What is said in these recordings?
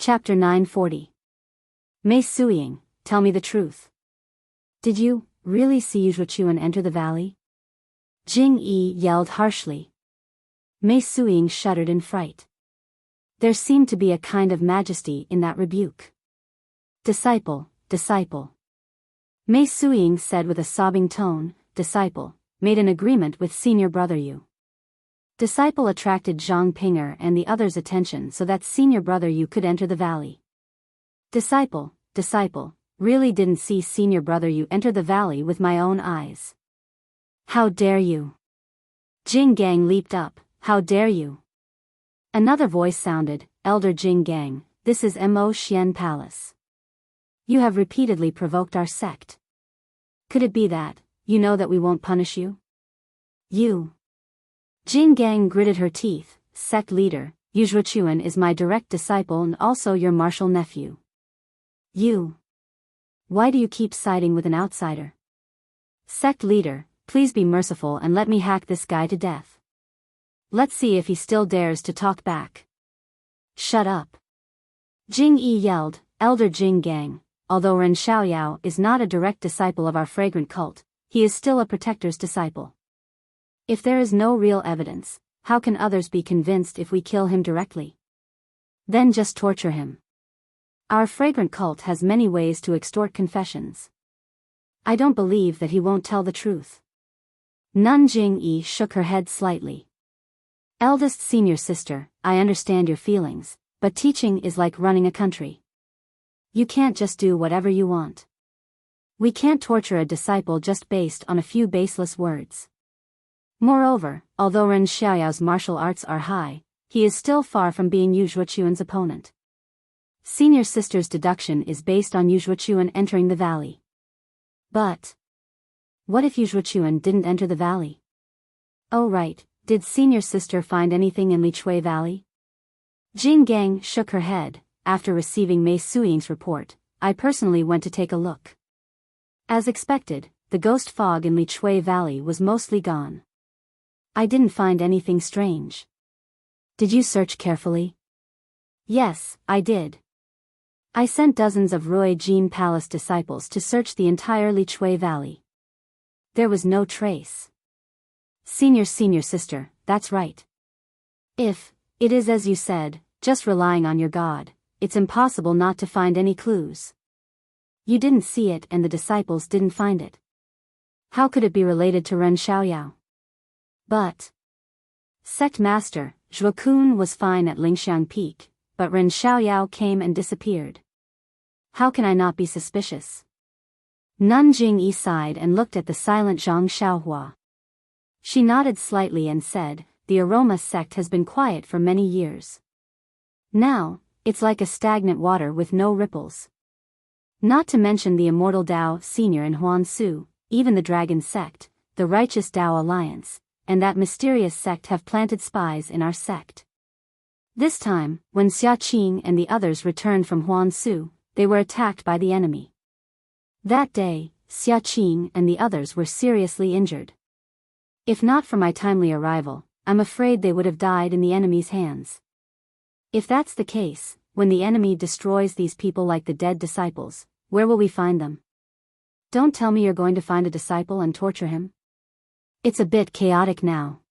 Chapter 940. Mei Suying, tell me the truth. Did you really see Wuxia enter the valley? Jing Yi yelled harshly. Mei Suying shuddered in fright. There seemed to be a kind of majesty in that rebuke. Disciple, disciple. Mei Suying said with a sobbing tone, disciple, made an agreement with senior brother Yu. Disciple attracted Zhang Pinger and the others' attention so that senior brother Yu could enter the valley. Disciple, really didn't see senior brother Yu enter the valley with my own eyes. How dare you? Jing Gang leaped up, how dare you? Another voice sounded, Elder Jing Gang, this is Mo Xian Palace. You have repeatedly provoked our sect. Could it be that, you know that we won't punish you? You. Jing Gang gritted her teeth, sect leader, Wuxia is my direct disciple and also your martial nephew. You. Why do you keep siding with an outsider? Sect leader, please be merciful and let me hack this guy to death. Let's see if he still dares to talk back. Shut up. Jing Yi yelled, Elder Jing Gang, although Ren Xiaoyao is not a direct disciple of our fragrant cult, he is still a protector's disciple. If there is no real evidence, how can others be convinced if we kill him directly? Then just torture him. Our fragrant cult has many ways to extort confessions. I don't believe that he won't tell the truth. Nun Jing Yi shook her head slightly. Eldest senior sister, I understand your feelings, but teaching is like running a country. You can't just do whatever you want. We can't torture a disciple just based on a few baseless words. Moreover, although Ren Xiaoyao's martial arts are high, he is still far from being Wuxia's opponent. Senior sister's deduction is based on Wuxia entering the valley. But what if Wuxia didn't enter the valley? Oh right, did senior sister find anything in Lichui Valley? Jing Gang shook her head. After receiving Mei Suying's report, I personally went to take a look. As expected, the ghost fog in Lichui Valley was mostly gone. I didn't find anything strange. Did you search carefully? Yes, I did. I sent dozens of Rui Jin Palace disciples to search the entire Lichui Valley. There was no trace. Senior sister, that's right. If it is as you said, just relying on your God, it's impossible not to find any clues. You didn't see it and the disciples didn't find it. How could it be related to Ren Xiaoyao? But Sect Master, Zhuokun was fine at Lingxiang Peak, but Ren Xiaoyao came and disappeared. How can I not be suspicious? Nun Jing Yi sighed and looked at the silent Zhang Xiaohua. She nodded slightly and said, the aroma sect has been quiet for many years. Now, it's like a stagnant water with no ripples. Not to mention the Immortal Dao Senior and Huan Su, even the Dragon Sect, the Righteous Dao Alliance, and that mysterious sect have planted spies in our sect. This time, when Xia Qing and the others returned from Huan Su, they were attacked by the enemy. That day, Xia Qing and the others were seriously injured. If not for my timely arrival, I'm afraid they would have died in the enemy's hands. If that's the case, when the enemy destroys these people like the dead disciples, where will we find them? Don't tell me you're going to find a disciple and torture him. It's a bit chaotic now.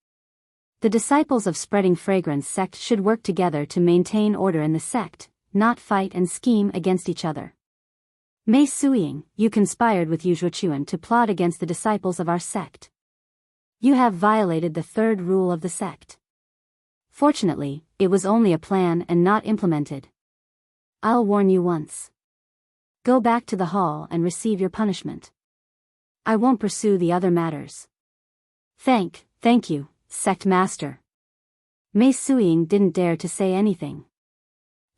The disciples of Spreading Fragrance sect should work together to maintain order in the sect, not fight and scheme against each other. Mei Suying, you conspired with Wuxia to plot against the disciples of our sect. You have violated the third rule of the sect. Fortunately, it was only a plan and not implemented. I'll warn you once. Go back to the hall and receive your punishment. I won't pursue the other matters. Thank you, Sect Master. Mei Suying didn't dare to say anything.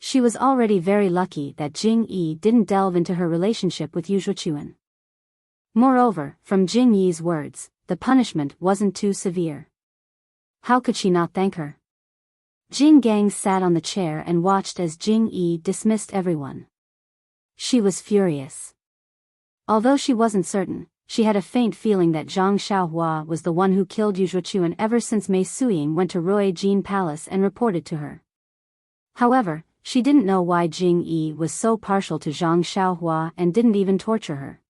She was already very lucky that Jing Yi didn't delve into her relationship with Wuxia. Moreover, from Jing Yi's words, the punishment wasn't too severe. How could she not thank her? Jing Gang sat on the chair and watched as Jing Yi dismissed everyone. She was furious. Although she wasn't certain, she had a faint feeling that Zhang Xiaohua was the one who killed Wuxia ever since Mei Suying went to Rui Jin Palace and reported to her. However, she didn't know why Jing Yi was so partial to Zhang Xiaohua and didn't even torture her.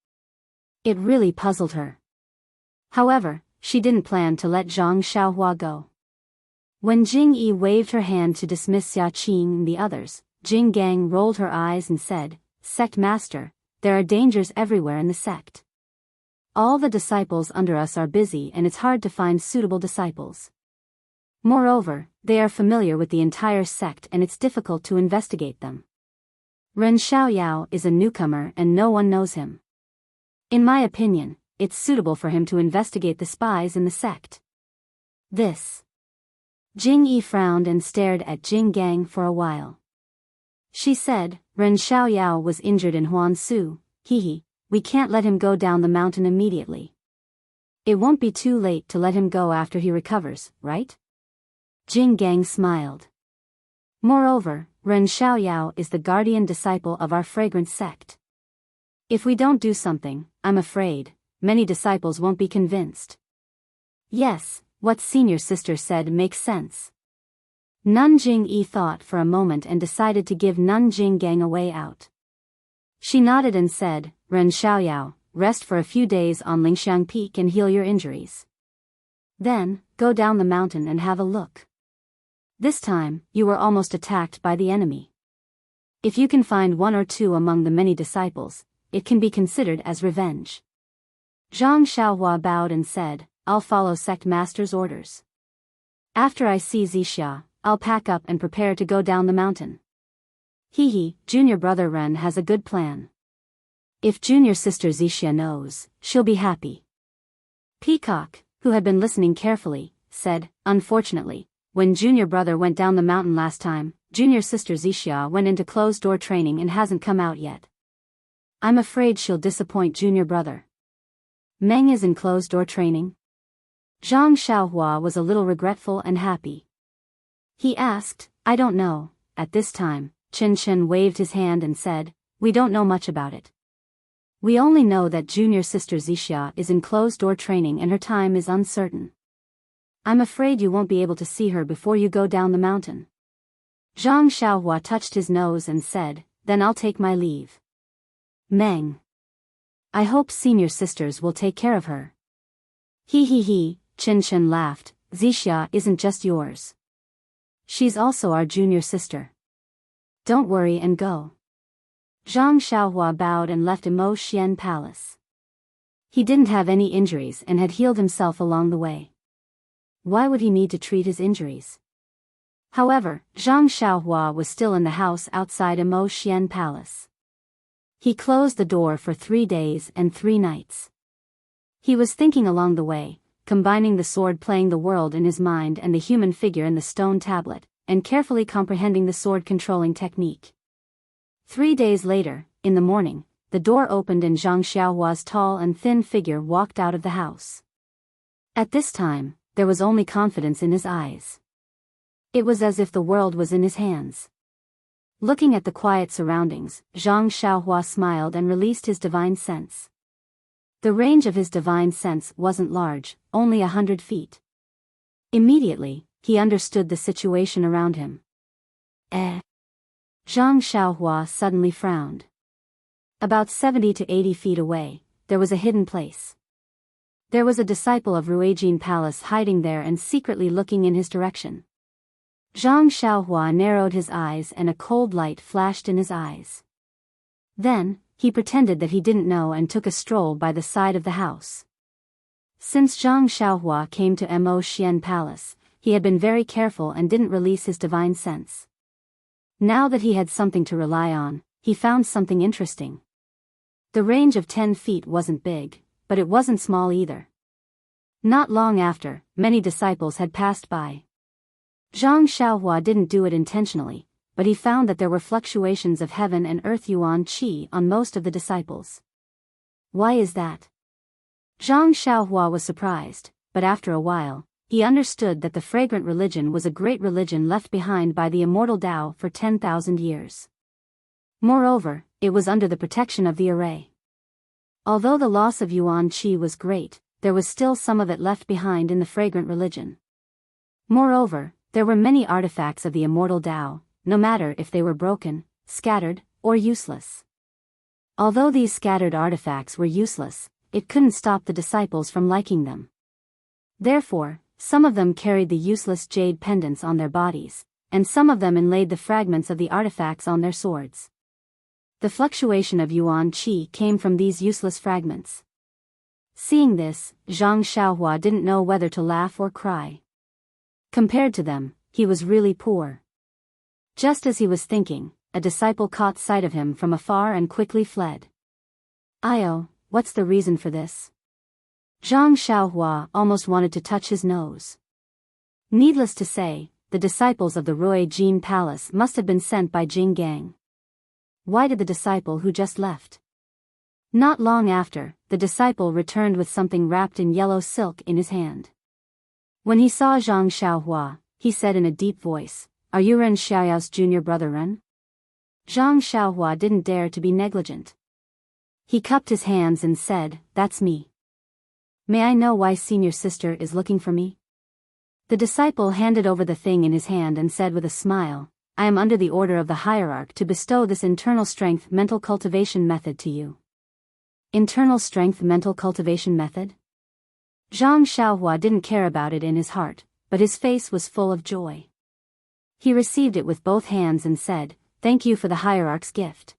It really puzzled her. However, she didn't plan to let Zhang Xiaohua go. When Jing Yi waved her hand to dismiss Xia Qing and the others, Jing Gang rolled her eyes and said, "Sect Master, there are dangers everywhere in the sect. All the disciples under us are busy and it's hard to find suitable disciples. Moreover, they are familiar with the entire sect and it's difficult to investigate them. Ren Xiaoyao is a newcomer and no one knows him. In my opinion, it's suitable for him to investigate the spies in the sect." This. Jing Yi frowned and stared at Jing Gang for a while. She said, "Ren Xiaoyao was injured in Huansu, we can't let him go down the mountain immediately. It won't be too late to let him go after he recovers, right?" Jing Gang smiled. "Moreover, Ren Xiaoyao is the guardian disciple of our fragrant sect. If we don't do something, I'm afraid, many disciples won't be convinced." Yes, what senior sister said makes sense. Nun Jing Yi thought for a moment and decided to give Nun Jing Gang a way out. She nodded and said, "Ren Xiaoyao, rest for a few days on Lingxiang Peak and heal your injuries. Then, go down the mountain and have a look. This time, you were almost attacked by the enemy. If you can find one or two among the many disciples, it can be considered as revenge." Zhang Xiaohua bowed and said, "I'll follow sect master's orders. After I see Zixia, I'll pack up and prepare to go down the mountain." Junior brother Ren has a good plan. If junior sister Zixia knows, she'll be happy. Peacock, who had been listening carefully, said, "Unfortunately, when junior brother went down the mountain last time, junior sister Zixia went into closed-door training and hasn't come out yet. I'm afraid she'll disappoint junior brother." Meng is in closed-door training? Zhang Xiaohua was a little regretful and happy. He asked, "I don't know." At this time, Chen Chen waved his hand and said, "We don't know much about it. We only know that junior sister Zixia is in closed-door training and her time is uncertain. I'm afraid you won't be able to see her before you go down the mountain." Zhang Xiaohua touched his nose and said, "Then I'll take my leave." Meng. "I hope senior sisters will take care of her." Chen Chen laughed, "Zixia isn't just yours. She's also our junior sister. Don't worry and go." Zhang Xiaohua bowed and left Imo Xian Palace. He didn't have any injuries and had healed himself along the way. Why would he need to treat his injuries? However, Zhang Xiaohua was still in the house outside Imo Xian Palace. He closed the door for 3 days and 3 nights. He was thinking along the way, combining the sword playing the world in his mind and the human figure in the stone tablet, and carefully comprehending the sword controlling technique. 3 days later, in the morning, the door opened and Zhang Xiaohua's tall and thin figure walked out of the house. At this time, there was only confidence in his eyes. It was as if the world was in his hands. Looking at the quiet surroundings, Zhang Xiaohua smiled and released his divine sense. The range of his divine sense wasn't large, only 100 feet. Immediately, he understood the situation around him. Zhang Xiaohua suddenly frowned. About 70 to 80 feet away, there was a hidden place. There was a disciple of Ruijin Palace hiding there and secretly looking in his direction. Zhang Xiaohua narrowed his eyes and a cold light flashed in his eyes. Then, he pretended that he didn't know and took a stroll by the side of the house. Since Zhang Xiaohua came to Mo Xian Palace, he had been very careful and didn't release his divine sense. Now that he had something to rely on, he found something interesting. The range of 10 feet wasn't big, but it wasn't small either. Not long after, many disciples had passed by. Zhang Xiaohua didn't do it intentionally, but he found that there were fluctuations of heaven and earth yuan qi on most of the disciples. Why is that? Zhang Xiaohua was surprised, but after a while, he understood that the fragrant religion was a great religion left behind by the immortal Tao for 10,000 years. Moreover, it was under the protection of the array. Although the loss of yuan qi was great, there was still some of it left behind in the fragrant religion. Moreover, there were many artifacts of the immortal Tao, no matter if they were broken, scattered, or useless. Although these scattered artifacts were useless, it couldn't stop the disciples from liking them. Therefore, some of them carried the useless jade pendants on their bodies, and some of them inlaid the fragments of the artifacts on their swords. The fluctuation of yuan qi came from these useless fragments. Seeing this, Zhang Xiaohua didn't know whether to laugh or cry. Compared to them, he was really poor. Just as he was thinking, a disciple caught sight of him from afar and quickly fled. "Io, what's the reason for this?" Zhang Xiaohua almost wanted to touch his nose. Needless to say, the disciples of the Ruijin Palace must have been sent by Jing Gang. Why did the disciple who just left? Not long after, the disciple returned with something wrapped in yellow silk in his hand. When he saw Zhang Xiaohua, he said in a deep voice, "Are you Ren Xiaoyao's junior brother Ren?" Zhang Xiaohua didn't dare to be negligent. He cupped his hands and said, "That's me. May I know why senior sister is looking for me?" The disciple handed over the thing in his hand and said with a smile, "I am under the order of the hierarch to bestow this internal strength mental cultivation method to you." Internal strength mental cultivation method? Zhang Xiaohua didn't care about it in his heart, but his face was full of joy. He received it with both hands and said, "Thank you for the hierarch's gift."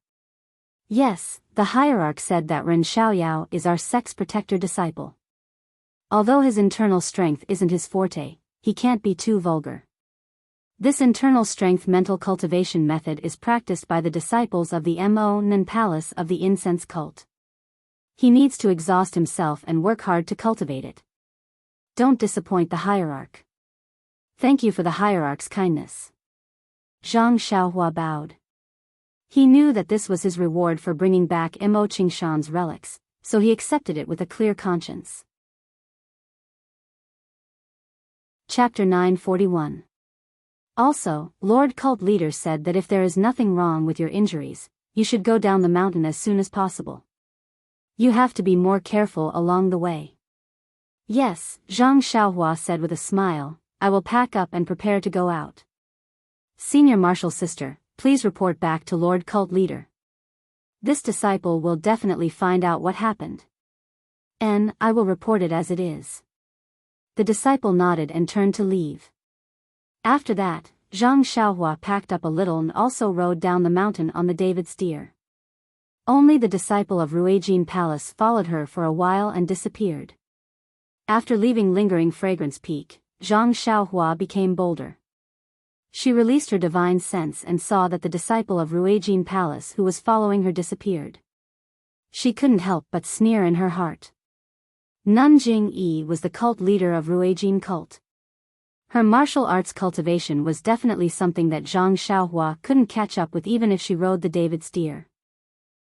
Yes, the hierarch said that Ren Xiaoyao is our sex protector disciple. Although his internal strength isn't his forte, he can't be too vulgar. This internal strength mental cultivation method is practiced by the disciples of the Mo-Nan Palace of the incense cult. He needs to exhaust himself and work hard to cultivate it. Don't disappoint the hierarch. Thank you for the hierarch's kindness. Zhang Xiaohua bowed. He knew that this was his reward for bringing back Mo Qingshan's relics, so he accepted it with a clear conscience. Chapter 941. Also, Lord Cult Leader said that if there is nothing wrong with your injuries, you should go down the mountain as soon as possible. You have to be more careful along the way. Yes, Zhang Xiaohua said with a smile, I will pack up and prepare to go out. Senior Martial Sister, please report back to Lord Cult Leader. This disciple will definitely find out what happened. And I will report it as it is. The disciple nodded and turned to leave. After that, Zhang Xiaohua packed up a little and also rode down the mountain on the David steer. Only the disciple of Ruijin Palace followed her for a while and disappeared. After leaving lingering Fragrance Peak, Zhang Xiaohua became bolder. She released her divine sense and saw that the disciple of Ruijin Palace who was following her disappeared. She couldn't help but sneer in her heart. Nanjing Yi was the cult leader of Ruijin cult. Her martial arts cultivation was definitely something that Zhang Xiaohua couldn't catch up with even if she rode the David steer.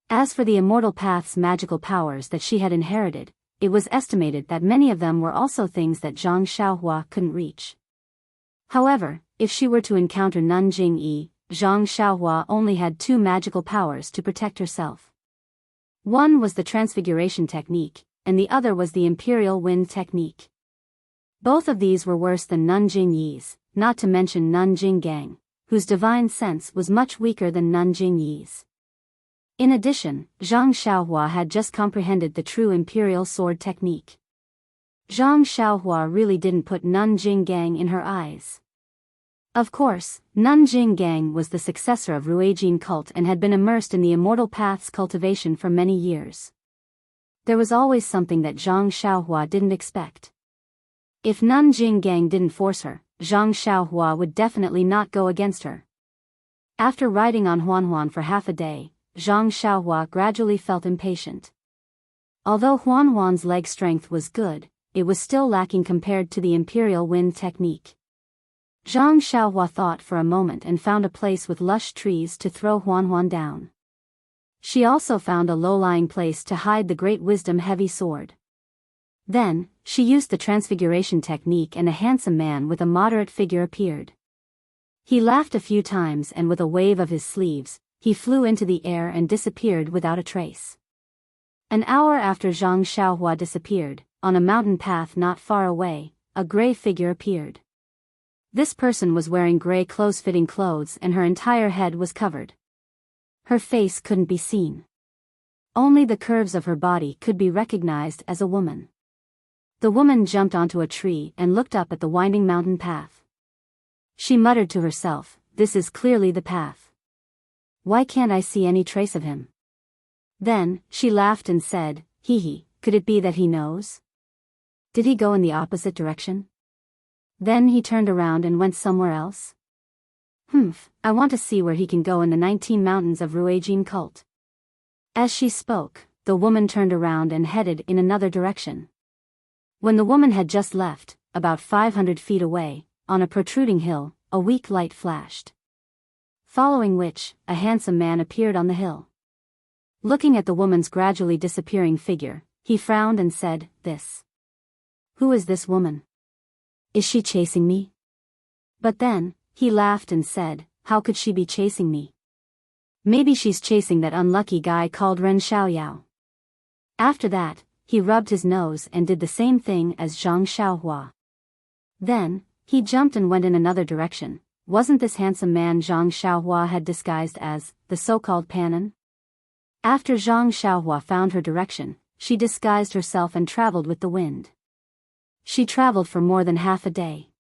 As for the Immortal Path's magical powers that she had inherited, it was estimated that many of them were also things that Zhang Xiaohua couldn't reach. However, if she were to encounter Nanjing Yi, Zhang Xiaohua only had two magical powers to protect herself. One was the Transfiguration Technique, and the other was the Imperial Wind Technique. Both of these were worse than Nanjing Yi's, not to mention Nanjing Gang, whose divine sense was much weaker than Nanjing Yi's. In addition, Zhang Xiaohua had just comprehended the true Imperial Sword Technique. Zhang Xiaohua really didn't put Nanjing Gang in her eyes. Of course, Nanjing Gang was the successor of Ruijin cult and had been immersed in the Immortal Path's cultivation for many years. There was always something that Zhang Xiaohua didn't expect. If Nanjing Gang didn't force her, Zhang Xiaohua would definitely not go against her. After riding on Huanhuan for half a day, Zhang Xiaohua gradually felt impatient. Although Huanhuan's leg strength was good, it was still lacking compared to the Imperial Wind Technique. Zhang Xiaohua thought for a moment and found a place with lush trees to throw Huanhuan down. She also found a low-lying place to hide the Great Wisdom heavy sword. Then, she used the Transfiguration Technique and a handsome man with a moderate figure appeared. He laughed a few times and with a wave of his sleeves, he flew into the air and disappeared without a trace. An hour after Zhang Xiaohua disappeared, on a mountain path not far away, a gray figure appeared. This person was wearing gray close-fitting clothes and her entire head was covered. Her face couldn't be seen. Only the curves of her body could be recognized as a woman. The woman jumped onto a tree and looked up at the winding mountain path. She muttered to herself, "This is clearly the path. Why can't I see any trace of him?" Then, she laughed and said, "Hee hee, could it be that he knows? Did he go in the opposite direction? Then he turned around and went somewhere else? I want to see where he can go in the 19 mountains of Ruijin cult." As she spoke, the woman turned around and headed in another direction. When the woman had just left, about 500 feet away, on a protruding hill, a weak light flashed. Following which, a handsome man appeared on the hill. Looking at the woman's gradually disappearing figure, he frowned and said, Who is this woman? Is she chasing me?" But then, he laughed and said, "How could she be chasing me? Maybe she's chasing that unlucky guy called Ren Xiaoyao." After that, he rubbed his nose and did the same thing as Zhang Xiaohua. Then, he jumped and went in another direction. Wasn't this handsome man Zhang Xiaohua had disguised as the so-called Panan? After Zhang Xiaohua found her direction, she disguised herself and traveled with the wind. She traveled for more than half a day.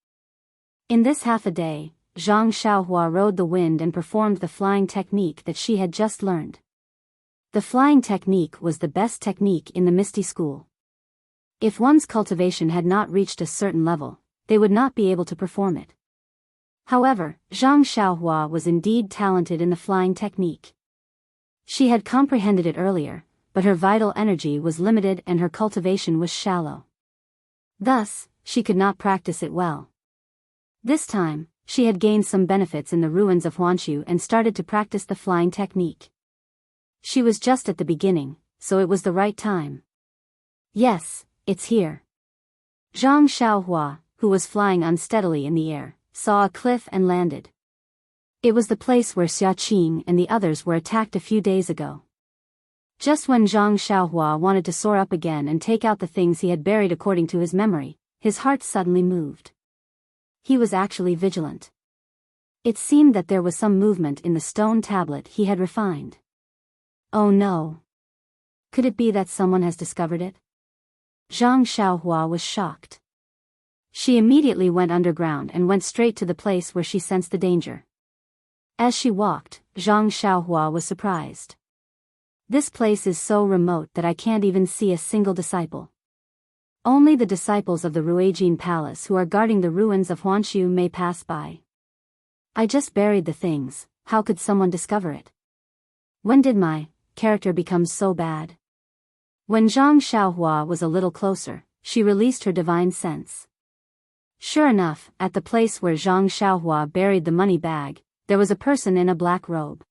In this half a day, Zhang Xiaohua rode the wind and performed the flying technique that she had just learned. The flying technique was the best technique in the Misty School. If one's cultivation had not reached a certain level, they would not be able to perform it. However, Zhang Xiaohua was indeed talented in the flying technique. She had comprehended it earlier, but her vital energy was limited and her cultivation was shallow. Thus, she could not practice it well. This time, she had gained some benefits in the ruins of Huanshu and started to practice the flying technique. She was just at the beginning, so it was the right time. Yes, it's here. Zhang Xiaohua, who was flying unsteadily in the air, saw a cliff and landed. It was the place where Xia Qing and the others were attacked a few days ago. Just when Zhang Xiaohua wanted to soar up again and take out the things he had buried according to his memory, his heart suddenly moved. He was actually vigilant. It seemed that there was some movement in the stone tablet he had refined. Oh no! Could it be that someone has discovered it? Zhang Xiaohua was shocked. She immediately went underground and went straight to the place where she sensed the danger. As she walked, Zhang Xiaohua was surprised. This place is so remote that I can't even see a single disciple. Only the disciples of the Ruijin Palace who are guarding the ruins of Huanshu may pass by. I just buried the things, how could someone discover it? When did my character become so bad? When Zhang Xiaohua was a little closer, she released her divine sense. Sure enough, at the place where Zhang Xiaohua buried the money bag, there was a person in a black robe.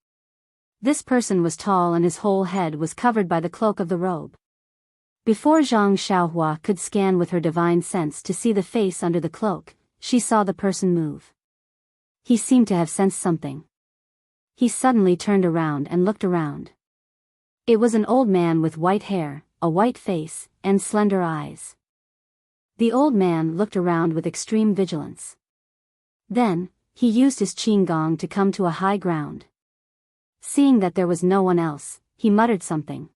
This person was tall and his whole head was covered by the cloak of the robe. Before Zhang Xiaohua could scan with her divine sense to see the face under the cloak, she saw the person move. He seemed to have sensed something. He suddenly turned around and looked around. It was an old man with white hair, a white face, and slender eyes. The old man looked around with extreme vigilance. Then, he used his qinggong to come to a high ground. Seeing that there was no one else, he muttered something.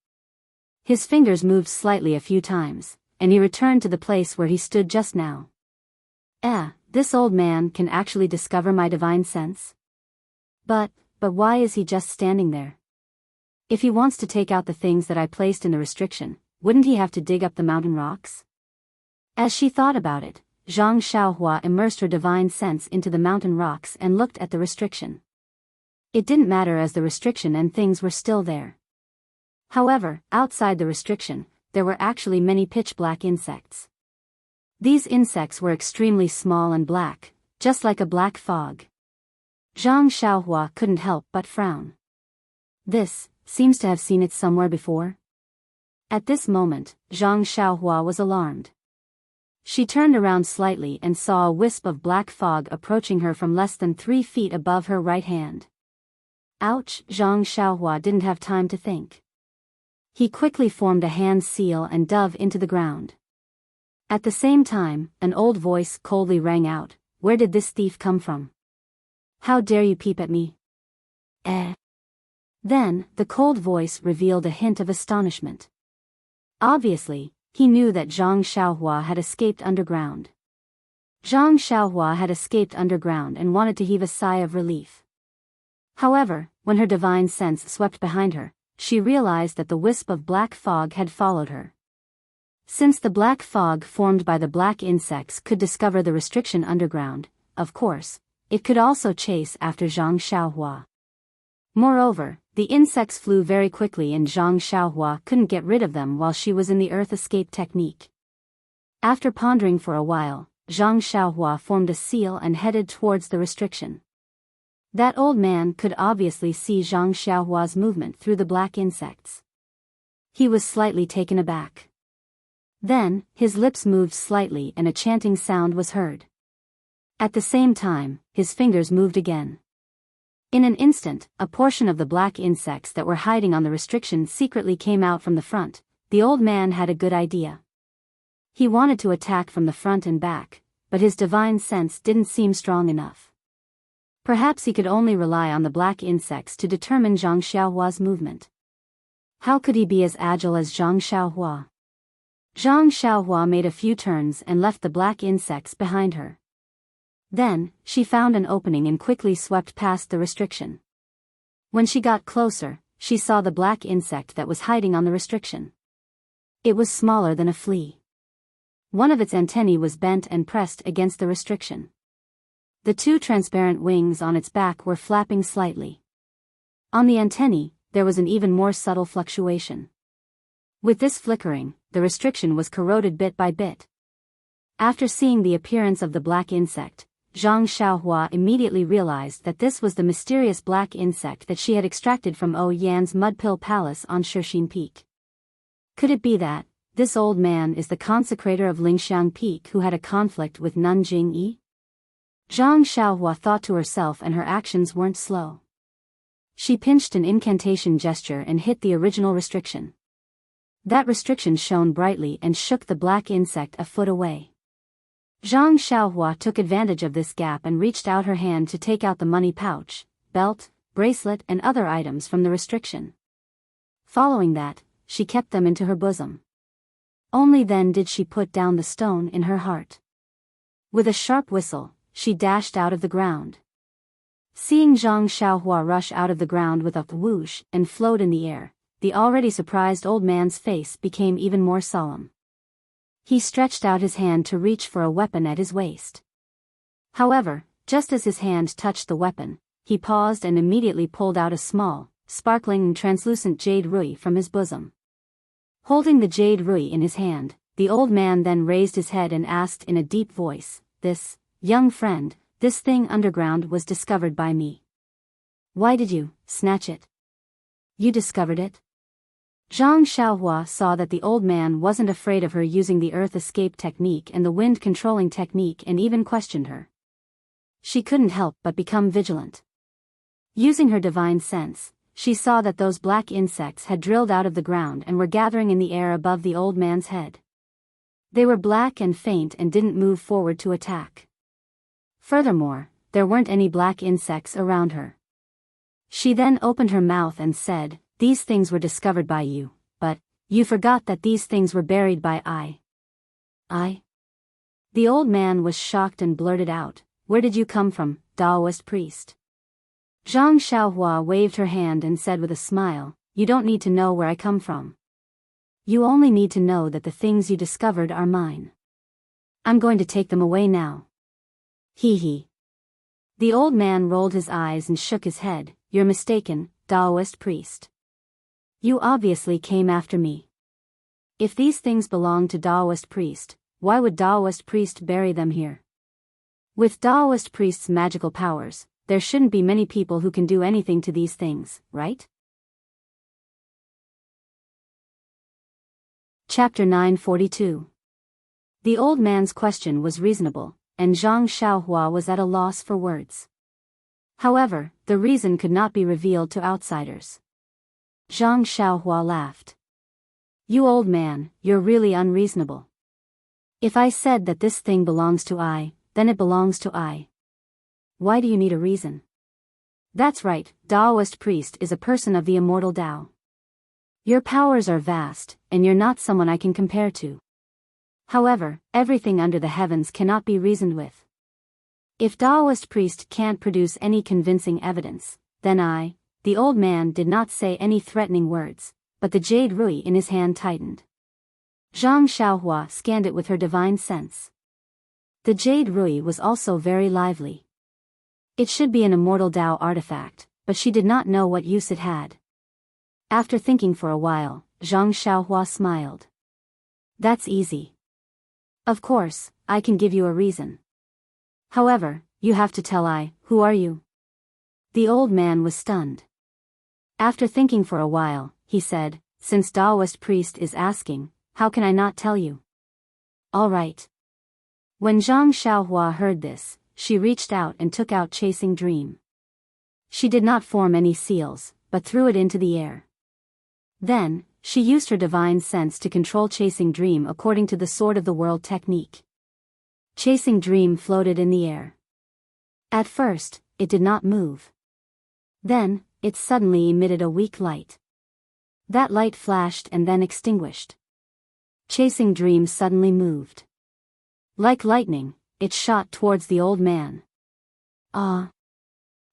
His fingers moved slightly a few times, and he returned to the place where he stood just now. This old man can actually discover my divine sense? But why is he just standing there? If he wants to take out the things that I placed in the restriction, wouldn't he have to dig up the mountain rocks? As she thought about it, Zhang Xiaohua immersed her divine sense into the mountain rocks and looked at the restriction. It didn't matter as the restriction and things were still there. However, outside the restriction, there were actually many pitch-black insects. These insects were extremely small and black, just like a black fog. Zhang Xiaohua couldn't help but frown. This seems to have seen it somewhere before. At this moment, Zhang Xiaohua was alarmed. She turned around slightly and saw a wisp of black fog approaching her from less than 3 feet above her right hand. Ouch! Zhang Xiaohua didn't have time to think. He quickly formed a hand seal and dove into the ground. At the same time, an old voice coldly rang out, where did this thief come from? How dare you peep at me? Eh? Then, the cold voice revealed a hint of astonishment. Obviously, he knew that Zhang Xiaohua had escaped underground. Zhang Xiaohua had escaped underground and wanted to heave a sigh of relief. However, when her divine sense swept behind her, she realized that the wisp of black fog had followed her. Since the black fog formed by the black insects could discover the restriction underground, of course, it could also chase after Zhang Xiaohua. Moreover, the insects flew very quickly and Zhang Xiaohua couldn't get rid of them while she was in the earth escape technique. After pondering for a while, Zhang Xiaohua formed a seal and headed towards the restriction. That old man could obviously see Zhang Xiaohua's movement through the black insects. He was slightly taken aback. Then, his lips moved slightly and a chanting sound was heard. At the same time, his fingers moved again. In an instant, a portion of the black insects that were hiding on the restriction secretly came out from the front. The old man had a good idea. He wanted to attack from the front and back, but his divine sense didn't seem strong enough. Perhaps he could only rely on the black insects to determine Zhang Xiaohua's movement. How could he be as agile as Zhang Xiaohua? Zhang Xiaohua made a few turns and left the black insects behind her. Then, she found an opening and quickly swept past the restriction. When she got closer, she saw the black insect that was hiding on the restriction. It was smaller than a flea. One of its antennae was bent and pressed against the restriction. The two transparent wings on its back were flapping slightly. On the antennae, there was an even more subtle fluctuation. With this flickering, the restriction was corroded bit by bit. After seeing the appearance of the black insect, Zhang Xiaohua immediately realized that this was the mysterious black insect that she had extracted from Yan's Mudpill Palace on Shixin Peak. Could it be that this old man is the consecrator of Lingxiang Peak who had a conflict with Nanjing Yi? Zhang Xiaohua thought to herself, and her actions weren't slow. She pinched an incantation gesture and hit the original restriction. That restriction shone brightly and shook the black insect a foot away. Zhang Xiaohua took advantage of this gap and reached out her hand to take out the money pouch, belt, bracelet and other items from the restriction. Following that, she kept them into her bosom. Only then did she put down the stone in her heart. With a sharp whistle, she dashed out of the ground. Seeing Zhang Xiaohua rush out of the ground with a whoosh and float in the air, the already surprised old man's face became even more solemn. He stretched out his hand to reach for a weapon at his waist. However, just as his hand touched the weapon, he paused and immediately pulled out a small, sparkling and translucent jade rui from his bosom. Holding the jade rui in his hand, the old man then raised his head and asked in a deep voice, "This, young friend, this thing underground was discovered by me. Why did you snatch it? You discovered it?" Zhang Xiaohua saw that the old man wasn't afraid of her using the earth escape technique and the wind controlling technique and even questioned her. She couldn't help but become vigilant. Using her divine sense, she saw that those black insects had drilled out of the ground and were gathering in the air above the old man's head. They were black and faint and didn't move forward to attack. Furthermore, there weren't any black insects around her. She then opened her mouth and said, "These things were discovered by you, but you forgot that these things were buried by I." "I?" The old man was shocked and blurted out, "Where did you come from, Taoist priest?" Zhang Xiaohua waved her hand and said with a smile, "You don't need to know where I come from. You only need to know that the things you discovered are mine. I'm going to take them away now." Hee hee. The old man rolled his eyes and shook his head, "You're mistaken, Taoist priest. You obviously came after me. If these things belong to Taoist priest, why would Taoist priest bury them here? With Taoist priest's magical powers, there shouldn't be many people who can do anything to these things, right?" Chapter 942. The old man's question was reasonable, and Zhang Xiaohua was at a loss for words. However, the reason could not be revealed to outsiders. Zhang Xiaohua laughed. "You old man, you're really unreasonable. If I said that this thing belongs to I, then it belongs to I. Why do you need a reason? That's right, Taoist priest is a person of the immortal Tao. Your powers are vast, and you're not someone I can compare to. However, everything under the heavens cannot be reasoned with. If Taoist priest can't produce any convincing evidence, then I, the old man, did not say any threatening words, but the jade rui in his hand tightened. Zhang Xiaohua scanned it with her divine sense. The jade rui was also very lively. It should be an immortal Tao artifact, but she did not know what use it had. After thinking for a while, Zhang Xiaohua smiled. That's easy. Of course, I can give you a reason. However, you have to tell I, who are you? The old man was stunned. After thinking for a while, he said, since Taoist priest is asking, how can I not tell you? All right. When Zhang Xiaohua heard this, she reached out and took out Chasing Dream. She did not form any seals, but threw it into the air. Then, she used her divine sense to control Chasing Dream according to the Sword of the World technique. Chasing Dream floated in the air. At first, it did not move. Then, it suddenly emitted a weak light. That light flashed and then extinguished. Chasing Dream suddenly moved. Like lightning, it shot towards the old man. Ah!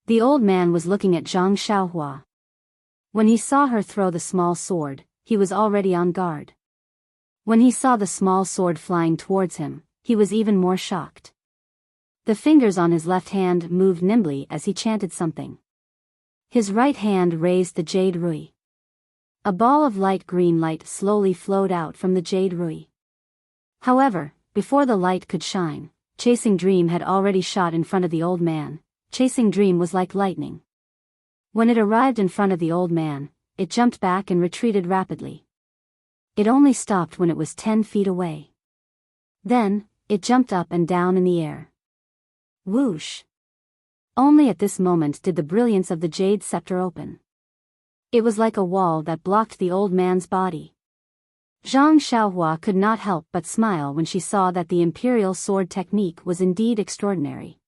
The old man was looking at Zhang Xiaohua. When he saw her throw the small sword, he was already on guard. When he saw the small sword flying towards him, he was even more shocked. The fingers on his left hand moved nimbly as he chanted something. His right hand raised the jade rui. A ball of light green light slowly flowed out from the jade rui. However, before the light could shine, Chasing Dream had already shot in front of the old man. Chasing Dream was like lightning. When it arrived in front of the old man, it jumped back and retreated rapidly. It only stopped when it was 10 feet away. Then, it jumped up and down in the air. Whoosh! Only at this moment did the brilliance of the jade scepter open. It was like a wall that blocked the old man's body. Zhang Xiaohua could not help but smile when she saw that the imperial sword technique was indeed extraordinary.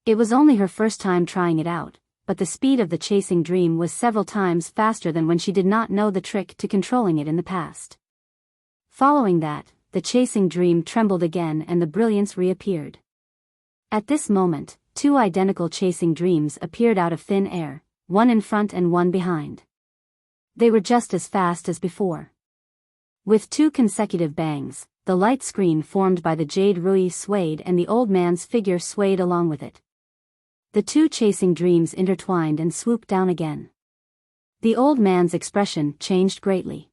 It was only her first time trying it out, but the speed of the Chasing Dream was several times faster than when she did not know the trick to controlling it in the past. Following that, the Chasing Dream trembled again and the brilliance reappeared. At this moment, 2 identical Chasing Dreams appeared out of thin air, one in front and one behind. They were just as fast as before. With 2 consecutive bangs, the light screen formed by the jade rui swayed and the old man's figure swayed along with it. The 2 Chasing Dreams intertwined and swooped down again. The old man's expression changed greatly.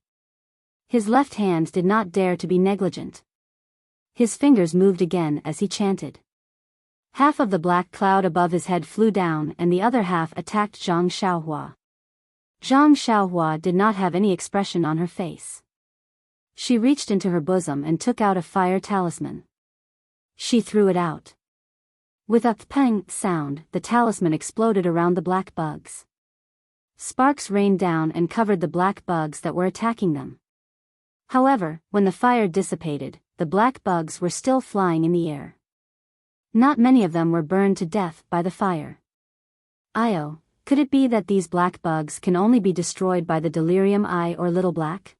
His left hand did not dare to be negligent. His fingers moved again as he chanted. Half of the black cloud above his head flew down and the other half attacked Zhang Xiaohua. Zhang Xiaohua did not have any expression on her face. She reached into her bosom and took out a fire talisman. She threw it out. With a pang sound, the talisman exploded around the black bugs. Sparks rained down and covered the black bugs that were attacking them. However, when the fire dissipated, the black bugs were still flying in the air. Not many of them were burned to death by the fire. Io, could it be that these black bugs can only be destroyed by the delirium eye or little black?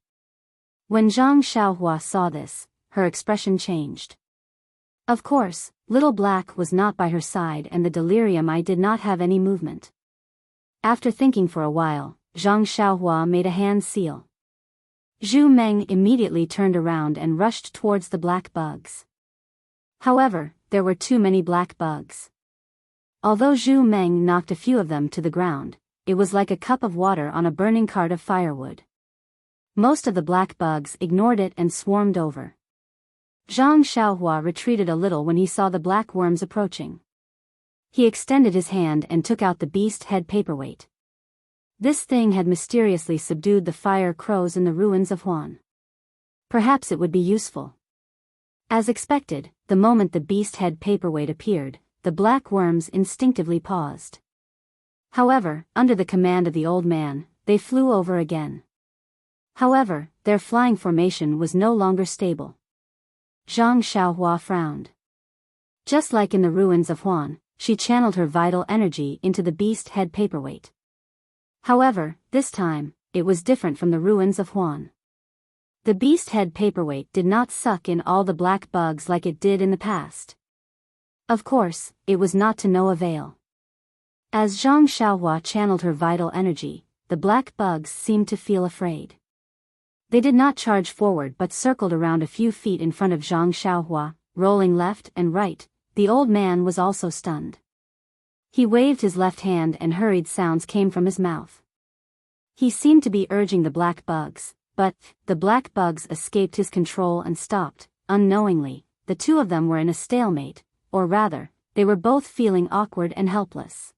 When Zhang Xiaohua saw this, her expression changed. Of course, little black was not by her side and the delirium eye did not have any movement. After thinking for a while, Zhang Xiaohua made a hand seal. Zhu Meng immediately turned around and rushed towards the black bugs. However, there were too many black bugs. Although Zhu Meng knocked a few of them to the ground, it was like a cup of water on a burning cart of firewood. Most of the black bugs ignored it and swarmed over. Zhang Xiaohua retreated a little when he saw the black worms approaching. He extended his hand and took out the beast head paperweight. This thing had mysteriously subdued the fire crows in the ruins of Huan. Perhaps it would be useful. As expected, the moment the beast head paperweight appeared, the black worms instinctively paused. However, under the command of the old man, they flew over again. However, their flying formation was no longer stable. Zhang Xiaohua frowned. Just like in the ruins of Huan, she channeled her vital energy into the beast head paperweight. However, this time, it was different from the ruins of Huan. The beast head paperweight did not suck in all the black bugs like it did in the past. Of course, it was not to no avail. As Zhang Xiaohua channeled her vital energy, the black bugs seemed to feel afraid. They did not charge forward but circled around a few feet in front of Zhang Xiaohua, rolling left and right. The old man was also stunned. He waved his left hand and hurried sounds came from his mouth. He seemed to be urging the black bugs, but the black bugs escaped his control and stopped. Unknowingly, the two of them were in a stalemate, or rather, they were both feeling awkward and helpless.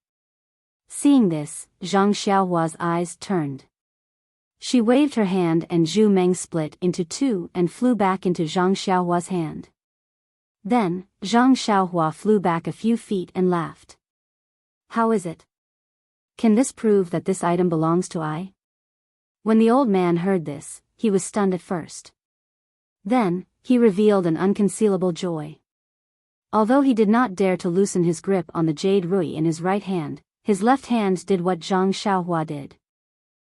Seeing this, Zhang Xiaohua's eyes turned. She waved her hand and Zhu Meng split into two and flew back into Zhang Xiaohua's hand. Then, Zhang Xiaohua flew back a few feet and laughed. How is it? Can this prove that this item belongs to I? When the old man heard this, he was stunned at first. Then, he revealed an unconcealable joy. Although he did not dare to loosen his grip on the jade rui in his right hand, his left hand did what Zhang Xiaohua did.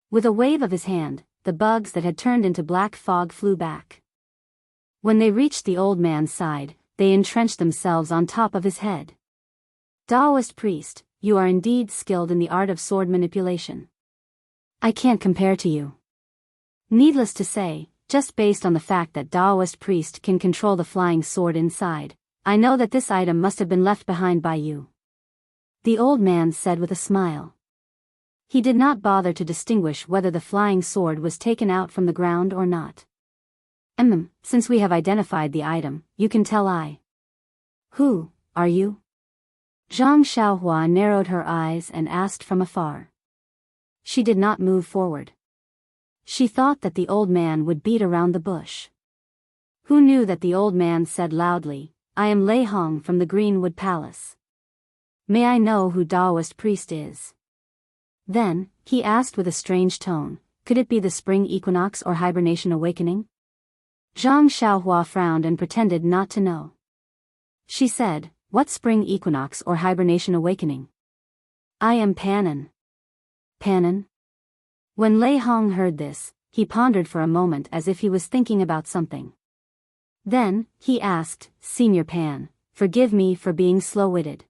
With a wave of his hand, the bugs that had turned into black fog flew back. When they reached the old man's side, they entrenched themselves on top of his head. Taoist priest, you are indeed skilled in the art of sword manipulation. I can't compare to you. Needless to say, just based on the fact that Taoist priest can control the flying sword inside, I know that this item must have been left behind by you. The old man said with a smile. He did not bother to distinguish whether the flying sword was taken out from the ground or not. Since we have identified the item, you can tell I. Who are you? Zhang Xiaohua narrowed her eyes and asked from afar. She did not move forward. She thought that the old man would beat around the bush. Who knew that the old man said loudly, I am Lei Hong from the Greenwood Palace. May I know who Taoist priest is? Then, he asked with a strange tone, could it be the spring equinox or hibernation awakening? Zhang Xiaohua frowned and pretended not to know. She said, what spring equinox or hibernation awakening? I am Panan. Panan? When Lei Hong heard this, he pondered for a moment as if he was thinking about something. Then, he asked, Senior Pan, forgive me for being slow-witted.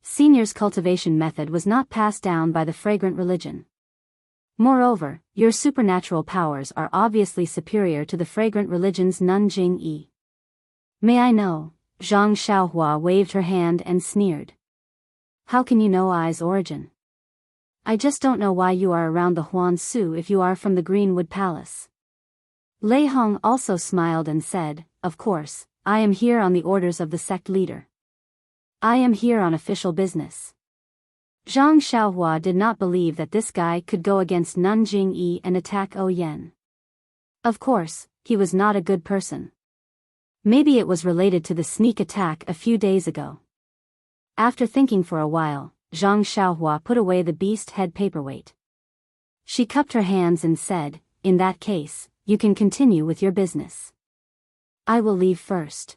Senior's cultivation method was not passed down by the fragrant religion. Moreover, your supernatural powers are obviously superior to the fragrant religion's Nanjing Yi. May I know? Zhang Xiaohua waved her hand and sneered. How can you know I's origin? I just don't know why you are around the Huan Su if you are from the Greenwood Palace. Lei Hong also smiled and said, of course, I am here on the orders of the sect leader. I am here on official business. Zhang Xiaohua did not believe that this guy could go against Nanjing Yi and attack Oyen. Of course, he was not a good person. Maybe it was related to the sneak attack a few days ago. After thinking for a while, Zhang Xiaohua put away the beast head paperweight. She cupped her hands and said, in that case, you can continue with your business. I will leave first.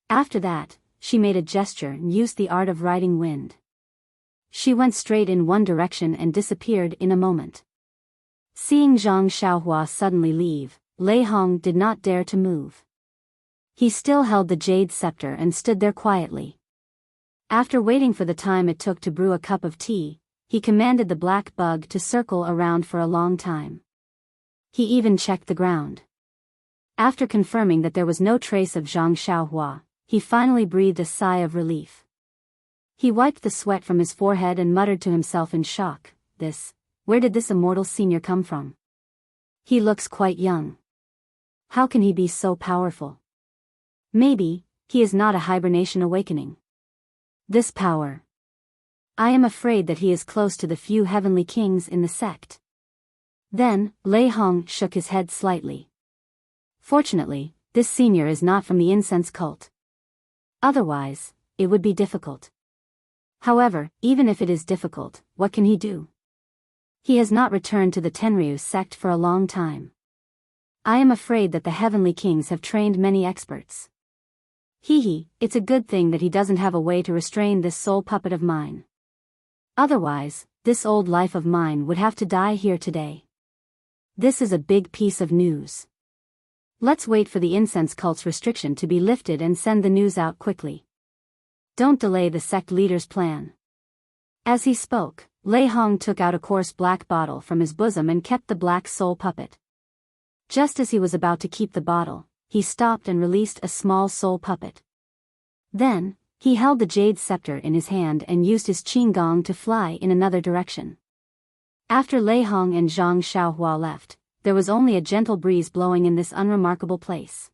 After that, she made a gesture and used the art of riding wind. She went straight in one direction and disappeared in a moment. Seeing Zhang Xiaohua suddenly leave, Lei Hong did not dare to move. He still held the jade scepter and stood there quietly. After waiting for the time it took to brew a cup of tea, he commanded the black bug to circle around for a long time. He even checked the ground. After confirming that there was no trace of Zhang Xiaohua, he finally breathed a sigh of relief. He wiped the sweat from his forehead and muttered to himself in shock, where did this immortal senior come from? He looks quite young. How can he be so powerful? Maybe, he is not a hibernation awakening. This power. I am afraid that he is close to the few heavenly kings in the sect. Then, Lei Hong shook his head slightly. Fortunately, this senior is not from the incense cult. Otherwise, it would be difficult. However, even if it is difficult, what can he do? He has not returned to the Tenryu sect for a long time. I am afraid that the heavenly kings have trained many experts. Hee, it's a good thing that he doesn't have a way to restrain this soul puppet of mine. Otherwise, this old life of mine would have to die here today. This is a big piece of news. Let's wait for the incense cult's restriction to be lifted and send the news out quickly. Don't delay the sect leader's plan. As he spoke, Lei Hong took out a coarse black bottle from his bosom and kept the black soul puppet. Just as he was about to keep the bottle, he stopped and released a small soul puppet. Then, he held the jade scepter in his hand and used his qinggong to fly in another direction. After Lei Hong and Zhang Xiaohua left, there was only a gentle breeze blowing in this unremarkable place.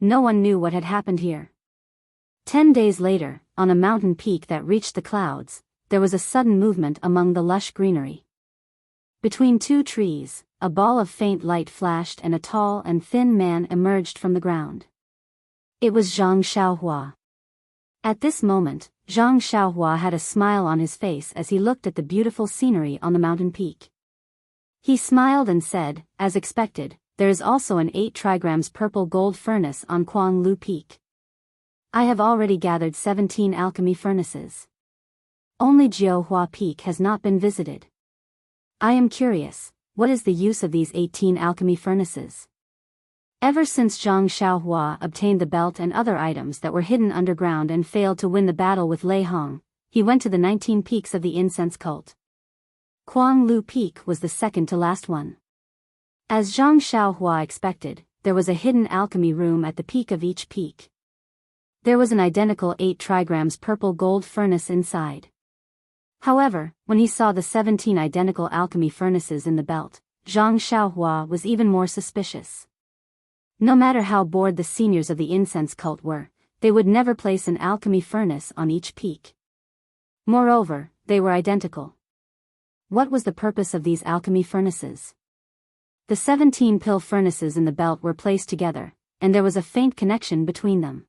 No one knew what had happened here. 10 days later, on a mountain peak that reached the clouds, there was a sudden movement among the lush greenery. Between two trees, a ball of faint light flashed and a tall and thin man emerged from the ground. It was Zhang Xiaohua. At this moment, Zhang Xiaohua had a smile on his face as he looked at the beautiful scenery on the mountain peak. He smiled and said, as expected, there is also an 8 trigrams purple gold furnace on Quang Lu Peak. I have already gathered 17 alchemy furnaces. Only Jiuhua Peak has not been visited. I am curious, what is the use of these 18 alchemy furnaces? Ever since Zhang Xiaohua obtained the belt and other items that were hidden underground and failed to win the battle with Lei Hong, he went to the 19 peaks of the incense cult. Quang Lu Peak was the second to last one. As Zhang Xiaohua expected, there was a hidden alchemy room at the peak of each peak. There was an identical 8 trigrams purple gold furnace inside. However, when he saw the 17 identical alchemy furnaces in the belt, Zhang Xiaohua was even more suspicious. No matter how bored the seniors of the incense cult were, they would never place an alchemy furnace on each peak. Moreover, they were identical. What was the purpose of these alchemy furnaces? The 17 pill furnaces in the belt were placed together, and there was a faint connection between them.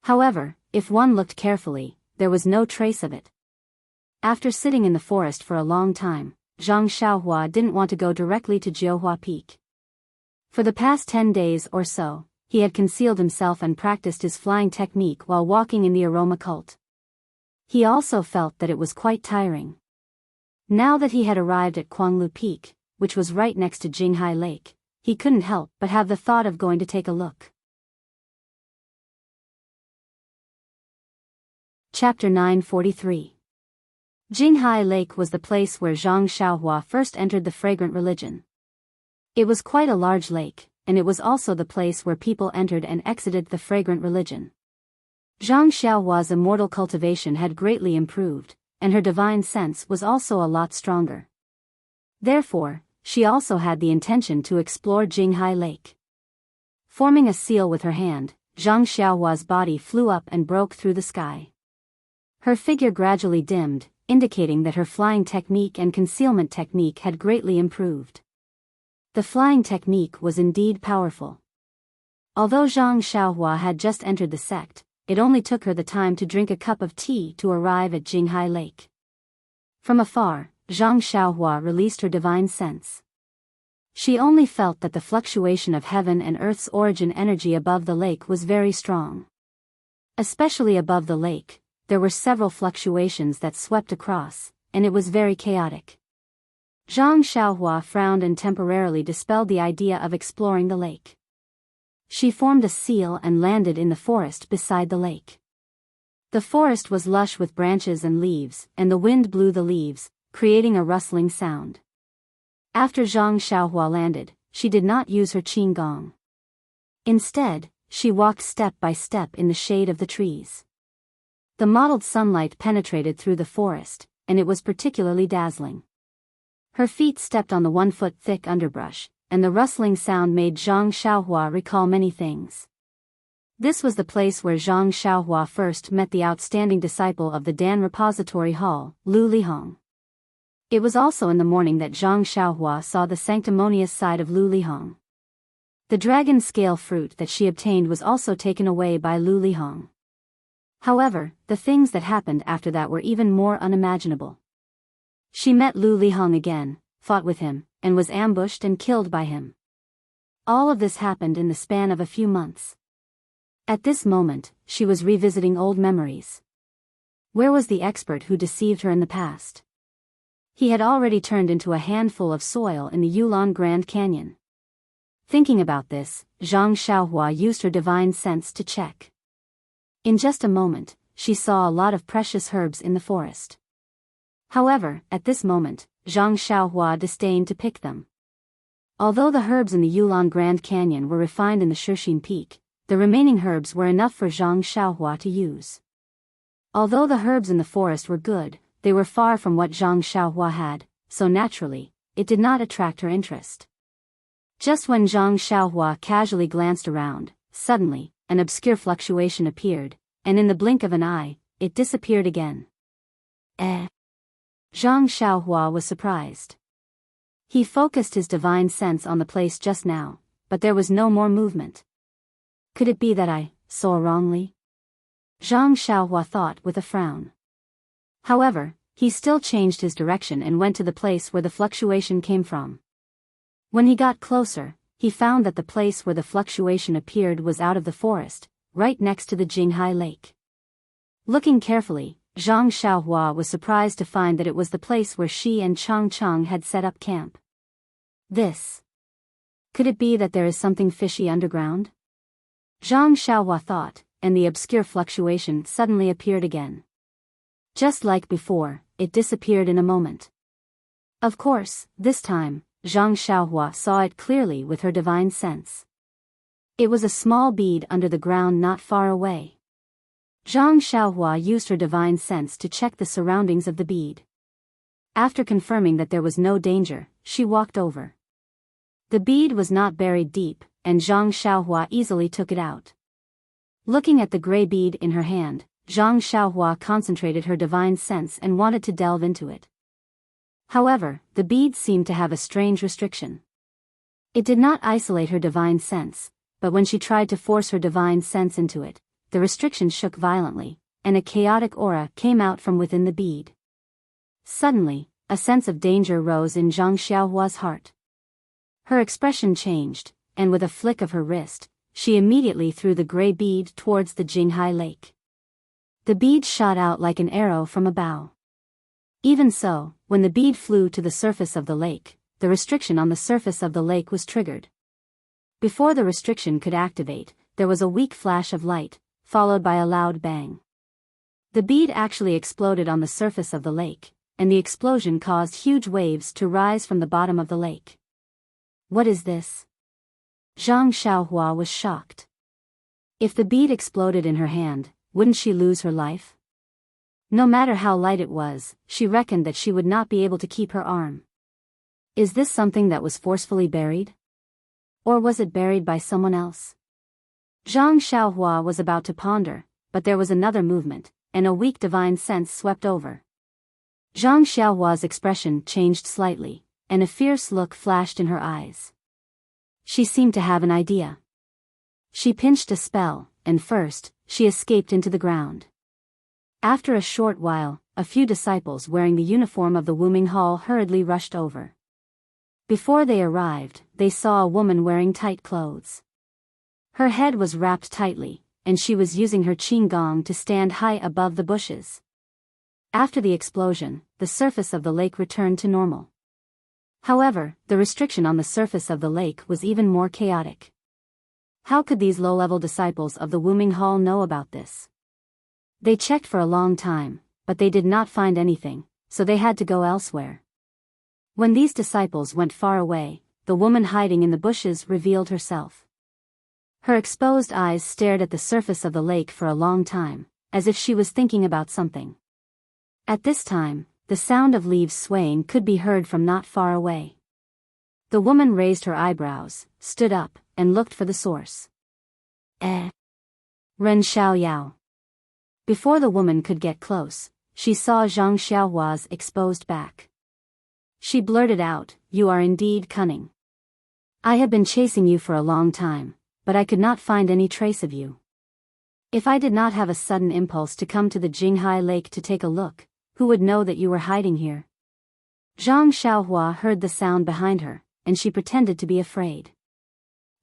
However, if one looked carefully, there was no trace of it. After sitting in the forest for a long time, Zhang Xiaohua didn't want to go directly to Jiuhua Peak. For the past 10 days or so, he had concealed himself and practiced his flying technique while walking in the aroma cult. He also felt that it was quite tiring. Now that he had arrived at Quanglu Peak, which was right next to Jinghai Lake, he couldn't help but have the thought of going to take a look. Chapter 943. Jinghai Lake was the place where Zhang Xiaohua first entered the fragrant religion. It was quite a large lake, and it was also the place where people entered and exited the fragrant religion. Zhang Xiaohua's immortal cultivation had greatly improved, and her divine sense was also a lot stronger. Therefore, she also had the intention to explore Jinghai Lake. Forming a seal with her hand, Zhang Xiaohua's body flew up and broke through the sky. Her figure gradually dimmed, indicating that her flying technique and concealment technique had greatly improved. The flying technique was indeed powerful. Although Zhang Xiaohua had just entered the sect, it only took her the time to drink a cup of tea to arrive at Jinghai Lake. From afar, Zhang Xiaohua released her divine sense. She only felt that the fluctuation of heaven and earth's origin energy above the lake was very strong. Especially above the lake, there were several fluctuations that swept across, and it was very chaotic. Zhang Xiaohua frowned and temporarily dispelled the idea of exploring the lake. She formed a seal and landed in the forest beside the lake. The forest was lush with branches and leaves, and the wind blew the leaves, creating a rustling sound. After Zhang Xiaohua landed, she did not use her qinggong. Instead, she walked step by step in the shade of the trees. The mottled sunlight penetrated through the forest, and it was particularly dazzling. Her feet stepped on the 1-foot-thick underbrush, and the rustling sound made Zhang Xiaohua recall many things. This was the place where Zhang Xiaohua first met the outstanding disciple of the Dan Repository Hall, Lu Lihong. It was also in the morning that Zhang Xiaohua saw the sanctimonious side of Lu Lihong. The dragon scale fruit that she obtained was also taken away by Lu Lihong. However, the things that happened after that were even more unimaginable. She met Lu Lihong again, fought with him, and was ambushed and killed by him. All of this happened in the span of a few months. At this moment, she was revisiting old memories. Where was the expert who deceived her in the past? He had already turned into a handful of soil in the Yulon Grand Canyon. Thinking about this, Zhang Xiaohua used her divine sense to check. In just a moment, she saw a lot of precious herbs in the forest. However, at this moment, Zhang Xiaohua disdained to pick them. Although the herbs in the Yulon Grand Canyon were refined in the Shixin Peak, the remaining herbs were enough for Zhang Xiaohua to use. Although the herbs in the forest were good, they were far from what Zhang Xiaohua had, so naturally, it did not attract her interest. Just when Zhang Xiaohua casually glanced around, suddenly, an obscure fluctuation appeared, and in the blink of an eye, it disappeared again. Zhang Xiaohua was surprised. He focused his divine sense on the place just now, but there was no more movement. Could it be that I saw wrongly? Zhang Xiaohua thought with a frown. However, he still changed his direction and went to the place where the fluctuation came from. When he got closer, he found that the place where the fluctuation appeared was out of the forest, right next to the Jinghai Lake. Looking carefully, Zhang Xiaohua was surprised to find that it was the place where she and Chang Chang had set up camp. Could it be that there is something fishy underground? Zhang Xiaohua thought, and the obscure fluctuation suddenly appeared again. Just like before, it disappeared in a moment. Of course, this time, Zhang Xiaohua saw it clearly with her divine sense. It was a small bead under the ground not far away. Zhang Xiaohua used her divine sense to check the surroundings of the bead. After confirming that there was no danger, she walked over. The bead was not buried deep, and Zhang Xiaohua easily took it out. Looking at the gray bead in her hand, Zhang Xiaohua concentrated her divine sense and wanted to delve into it. However, the bead seemed to have a strange restriction. It did not isolate her divine sense, but when she tried to force her divine sense into it, the restriction shook violently, and a chaotic aura came out from within the bead. Suddenly, a sense of danger rose in Zhang Xiaohua's heart. Her expression changed, and with a flick of her wrist, she immediately threw the gray bead towards the Jinghai Lake. The bead shot out like an arrow from a bow. Even so, when the bead flew to the surface of the lake, the restriction on the surface of the lake was triggered. Before the restriction could activate, there was a weak flash of light, followed by a loud bang. The bead actually exploded on the surface of the lake, and the explosion caused huge waves to rise from the bottom of the lake. What is this? Zhang Xiaohua was shocked. If the bead exploded in her hand, wouldn't she lose her life? No matter how light it was, she reckoned that she would not be able to keep her arm. Is this something that was forcefully buried? Or was it buried by someone else? Zhang Xiaohua was about to ponder, but there was another movement, and a weak divine sense swept over. Zhang Xiaohua's expression changed slightly, and a fierce look flashed in her eyes. She seemed to have an idea. She pinched a spell, and first, she escaped into the ground. After a short while, a few disciples wearing the uniform of the Wuming Hall hurriedly rushed over. Before they arrived, they saw a woman wearing tight clothes. Her head was wrapped tightly, and she was using her qinggong to stand high above the bushes. After the explosion, the surface of the lake returned to normal. However, the restriction on the surface of the lake was even more chaotic. How could these low-level disciples of the Wuming Hall know about this? They checked for a long time, but they did not find anything, so they had to go elsewhere. When these disciples went far away, the woman hiding in the bushes revealed herself. Her exposed eyes stared at the surface of the lake for a long time, as if she was thinking about something. At this time, the sound of leaves swaying could be heard from not far away. The woman raised her eyebrows, stood up, and looked for the source. Ren Xiaoyao. Before the woman could get close, she saw Zhang Xiaohua's exposed back. She blurted out, "You are indeed cunning. I have been chasing you for a long time, but I could not find any trace of you. If I did not have a sudden impulse to come to the Jinghai Lake to take a look, who would know that you were hiding here?" Zhang Xiaohua heard the sound behind her, and she pretended to be afraid.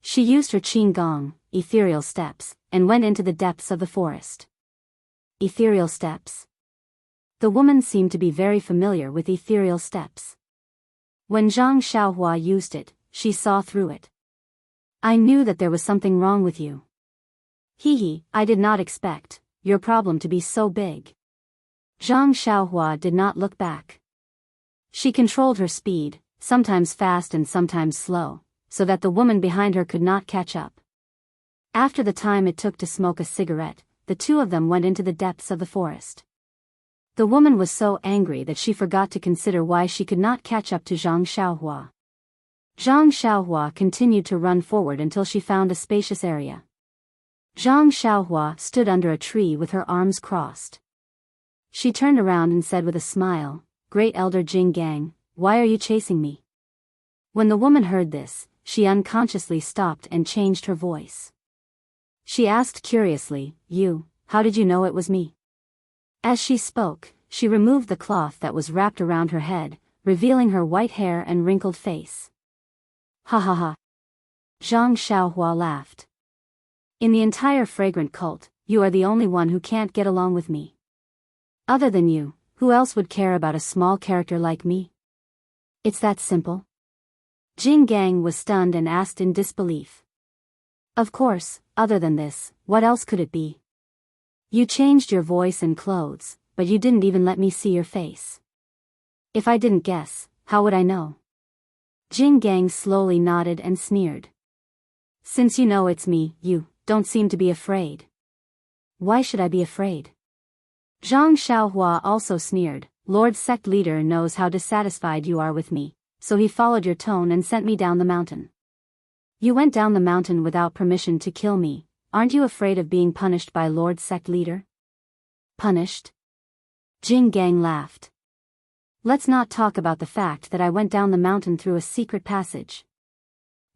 She used her qin gong, ethereal steps, and went into the depths of the forest. Ethereal steps? The woman seemed to be very familiar with ethereal steps. When Zhang Xiaohua used it, she saw through it. I knew that there was something wrong with you. Hee, I did not expect your problem to be so big. Zhang Xiaohua did not look back. She controlled her speed, sometimes fast and sometimes slow, so that the woman behind her could not catch up. After the time it took to smoke a cigarette, the two of them went into the depths of the forest. The woman was so angry that she forgot to consider why she could not catch up to Zhang Xiaohua. Zhang Xiaohua continued to run forward until she found a spacious area. Zhang Xiaohua stood under a tree with her arms crossed. She turned around and said with a smile, "Great Elder Jing Gang, why are you chasing me?" When the woman heard this, she unconsciously stopped and changed her voice. She asked curiously, how did you know it was me?" As she spoke, she removed the cloth that was wrapped around her head, revealing her white hair and wrinkled face. Ha ha ha. Zhang Xiaohua laughed. "In the entire fragrant cult, you are the only one who can't get along with me. Other than you, who else would care about a small character like me? It's that simple?" Jing Gang was stunned and asked in disbelief. "Of course, other than this, what else could it be? You changed your voice and clothes, but you didn't even let me see your face. If I didn't guess, how would I know?" Jing Gang slowly nodded and sneered. "Since you know it's me, you don't seem to be afraid." "Why should I be afraid?" Zhang Xiaohua also sneered. "Lord Sect Leader knows how dissatisfied you are with me, so he followed your tone and sent me down the mountain. You went down the mountain without permission to kill me. Aren't you afraid of being punished by Lord Sect Leader?" "Punished?" Jing Gang laughed. "Let's not talk about the fact that I went down the mountain through a secret passage.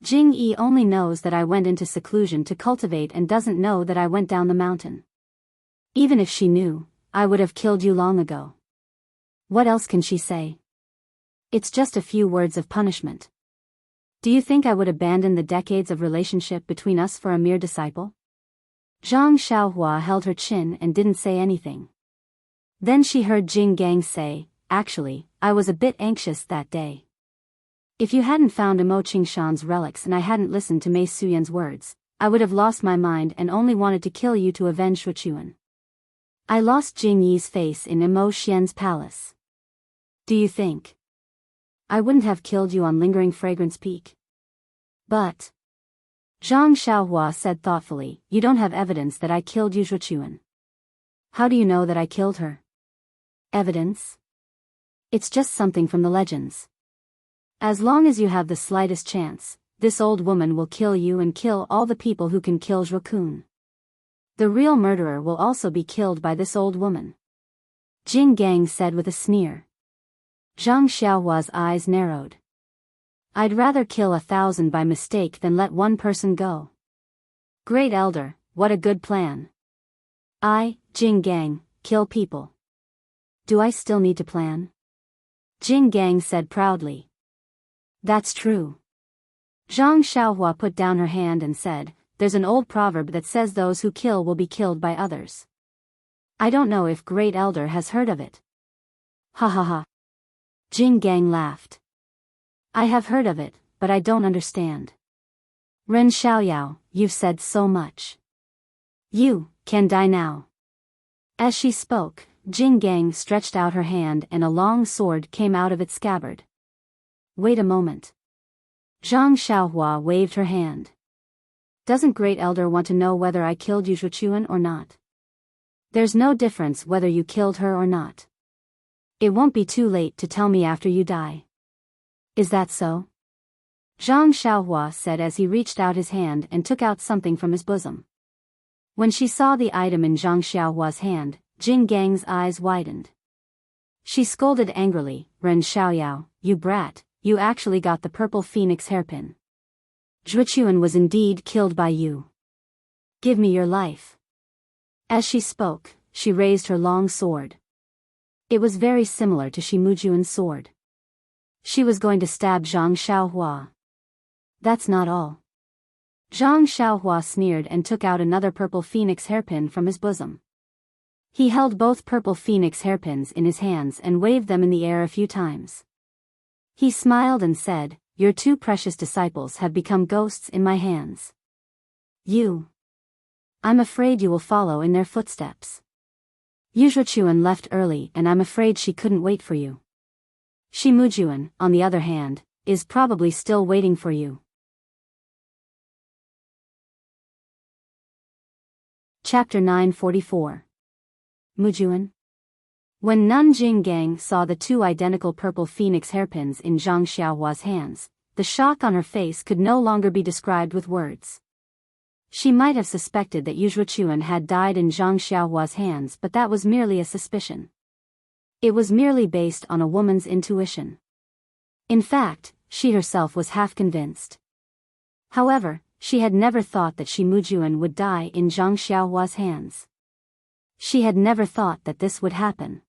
Jing Yi only knows that I went into seclusion to cultivate and doesn't know that I went down the mountain. Even if she knew, I would have killed you long ago. What else can she say? It's just a few words of punishment. Do you think I would abandon the decades of relationship between us for a mere disciple?" Zhang Xiaohua held her chin and didn't say anything. Then she heard Jing Gang say, "Actually, I was a bit anxious that day. If you hadn't found Imo Qingshan's relics and I hadn't listened to Mei Suyan's words, I would have lost my mind and only wanted to kill you to avenge Shuchuan. I lost Jing Yi's face in Imo Xian's palace. Do you think I wouldn't have killed you on Lingering Fragrance Peak? But," Zhang Xiaohua said thoughtfully, "you don't have evidence that I killed Yu Shuchuan. How do you know that I killed her?" "Evidence? It's just something from the legends. As long as you have the slightest chance, this old woman will kill you and kill all the people who can kill Zhuokun. The real murderer will also be killed by this old woman," Jing Gang said with a sneer. Zhang Xiaohua's eyes narrowed. "I'd rather kill 1,000 by mistake than let one person go. Great Elder, what a good plan. I, Jing Gang, kill people. Do I still need to plan?" Jing Gang said proudly. "That's true." Zhang Xiaohua put down her hand and said, "There's an old proverb that says those who kill will be killed by others. I don't know if Great Elder has heard of it." "Ha ha ha." Jing Gang laughed. "I have heard of it, but I don't understand. Ren Xiaoyao, you've said so much. You can die now." As she spoke, Jing Gang stretched out her hand and a long sword came out of its scabbard. "Wait a moment." Zhang Xiaohua waved her hand. "Doesn't Great Elder want to know whether I killed Yu Shuchuan or not? There's no difference whether you killed her or not. It won't be too late to tell me after you die. Is that so?" Zhang Xiaohua said as he reached out his hand and took out something from his bosom. When she saw the item in Zhang Xiaohua's hand, Jing Gang's eyes widened. She scolded angrily, "Ren Xiaoyao, you brat, you actually got the purple phoenix hairpin. Zhuochuan was indeed killed by you. Give me your life." As she spoke, she raised her long sword. It was very similar to Shi Mujuan's sword. She was going to stab Zhang Xiaohua. That's not all. Zhang Xiaohua sneered and took out another purple phoenix hairpin from his bosom. He held both purple phoenix hairpins in his hands and waved them in the air a few times. He smiled and said, "Your two precious disciples have become ghosts in my hands. I'm afraid you will follow in their footsteps. Yuzhuchuan left early and I'm afraid she couldn't wait for you. Shimujuan, on the other hand, is probably still waiting for you." Chapter 944. Mujuan. When Nanjing Gang saw the two identical purple phoenix hairpins in Zhang Xiaohua's hands, the shock on her face could no longer be described with words. She might have suspected that Yuzhuchuan had died in Zhang Xiaohua's hands, but that was merely a suspicion. It was merely based on a woman's intuition. In fact, she herself was half convinced. However, she had never thought that Shimujuan would die in Zhang Xiaohua's hands. She had never thought that this would happen.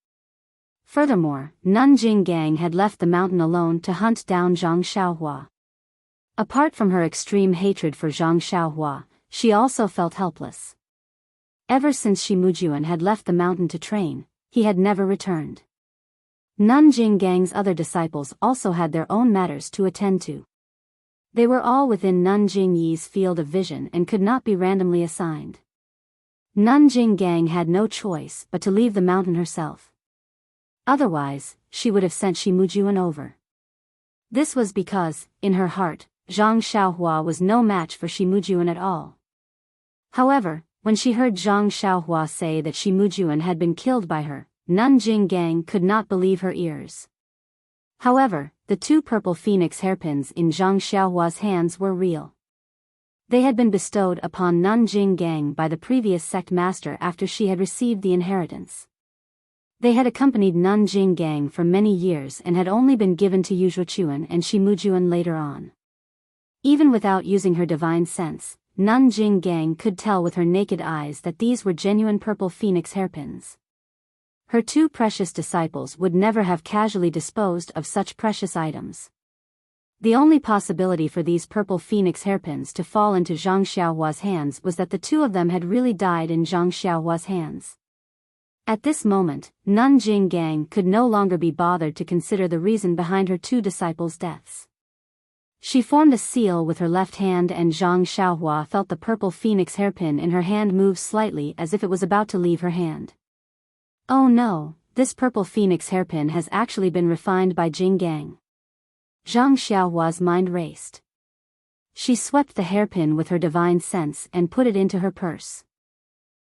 Furthermore, Nanjing Gang had left the mountain alone to hunt down Zhang Xiaohua. Apart from her extreme hatred for Zhang Xiaohua, she also felt helpless. Ever since Shimujuan had left the mountain to train, he had never returned. Nanjing Gang's other disciples also had their own matters to attend to. They were all within Nanjing Yi's field of vision and could not be randomly assigned. Nanjing Gang had no choice but to leave the mountain herself. Otherwise, she would have sent Shimujuan over. This was because, in her heart, Zhang Xiaohua was no match for Shimujuan at all. However, when she heard Zhang Xiaohua say that Shimujuan had been killed by her, Nanjing Gang could not believe her ears. However, the two purple phoenix hairpins in Zhang Xiaohua's hands were real. They had been bestowed upon Nanjing Gang by the previous sect master after she had received the inheritance. They had accompanied Nanjing Gang for many years and had only been given to Yuzhuchuan and Shimujuan later on. Even without using her divine sense, Nanjing Gang could tell with her naked eyes that these were genuine purple phoenix hairpins. Her two precious disciples would never have casually disposed of such precious items. The only possibility for these purple phoenix hairpins to fall into Zhang Xiaohua's hands was that the two of them had really died in Zhang Xiaohua's hands. At this moment, Nanjing Gang could no longer be bothered to consider the reason behind her two disciples' deaths. She formed a seal with her left hand and Zhang Xiaohua felt the purple phoenix hairpin in her hand move slightly as if it was about to leave her hand. Oh no, this purple phoenix hairpin has actually been refined by Jing Gang. Zhang Xiaohua's mind raced. She swept the hairpin with her divine sense and put it into her purse.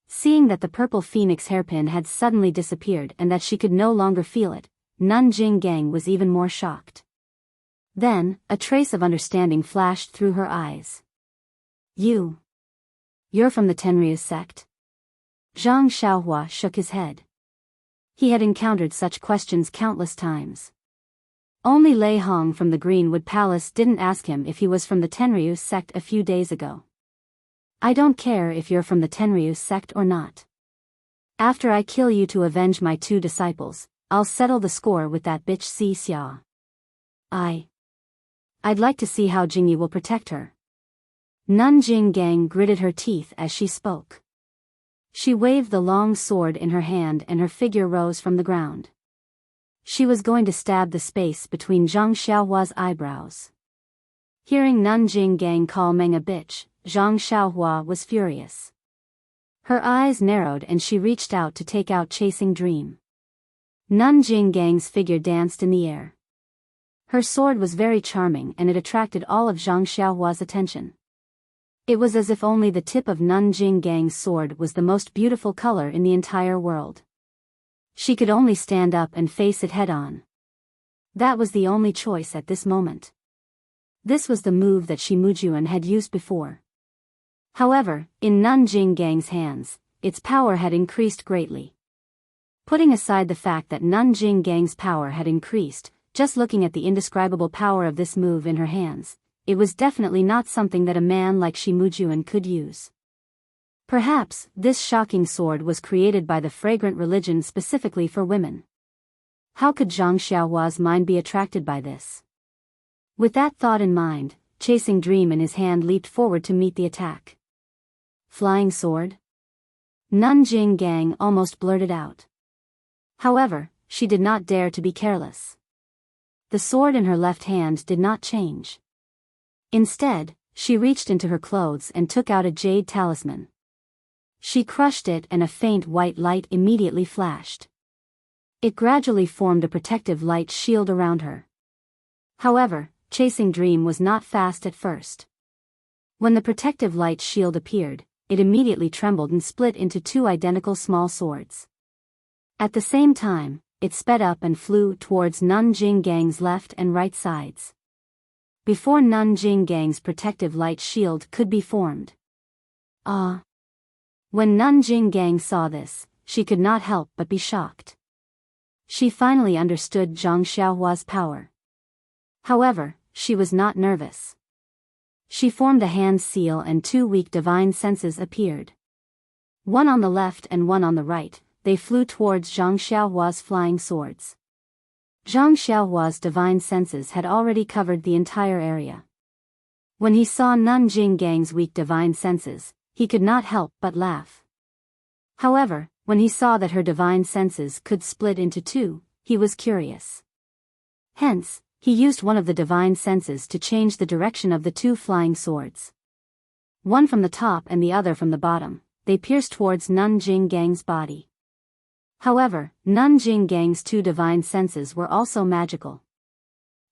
Seeing that the purple phoenix hairpin had suddenly disappeared and that she could no longer feel it, Nanjing Gang was even more shocked. Then, a trace of understanding flashed through her eyes. You're from the Tenryu sect? Zhang Xiaohua shook his head. He had encountered such questions countless times. Only Lei Hong from the Greenwood Palace didn't ask him if he was from the Tenryu sect a few days ago. I don't care if you're from the Tenryu sect or not. After I kill you to avenge my two disciples, I'll settle the score with that bitch Si Xia. I'd like to see how Jingyi will protect her. Nanjing Gang gritted her teeth as she spoke. She waved the long sword in her hand and her figure rose from the ground. She was going to stab the space between Zhang Xiaohua's eyebrows. Hearing Nanjing Gang call Meng a bitch, Zhang Xiaohua was furious. Her eyes narrowed and she reached out to take out Chasing Dream. Nanjing Gang's figure danced in the air. Her sword was very charming and it attracted all of Zhang Xiaohua's attention. It was as if only the tip of Nanjing Gang's sword was the most beautiful color in the entire world. She could only stand up and face it head-on. That was the only choice at this moment. This was the move that Shimujuan had used before. However, in Nanjing Gang's hands, its power had increased greatly. Putting aside the fact that Nanjing Gang's power had increased, just looking at the indescribable power of this move in her hands, it was definitely not something that a man like Shimujuan could use. Perhaps, this shocking sword was created by the fragrant religion specifically for women. How could Zhang Xiaohua's mind be attracted by this? With that thought in mind, chasing dream in his hand, leaped forward to meet the attack. Flying sword? Nanjing Gang almost blurted out. However, she did not dare to be careless. The sword in her left hand did not change. Instead, she reached into her clothes and took out a jade talisman. She crushed it and a faint white light immediately flashed. It gradually formed a protective light shield around her. However, chasing dream was not fast at first. When the protective light shield appeared, it immediately trembled and split into two identical small swords. At the same time, it sped up and flew towards Nanjing Gang's left and right sides. Before Nanjing Gang's protective light shield could be formed. When Nanjing Gang saw this, she could not help but be shocked. She finally understood Zhang Xiaohua's power. However, she was not nervous. She formed a hand seal and two weak divine senses appeared. One on the left and one on the right, they flew towards Zhang Xiaohua's flying swords. Zhang Xiaohua's divine senses had already covered the entire area. When he saw Nanjing Gang's weak divine senses, he could not help but laugh. However, when he saw that her divine senses could split into two, he was curious. Hence, he used one of the divine senses to change the direction of the two flying swords. One from the top and the other from the bottom, they pierced towards Nanjing Gang's body. However, Nanjing Gang's two divine senses were also magical.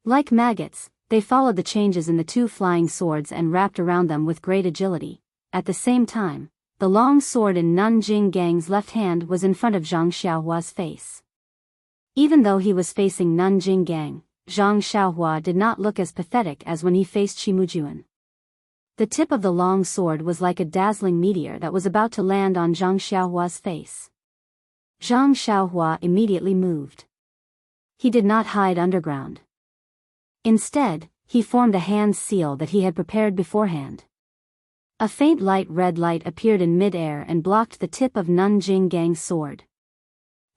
Like maggots, they followed the changes in the two flying swords and wrapped around them with great agility. At the same time, the long sword in Nanjing Gang's left hand was in front of Zhang Xiaohua's face. Even though he was facing Nanjing Gang, Zhang Xiaohua did not look as pathetic as when he faced Shimujuan. The tip of the long sword was like a dazzling meteor that was about to land on Zhang Xiaohua's face. Zhang Xiaohua immediately moved. He did not hide underground. Instead, he formed a hand seal that he had prepared beforehand. A faint light red light appeared in mid-air and blocked the tip of Nanjing Gang's sword.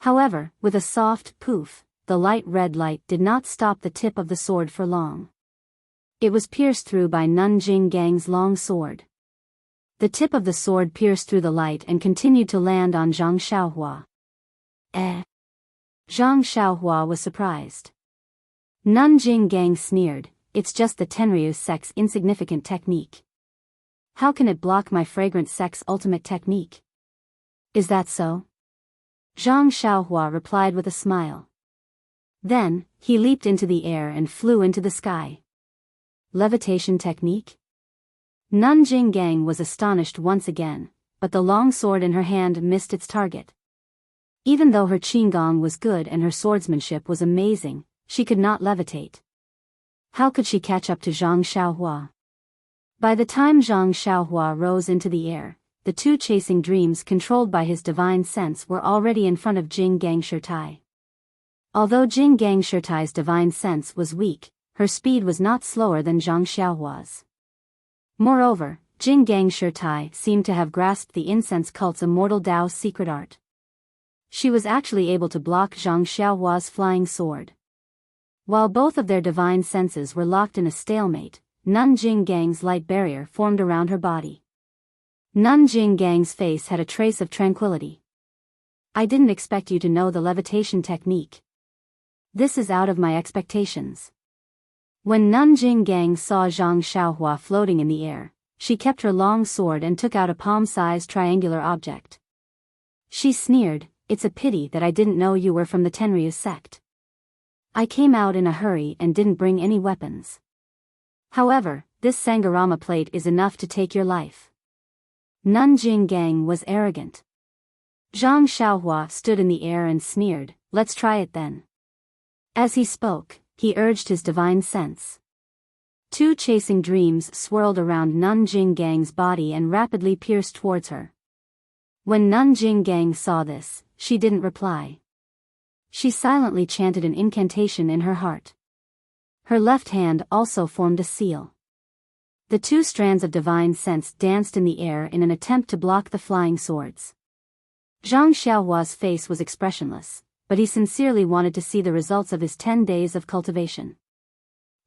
However, with a soft poof, the light red light did not stop the tip of the sword for long. It was pierced through by Nanjing Gang's long sword. The tip of the sword pierced through the light and continued to land on Zhang Xiaohua. Zhang Xiaohua was surprised. Nanjing Gang sneered, "It's just the Tenryu sect's insignificant technique. How can it block my fragrant sect's ultimate technique?" "Is that so?" Zhang Xiaohua replied with a smile. Then, he leaped into the air and flew into the sky. Levitation technique? Nanjing Gang was astonished once again, but the long sword in her hand missed its target. Even though her qigong was good and her swordsmanship was amazing, she could not levitate. How could she catch up to Zhang Xiaohua? By the time Zhang Xiaohua rose into the air, the two chasing dreams controlled by his divine sense were already in front of Jing Gang Shirtai. Although Jing Gang Shirtai's divine sense was weak, her speed was not slower than Zhang Xiaohua's. Moreover, Jing Gang Shirtai seemed to have grasped the incense cult's Immortal Tao's secret art. She was actually able to block Zhang Xiaohua's flying sword. While both of their divine senses were locked in a stalemate, Nanjing Gang's light barrier formed around her body. Nanjing Gang's face had a trace of tranquility. "I didn't expect you to know the levitation technique. This is out of my expectations." When Nanjing Gang saw Zhang Xiaohua floating in the air, she kept her long sword and took out a palm-sized triangular object. She sneered, "It's a pity that I didn't know you were from the Tenryu sect. I came out in a hurry and didn't bring any weapons. However, this Sangarama plate is enough to take your life." Nanjing Gang was arrogant. Zhang Xiaohua stood in the air and sneered, "Let's try it then." As he spoke, he urged his divine sense. Two chasing dreams swirled around Nanjing Gang's body and rapidly pierced towards her. When Nanjing Gang saw this, she didn't reply. She silently chanted an incantation in her heart. Her left hand also formed a seal. The two strands of divine sense danced in the air in an attempt to block the flying swords. Zhang Xiaohua's face was expressionless, but he sincerely wanted to see the results of his 10 days of cultivation.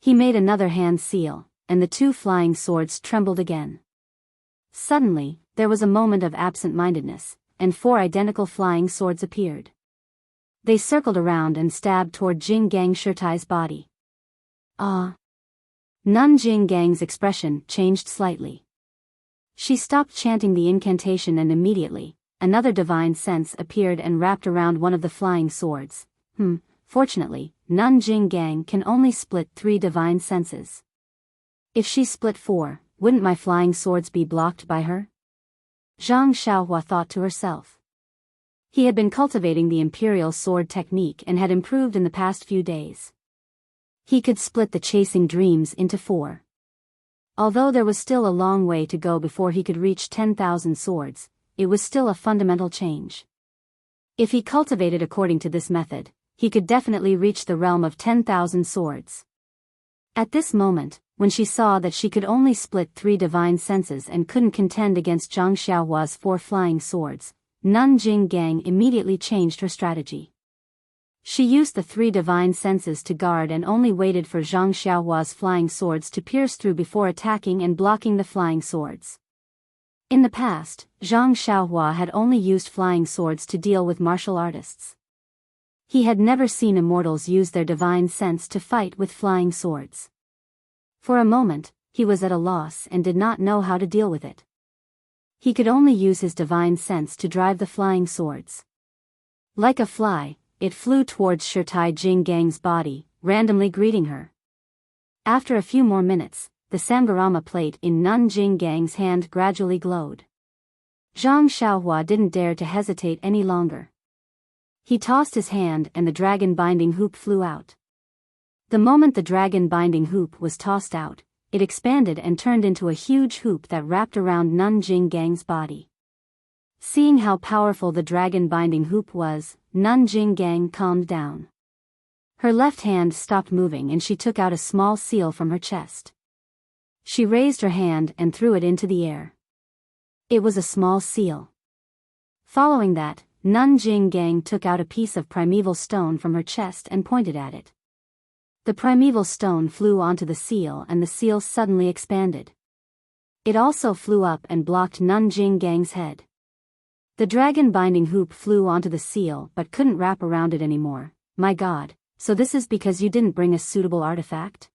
He made another hand seal, and the two flying swords trembled again. Suddenly, there was a moment of absent-mindedness, and 4 identical flying swords appeared. They circled around and stabbed toward Jing Gang Shirtai's body. Ah! Nun Jing Gang's expression changed slightly. She stopped chanting the incantation and immediately, another divine sense appeared and wrapped around one of the flying swords. Fortunately, Nun Jing Gang can only split 3 divine senses. If she split 4, wouldn't my flying swords be blocked by her? Zhang Xiaohua thought to herself. He had been cultivating the imperial sword technique and had improved in the past few days. He could split the chasing dreams into 4. Although there was still a long way to go before he could reach 10,000 swords, it was still a fundamental change. If he cultivated according to this method, he could definitely reach the realm of 10,000 swords. At this moment, when she saw that she could only split 3 divine senses and couldn't contend against Zhang Xiaohua's 4 flying swords, Nun Jing Gang immediately changed her strategy. She used the 3 divine senses to guard and only waited for Zhang Xiaohua's flying swords to pierce through before attacking and blocking the flying swords. In the past, Zhang Xiaohua had only used flying swords to deal with martial artists. He had never seen immortals use their divine sense to fight with flying swords. For a moment, he was at a loss and did not know how to deal with it. He could only use his divine sense to drive the flying swords. Like a fly, it flew towards Shirtai Jing Gang's body, randomly greeting her. After a few more minutes, the Samgarama plate in Nun Jing Gang's hand gradually glowed. Zhang Xiaohua didn't dare to hesitate any longer. He tossed his hand and the dragon binding hoop flew out. The moment the dragon binding hoop was tossed out, it expanded and turned into a huge hoop that wrapped around Nun Jing Gang's body. Seeing how powerful the dragon binding hoop was, Nun Jing Gang calmed down. Her left hand stopped moving and she took out a small seal from her chest. She raised her hand and threw it into the air. It was a small seal. Following that, Nun Jing Gang took out a piece of primeval stone from her chest and pointed at it. The primeval stone flew onto the seal and the seal suddenly expanded. It also flew up and blocked Nun Jing Gang's head. The dragon binding hoop flew onto the seal but couldn't wrap around it anymore. My God, so this is because you didn't bring a suitable artifact?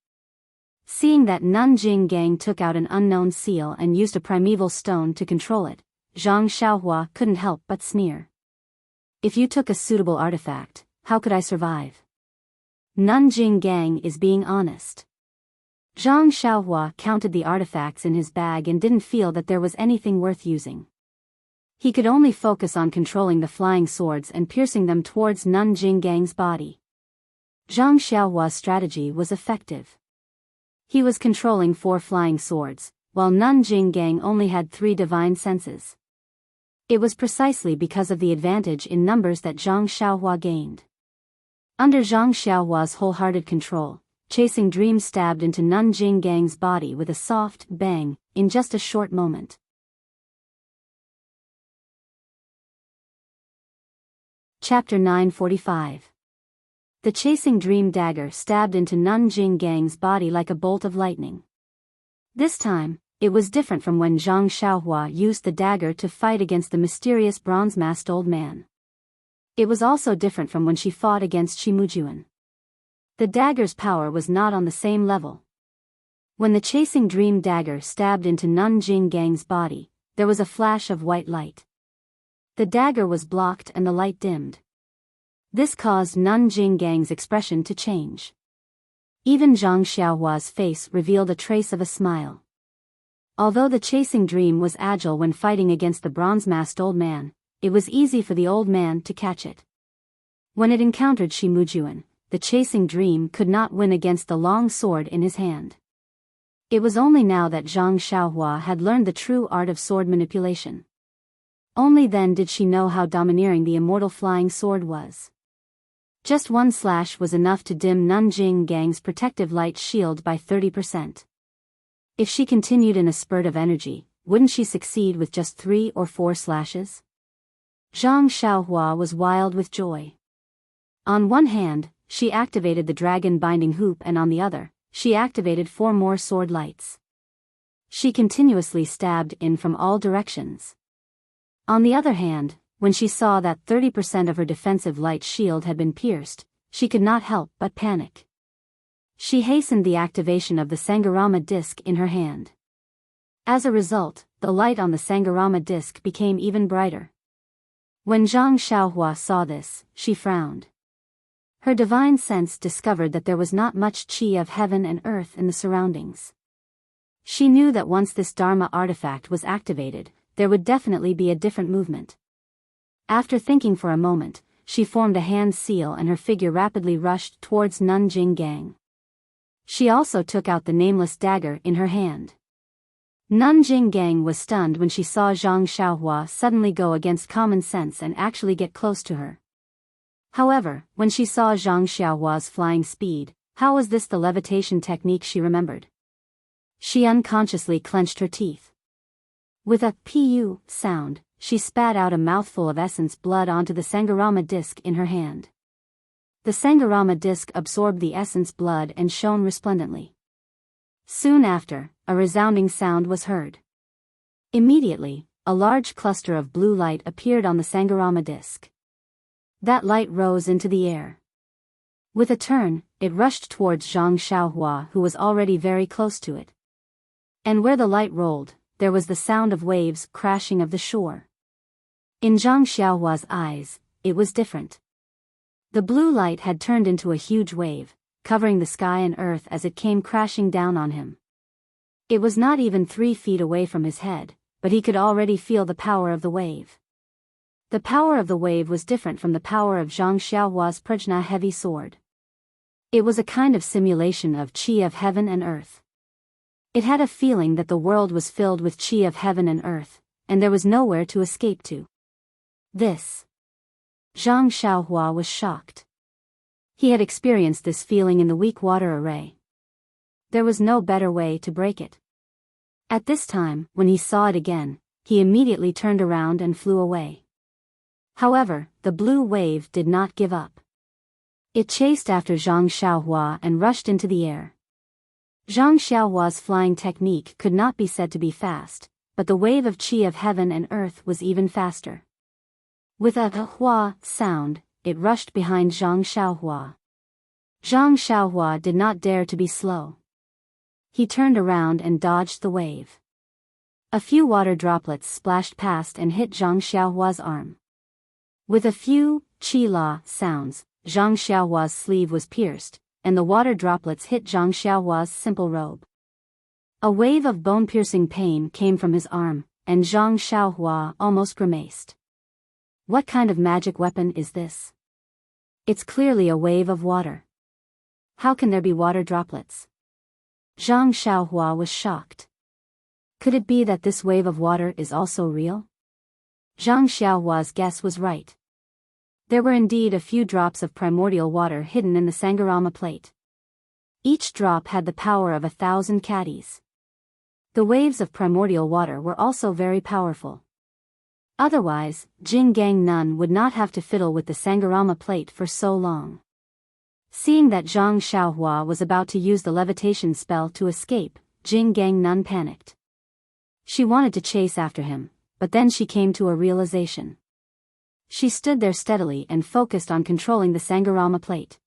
Seeing that Nun Jing Gang took out an unknown seal and used a primeval stone to control it, Zhang Xiaohua couldn't help but sneer. If you took a suitable artifact, how could I survive? Nun Jing Gang is being honest. Zhang Xiaohua counted the artifacts in his bag and didn't feel that there was anything worth using. He could only focus on controlling the flying swords and piercing them towards Nun Jing Gang's body. Zhang Xiaohua's strategy was effective. He was controlling 4 flying swords, while Nun Jing Gang only had 3 divine senses. It was precisely because of the advantage in numbers that Zhang Xiaohua gained. Under Zhang Xiaohua's wholehearted control, chasing dreams stabbed into Nun Jing Gang's body with a soft bang in just a short moment. Chapter 945. The chasing dream dagger stabbed into Nun Jing Gang's body like a bolt of lightning. This time, it was different from when Zhang Xiaohua used the dagger to fight against the mysterious bronze-masked old man. It was also different from when she fought against Shimujuan. The dagger's power was not on the same level. When the chasing dream dagger stabbed into Nun Jing Gang's body, there was a flash of white light. The dagger was blocked and the light dimmed. This caused Nun Jing Gang's expression to change. Even Zhang Xiaohua's face revealed a trace of a smile. Although the chasing dream was agile when fighting against the bronze-masked old man, it was easy for the old man to catch it. When it encountered Shimujuan, the chasing dream could not win against the long sword in his hand. It was only now that Zhang Xiaohua had learned the true art of sword manipulation. Only then did she know how domineering the immortal flying sword was. Just one slash was enough to dim Nun Jing Gang's protective light shield by 30%. If she continued in a spurt of energy, wouldn't she succeed with just 3 or 4 slashes? Zhang Xiaohua was wild with joy. On one hand, she activated the dragon binding hoop and on the other, she activated 4 more sword lights. She continuously stabbed in from all directions. On the other hand, when she saw that 30% of her defensive light shield had been pierced, she could not help but panic. She hastened the activation of the Sangharama disc in her hand. As a result, the light on the Sangharama disc became even brighter. When Zhang Xiaohua saw this, she frowned. Her divine sense discovered that there was not much qi of heaven and earth in the surroundings. She knew that once this Dharma artifact was activated, there would definitely be a different movement. After thinking for a moment, she formed a hand seal and her figure rapidly rushed towards Nanjing Gang. She also took out the nameless dagger in her hand. Nanjing Gang was stunned when she saw Zhang Xiaohua suddenly go against common sense and actually get close to her. However, when she saw Zhang Xiaohua's flying speed, how was this the levitation technique she remembered? She unconsciously clenched her teeth. With a pu sound, she spat out a mouthful of essence blood onto the Sangharama disc in her hand. The Sangharama disc absorbed the essence blood and shone resplendently. Soon after, a resounding sound was heard. Immediately, a large cluster of blue light appeared on the Sangharama disc. That light rose into the air. With a turn, it rushed towards Zhang Xiaohua, who was already very close to it. And where the light rolled, there was the sound of waves crashing of the shore. In Zhang Xiaohua's eyes, it was different. The blue light had turned into a huge wave, covering the sky and earth as it came crashing down on him. It was not even 3 feet away from his head, but he could already feel the power of the wave. The power of the wave was different from the power of Zhang Xiaohua's Prajna heavy sword. It was a kind of simulation of qi of heaven and earth. It had a feeling that the world was filled with qi of heaven and earth, and there was nowhere to escape to. This. Zhang Xiaohua was shocked. He had experienced this feeling in the weak water array. There was no better way to break it. At this time, when he saw it again, he immediately turned around and flew away. However, the blue wave did not give up. It chased after Zhang Xiaohua and rushed into the air. Zhang Xiaohua's flying technique could not be said to be fast, but the wave of qi of heaven and earth was even faster. With a hua sound, it rushed behind Zhang Xiaohua. Zhang Xiaohua did not dare to be slow. He turned around and dodged the wave. A few water droplets splashed past and hit Zhang Xiaohua's arm. With a few qi-la sounds, Zhang Xiaohua's sleeve was pierced, and the water droplets hit Zhang Xiaohua's simple robe. A wave of bone-piercing pain came from his arm, and Zhang Xiaohua almost grimaced. What kind of magic weapon is this? It's clearly a wave of water. How can there be water droplets? Zhang Xiaohua was shocked. Could it be that this wave of water is also real? Zhang Xiaohua's guess was right. There were indeed a few drops of primordial water hidden in the Sangharama plate. Each drop had the power of 1,000 caddies. The waves of primordial water were also very powerful. Otherwise, Jing Gang Nun would not have to fiddle with the Sangharama plate for so long. Seeing that Zhang Xiaohua was about to use the levitation spell to escape, Jing Gang Nun panicked. She wanted to chase after him, but then she came to a realization. She stood there steadily and focused on controlling the Sangharama plate.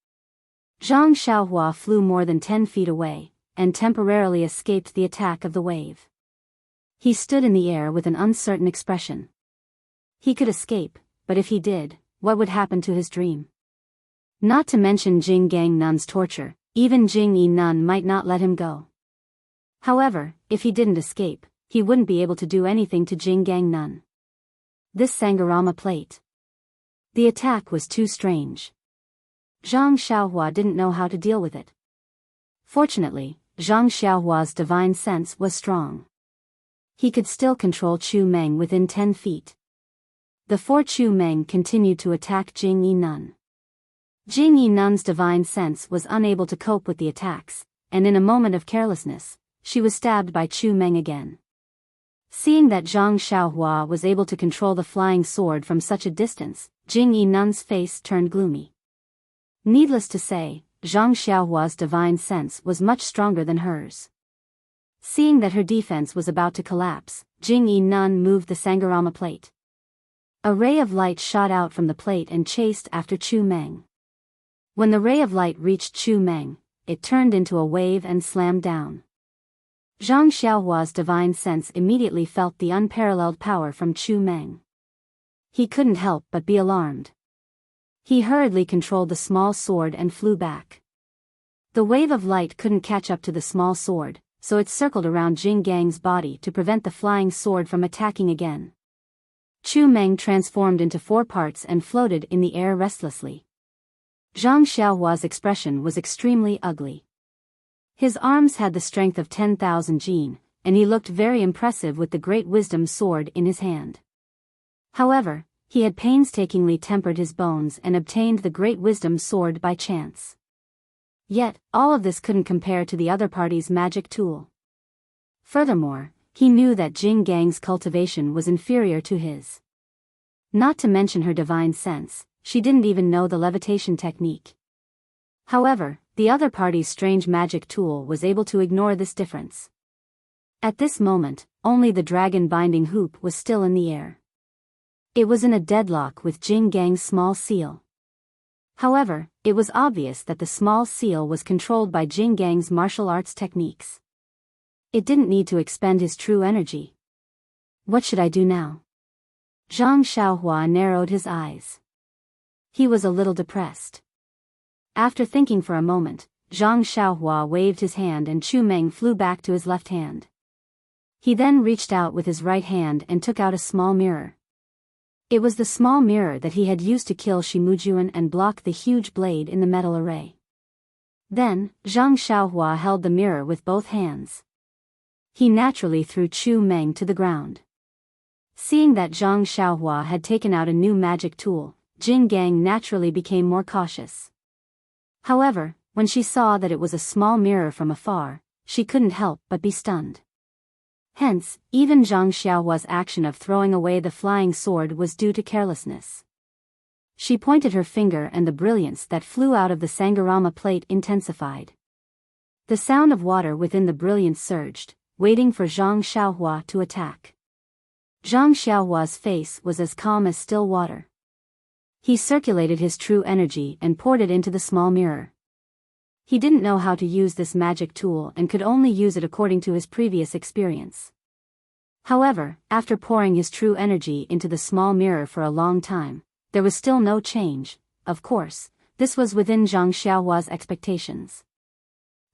Zhang Xiaohua flew more than 10 feet away, and temporarily escaped the attack of the wave. He stood in the air with an uncertain expression. He could escape, but if he did, what would happen to his dream? Not to mention Jing Gang Nun's torture, even Jing Yi Nun might not let him go. However, if he didn't escape, he wouldn't be able to do anything to Jing Gang Nun. This Sangharama plate. The attack was too strange. Zhang Xiaohua didn't know how to deal with it. Fortunately, Zhang Xiaohua's divine sense was strong. He could still control Chu Meng within 10 feet. The 4 Chu Meng continued to attack Jing Yi Nun. Jing Yi Nun's divine sense was unable to cope with the attacks, and in a moment of carelessness, she was stabbed by Chu Meng again. Seeing that Zhang Xiaohua was able to control the flying sword from such a distance, Jing Yi Nun's face turned gloomy. Needless to say, Zhang Xiaohua's divine sense was much stronger than hers. Seeing that her defense was about to collapse, Jing Yi Nun moved the Sangharama plate. A ray of light shot out from the plate and chased after Chu Meng. When the ray of light reached Chu Meng, it turned into a wave and slammed down. Zhang Xiaohua's divine sense immediately felt the unparalleled power from Chu Meng. He couldn't help but be alarmed. He hurriedly controlled the small sword and flew back. The wave of light couldn't catch up to the small sword, so it circled around Jing Gang's body to prevent the flying sword from attacking again. Chu Meng transformed into 4 parts and floated in the air restlessly. Zhang Xiaohua's expression was extremely ugly. His arms had the strength of 10,000 jin, and he looked very impressive with the great wisdom sword in his hand. However, he had painstakingly tempered his bones and obtained the great wisdom sword by chance. Yet, all of this couldn't compare to the other party's magic tool. Furthermore, he knew that Jing Gang's cultivation was inferior to his. Not to mention her divine sense, she didn't even know the levitation technique. However, the other party's strange magic tool was able to ignore this difference. At this moment, only the dragon binding hoop was still in the air. It was in a deadlock with Jing Gang's small seal. However, it was obvious that the small seal was controlled by Jing Gang's martial arts techniques. It didn't need to expend his true energy. What should I do now? Zhang Xiaohua narrowed his eyes. He was a little depressed. After thinking for a moment, Zhang Xiaohua waved his hand and Chu Meng flew back to his left hand. He then reached out with his right hand and took out a small mirror. It was the small mirror that he had used to kill Shimujuan and block the huge blade in the metal array. Then, Zhang Xiaohua held the mirror with both hands. He naturally threw Chu Meng to the ground. Seeing that Zhang Xiaohua had taken out a new magic tool, Jing Gang naturally became more cautious. However, when she saw that it was a small mirror from afar, she couldn't help but be stunned. Hence, even Zhang Xiaohua's action of throwing away the flying sword was due to carelessness. She pointed her finger and the brilliance that flew out of the Sangharama plate intensified. The sound of water within the brilliance surged, waiting for Zhang Xiaohua to attack. Zhang Xiaohua's face was as calm as still water. He circulated his true energy and poured it into the small mirror. He didn't know how to use this magic tool and could only use it according to his previous experience. However, after pouring his true energy into the small mirror for a long time, there was still no change. Of course, this was within Zhang Xiaohua's expectations.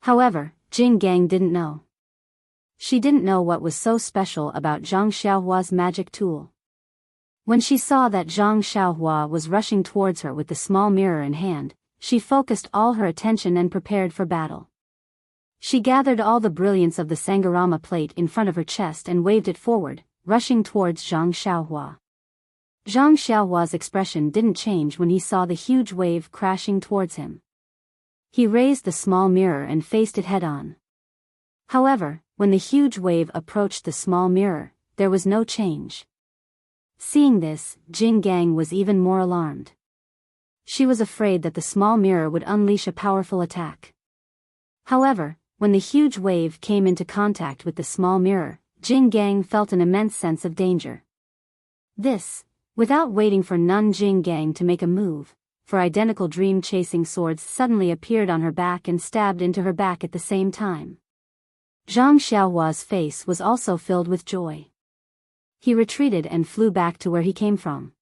However, Jing Gang didn't know. She didn't know what was so special about Zhang Xiaohua's magic tool. When she saw that Zhang Xiaohua was rushing towards her with the small mirror in hand, she focused all her attention and prepared for battle. She gathered all the brilliance of the Sangharama plate in front of her chest and waved it forward, rushing towards Zhang Xiaohua. Zhang Xiaohua's expression didn't change when he saw the huge wave crashing towards him. He raised the small mirror and faced it head-on. However, when the huge wave approached the small mirror, there was no change. Seeing this, Jing Gang was even more alarmed. She was afraid that the small mirror would unleash a powerful attack. However, when the huge wave came into contact with the small mirror, Jing Gang felt an immense sense of danger. This, without waiting for Nun Jing Gang to make a move, for identical dream-chasing swords suddenly appeared on her back and stabbed into her back at the same time. Zhang Xiaohua's face was also filled with joy. He retreated and flew back to where he came from.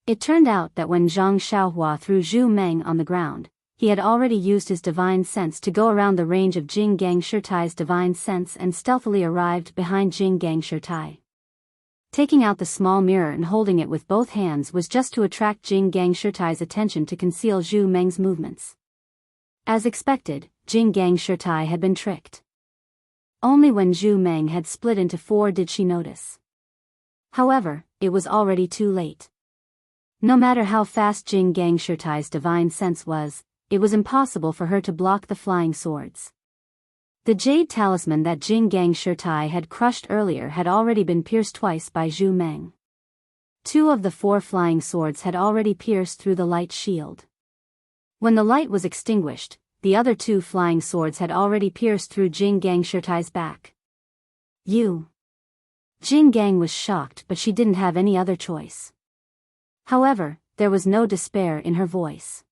It turned out that when Zhang Xiaohua threw Zhu Meng on the ground, he had already used his divine sense to go around the range of Jing Gang Shirtai's divine sense and stealthily arrived behind Jing Gang Shirtai. Taking out the small mirror and holding it with both hands was just to attract Jing Gang Shirtai's attention to conceal Zhu Meng's movements. As expected, Jing Gang Shirtai had been tricked. Only when Zhu Meng had split into 4 did she notice. However, it was already too late. No matter how fast Jing Gang Shirtai's divine sense was, it was impossible for her to block the flying swords. The jade talisman that Jing Gang Shirtai had crushed earlier had already been pierced twice by Zhu Meng. 2 of the 4 flying swords had already pierced through the light shield. When the light was extinguished, the other two flying swords had already pierced through Jing Gang Shirtai's back. You. Jing Gang was shocked, but she didn't have any other choice. However, there was no despair in her voice.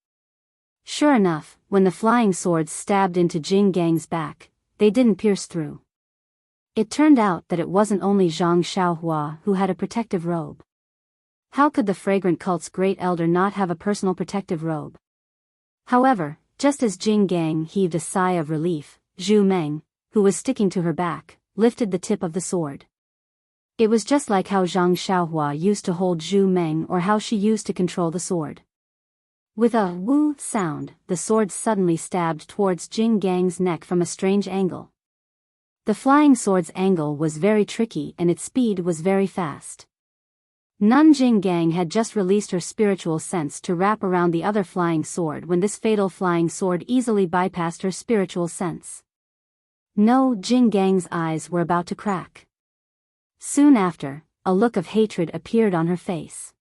Sure enough, when the flying swords stabbed into Jing Gang's back, they didn't pierce through. It turned out that it wasn't only Zhang Xiaohua who had a protective robe. How could the fragrant cult's great elder not have a personal protective robe? However, just as Jing Gang heaved a sigh of relief, Zhu Meng, who was sticking to her back, lifted the tip of the sword. It was just like how Zhang Xiaohua used to hold Zhu Meng or how she used to control the sword. With a woo sound, the sword suddenly stabbed towards Jing Gang's neck from a strange angle. The flying sword's angle was very tricky and its speed was very fast. Nun Jing Gang had just released her spiritual sense to wrap around the other flying sword when this fatal flying sword easily bypassed her spiritual sense. No, Jing Gang's eyes were about to crack. Soon after, a look of hatred appeared on her face.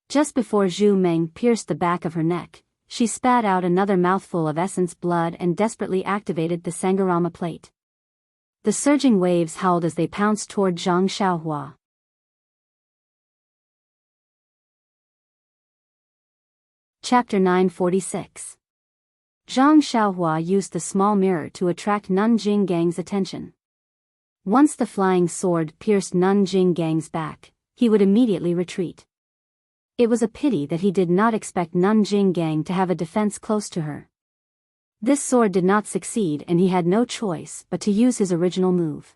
Just before Zhu Meng pierced the back of her neck, she spat out another mouthful of essence blood and desperately activated the Sangharama plate. The surging waves howled as they pounced toward Zhang Xiaohua. Chapter 946. Zhang Xiaohua used the small mirror to attract Nun Jing Gang's attention. Once the flying sword pierced Nun Jing Gang's back, he would immediately retreat. It was a pity that he did not expect Nun Jing Gang to have a defense close to her. This sword did not succeed and he had no choice but to use his original move.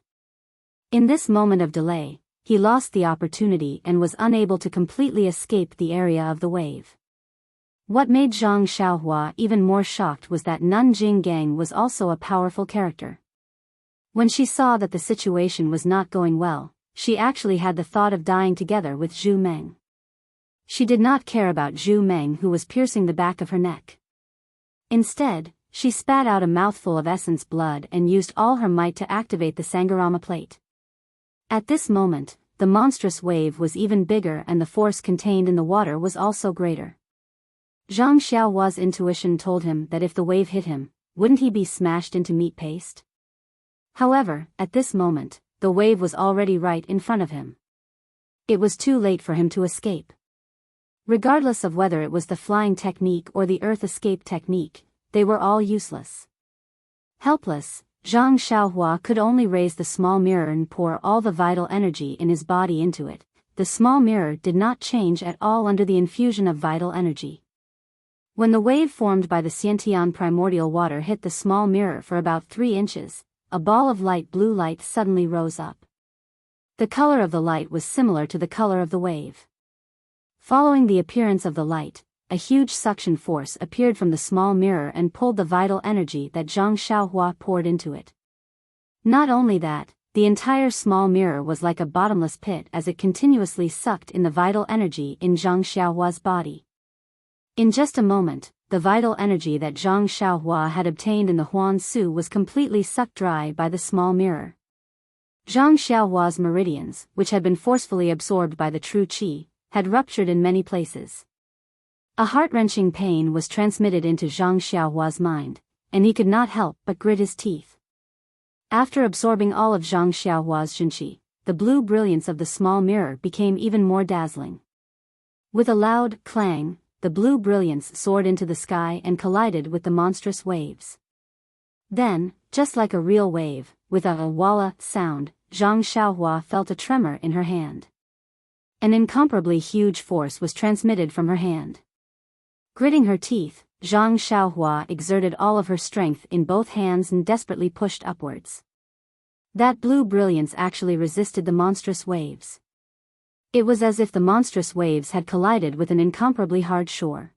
In this moment of delay, he lost the opportunity and was unable to completely escape the area of the wave. What made Zhang Xiaohua even more shocked was that Nun Jing Gang was also a powerful character. When she saw that the situation was not going well, she actually had the thought of dying together with Zhu Meng. She did not care about Zhu Meng who was piercing the back of her neck. Instead, she spat out a mouthful of essence blood and used all her might to activate the Sangharama plate. At this moment, the monstrous wave was even bigger and the force contained in the water was also greater. Zhang Xiaohua's intuition told him that if the wave hit him, wouldn't he be smashed into meat paste? However, at this moment, the wave was already right in front of him. It was too late for him to escape. Regardless of whether it was the flying technique or the earth escape technique, they were all useless. Helpless, Zhang Xiaohua could only raise the small mirror and pour all the vital energy in his body into it. The small mirror did not change at all under the infusion of vital energy. When the wave formed by the Xiantian primordial water hit the small mirror for about 3 inches, a ball of light blue light suddenly rose up. The color of the light was similar to the color of the wave. Following the appearance of the light, a huge suction force appeared from the small mirror and pulled the vital energy that Zhang Xiaohua poured into it. Not only that, the entire small mirror was like a bottomless pit as it continuously sucked in the vital energy in Zhang Xiaohua's body. In just a moment, the vital energy that Zhang Xiaohua had obtained in the Huan Su was completely sucked dry by the small mirror. Zhang Xiaohua's meridians, which had been forcefully absorbed by the true qi, had ruptured in many places. A heart-wrenching pain was transmitted into Zhang Xiaohua's mind, and he could not help but grit his teeth. After absorbing all of Zhang Xiaohua's junqi, the blue brilliance of the small mirror became even more dazzling. With a loud clang, the blue brilliance soared into the sky and collided with the monstrous waves. Then, just like a real wave, with a walla sound, Zhang Xiaohua felt a tremor in her hand. An incomparably huge force was transmitted from her hand. Gritting her teeth, Zhang Xiaohua exerted all of her strength in both hands and desperately pushed upwards. That blue brilliance actually resisted the monstrous waves. It was as if the monstrous waves had collided with an incomparably hard shore.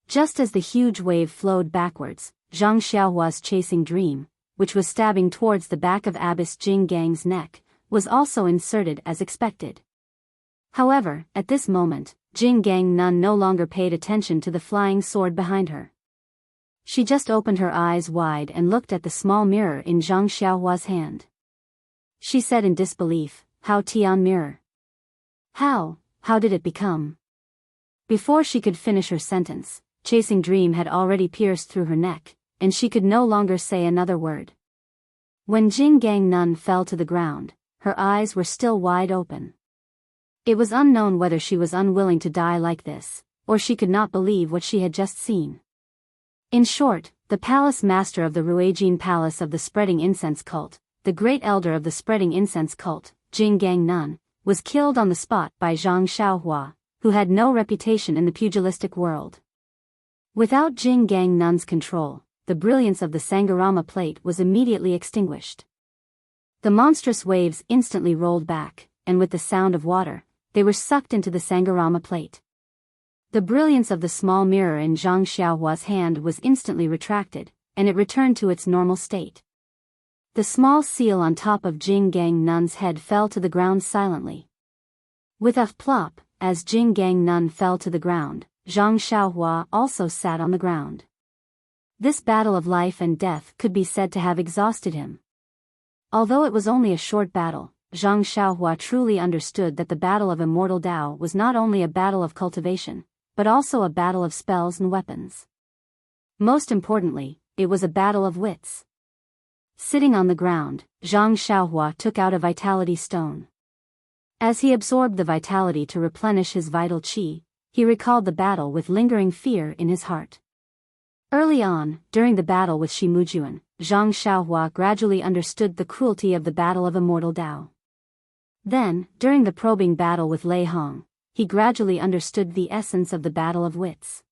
Just as the huge wave flowed backwards, Zhang Xiaohua's chasing dream, which was stabbing towards the back of Abbess Jing Gang's neck, was also inserted as expected. However, at this moment, Jing Gang Nun no longer paid attention to the flying sword behind her. She just opened her eyes wide and looked at the small mirror in Zhang Xiaohua's hand. She said in disbelief, "How Tian mirror? How did it become?" Before she could finish her sentence, chasing dream had already pierced through her neck, and she could no longer say another word. When Jing Gang Nun fell to the ground, her eyes were still wide open. It was unknown whether she was unwilling to die like this, or she could not believe what she had just seen. In short, the palace master of the Ruijin Palace of the Spreading Incense Cult, the great elder of the Spreading Incense Cult, Jing Gang Nun, was killed on the spot by Zhang Xiaohua, who had no reputation in the pugilistic world. Without Jing Gang Nun's control, the brilliance of the Sangharama plate was immediately extinguished. The monstrous waves instantly rolled back, and with the sound of water, they were sucked into the Sangharama plate. The brilliance of the small mirror in Zhang Xiaohua's hand was instantly retracted, and it returned to its normal state. The small seal on top of Jing Gang Nun's head fell to the ground silently. With a plop, as Jing Gang Nun fell to the ground, Zhang Xiaohua also sat on the ground. This battle of life and death could be said to have exhausted him. Although it was only a short battle, Zhang Xiaohua truly understood that the battle of Immortal Dao was not only a battle of cultivation, but also a battle of spells and weapons. Most importantly, it was a battle of wits. Sitting on the ground, Zhang Xiaohua took out a vitality stone. As he absorbed the vitality to replenish his vital qi, he recalled the battle with lingering fear in his heart. Early on, during the battle with Shimujuan, Zhang Xiaohua gradually understood the cruelty of the battle of Immortal Dao. Then, during the probing battle with Lei Hong, he gradually understood the essence of the battle of wits.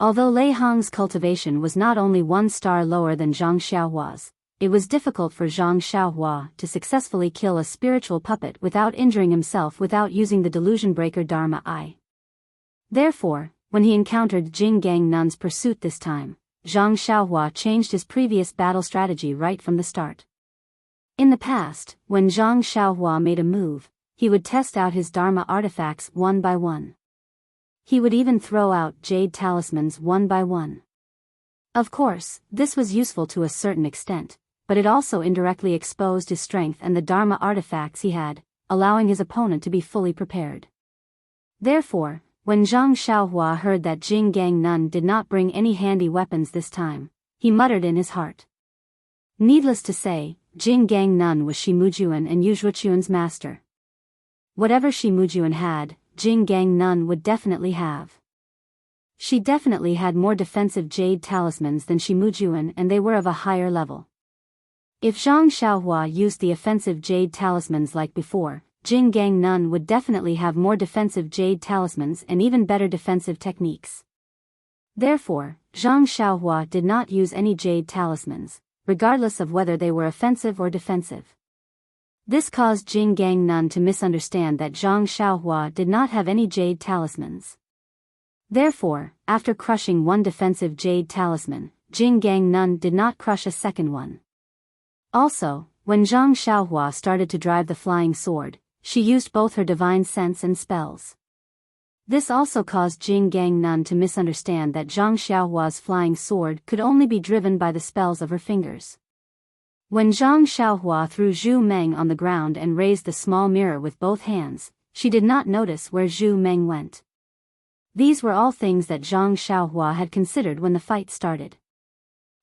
Although Lei Hong's cultivation was not only 1 star lower than Zhang Xiaohua's, it was difficult for Zhang Xiaohua to successfully kill a spiritual puppet without injuring himself without using the delusion breaker Dharma Eye. Therefore, when he encountered Jing Gang Nun's pursuit this time, Zhang Xiaohua changed his previous battle strategy right from the start. In the past, when Zhang Xiaohua made a move, he would test out his Dharma artifacts one by one. He would even throw out jade talismans one by one. Of course, this was useful to a certain extent, but it also indirectly exposed his strength and the Dharma artifacts he had, allowing his opponent to be fully prepared. Therefore, when Zhang Xiaohua heard that Jing Gang Nun did not bring any handy weapons this time, he muttered in his heart. Needless to say, Jing Gang Nun was Shimujuan and Yuzhuachuan's master. Whatever Shimujuan had, Jing Gang Nun would definitely have. She definitely had more defensive jade talismans than Shimujuan, and they were of a higher level. If Zhang Xiaohua used the offensive jade talismans like before, Jing Gang Nun would definitely have more defensive jade talismans and even better defensive techniques. Therefore, Zhang Xiaohua did not use any jade talismans, regardless of whether they were offensive or defensive. This caused Jing Gang Nun to misunderstand that Zhang Xiaohua did not have any jade talismans. Therefore, after crushing one defensive jade talisman, Jing Gang Nun did not crush a second one. Also, when Zhang Xiaohua started to drive the flying sword, she used both her divine sense and spells. This also caused Jing Gang Nun to misunderstand that Zhang Xiaohua's flying sword could only be driven by the spells of her fingers. When Zhang Xiaohua threw Zhu Meng on the ground and raised the small mirror with both hands, she did not notice where Zhu Meng went. These were all things that Zhang Xiaohua had considered when the fight started.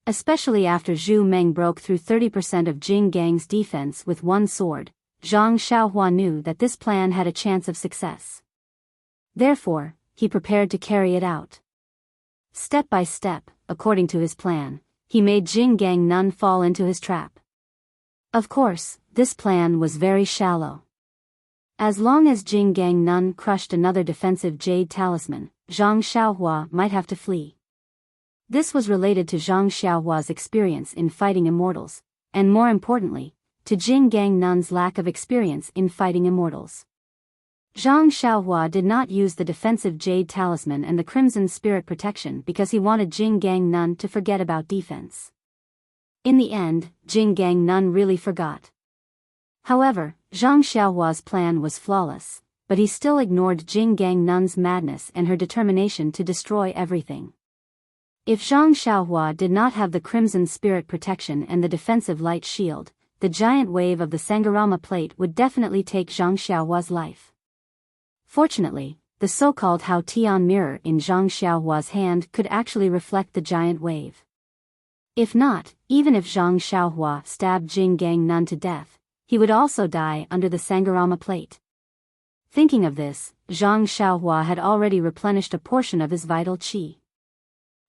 Especially after Zhu Meng broke through 30% of Jing Gang's defense with one sword, Zhang Xiaohua knew that this plan had a chance of success. Therefore, he prepared to carry it out. Step by step, according to his plan, he made Jing Gang Nun fall into his trap. Of course, this plan was very shallow. As long as Jing Gang Nun crushed another defensive jade talisman, Zhang Xiaohua might have to flee. This was related to Zhang Xiaohua's experience in fighting immortals, and more importantly, to Jing Gang Nun's lack of experience in fighting immortals. Zhang Xiaohua did not use the defensive jade talisman and the crimson spirit protection because he wanted Jing Gang Nun to forget about defense. In the end, Jing Gang Nun really forgot. However, Zhang Xiaohua's plan was flawless, but he still ignored Jing Gang Nun's madness and her determination to destroy everything. If Zhang Xiaohua did not have the crimson spirit protection and the defensive light shield, the giant wave of the Sangharama plate would definitely take Zhang Xiaohua's life. Fortunately, the so-called Hao Tian mirror in Zhang Xiaohua's hand could actually reflect the giant wave. If not, even if Zhang Xiaohua stabbed Jing Gang Nun to death, he would also die under the Sangharama plate. Thinking of this, Zhang Xiaohua had already replenished a portion of his vital qi.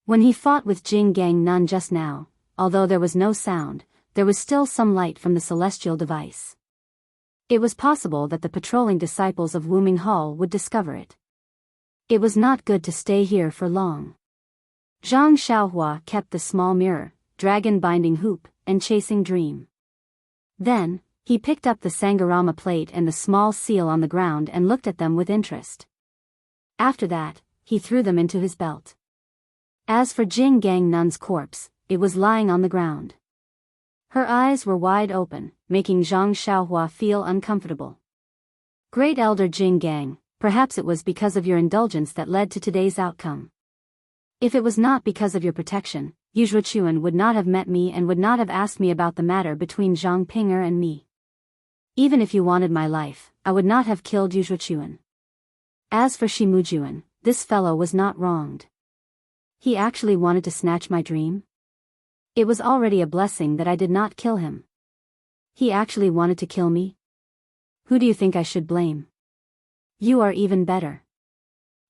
When he fought with Jing Gang Nun just now, although there was no sound, there was still some light from the celestial device. It was possible that the patrolling disciples of Wuming Hall would discover it. It was not good to stay here for long. Zhang Xiaohua kept the small mirror, dragon binding hoop, and chasing dream. Then, he picked up the Sangharama plate and the small seal on the ground and looked at them with interest. After that, he threw them into his belt. As for Jing Gang Nun's corpse, it was lying on the ground. Her eyes were wide open, making Zhang Xiaohua feel uncomfortable. Great Elder Jing Gang, perhaps it was because of your indulgence that led to today's outcome. If it was not because of your protection, Yu Zhuochuan would not have met me and would not have asked me about the matter between Zhang Ping'er and me. Even if you wanted my life, I would not have killed Yu Zhuochuan. As for Shi Mujuan, this fellow was not wronged. He actually wanted to snatch my dream? It was already a blessing that I did not kill him. He actually wanted to kill me? Who do you think I should blame? You are even better.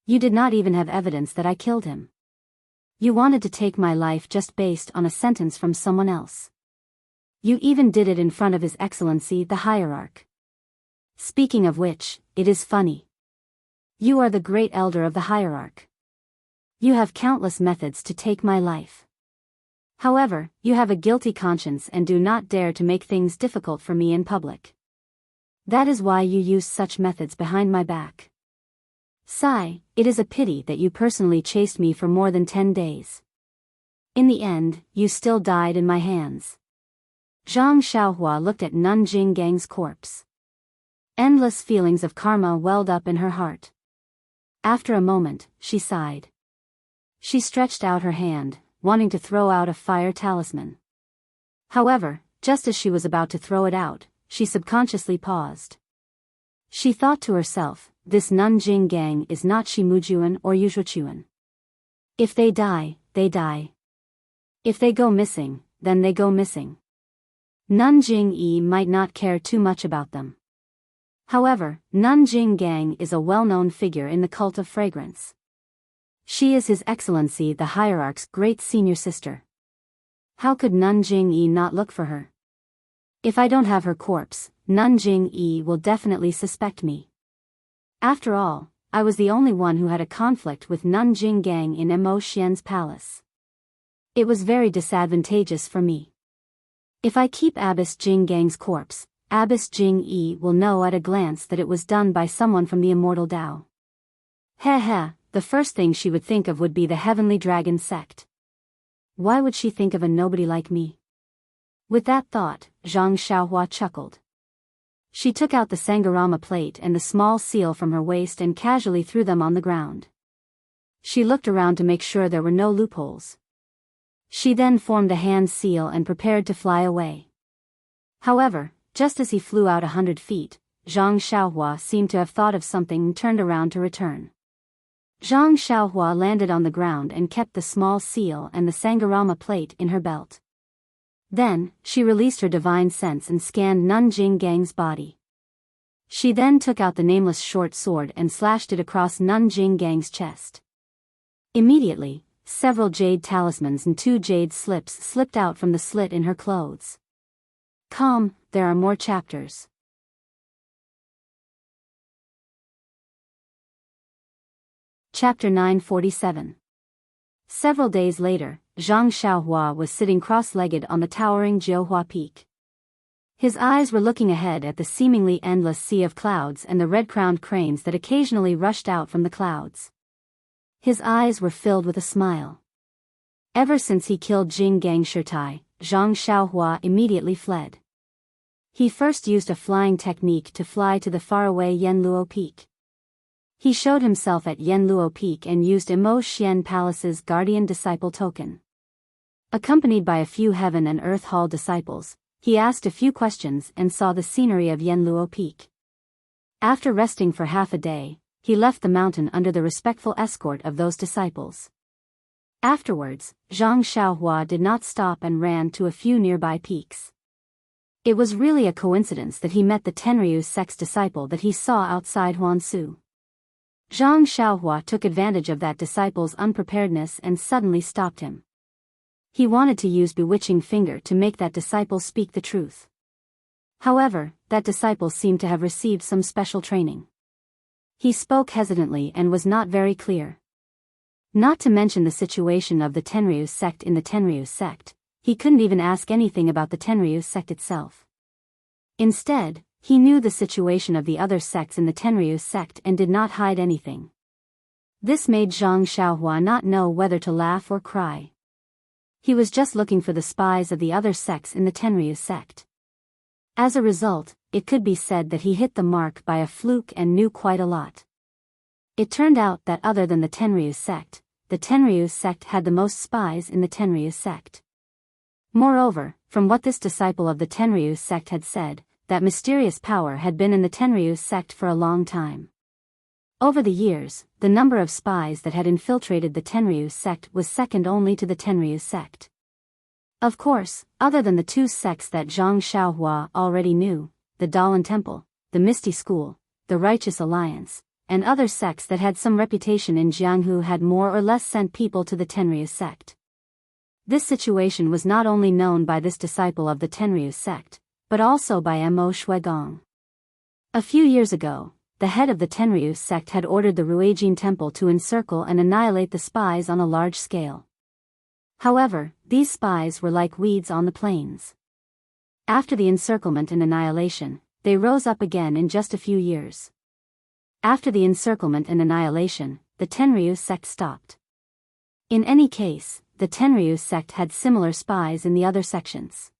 You did not even have evidence that I killed him. You wanted to take my life just based on a sentence from someone else. You even did it in front of His Excellency the Hierarch. Speaking of which, it is funny. You are the great elder of the Hierarch. You have countless methods to take my life. However, you have a guilty conscience and do not dare to make things difficult for me in public. That is why you use such methods behind my back. Sigh, it is a pity that you personally chased me for more than 10 days. In the end, you still died in my hands. Zhang Xiaohua looked at Nun Jing Gang's corpse. Endless feelings of karma welled up in her heart. After a moment, she sighed. She stretched out her hand, wanting to throw out a fire talisman. However, just as she was about to throw it out, she subconsciously paused. She thought to herself, this Nun Jing Gang is not Shi Mujuan or Yu Zhuochuan. If they die, they die. If they go missing, then they go missing. Nun Jing Yi might not care too much about them. However, Nun Jing Gang is a well-known figure in the cult of fragrance. She is His Excellency the Hierarch's great senior sister. How could Nun Jing Yi not look for her? If I don't have her corpse, Nun Jing Yi will definitely suspect me. After all, I was the only one who had a conflict with Nun Jing Gang in Mo Xian's palace. It was very disadvantageous for me. If I keep Abbess Jing Gang's corpse, Abbess Jing Yi will know at a glance that it was done by someone from the Immortal Dao. Heh, the first thing she would think of would be the Heavenly Dragon sect. Why would she think of a nobody like me? With that thought, Zhang Xiaohua chuckled. She took out the Sangharama plate and the small seal from her waist and casually threw them on the ground. She looked around to make sure there were no loopholes. She then formed a hand seal and prepared to fly away. However, just as he flew out 100 feet, Zhang Xiaohua seemed to have thought of something and turned around to return. Zhang Xiaohua landed on the ground and kept the small seal and the Sangharama plate in her belt. Then, she released her divine sense and scanned Nun Jing Gang's body. She then took out the nameless short sword and slashed it across Nun Jing Gang's chest. Immediately, several jade talismans and 2 jade slips slipped out from the slit in her clothes. Calm, there are more chapters. Chapter 947. Several days later, Zhang Xiaohua was sitting cross-legged on the towering Jiuhua Peak. His eyes were looking ahead at the seemingly endless sea of clouds and the red-crowned cranes that occasionally rushed out from the clouds. His eyes were filled with a smile. Ever since he killed Jing Gang Shirtai, Zhang Xiaohua immediately fled. He first used a flying technique to fly to the faraway Yanluo Peak. He showed himself at Yanluo Peak and used Mo Xian Palace's Guardian Disciple token. Accompanied by a few Heaven and Earth Hall disciples, he asked a few questions and saw the scenery of Yanluo Peak. After resting for half a day, he left the mountain under the respectful escort of those disciples. Afterwards, Zhang Xiaohua did not stop and ran to a few nearby peaks. It was really a coincidence that he met the Tenryu's sect's disciple that he saw outside Huansu. Zhang Xiaohua took advantage of that disciple's unpreparedness and suddenly stopped him. He wanted to use bewitching finger to make that disciple speak the truth. However, that disciple seemed to have received some special training. He spoke hesitantly and was not very clear. Not to mention the situation of the Tenryu's sect in the Tenryu's sect, he couldn't even ask anything about the Tenryu's sect itself. Instead, he knew the situation of the other sects in the Tenryu's sect and did not hide anything. This made Zhang Xiaohua not know whether to laugh or cry. He was just looking for the spies of the other sects in the Tenryu's sect. As a result, it could be said that he hit the mark by a fluke and knew quite a lot. It turned out that other than the Tenryu's sect, the Tenryu's sect had the most spies in the Tenryu's sect. Moreover, from what this disciple of the Tenryu's sect had said, that mysterious power had been in the Tenryu's sect for a long time. Over the years, the number of spies that had infiltrated the Tenryu's sect was second only to the Tenryu's sect. Of course, other than the two sects that Zhang Xiaohua already knew, the Dalan Temple, the Misty School, the Righteous Alliance, and other sects that had some reputation in Jianghu had more or less sent people to the Tenryu's sect. This situation was not only known by this disciple of the Tenryu's sect, but also by Mo Shuigong. A few years ago, the head of the Tenryu's sect had ordered the Ruijin Temple to encircle and annihilate the spies on a large scale. However, these spies were like weeds on the plains. After the encirclement and annihilation, they rose up again in just a few years. After the encirclement and annihilation, the Tenryu's sect stopped. In any case, the Tenryu's sect had similar spies in the other sections.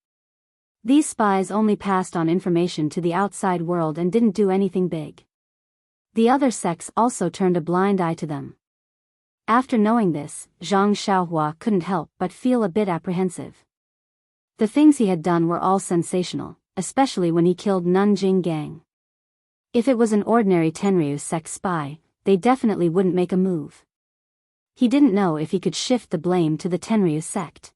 These spies only passed on information to the outside world and didn't do anything big. The other sects also turned a blind eye to them. After knowing this, Zhang Xiaohua couldn't help but feel a bit apprehensive. The things he had done were all sensational, especially when he killed Nanjing Gang. If it was an ordinary Tenryu sect spy, they definitely wouldn't make a move. He didn't know if he could shift the blame to the Tenryu sect.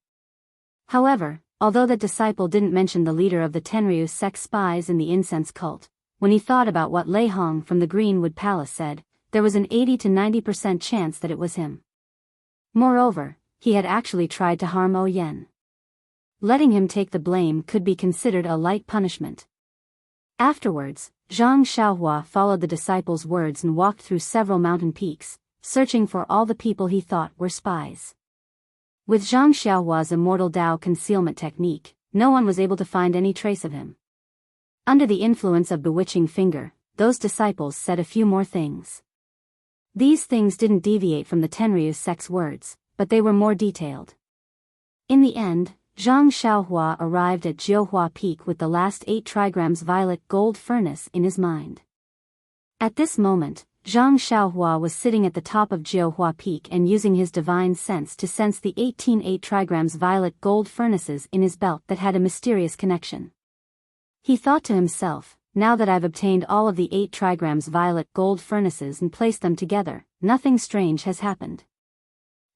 However, although that disciple didn't mention the leader of the Tenryu sect spies in the incense cult, when he thought about what Lei Hong from the Greenwood Palace said, there was an 80 to 90% chance that it was him. Moreover, he had actually tried to harm O Yen. Letting him take the blame could be considered a light punishment. Afterwards, Zhang Xiaohua followed the disciple's words and walked through several mountain peaks, searching for all the people he thought were spies. With Zhang Xiaohua's Immortal Dao concealment technique, no one was able to find any trace of him. Under the influence of bewitching finger, those disciples said a few more things. These things didn't deviate from the Tenryu sect's words, but they were more detailed. In the end, Zhang Xiaohua arrived at Jiuhua Peak with the last 8 trigrams violet gold furnace in his mind. At this moment, Zhang Xiaohua was sitting at the top of Jiuhua Peak and using his divine sense to sense the 18 8 trigrams violet gold furnaces in his belt that had a mysterious connection. He thought to himself, now that I've obtained all of the 8 trigrams violet gold furnaces and placed them together, nothing strange has happened.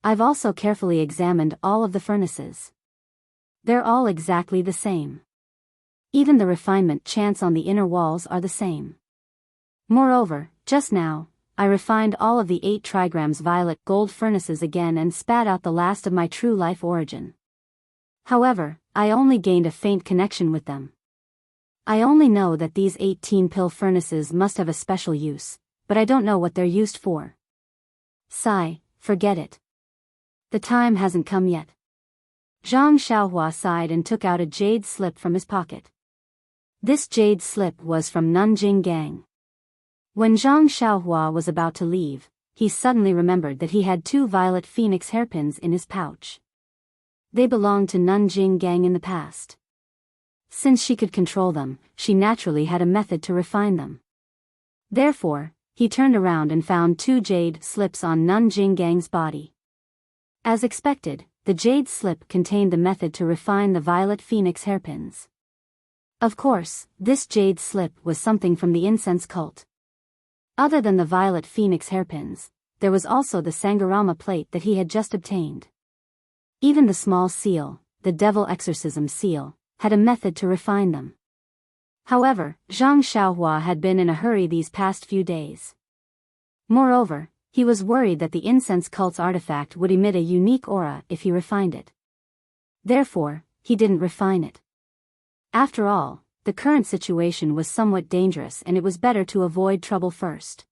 I've also carefully examined all of the furnaces. They're all exactly the same. Even the refinement chants on the inner walls are the same. Moreover, just now, I refined all of the 8 trigrams violet gold furnaces again and spat out the last of my true life origin. However, I only gained a faint connection with them. I only know that these 18 pill furnaces must have a special use, but I don't know what they're used for. Sigh, forget it. The time hasn't come yet. Zhang Xiaohua sighed and took out a jade slip from his pocket. This jade slip was from Nanjing Gang. When Zhang Xiaohua was about to leave, he suddenly remembered that he had 2 violet phoenix hairpins in his pouch. They belonged to Nanjing Gang in the past. Since she could control them, she naturally had a method to refine them. Therefore, he turned around and found 2 jade slips on Nanjing Gang's body. As expected, the jade slip contained the method to refine the violet phoenix hairpins. Of course, this jade slip was something from the incense cult. Other than the violet phoenix hairpins, there was also the Sangarama plate that he had just obtained. Even the small seal, the devil exorcism seal, had a method to refine them. However, Zhang Xiaohua had been in a hurry these past few days. Moreover, he was worried that the incense cult's artifact would emit a unique aura if he refined it. Therefore, he didn't refine it. After all, the current situation was somewhat dangerous and it was better to avoid trouble first.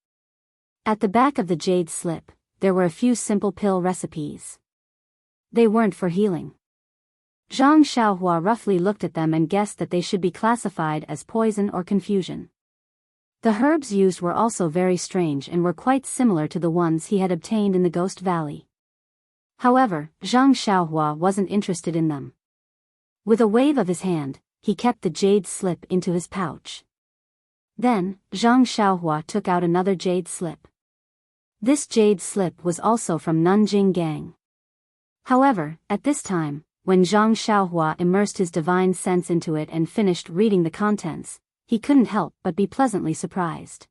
At the back of the jade slip, there were a few simple pill recipes. They weren't for healing. Zhang Xiaohua roughly looked at them and guessed that they should be classified as poison or confusion. The herbs used were also very strange and were quite similar to the ones he had obtained in the Ghost Valley. However, Zhang Xiaohua wasn't interested in them. With a wave of his hand, he kept the jade slip into his pouch. Then, Zhang Xiaohua took out another jade slip. This jade slip was also from Nanjing Gang. However, at this time, when Zhang Xiaohua immersed his divine sense into it and finished reading the contents, he couldn't help but be pleasantly surprised.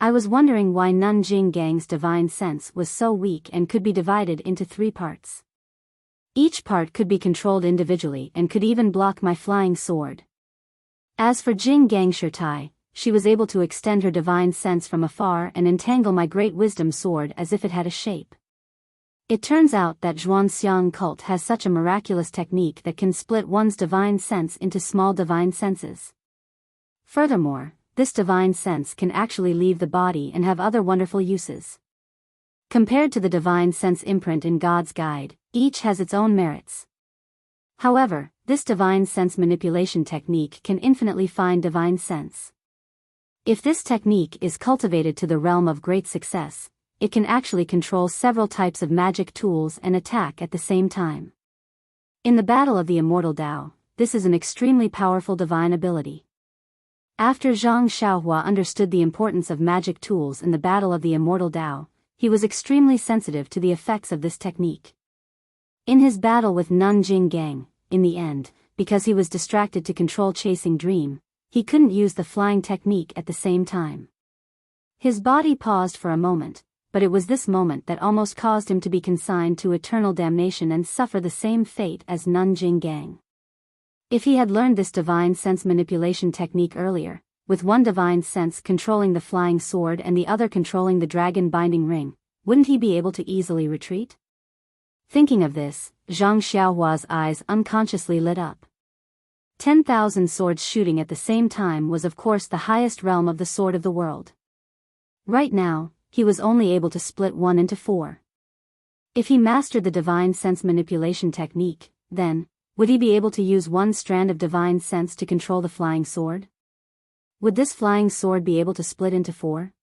I was wondering why Nanjing Gang's divine sense was so weak and could be divided into 3 parts. Each part could be controlled individually and could even block my flying sword. As for Jing Gang Shirtai, she was able to extend her divine sense from afar and entangle my great wisdom sword as if it had a shape. It turns out that Zhuangxiang cult has such a miraculous technique that can split one's divine sense into small divine senses. Furthermore, this divine sense can actually leave the body and have other wonderful uses. Compared to the divine sense imprint in God's Guide, each has its own merits. However, this divine sense manipulation technique can infinitely find divine sense. If this technique is cultivated to the realm of great success, it can actually control several types of magic tools and attack at the same time. In the Battle of the Immortal Tao, this is an extremely powerful divine ability. After Zhang Xiaohua understood the importance of magic tools in the Battle of the Immortal Tao, he was extremely sensitive to the effects of this technique. In his battle with Nanjing Gang, in the end, because he was distracted to control Chasing Dream, he couldn't use the flying technique at the same time. His body paused for a moment, but it was this moment that almost caused him to be consigned to eternal damnation and suffer the same fate as Nanjing Gang. If he had learned this divine sense manipulation technique earlier, with one divine sense controlling the flying sword and the other controlling the dragon binding ring, wouldn't he be able to easily retreat? Thinking of this, Zhang Xiaohua's eyes unconsciously lit up. 10,000 swords shooting at the same time was of course the highest realm of the sword of the world. Right now, he was only able to split one into 4. If he mastered the divine sense manipulation technique, then, would he be able to use one strand of divine sense to control the flying sword? Would this flying sword be able to split into 4?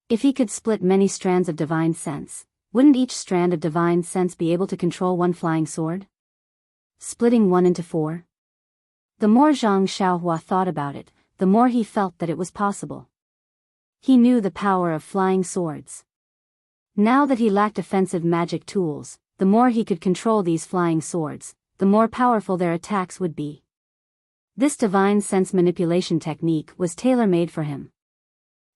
If he could split many strands of divine sense, wouldn't each strand of divine sense be able to control one flying sword? Splitting one into 4? The more Zhang Xiaohua thought about it, the more he felt that it was possible. He knew the power of flying swords. Now that he lacked offensive magic tools, the more he could control these flying swords, the more powerful their attacks would be. This divine sense manipulation technique was tailor-made for him.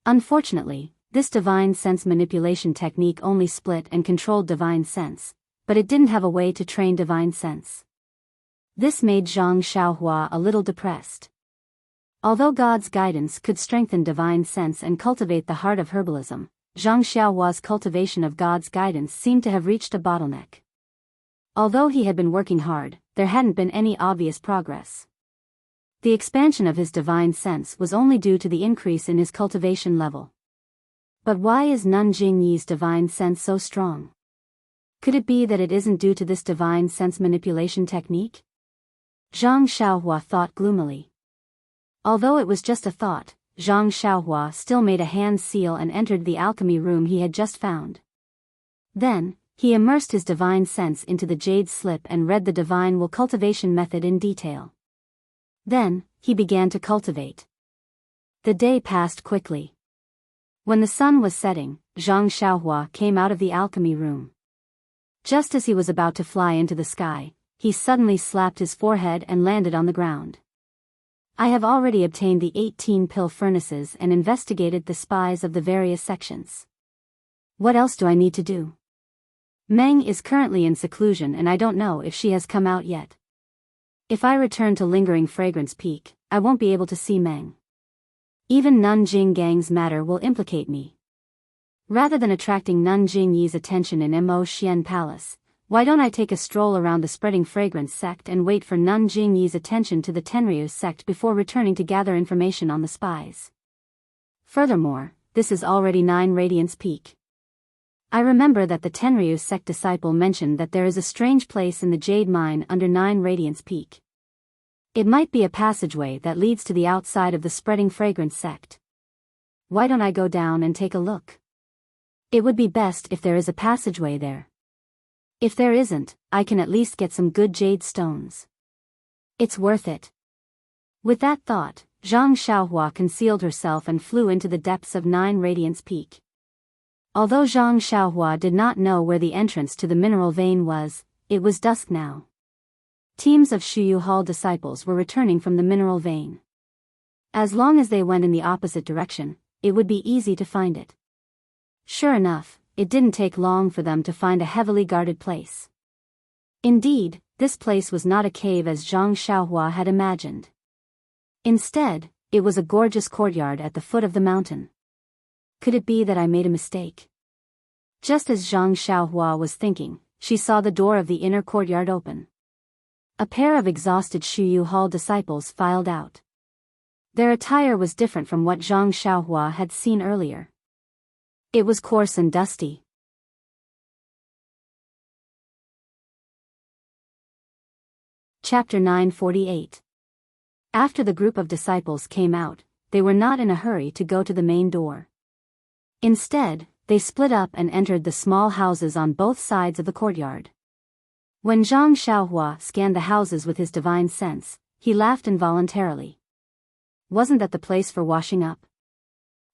Unfortunately, this divine sense manipulation technique only split and controlled divine sense, but it didn't have a way to train divine sense. This made Zhang Xiaohua a little depressed. Although God's guidance could strengthen divine sense and cultivate the heart of herbalism, Zhang Xiaohua's cultivation of God's guidance seemed to have reached a bottleneck. Although he had been working hard, there hadn't been any obvious progress. The expansion of his divine sense was only due to the increase in his cultivation level. But why is Nanjing Yi's divine sense so strong? Could it be that it isn't due to this divine sense manipulation technique? Zhang Xiaohua thought gloomily. Although it was just a thought, Zhang Xiaohua still made a hand seal and entered the alchemy room he had just found. Then, he immersed his divine sense into the jade slip and read the divine will cultivation method in detail. Then, he began to cultivate. The day passed quickly. When the sun was setting, Zhang Xiaohua came out of the alchemy room. Just as he was about to fly into the sky, he suddenly slapped his forehead and landed on the ground. I have already obtained the 18 pill furnaces and investigated the spies of the various sections. What else do I need to do? Meng is currently in seclusion and I don't know if she has come out yet. If I return to Lingering Fragrance Peak, I won't be able to see Meng. Even Nanjing Gang's matter will implicate me. Rather than attracting Nanjing Yi's attention in Mo Xian Palace, why don't I take a stroll around the Spreading Fragrance sect and wait for Nanjing Yi's attention to the Tenryu sect before returning to gather information on the spies? Furthermore, this is already 9 Radiance Peak. I remember that the Tenryu sect disciple mentioned that there is a strange place in the Jade Mine under 9 Radiance Peak. It might be a passageway that leads to the outside of the Spreading Fragrance sect. Why don't I go down and take a look? It would be best if there is a passageway there. If there isn't, I can at least get some good jade stones. It's worth it. With that thought, Zhang Xiaohua concealed herself and flew into the depths of 9 Radiance Peak. Although Zhang Xiaohua did not know where the entrance to the mineral vein was, it was dusk now. Teams of Shuyu Hall disciples were returning from the mineral vein. As long as they went in the opposite direction, it would be easy to find it. Sure enough, it didn't take long for them to find a heavily guarded place. Indeed, this place was not a cave as Zhang Xiaohua had imagined. Instead, it was a gorgeous courtyard at the foot of the mountain. Could it be that I made a mistake? Just as Zhang Xiaohua was thinking, she saw the door of the inner courtyard open. A pair of exhausted Shuyu Hall disciples filed out. Their attire was different from what Zhang Xiaohua had seen earlier. It was coarse and dusty. Chapter 948. After the group of disciples came out, they were not in a hurry to go to the main door. Instead, they split up and entered the small houses on both sides of the courtyard. When Zhang Xiaohua scanned the houses with his divine sense, he laughed involuntarily. Wasn't that the place for washing up?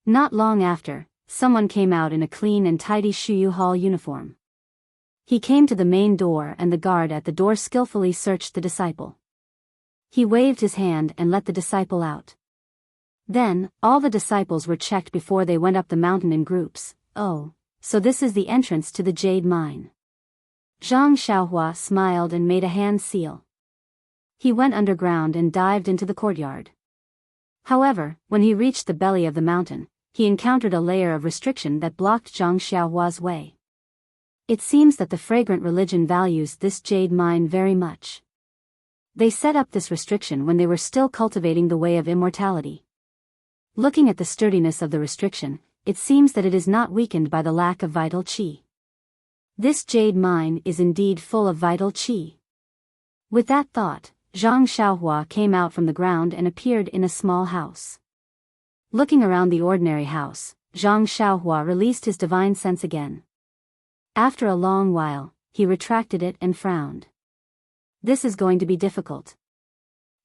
Not long after, someone came out in a clean and tidy Shuyu Hall uniform. He came to the main door and the guard at the door skillfully searched the disciple. He waved his hand and let the disciple out. Then, all the disciples were checked before they went up the mountain in groups. Oh, so this is the entrance to the Jade Mine. Zhang Xiaohua smiled and made a hand seal. He went underground and dived into the courtyard. However, when he reached the belly of the mountain, he encountered a layer of restriction that blocked Zhang Xiaohua's way. It seems that the fragrant religion values this Jade Mine very much. They set up this restriction when they were still cultivating the way of immortality. Looking at the sturdiness of the restriction, it seems that it is not weakened by the lack of vital qi. This Jade Mine is indeed full of vital qi. With that thought, Zhang Xiaohua came out from the ground and appeared in a small house. Looking around the ordinary house, Zhang Xiaohua released his divine sense again. After a long while, he retracted it and frowned. This is going to be difficult.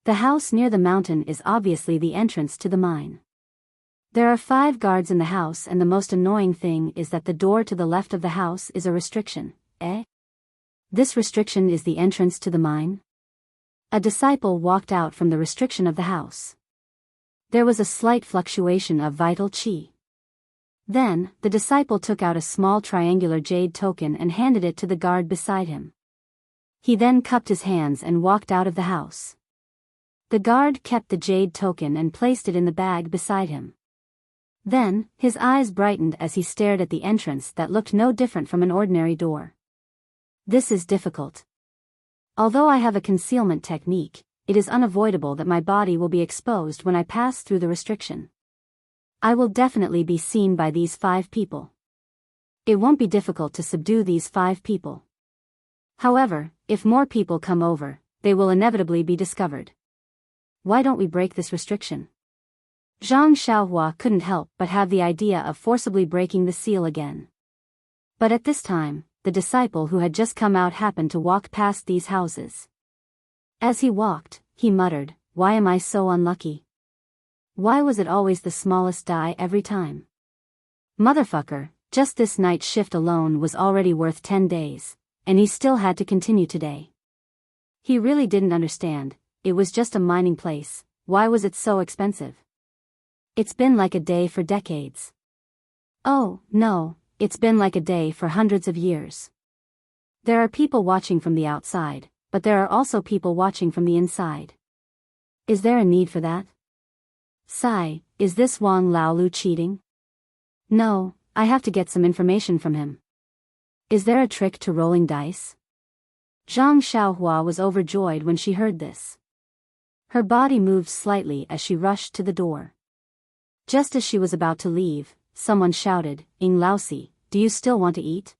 The house near the mountain is obviously the entrance to the mine. There are 5 guards in the house and the most annoying thing is that the door to the left of the house is a restriction. This restriction is the entrance to the mine? A disciple walked out from the restriction of the house. There was a slight fluctuation of vital qi. Then, the disciple took out a small triangular jade token and handed it to the guard beside him. He then cupped his hands and walked out of the house. The guard kept the jade token and placed it in the bag beside him. Then, his eyes brightened as he stared at the entrance that looked no different from an ordinary door. This is difficult. Although I have a concealment technique, it is unavoidable that my body will be exposed when I pass through the restriction. I will definitely be seen by these 5 people. It won't be difficult to subdue these 5 people. However, if more people come over, they will inevitably be discovered. Why don't we break this restriction? Zhang Xiaohua couldn't help but have the idea of forcibly breaking the seal again. But at this time, the disciple who had just come out happened to walk past these houses. As he walked, he muttered, "Why am I so unlucky? Why was it always the smallest die every time? Motherfucker, just this night shift alone was already worth 10 days, and he still had to continue today." He really didn't understand, it was just a mining place, why was it so expensive? It's been like a day for decades. Oh, no, it's been like a day for hundreds of years. There are people watching from the outside, but there are also people watching from the inside. Is there a need for that? Sigh, is this Wang Laolu cheating? No, I have to get some information from him. Is there a trick to rolling dice? Zhang Xiaohua was overjoyed when she heard this. Her body moved slightly as she rushed to the door. Just as she was about to leave, someone shouted, "Ying Laosi, do you still want to eat?"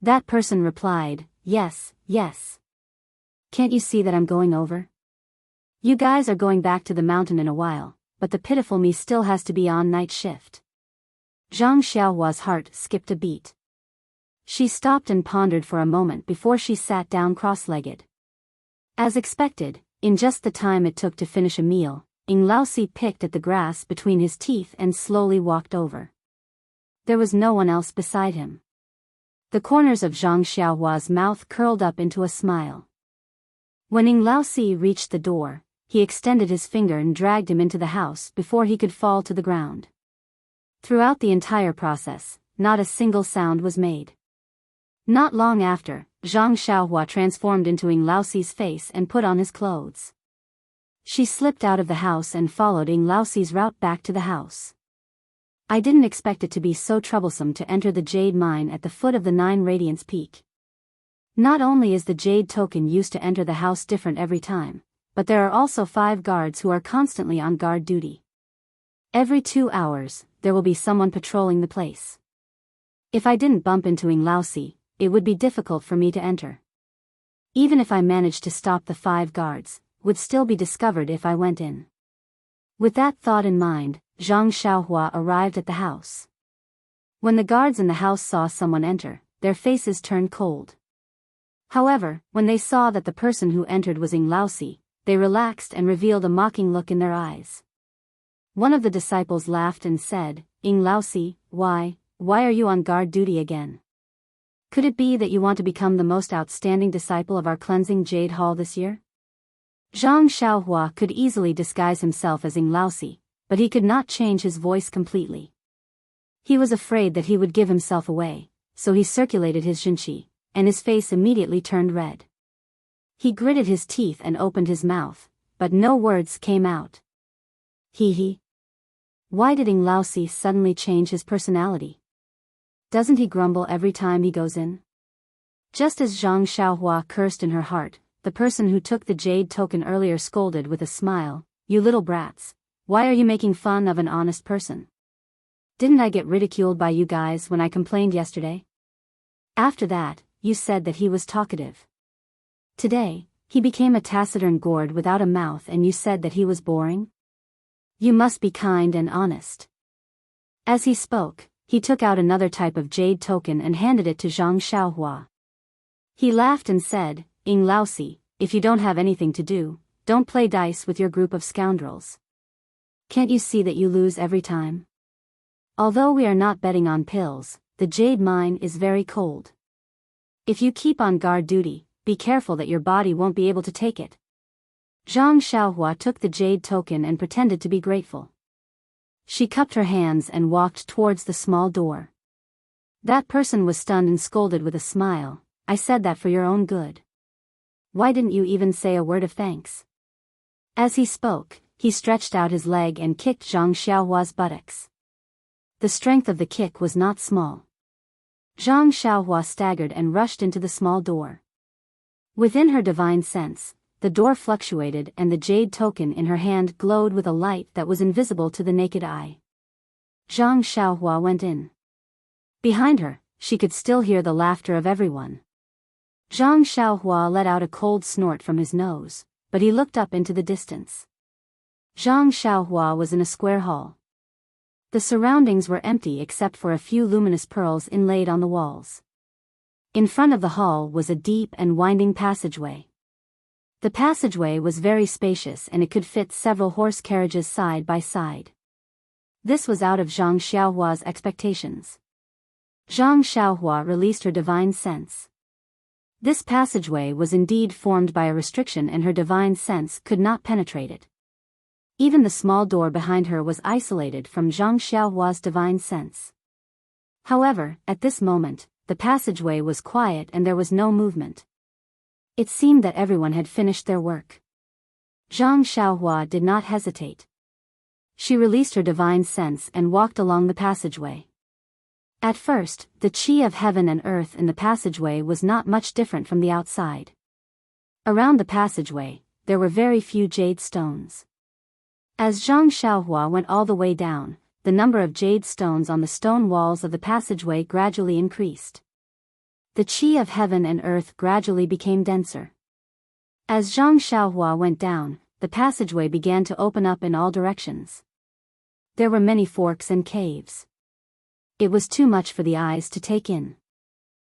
That person replied, "Yes, yes. Can't you see that I'm going over? You guys are going back to the mountain in a while, but the pitiful me still has to be on night shift." Zhang Xiaohua's heart skipped a beat. She stopped and pondered for a moment before she sat down cross-legged. As expected, in just the time it took to finish a meal, Ying Laosi picked at the grass between his teeth and slowly walked over. There was no one else beside him. The corners of Zhang Xiaohua's mouth curled up into a smile. When Ying Laosi reached the door, he extended his finger and dragged him into the house before he could fall to the ground. Throughout the entire process, not a single sound was made. Not long after, Zhang Xiaohua transformed into Ying Laosi's face and put on his clothes. She slipped out of the house and followed Ying Laosi's route back to the house. I didn't expect it to be so troublesome to enter the jade mine at the foot of the 9 Radiance Peak. Not only is the jade token used to enter the house different every time, but there are also 5 guards who are constantly on guard duty. Every 2 hours, there will be someone patrolling the place. If I didn't bump into Ying Laosi, it would be difficult for me to enter. Even if I managed to stop the 5 guards, would still be discovered if I went in. With that thought in mind, Zhang Xiaohua arrived at the house. When the guards in the house saw someone enter, their faces turned cold. However, when they saw that the person who entered was Ying Laosi, they relaxed and revealed a mocking look in their eyes. One of the disciples laughed and said, "Ying Laosi, why are you on guard duty again? Could it be that you want to become the most outstanding disciple of our cleansing Jade Hall this year?" Zhang Xiaohua could easily disguise himself as Ying Laosi, but he could not change his voice completely. He was afraid that he would give himself away, so he circulated his Xinqi, and his face immediately turned red. He gritted his teeth and opened his mouth, but no words came out. He. Why did Ying Laosi suddenly change his personality? Doesn't he grumble every time he goes in? Just as Zhang Xiaohua cursed in her heart, the person who took the jade token earlier scolded with a smile, "You little brats, why are you making fun of an honest person? Didn't I get ridiculed by you guys when I complained yesterday? After that, you said that he was talkative. Today, he became a taciturn gourd without a mouth and you said that he was boring? You must be kind and honest." As he spoke, he took out another type of jade token and handed it to Zhang Xiaohua. He laughed and said, "Ying Laosi, if you don't have anything to do, don't play dice with your group of scoundrels. Can't you see that you lose every time? Although we are not betting on pills, the jade mine is very cold. If you keep on guard duty, be careful that your body won't be able to take it." Zhang Xiaohua took the jade token and pretended to be grateful. She cupped her hands and walked towards the small door. That person was stunned and scolded with a smile, "I said that for your own good. Why didn't you even say a word of thanks?" As he spoke, he stretched out his leg and kicked Zhang Xiaohua's buttocks. The strength of the kick was not small. Zhang Xiaohua staggered and rushed into the small door. Within her divine sense, the door fluctuated and the jade token in her hand glowed with a light that was invisible to the naked eye. Zhang Xiaohua went in. Behind her, she could still hear the laughter of everyone. Zhang Xiaohua let out a cold snort from his nose, but he looked up into the distance. Zhang Xiaohua was in a square hall. The surroundings were empty except for a few luminous pearls inlaid on the walls. In front of the hall was a deep and winding passageway. The passageway was very spacious and it could fit several horse carriages side by side. This was out of Zhang Xiaohua's expectations. Zhang Xiaohua released her divine sense. This passageway was indeed formed by a restriction and her divine sense could not penetrate it. Even the small door behind her was isolated from Zhang Xiaohua's divine sense. However, at this moment, the passageway was quiet and there was no movement. It seemed that everyone had finished their work. Zhang Xiaohua did not hesitate. She released her divine sense and walked along the passageway. At first, the qi of heaven and earth in the passageway was not much different from the outside. Around the passageway, there were very few jade stones. As Zhang Xiaohua went all the way down, the number of jade stones on the stone walls of the passageway gradually increased. The qi of heaven and earth gradually became denser. As Zhang Xiaohua went down, the passageway began to open up in all directions. There were many forks and caves. It was too much for the eyes to take in.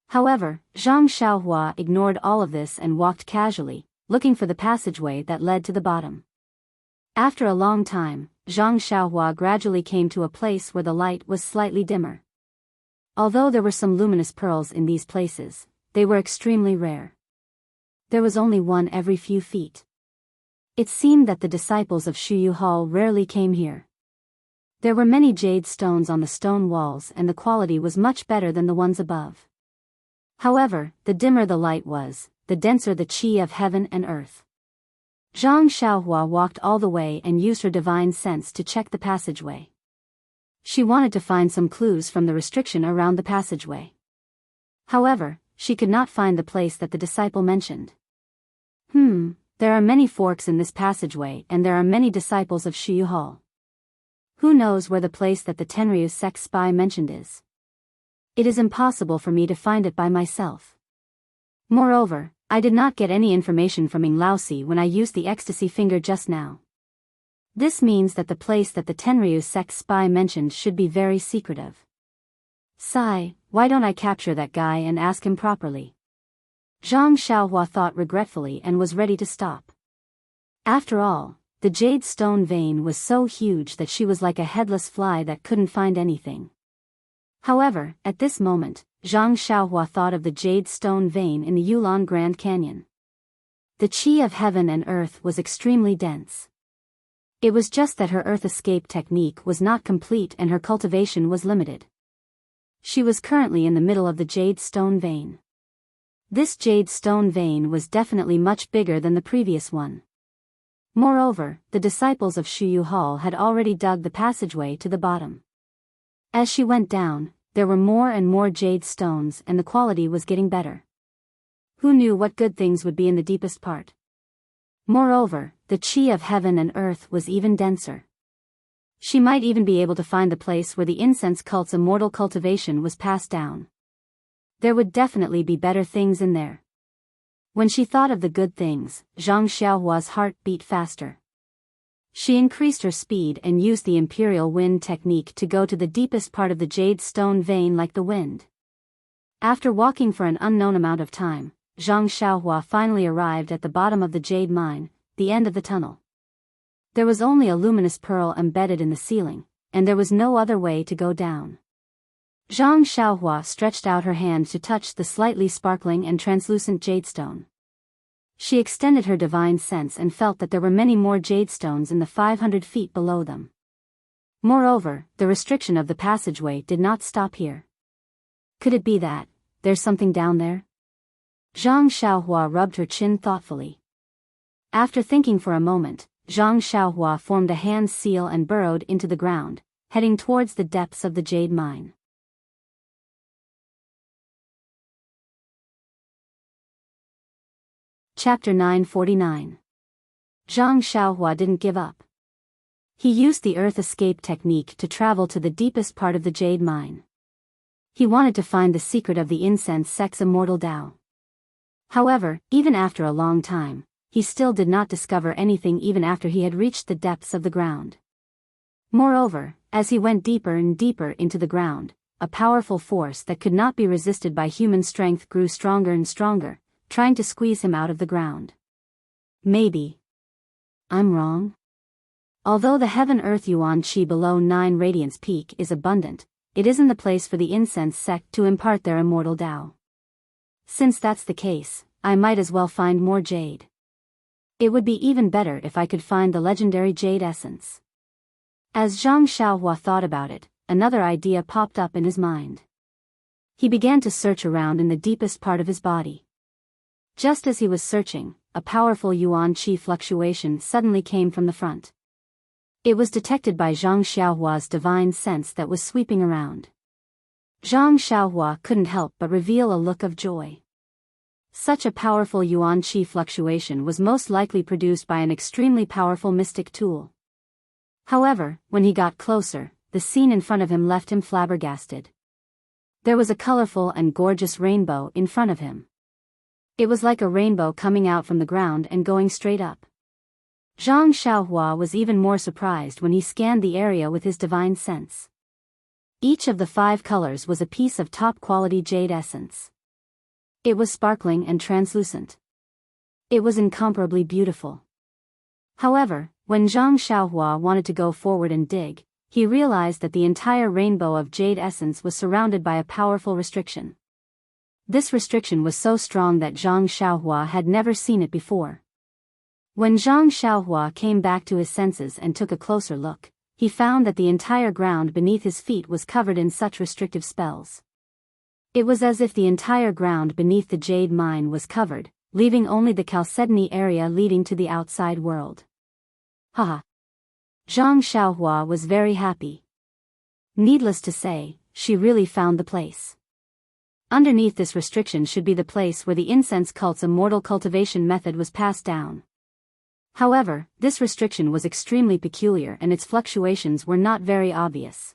However, Zhang Xiaohua ignored all of this and walked casually, looking for the passageway that led to the bottom. After a long time, Zhang Xiaohua gradually came to a place where the light was slightly dimmer. Although there were some luminous pearls in these places, they were extremely rare. There was only one every few feet. It seemed that the disciples of Shuyu Hall rarely came here. There were many jade stones on the stone walls and the quality was much better than the ones above. However, the dimmer the light was, the denser the qi of heaven and earth. Zhang Xiaohua walked all the way and used her divine sense to check the passageway. She wanted to find some clues from the restriction around the passageway. However, she could not find the place that the disciple mentioned. There are many forks in this passageway and there are many disciples of Shuyu Hall. Who knows where the place that the Tenryu sect spy mentioned is? It is impossible for me to find it by myself. Moreover, I did not get any information from Ing Laosi when I used the ecstasy finger just now. This means that the place that the Tenryu sect spy mentioned should be very secretive. Sigh, why don't I capture that guy and ask him properly? Zhang Xiaohua thought regretfully and was ready to stop. After all, the jade stone vein was so huge that she was like a headless fly that couldn't find anything. However, at this moment, Zhang Xiaohua thought of the jade stone vein in the Yulon Grand Canyon. The qi of heaven and earth was extremely dense. It was just that her earth escape technique was not complete and her cultivation was limited. She was currently in the middle of the jade stone vein. This jade stone vein was definitely much bigger than the previous one. Moreover, the disciples of Shuyu Hall had already dug the passageway to the bottom. As she went down, there were more and more jade stones and the quality was getting better. Who knew what good things would be in the deepest part? Moreover, the qi of heaven and earth was even denser. She might even be able to find the place where the incense cult's immortal cultivation was passed down. There would definitely be better things in there. When she thought of the good things, Zhang Xiaohua's heart beat faster. She increased her speed and used the imperial wind technique to go to the deepest part of the jade stone vein like the wind. After walking for an unknown amount of time, Zhang Xiaohua finally arrived at the bottom of the jade mine, the end of the tunnel. There was only a luminous pearl embedded in the ceiling, and there was no other way to go down. Zhang Xiaohua stretched out her hand to touch the slightly sparkling and translucent jadestone. She extended her divine sense and felt that there were many more jadestones in the 500 feet below them. Moreover, the restriction of the passageway did not stop here. Could it be that there's something down there? Zhang Xiaohua rubbed her chin thoughtfully. After thinking for a moment, Zhang Xiaohua formed a hand seal and burrowed into the ground, heading towards the depths of the jade mine. Chapter 949. Zhang Xiaohua didn't give up. He used the earth escape technique to travel to the deepest part of the jade mine. He wanted to find the secret of the incense sect's immortal Tao. However, even after a long time, he still did not discover anything even after he had reached the depths of the ground. Moreover, as he went deeper and deeper into the ground, a powerful force that could not be resisted by human strength grew stronger and stronger, trying to squeeze him out of the ground. Maybe I'm wrong? Although the Heaven-Earth Yuan Qi below 9 Radiance Peak is abundant, it isn't the place for the incense sect to impart their immortal Tao. Since that's the case, I might as well find more jade. It would be even better if I could find the legendary jade essence. As Zhang Xiaohua thought about it, another idea popped up in his mind. He began to search around in the deepest part of his body. Just as he was searching, a powerful yuan qi fluctuation suddenly came from the front. It was detected by Zhang Xiaohua's divine sense that was sweeping around. Zhang Xiaohua couldn't help but reveal a look of joy. Such a powerful yuan qi fluctuation was most likely produced by an extremely powerful mystic tool. However, when he got closer, the scene in front of him left him flabbergasted. There was a colorful and gorgeous rainbow in front of him. It was like a rainbow coming out from the ground and going straight up. Zhang Xiaohua was even more surprised when he scanned the area with his divine sense. Each of the 5 colors was a piece of top-quality jade essence. It was sparkling and translucent. It was incomparably beautiful. However, when Zhang Xiaohua wanted to go forward and dig, he realized that the entire rainbow of jade essence was surrounded by a powerful restriction. This restriction was so strong that Zhang Xiaohua had never seen it before. When Zhang Xiaohua came back to his senses and took a closer look, he found that the entire ground beneath his feet was covered in such restrictive spells. It was as if the entire ground beneath the jade mine was covered, leaving only the chalcedony area leading to the outside world. Haha! Zhang Xiaohua was very happy. Needless to say, she really found the place. Underneath this restriction should be the place where the incense cult's immortal cultivation method was passed down. However, this restriction was extremely peculiar and its fluctuations were not very obvious.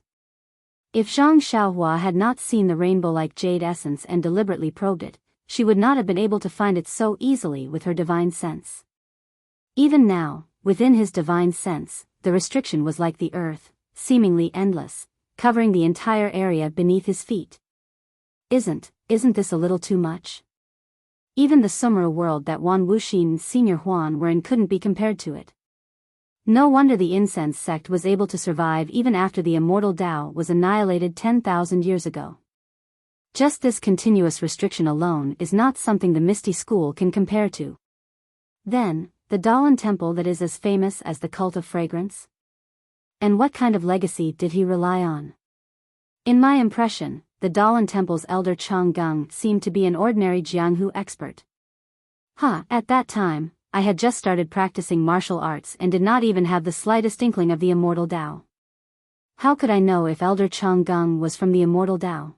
If Zhang Xiaohua had not seen the rainbow-like jade essence and deliberately probed it, she would not have been able to find it so easily with her divine sense. Even now, within his divine sense, the restriction was like the earth, seemingly endless, covering the entire area beneath his feet. Isn't this a little too much? Even the Sumera world that Wan Wuxin Senior Huan were in couldn't be compared to it. No wonder the incense sect was able to survive even after the immortal Tao was annihilated 10,000 years ago. Just this continuous restriction alone is not something the Misty School can compare to. Then, the Dalan Temple that is as famous as the cult of fragrance? And what kind of legacy did he rely on? In my impression, the Dalan Temple's elder Chang Gung seemed to be an ordinary Jianghu expert. At that time, I had just started practicing martial arts and did not even have the slightest inkling of the immortal Tao. How could I know if elder Chang Gung was from the immortal Tao?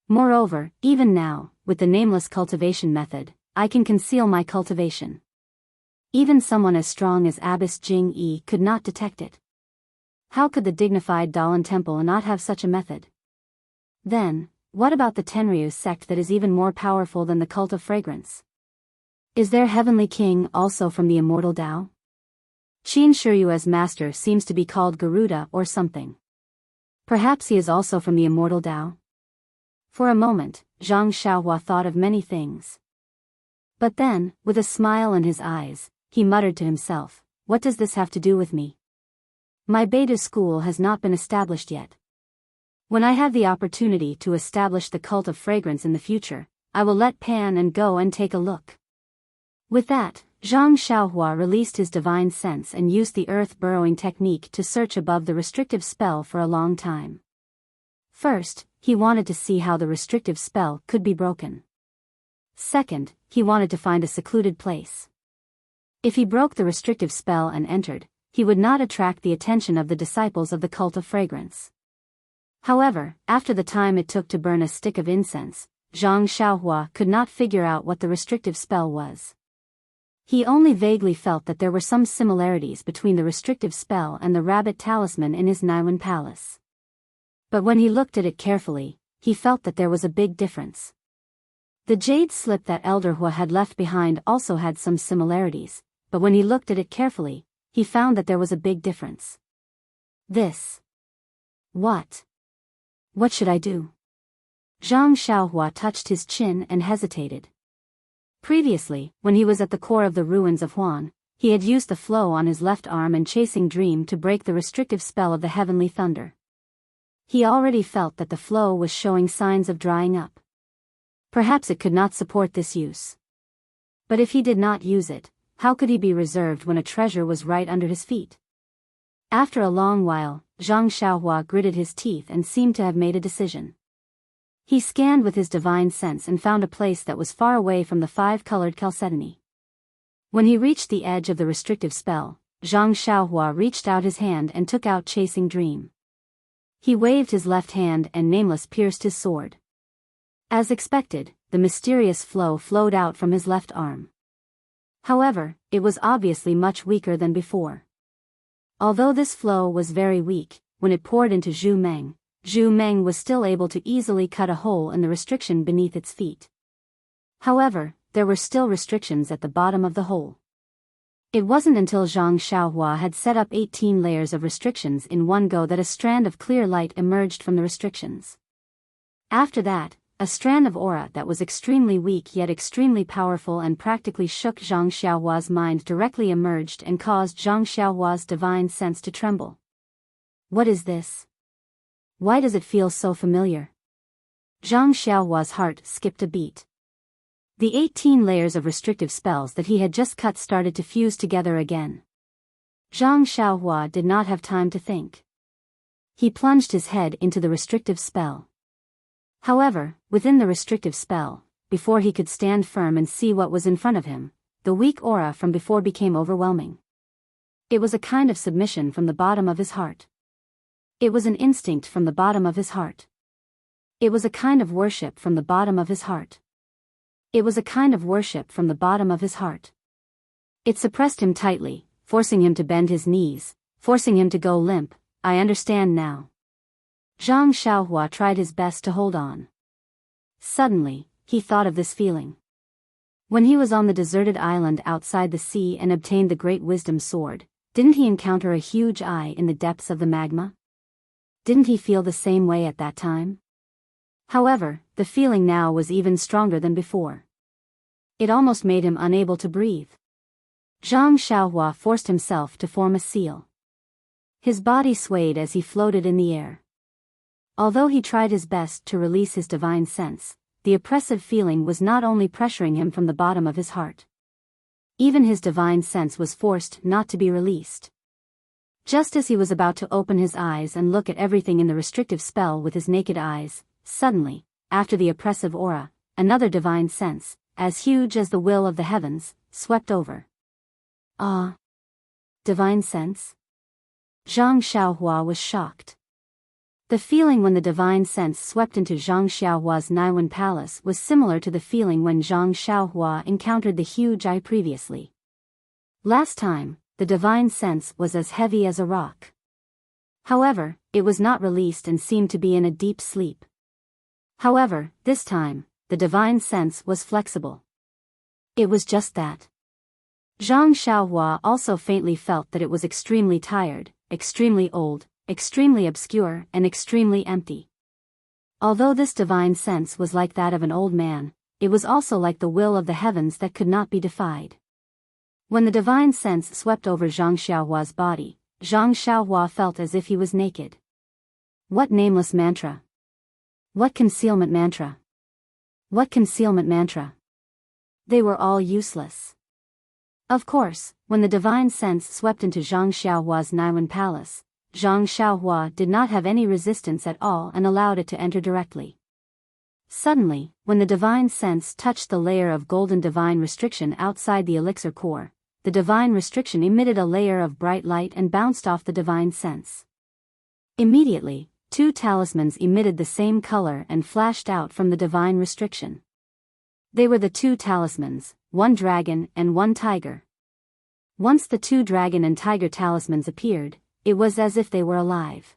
Moreover, even now, with the nameless cultivation method, I can conceal my cultivation. Even someone as strong as Abbess Jing Yi could not detect it. How could the dignified Dalan Temple not have such a method? Then, what about the Tenryu sect that is even more powerful than the cult of fragrance? Is their heavenly king also from the immortal Tao? Qin Shiryu's master seems to be called Garuda or something. Perhaps he is also from the immortal Tao? For a moment, Zhang Xiaohua thought of many things. But then, with a smile in his eyes, he muttered to himself, "What does this have to do with me? My Beta school has not been established yet. When I have the opportunity to establish the cult of fragrance in the future, I will let Pan and go and take a look." With that, Zhang Xiaohua released his divine sense and used the earth burrowing technique to search above the restrictive spell for a long time. First, he wanted to see how the restrictive spell could be broken. Second, he wanted to find a secluded place. If he broke the restrictive spell and entered, he would not attract the attention of the disciples of the cult of fragrance. However, after the time it took to burn a stick of incense, Zhang Xiaohua could not figure out what the restrictive spell was. He only vaguely felt that there were some similarities between the restrictive spell and the rabbit talisman in his Naiwan palace. But when he looked at it carefully, he felt that there was a big difference. The jade slip that Elder Hua had left behind also had some similarities, but when he looked at it carefully, he found that there was a big difference. What should I do? Zhang Xiaohua touched his chin and hesitated. Previously, when he was at the core of the ruins of Huan, he had used the flow on his left arm and chasing dream to break the restrictive spell of the heavenly thunder. He already felt that the flow was showing signs of drying up. Perhaps it could not support this use. But if he did not use it, how could he be reserved when a treasure was right under his feet? After a long while, Zhang Xiaohua gritted his teeth and seemed to have made a decision. He scanned with his divine sense and found a place that was far away from the five-colored chalcedony. When he reached the edge of the restrictive spell, Zhang Xiaohua reached out his hand and took out Chasing Dream. He waved his left hand and Nameless pierced his sword. As expected, the mysterious flow flowed out from his left arm. However, it was obviously much weaker than before. Although this flow was very weak, when it poured into Zhu Meng was still able to easily cut a hole in the restriction beneath its feet. However, there were still restrictions at the bottom of the hole. It wasn't until Zhang Xiaohua had set up 18 layers of restrictions in one go that a strand of clear light emerged from the restrictions. After that, a strand of aura that was extremely weak yet extremely powerful and practically shook Zhang Xiaohua's mind directly emerged and caused Zhang Xiaohua's divine sense to tremble. What is this? Why does it feel so familiar? Zhang Xiaohua's heart skipped a beat. The 18 layers of restrictive spells that he had just cut started to fuse together again. Zhang Xiaohua did not have time to think. He plunged his head into the restrictive spell. However, within the restrictive spell, before he could stand firm and see what was in front of him, the weak aura from before became overwhelming. It was a kind of submission from the bottom of his heart. It was an instinct from the bottom of his heart. It was a kind of worship from the bottom of his heart. It was a kind of worship from the bottom of his heart. It suppressed him tightly, forcing him to bend his knees, forcing him to go limp. I understand now. Zhang Xiaohua tried his best to hold on. Suddenly, he thought of this feeling. When he was on the deserted island outside the sea and obtained the Great Wisdom Sword, didn't he encounter a huge eye in the depths of the magma? Didn't he feel the same way at that time? However, the feeling now was even stronger than before. It almost made him unable to breathe. Zhang Xiaohua forced himself to form a seal. His body swayed as he floated in the air. Although he tried his best to release his divine sense, the oppressive feeling was not only pressuring him from the bottom of his heart. Even his divine sense was forced not to be released. Just as he was about to open his eyes and look at everything in the restrictive spell with his naked eyes, suddenly, after the oppressive aura, another divine sense, as huge as the will of the heavens, swept over. Ah! Divine sense? Zhang Xiaohua was shocked. The feeling when the divine sense swept into Zhang Xiaohua's Naiwen Palace was similar to the feeling when Zhang Xiaohua encountered the huge eye previously. Last time, the divine sense was as heavy as a rock. However, it was not released and seemed to be in a deep sleep. However, this time, the divine sense was flexible. It was just that. Zhang Xiaohua also faintly felt that it was extremely tired, extremely old, extremely obscure and extremely empty. Although this divine sense was like that of an old man, it was also like the will of the heavens that could not be defied. When the divine sense swept over Zhang Xiaohua's body, Zhang Xiaohua felt as if he was naked. What nameless mantra? What concealment mantra? What concealment mantra? They were all useless. Of course, when the divine sense swept into Zhang Xiaohua's Naiwen Palace, Zhang Xiaohua did not have any resistance at all and allowed it to enter directly. Suddenly, when the divine sense touched the layer of golden divine restriction outside the elixir core, the divine restriction emitted a layer of bright light and bounced off the divine sense. Immediately, 2 talismans emitted the same color and flashed out from the divine restriction. They were the 2 talismans, 1 dragon and 1 tiger. Once the 2 dragon and tiger talismans appeared, it was as if they were alive.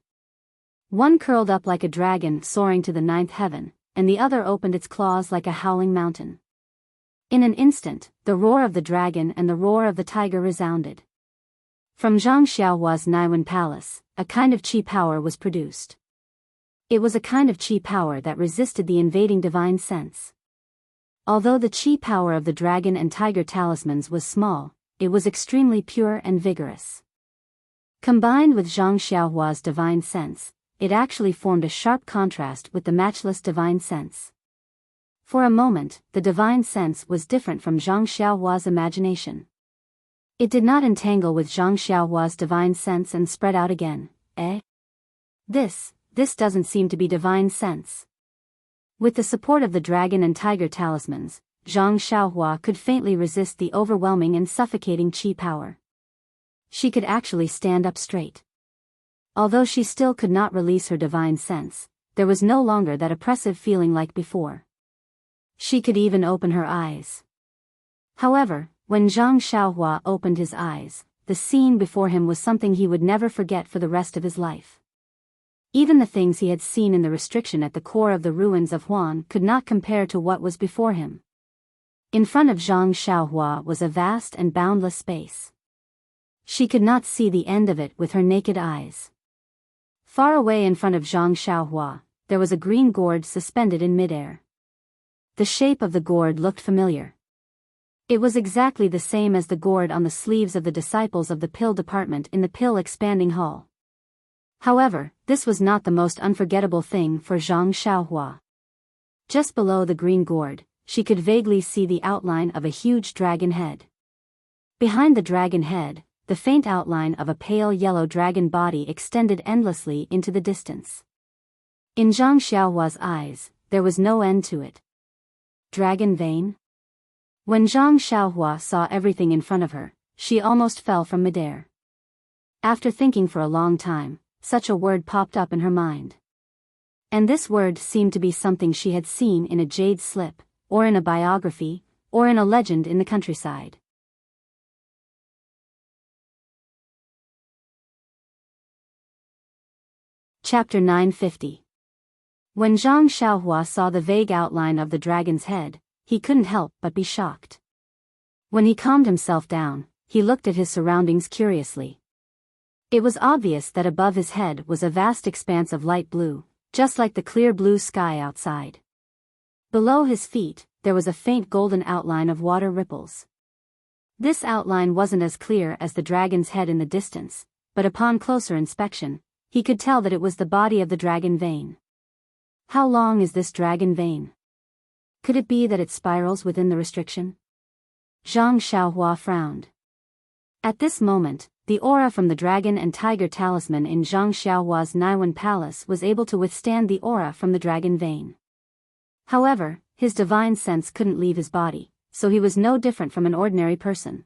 One curled up like a dragon soaring to the 9th heaven, and the other opened its claws like a howling mountain. In an instant, the roar of the dragon and the roar of the tiger resounded. From Zhang Xiaohua's Naiwen Palace, a kind of chi power was produced. It was a kind of chi power that resisted the invading divine sense. Although the chi power of the dragon and tiger talismans was small, it was extremely pure and vigorous. Combined with Zhang Xiaohua's divine sense, it actually formed a sharp contrast with the matchless divine sense. For a moment, the divine sense was different from Zhang Xiaohua's imagination. It did not entangle with Zhang Xiaohua's divine sense and spread out again. This doesn't seem to be divine sense. With the support of the dragon and tiger talismans, Zhang Xiaohua could faintly resist the overwhelming and suffocating qi power. She could actually stand up straight. Although she still could not release her divine sense, there was no longer that oppressive feeling like before. She could even open her eyes. However, when Zhang Xiaohua opened his eyes, the scene before him was something he would never forget for the rest of his life. Even the things he had seen in the restriction at the core of the ruins of Huan could not compare to what was before him. In front of Zhang Xiaohua was a vast and boundless space. She could not see the end of it with her naked eyes. Far away in front of Zhang Xiaohua, there was a green gourd suspended in midair. The shape of the gourd looked familiar. It was exactly the same as the gourd on the sleeves of the disciples of the pill department in the pill expanding hall. However, this was not the most unforgettable thing for Zhang Xiaohua. Just below the green gourd, she could vaguely see the outline of a huge dragon head. Behind the dragon head, the faint outline of a pale yellow dragon body extended endlessly into the distance. In Zhang Xiaohua's eyes, there was no end to it. Dragon vein? When Zhang Xiaohua saw everything in front of her, she almost fell from midair. After thinking for a long time, such a word popped up in her mind. And this word seemed to be something she had seen in a jade slip, or in a biography, or in a legend in the countryside. Chapter 950. When Zhang Xiaohua saw the vague outline of the dragon's head, he couldn't help but be shocked. When he calmed himself down, he looked at his surroundings curiously. It was obvious that above his head was a vast expanse of light blue, just like the clear blue sky outside. Below his feet, there was a faint golden outline of water ripples. This outline wasn't as clear as the dragon's head in the distance, but upon closer inspection, he could tell that it was the body of the dragon vein. How long is this dragon vein? Could it be that it spirals within the restriction? Zhang Xiaohua frowned. At this moment, the aura from the dragon and tiger talisman in Zhang Xiaohua's Naiwan palace was able to withstand the aura from the dragon vein. However, his divine sense couldn't leave his body, so he was no different from an ordinary person.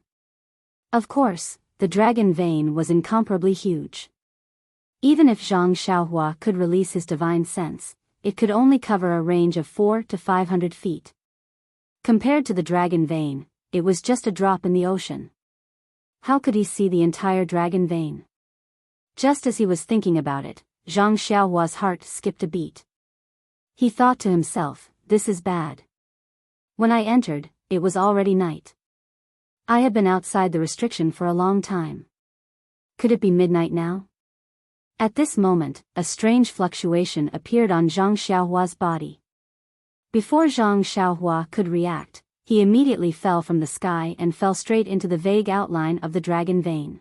Of course, the dragon vein was incomparably huge. Even if Zhang Xiaohua could release his divine sense, it could only cover a range of 400 to 500 feet. Compared to the dragon vein, it was just a drop in the ocean. How could he see the entire dragon vein? Just as he was thinking about it, Zhang Xiaohua's heart skipped a beat. He thought to himself, this is bad. When I entered, it was already night. I had been outside the restriction for a long time. Could it be midnight now? At this moment, a strange fluctuation appeared on Zhang Xiaohua's body. Before Zhang Xiaohua could react, he immediately fell from the sky and fell straight into the vague outline of the dragon vein.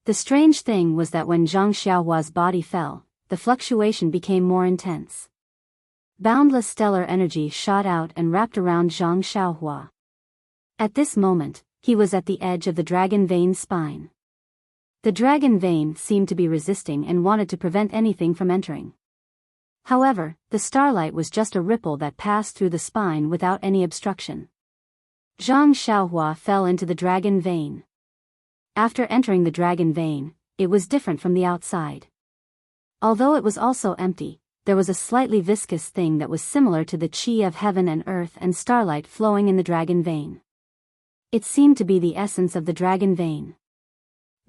The strange thing was that when Zhang Xiaohua's body fell, the fluctuation became more intense. Boundless stellar energy shot out and wrapped around Zhang Xiaohua. At this moment, he was at the edge of the dragon vein's spine. The dragon vein seemed to be resisting and wanted to prevent anything from entering. However, the starlight was just a ripple that passed through the spine without any obstruction. Zhang Xiaohua fell into the dragon vein. After entering the dragon vein, it was different from the outside. Although it was also empty, there was a slightly viscous thing that was similar to the qi of heaven and earth and starlight flowing in the dragon vein. It seemed to be the essence of the dragon vein.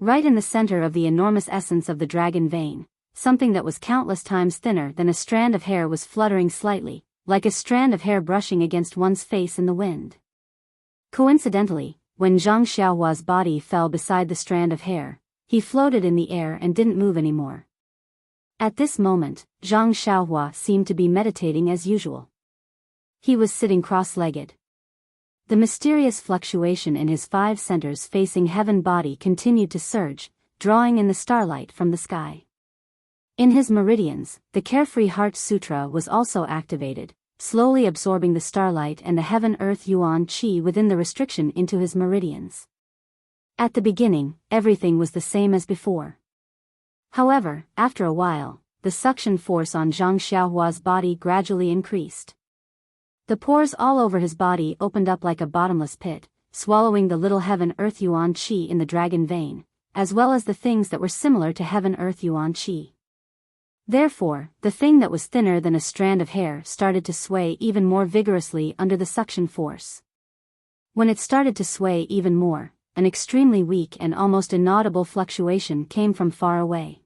Right in the center of the enormous essence of the dragon vein, something that was countless times thinner than a strand of hair was fluttering slightly, like a strand of hair brushing against one's face in the wind. Coincidentally, when Zhang Xiaohua's body fell beside the strand of hair, he floated in the air and didn't move anymore. At this moment, Zhang Xiaohua seemed to be meditating as usual. He was sitting cross-legged. The mysterious fluctuation in his 5 centers facing heaven body continued to surge, drawing in the starlight from the sky. In his meridians, the Carefree Heart Sutra was also activated, slowly absorbing the starlight and the heaven-earth yuan qi within the restriction into his meridians. At the beginning, everything was the same as before. However, after a while, the suction force on Zhang Xiaohua's body gradually increased. The pores all over his body opened up like a bottomless pit, swallowing the little heaven-earth yuan qi in the dragon vein, as well as the things that were similar to heaven-earth yuan qi. Therefore, the thing that was thinner than a strand of hair started to sway even more vigorously under the suction force. When it started to sway even more, an extremely weak and almost inaudible fluctuation came from far away.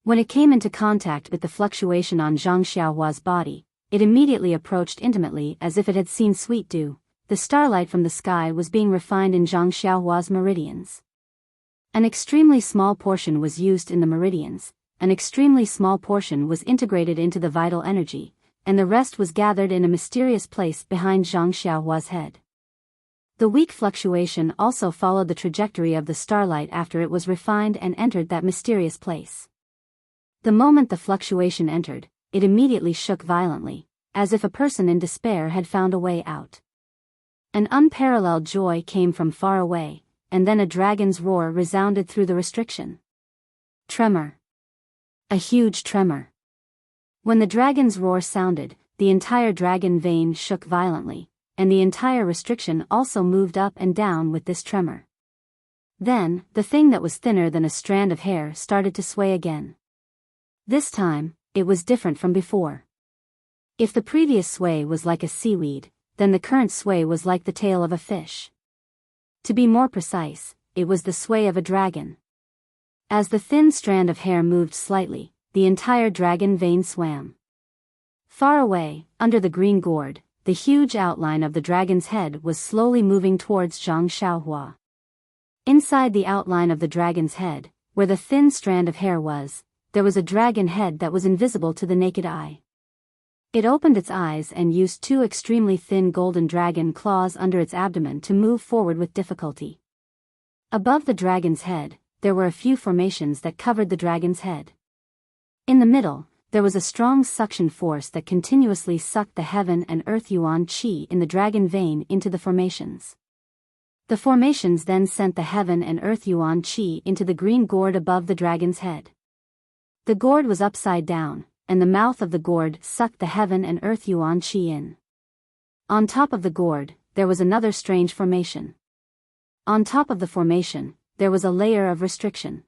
When it came into contact with the fluctuation on Zhang Xiaohua's body, it immediately approached intimately as if it had seen sweet dew. The starlight from the sky was being refined in Zhang Xiaohua's meridians. An extremely small portion was used in the meridians, an extremely small portion was integrated into the vital energy, and the rest was gathered in a mysterious place behind Zhang Xiaohua's head. The weak fluctuation also followed the trajectory of the starlight after it was refined and entered that mysterious place. The moment the fluctuation entered, it immediately shook violently, as if a person in despair had found a way out. An unparalleled joy came from far away, and then a dragon's roar resounded through the restriction. Tremor. A huge tremor. When the dragon's roar sounded, the entire dragon vein shook violently, and the entire restriction also moved up and down with this tremor. Then, the thing that was thinner than a strand of hair started to sway again. This time, it was different from before. If the previous sway was like a seaweed, then the current sway was like the tail of a fish. To be more precise, it was the sway of a dragon. As the thin strand of hair moved slightly, the entire dragon vein swam. Far away, under the green gourd, the huge outline of the dragon's head was slowly moving towards Zhang Xiaohua. Inside the outline of the dragon's head, where the thin strand of hair was, there was a dragon head that was invisible to the naked eye. It opened its eyes and used two extremely thin golden dragon claws under its abdomen to move forward with difficulty. Above the dragon's head, there were a few formations that covered the dragon's head. In the middle, there was a strong suction force that continuously sucked the heaven and earth yuan qi in the dragon vein into the formations. The formations then sent the heaven and earth yuan qi into the green gourd above the dragon's head. The gourd was upside down, and the mouth of the gourd sucked the heaven and earth yuan qi in. On top of the gourd, there was another strange formation. On top of the formation, there was a layer of restriction.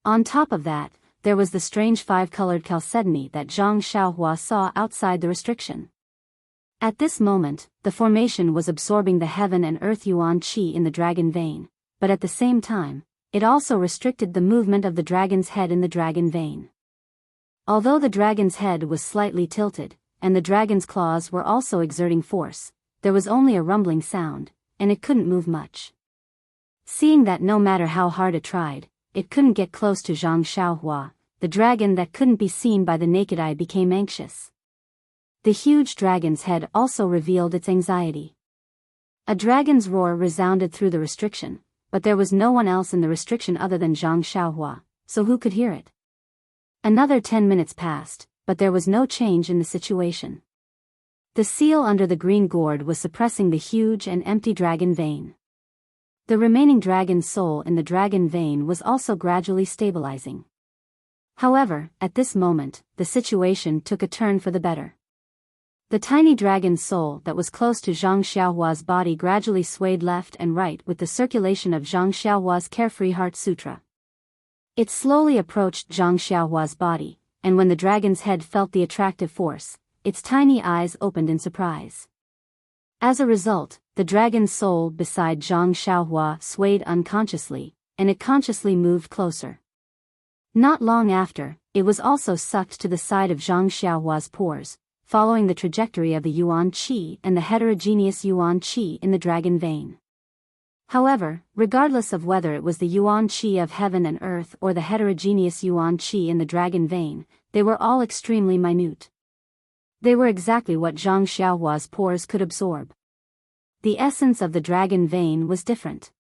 On top of that, there was the strange five-colored chalcedony that Zhang Xiaohua saw outside the restriction. At this moment, the formation was absorbing the heaven and earth yuan qi in the dragon vein, but at the same time, it also restricted the movement of the dragon's head in the dragon vein. Although the dragon's head was slightly tilted, and the dragon's claws were also exerting force, there was only a rumbling sound, and it couldn't move much. Seeing that no matter how hard it tried, it couldn't get close to Zhang Xiaohua, the dragon that couldn't be seen by the naked eye became anxious. The huge dragon's head also revealed its anxiety. A dragon's roar resounded through the restriction, but there was no one else in the restriction other than Zhang Xiaohua, so who could hear it? Another 10 minutes passed, but there was no change in the situation. The seal under the green gourd was suppressing the huge and empty dragon vein. The remaining dragon soul in the dragon vein was also gradually stabilizing. However, at this moment, the situation took a turn for the better. The tiny dragon soul that was close to Zhang Xiaohua's body gradually swayed left and right with the circulation of Zhang Xiaohua's carefree heart sutra. It slowly approached Zhang Xiaohua's body, and when the dragon's head felt the attractive force, its tiny eyes opened in surprise. As a result, the dragon's soul beside Zhang Xiaohua swayed unconsciously, and it consciously moved closer. Not long after, it was also sucked to the side of Zhang Xiaohua's pores, following the trajectory of the yuan qi and the heterogeneous yuan qi in the dragon vein. However, regardless of whether it was the yuan qi of heaven and earth or the heterogeneous yuan qi in the dragon vein, they were all extremely minute. They were exactly what Zhang Xiaohua's pores could absorb. The essence of the dragon vein was different.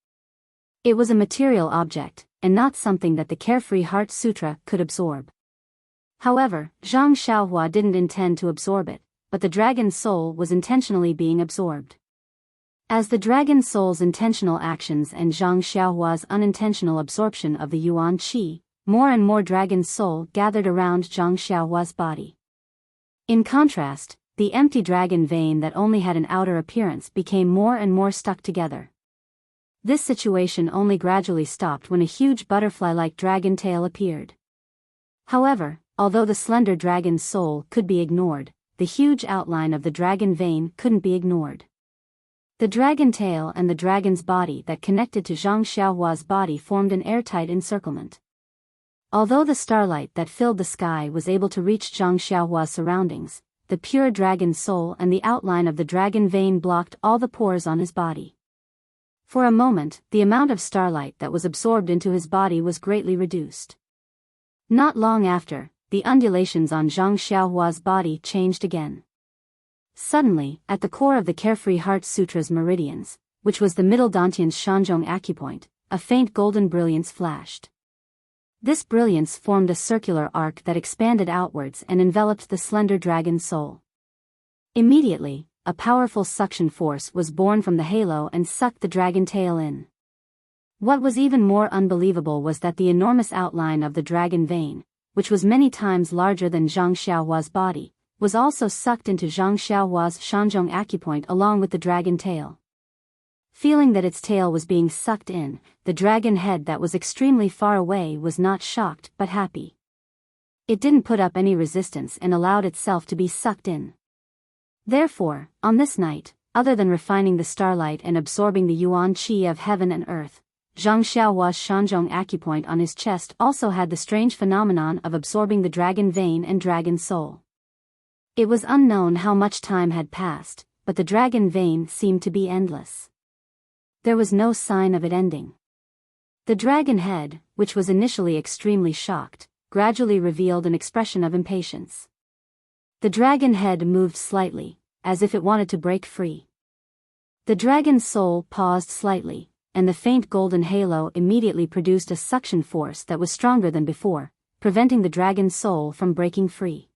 It was a material object, and not something that the Carefree Heart Sutra could absorb. However, Zhang Xiaohua didn't intend to absorb it, but the dragon's soul was intentionally being absorbed. As the dragon soul's intentional actions and Zhang Xiaohua's unintentional absorption of the yuan qi, more and more dragon soul gathered around Zhang Xiaohua's body. In contrast, the empty dragon vein that only had an outer appearance became more and more stuck together. This situation only gradually stopped when a huge butterfly-like dragon tail appeared. However, although the slender dragon's soul could be ignored, the huge outline of the dragon vein couldn't be ignored. The dragon tail and the dragon's body that connected to Zhang Xiaohua's body formed an airtight encirclement. Although the starlight that filled the sky was able to reach Zhang Xiaohua's surroundings, the pure dragon soul and the outline of the dragon vein blocked all the pores on his body. For a moment, the amount of starlight that was absorbed into his body was greatly reduced. Not long after, the undulations on Zhang Xiaohua's body changed again. Suddenly, at the core of the Carefree Heart Sutra's meridians, which was the middle dantian's Shanzhong acupoint, a faint golden brilliance flashed. This brilliance formed a circular arc that expanded outwards and enveloped the slender dragon's soul. Immediately, a powerful suction force was born from the halo and sucked the dragon tail in. What was even more unbelievable was that the enormous outline of the dragon vein, which was many times larger than Zhang Xiaohua's body, was also sucked into Zhang Xiaohua's Shanzhong acupoint along with the dragon tail. Feeling that its tail was being sucked in, the dragon head that was extremely far away was not shocked but happy. It didn't put up any resistance and allowed itself to be sucked in. Therefore, on this night, other than refining the starlight and absorbing the yuan qi of heaven and earth, Zhang Xiaohua's Shanzhong acupoint on his chest also had the strange phenomenon of absorbing the dragon vein and dragon soul. It was unknown how much time had passed, but the dragon vein seemed to be endless. There was no sign of it ending. The dragon head, which was initially extremely shocked, gradually revealed an expression of impatience. The dragon head moved slightly, as if it wanted to break free. The dragon's soul paused slightly, and the faint golden halo immediately produced a suction force that was stronger than before, preventing the dragon's soul from breaking free.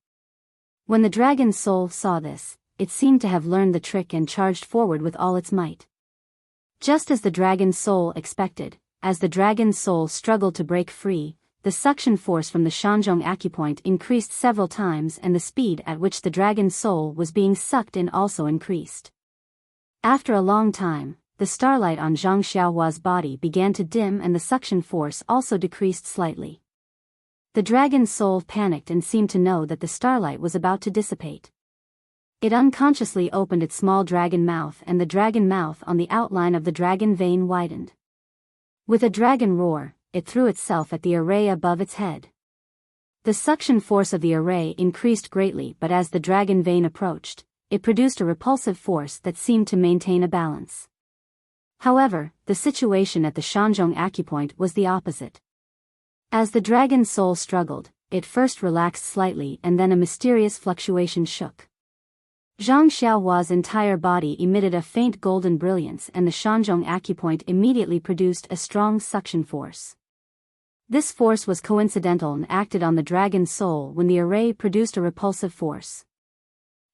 When the dragon's soul saw this, it seemed to have learned the trick and charged forward with all its might. Just as the dragon's soul expected, as the dragon's soul struggled to break free, the suction force from the Shanzhong acupoint increased several times and the speed at which the dragon's soul was being sucked in also increased. After a long time, the starlight on Zhang Xiaohua's body began to dim and the suction force also decreased slightly. The dragon's soul panicked and seemed to know that the starlight was about to dissipate. It unconsciously opened its small dragon mouth and the dragon mouth on the outline of the dragon vein widened. With a dragon roar, it threw itself at the array above its head. The suction force of the array increased greatly, but as the dragon vein approached, it produced a repulsive force that seemed to maintain a balance. However, the situation at the Shanzhong acupoint was the opposite. As the dragon's soul struggled, it first relaxed slightly and then a mysterious fluctuation shook. Zhang Xiaohua's entire body emitted a faint golden brilliance and the Shanzhong acupoint immediately produced a strong suction force. This force was coincidental and acted on the dragon's soul when the array produced a repulsive force.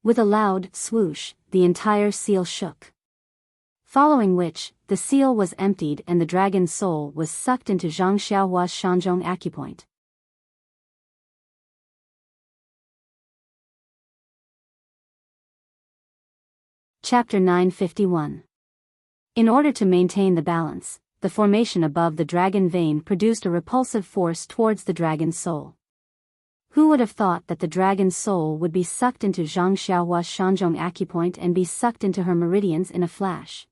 With a loud swoosh, the entire seal shook. Following which, the seal was emptied and the dragon's soul was sucked into Zhang Xiaohua's Shanzhong acupoint. Chapter 951. In order to maintain the balance, the formation above the dragon vein produced a repulsive force towards the dragon's soul. Who would have thought that the dragon's soul would be sucked into Zhang Xiaohua's Shanzhong acupoint and be sucked into her meridians in a flash?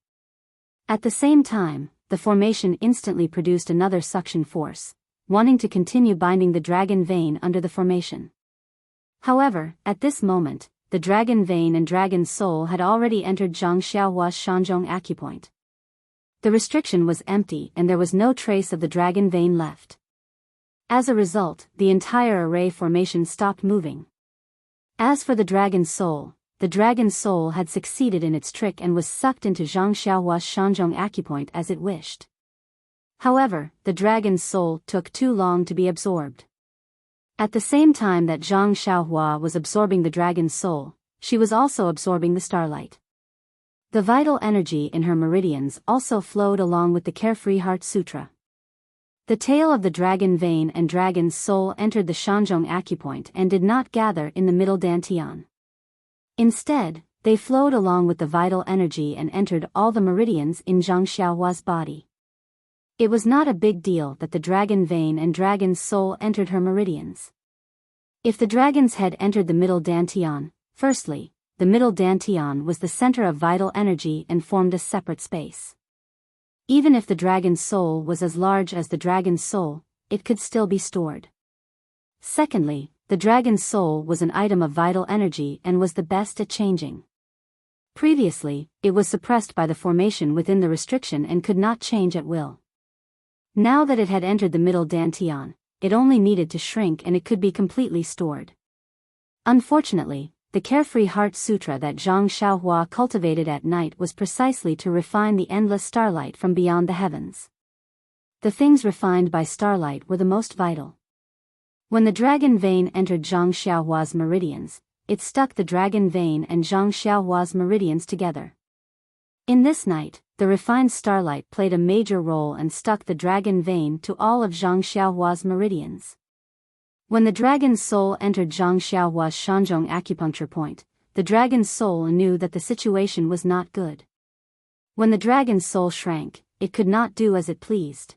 At the same time, the formation instantly produced another suction force, wanting to continue binding the dragon vein under the formation. However, at this moment, the dragon vein and dragon soul had already entered Zhang Xiaohua's Shanzhong acupoint. The restriction was empty and there was no trace of the dragon vein left. As a result, the entire array formation stopped moving. As for the dragon soul had succeeded in its trick and was sucked into Zhang Xiaohua's Shanzhong acupoint as it wished. However, the dragon's soul took too long to be absorbed. At the same time that Zhang Xiaohua was absorbing the dragon's soul, she was also absorbing the starlight. The vital energy in her meridians also flowed along with the Carefree Heart Sutra. The tail of the dragon vein and dragon's soul entered the Shanzhong acupoint and did not gather in the middle dantian. Instead, they flowed along with the vital energy and entered all the meridians in Zhang Xiaohua's body. It was not a big deal that the dragon vein and dragon's soul entered her meridians. If the dragon's head entered the middle dantian, firstly, the middle dantian was the center of vital energy and formed a separate space. Even if the dragon's soul was as large as the dragon's soul, it could still be stored. Secondly, the dragon's soul was an item of vital energy and was the best at changing. Previously, it was suppressed by the formation within the restriction and could not change at will. Now that it had entered the middle dantian, it only needed to shrink and it could be completely stored. Unfortunately, the Carefree Heart Sutra that Zhang Xiaohua cultivated at night was precisely to refine the endless starlight from beyond the heavens. The things refined by starlight were the most vital. When the dragon vein entered Zhang Xiaohua's meridians, it stuck the dragon vein and Zhang Xiaohua's meridians together. In this night, the refined starlight played a major role and stuck the dragon vein to all of Zhang Xiaohua's meridians. When the dragon's soul entered Zhang Xiaohua's Shanzhong acupuncture point, the dragon's soul knew that the situation was not good. When the dragon's soul shrank, it could not do as it pleased.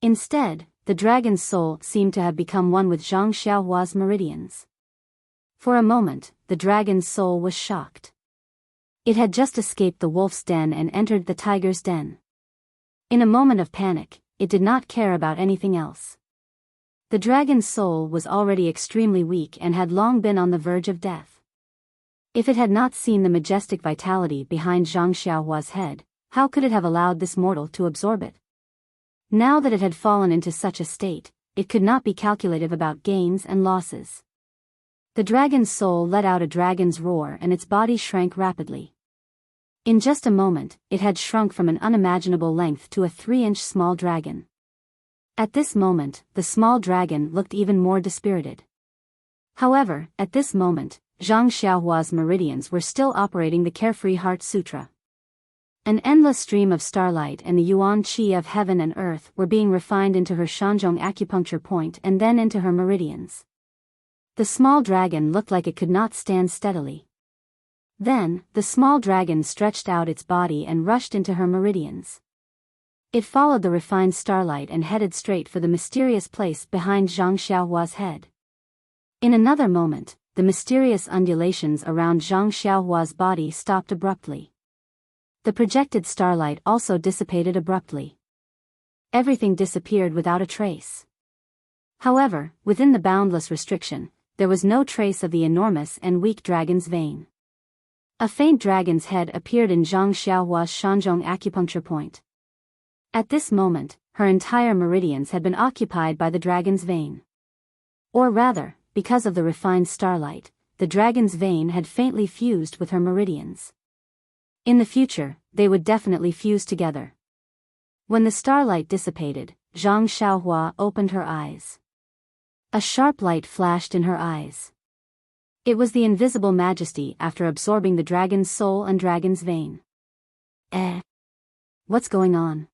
Instead, the dragon's soul seemed to have become one with Zhang Xiaohua's meridians. For a moment, the dragon's soul was shocked. It had just escaped the wolf's den and entered the tiger's den. In a moment of panic, it did not care about anything else. The dragon's soul was already extremely weak and had long been on the verge of death. If it had not seen the majestic vitality behind Zhang Xiaohua's head, how could it have allowed this mortal to absorb it? Now that it had fallen into such a state, it could not be calculative about gains and losses. The dragon's soul let out a dragon's roar and its body shrank rapidly. In just a moment, it had shrunk from an unimaginable length to a 3-inch small dragon. At this moment, the small dragon looked even more dispirited. However, at this moment, Zhang Xiaohua's meridians were still operating the Carefree Heart Sutra. An endless stream of starlight and the yuan qi of heaven and earth were being refined into her Shanzhong acupuncture point and then into her meridians. The small dragon looked like it could not stand steadily. Then, the small dragon stretched out its body and rushed into her meridians. It followed the refined starlight and headed straight for the mysterious place behind Zhang Xiaohua's head. In another moment, the mysterious undulations around Zhang Xiaohua's body stopped abruptly. The projected starlight also dissipated abruptly. Everything disappeared without a trace. However, within the boundless restriction, there was no trace of the enormous and weak dragon's vein. A faint dragon's head appeared in Zhang Xiaohua's Shanzhong acupuncture point. At this moment, her entire meridians had been occupied by the dragon's vein. Or rather, because of the refined starlight, the dragon's vein had faintly fused with her meridians. In the future, they would definitely fuse together. When the starlight dissipated, Zhang Xiaohua opened her eyes. A sharp light flashed in her eyes. It was the invisible majesty after absorbing the dragon's soul and dragon's vein. What's going on?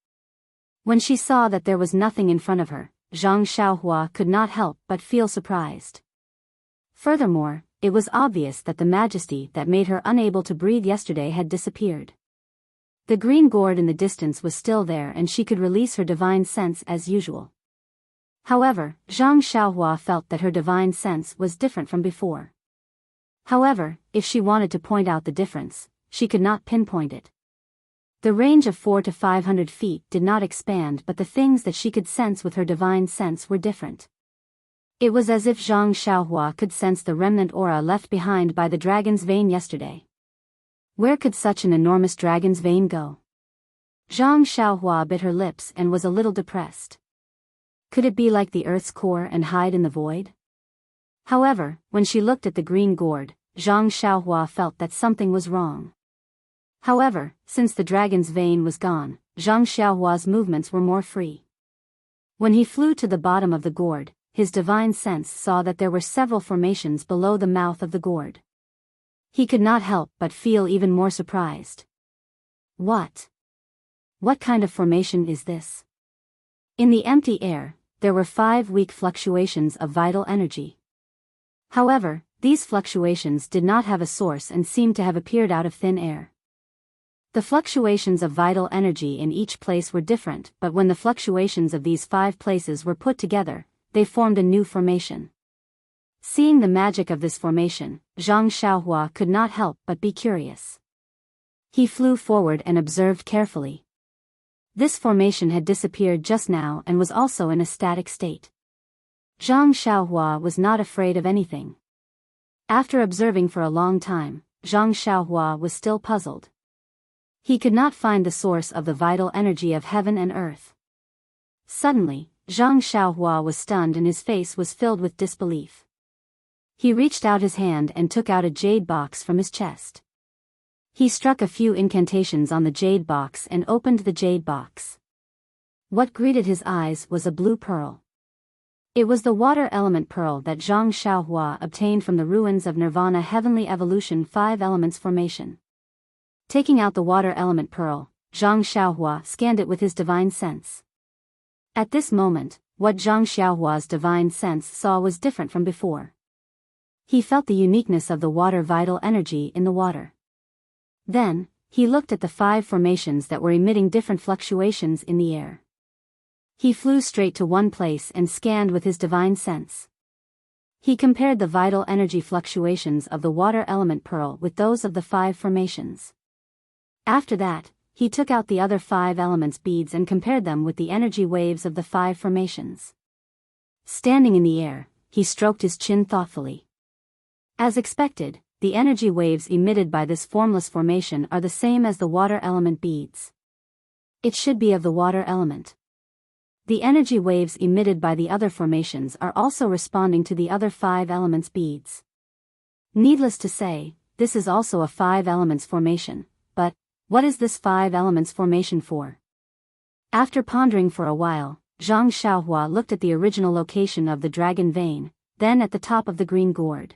When she saw that there was nothing in front of her, Zhang Xiaohua could not help but feel surprised. Furthermore, it was obvious that the majesty that made her unable to breathe yesterday had disappeared. The green gourd in the distance was still there and she could release her divine sense as usual. However, Zhang Xiaohua felt that her divine sense was different from before. However, if she wanted to point out the difference, she could not pinpoint it. The range of 400 to 500 feet did not expand, but the things that she could sense with her divine sense were different. It was as if Zhang Xiaohua could sense the remnant aura left behind by the dragon's vein yesterday. Where could such an enormous dragon's vein go? Zhang Xiaohua bit her lips and was a little depressed. Could it be like the earth's core and hide in the void? However, when she looked at the green gourd, Zhang Xiaohua felt that something was wrong. However, since the dragon's vein was gone, Zhang Xiaohua's movements were more free. When he flew to the bottom of the gourd, his divine sense saw that there were several formations below the mouth of the gourd. He could not help but feel even more surprised. What kind of formation is this? In the empty air, there were 5 weak fluctuations of vital energy. However, these fluctuations did not have a source and seemed to have appeared out of thin air. The fluctuations of vital energy in each place were different, but when the fluctuations of these 5 places were put together, they formed a new formation. Seeing the magic of this formation, Zhang Xiaohua could not help but be curious. He flew forward and observed carefully. This formation had disappeared just now and was also in a static state. Zhang Xiaohua was not afraid of anything. After observing for a long time, Zhang Xiaohua was still puzzled. He could not find the source of the vital energy of heaven and earth. Suddenly, Zhang Xiaohua was stunned and his face was filled with disbelief. He reached out his hand and took out a jade box from his chest. He struck a few incantations on the jade box and opened the jade box. What greeted his eyes was a blue pearl. It was the water element pearl that Zhang Xiaohua obtained from the ruins of Nirvana Heavenly Evolution 5 Elements Formation. Taking out the water element pearl, Zhang Xiaohua scanned it with his divine sense. At this moment, what Zhang Xiaohua's divine sense saw was different from before. He felt the uniqueness of the water vital energy in the water. Then, he looked at the 5 formations that were emitting different fluctuations in the air. He flew straight to one place and scanned with his divine sense. He compared the vital energy fluctuations of the water element pearl with those of the 5 formations. After that, he took out the other 5 elements beads and compared them with the energy waves of the 5 formations. Standing in the air, he stroked his chin thoughtfully. As expected, the energy waves emitted by this formless formation are the same as the water element beads. It should be of the water element. The energy waves emitted by the other formations are also responding to the other 5 elements beads. Needless to say, this is also a 5 elements formation, but what is this 5 elements formation for? After pondering for a while, Zhang Xiaohua looked at the original location of the dragon vein, then at the top of the green gourd.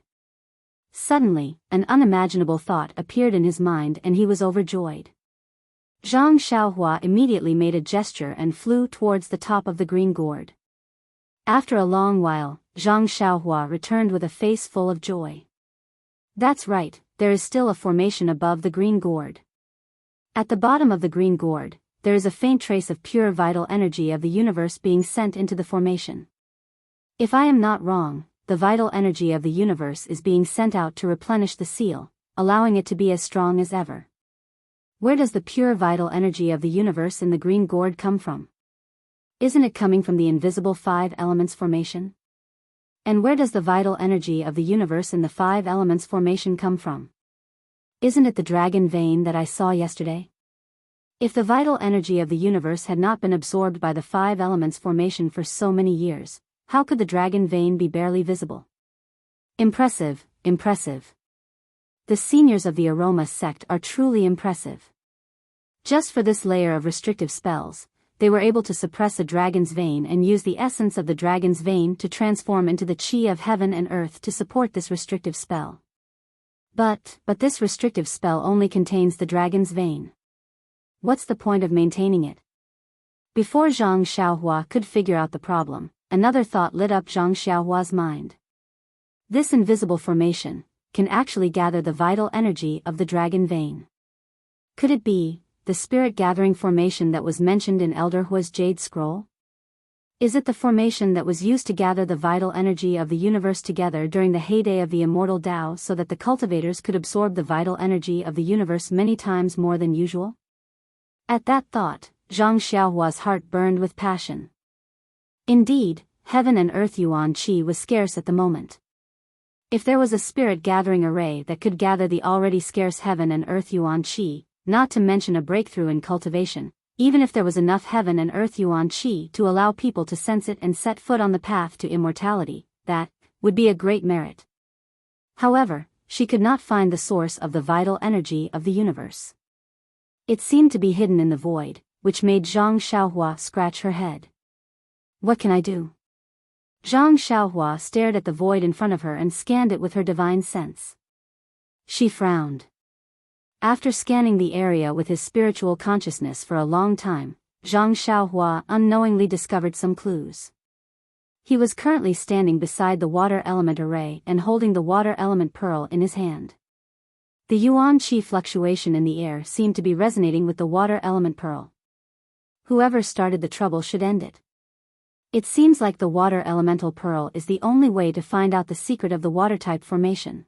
Suddenly, an unimaginable thought appeared in his mind and he was overjoyed. Zhang Xiaohua immediately made a gesture and flew towards the top of the green gourd. After a long while, Zhang Xiaohua returned with a face full of joy. That's right, there is still a formation above the green gourd. At the bottom of the green gourd, there is a faint trace of pure vital energy of the universe being sent into the formation. If I am not wrong, the vital energy of the universe is being sent out to replenish the seal, allowing it to be as strong as ever. Where does the pure vital energy of the universe in the green gourd come from? Isn't it coming from the invisible 5 elements formation? And where does the vital energy of the universe in the 5 elements formation come from? Isn't it the dragon vein that I saw yesterday? If the vital energy of the universe had not been absorbed by the 5 elements formation for so many years, how could the dragon vein be barely visible? Impressive, impressive. The seniors of the Aroma sect are truly impressive. Just for this layer of restrictive spells, they were able to suppress a dragon's vein and use the essence of the dragon's vein to transform into the chi of heaven and earth to support this restrictive spell. But this restrictive spell only contains the dragon's vein. What's the point of maintaining it? Before Zhang Xiaohua could figure out the problem, another thought lit up Zhang Xiaohua's mind. This invisible formation can actually gather the vital energy of the dragon vein. Could it be the spirit gathering formation that was mentioned in Elder Hua's Jade Scroll? Is it the formation that was used to gather the vital energy of the universe together during the heyday of the Immortal Tao so that the cultivators could absorb the vital energy of the universe many times more than usual? At that thought, Zhang Xiaohua's heart burned with passion. Indeed, heaven and earth yuan qi was scarce at the moment. If there was a spirit gathering array that could gather the already scarce heaven and earth yuan qi, not to mention a breakthrough in cultivation, even if there was enough heaven and earth yuan qi to allow people to sense it and set foot on the path to immortality, that would be a great merit. However, she could not find the source of the vital energy of the universe. It seemed to be hidden in the void, which made Zhang Xiaohua scratch her head. What can I do? Zhang Xiaohua stared at the void in front of her and scanned it with her divine sense. She frowned. After scanning the area with his spiritual consciousness for a long time, Zhang Xiaohua unknowingly discovered some clues. He was currently standing beside the water element array and holding the water element pearl in his hand. The yuan qi fluctuation in the air seemed to be resonating with the water element pearl. Whoever started the trouble should end it. It seems like the water elemental pearl is the only way to find out the secret of the water-type formation.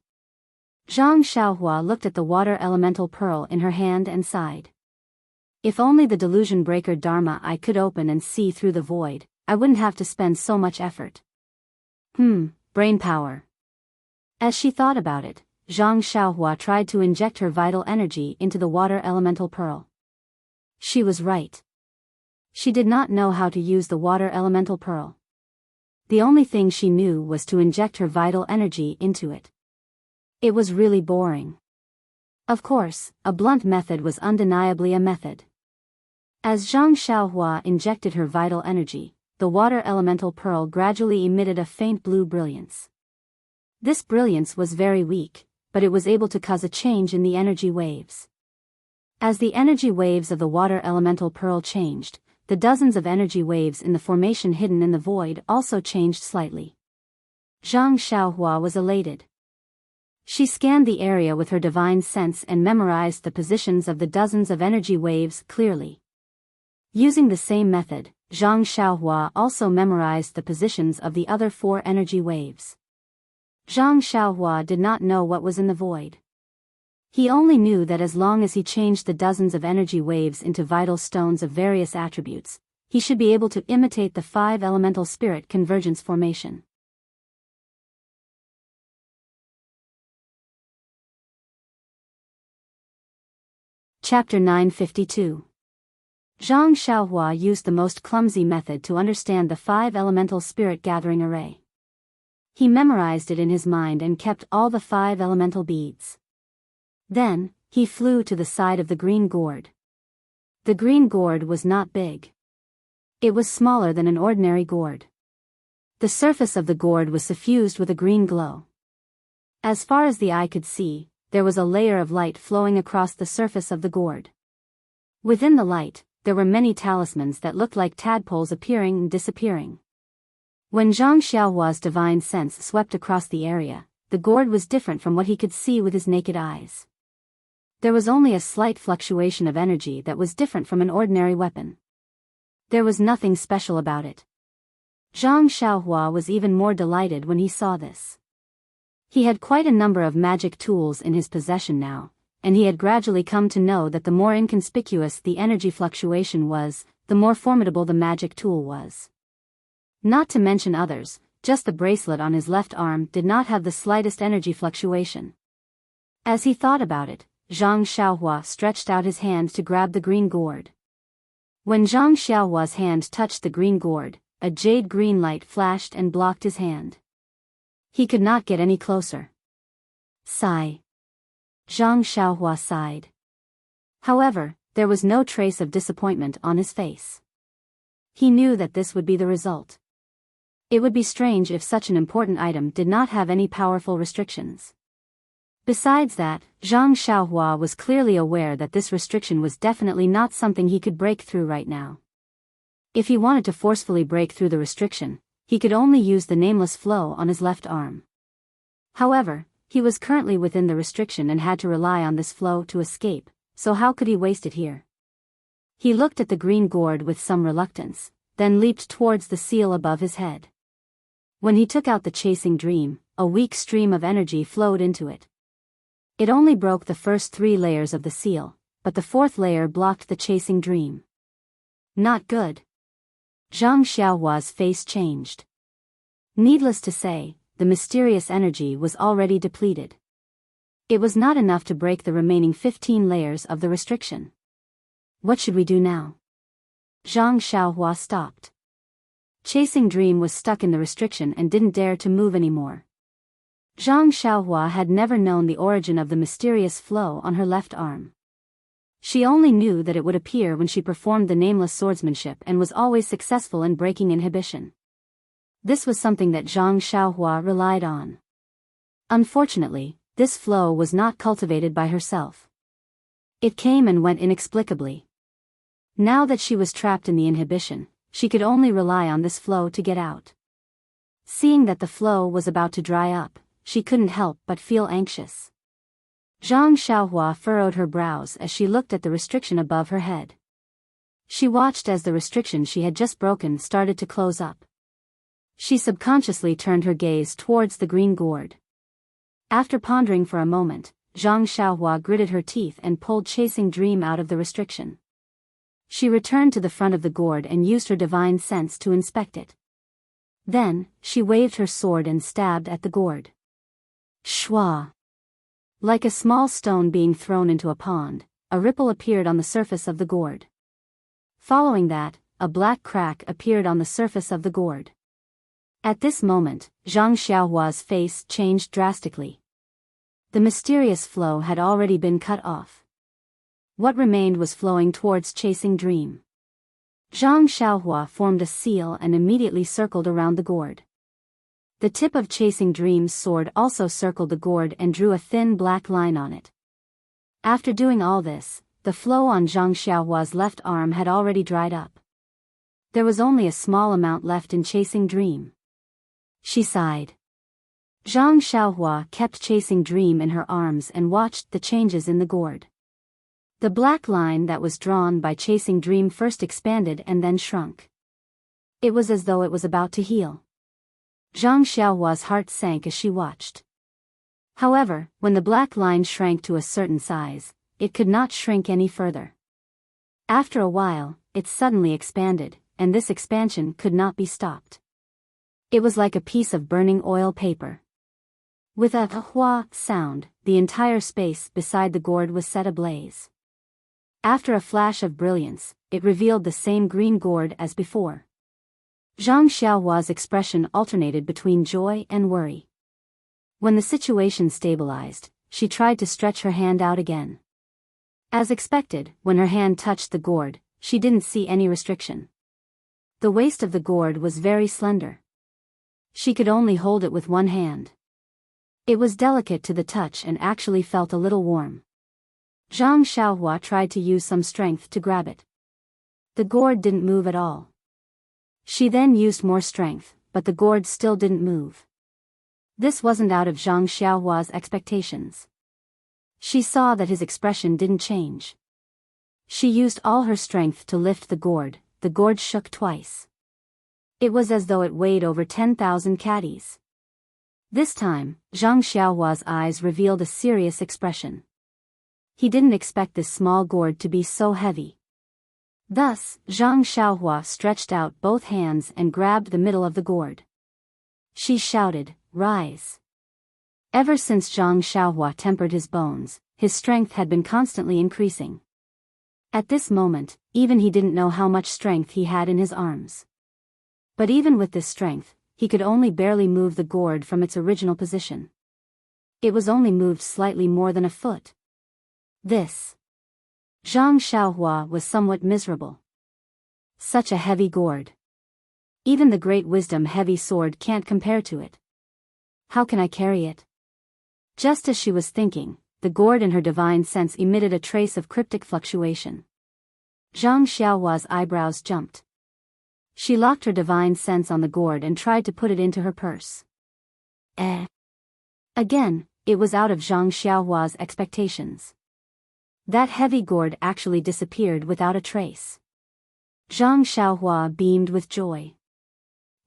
Zhang Xiaohua looked at the water elemental pearl in her hand and sighed. If only the delusion breaker Dharma I could open and see through the void, I wouldn't have to spend so much effort. Brain power. As she thought about it, Zhang Xiaohua tried to inject her vital energy into the water elemental pearl. She was right. She did not know how to use the water elemental pearl. The only thing she knew was to inject her vital energy into it. It was really boring. Of course, a blunt method was undeniably a method. As Zhang Xiaohua injected her vital energy, the water elemental pearl gradually emitted a faint blue brilliance. This brilliance was very weak, but it was able to cause a change in the energy waves. As the energy waves of the water elemental pearl changed, the dozens of energy waves in the formation hidden in the void also changed slightly. Zhang Xiaohua was elated. She scanned the area with her divine sense and memorized the positions of the dozens of energy waves clearly. Using the same method, Zhang Xiaohua also memorized the positions of the other 4 energy waves. Zhang Xiaohua did not know what was in the void. He only knew that as long as he changed the dozens of energy waves into vital stones of various attributes, he should be able to imitate the 5 elemental spirit convergence formation. Chapter 952. Zhang Xiaohua used the most clumsy method to understand the 5 elemental spirit gathering array. He memorized it in his mind and kept all the 5 elemental beads. Then, he flew to the side of the green gourd. The green gourd was not big. It was smaller than an ordinary gourd. The surface of the gourd was suffused with a green glow. As far as the eye could see, there was a layer of light flowing across the surface of the gourd. Within the light, there were many talismans that looked like tadpoles appearing and disappearing. When Zhang Xiaohua's divine sense swept across the area, the gourd was different from what he could see with his naked eyes. There was only a slight fluctuation of energy that was different from an ordinary weapon. There was nothing special about it. Zhang Xiaohua was even more delighted when he saw this. He had quite a number of magic tools in his possession now, and he had gradually come to know that the more inconspicuous the energy fluctuation was, the more formidable the magic tool was. Not to mention others, just the bracelet on his left arm did not have the slightest energy fluctuation. As he thought about it, Zhang Xiaohua stretched out his hand to grab the green gourd. When Zhang Xiaohua's hand touched the green gourd, a jade green light flashed and blocked his hand. He could not get any closer. Sigh. Zhang Xiaohua sighed. However, there was no trace of disappointment on his face. He knew that this would be the result. It would be strange if such an important item did not have any powerful restrictions. Besides that, Zhang Xiaohua was clearly aware that this restriction was definitely not something he could break through right now. If he wanted to forcefully break through the restriction, he could only use the nameless flow on his left arm. However, he was currently within the restriction and had to rely on this flow to escape, so how could he waste it here? He looked at the green gourd with some reluctance, then leaped towards the seal above his head. When he took out the chasing dream, a weak stream of energy flowed into it. It only broke the first 3 layers of the seal, but the 4th layer blocked the chasing dream. Not good. Zhang Xiaohua's face changed. Needless to say, the mysterious energy was already depleted. It was not enough to break the remaining 15 layers of the restriction. What should we do now? Zhang Xiaohua stopped. Chasing Dream was stuck in the restriction and didn't dare to move anymore. Zhang Xiaohua had never known the origin of the mysterious flow on her left arm. She only knew that it would appear when she performed the nameless swordsmanship and was always successful in breaking inhibition. This was something that Zhang Xiaohua relied on. Unfortunately, this flow was not cultivated by herself. It came and went inexplicably. Now that she was trapped in the inhibition, she could only rely on this flow to get out. Seeing that the flow was about to dry up, she couldn't help but feel anxious. Zhang Xiaohua furrowed her brows as she looked at the restriction above her head. She watched as the restriction she had just broken started to close up. She subconsciously turned her gaze towards the green gourd. After pondering for a moment, Zhang Xiaohua gritted her teeth and pulled Chasing Dream out of the restriction. She returned to the front of the gourd and used her divine sense to inspect it. Then, she waved her sword and stabbed at the gourd. Shwa! Like a small stone being thrown into a pond, a ripple appeared on the surface of the gourd. Following that, a black crack appeared on the surface of the gourd. At this moment, Zhang Xiaohua's face changed drastically. The mysterious flow had already been cut off. What remained was flowing towards Chasing Dream. Zhang Xiaohua formed a seal and immediately circled around the gourd. The tip of Chasing Dream's sword also circled the gourd and drew a thin black line on it. After doing all this, the flow on Zhang Xiaohua's left arm had already dried up. There was only a small amount left in Chasing Dream. She sighed. Zhang Xiaohua kept Chasing Dream in her arms and watched the changes in the gourd. The black line that was drawn by Chasing Dream first expanded and then shrunk. It was as though it was about to heal. Zhang Xiaohua's heart sank as she watched. However, when the black line shrank to a certain size, it could not shrink any further. After a while, it suddenly expanded, and this expansion could not be stopped. It was like a piece of burning oil paper. With a hua sound, the entire space beside the gourd was set ablaze. After a flash of brilliance, it revealed the same green gourd as before. Zhang Xiaohua's expression alternated between joy and worry. When the situation stabilized, she tried to stretch her hand out again. As expected, when her hand touched the gourd, she didn't see any restriction. The waist of the gourd was very slender. She could only hold it with one hand. It was delicate to the touch and actually felt a little warm. Zhang Xiaohua tried to use some strength to grab it. The gourd didn't move at all. She then used more strength, but the gourd still didn't move. This wasn't out of Zhang Xiaohua's expectations. She saw that his expression didn't change. She used all her strength to lift the gourd shook twice. It was as though it weighed over 10,000 caddies. This time, Zhang Xiaohua's eyes revealed a serious expression. He didn't expect this small gourd to be so heavy. Thus, Zhang Xiaohua stretched out both hands and grabbed the middle of the gourd. She shouted, "Rise!" Ever since Zhang Xiaohua tempered his bones, his strength had been constantly increasing. At this moment, even he didn't know how much strength he had in his arms. But even with this strength, he could only barely move the gourd from its original position. It was only moved slightly more than a foot. Zhang Xiaohua was somewhat miserable. Such a heavy gourd. Even the great wisdom heavy sword can't compare to it. How can I carry it? Just as she was thinking, the gourd in her divine sense emitted a trace of cryptic fluctuation. Zhang Xiaohua's eyebrows jumped. She locked her divine sense on the gourd and tried to put it into her purse. Again, it was out of Zhang Xiaohua's expectations. That heavy gourd actually disappeared without a trace. Zhang Xiaohua beamed with joy.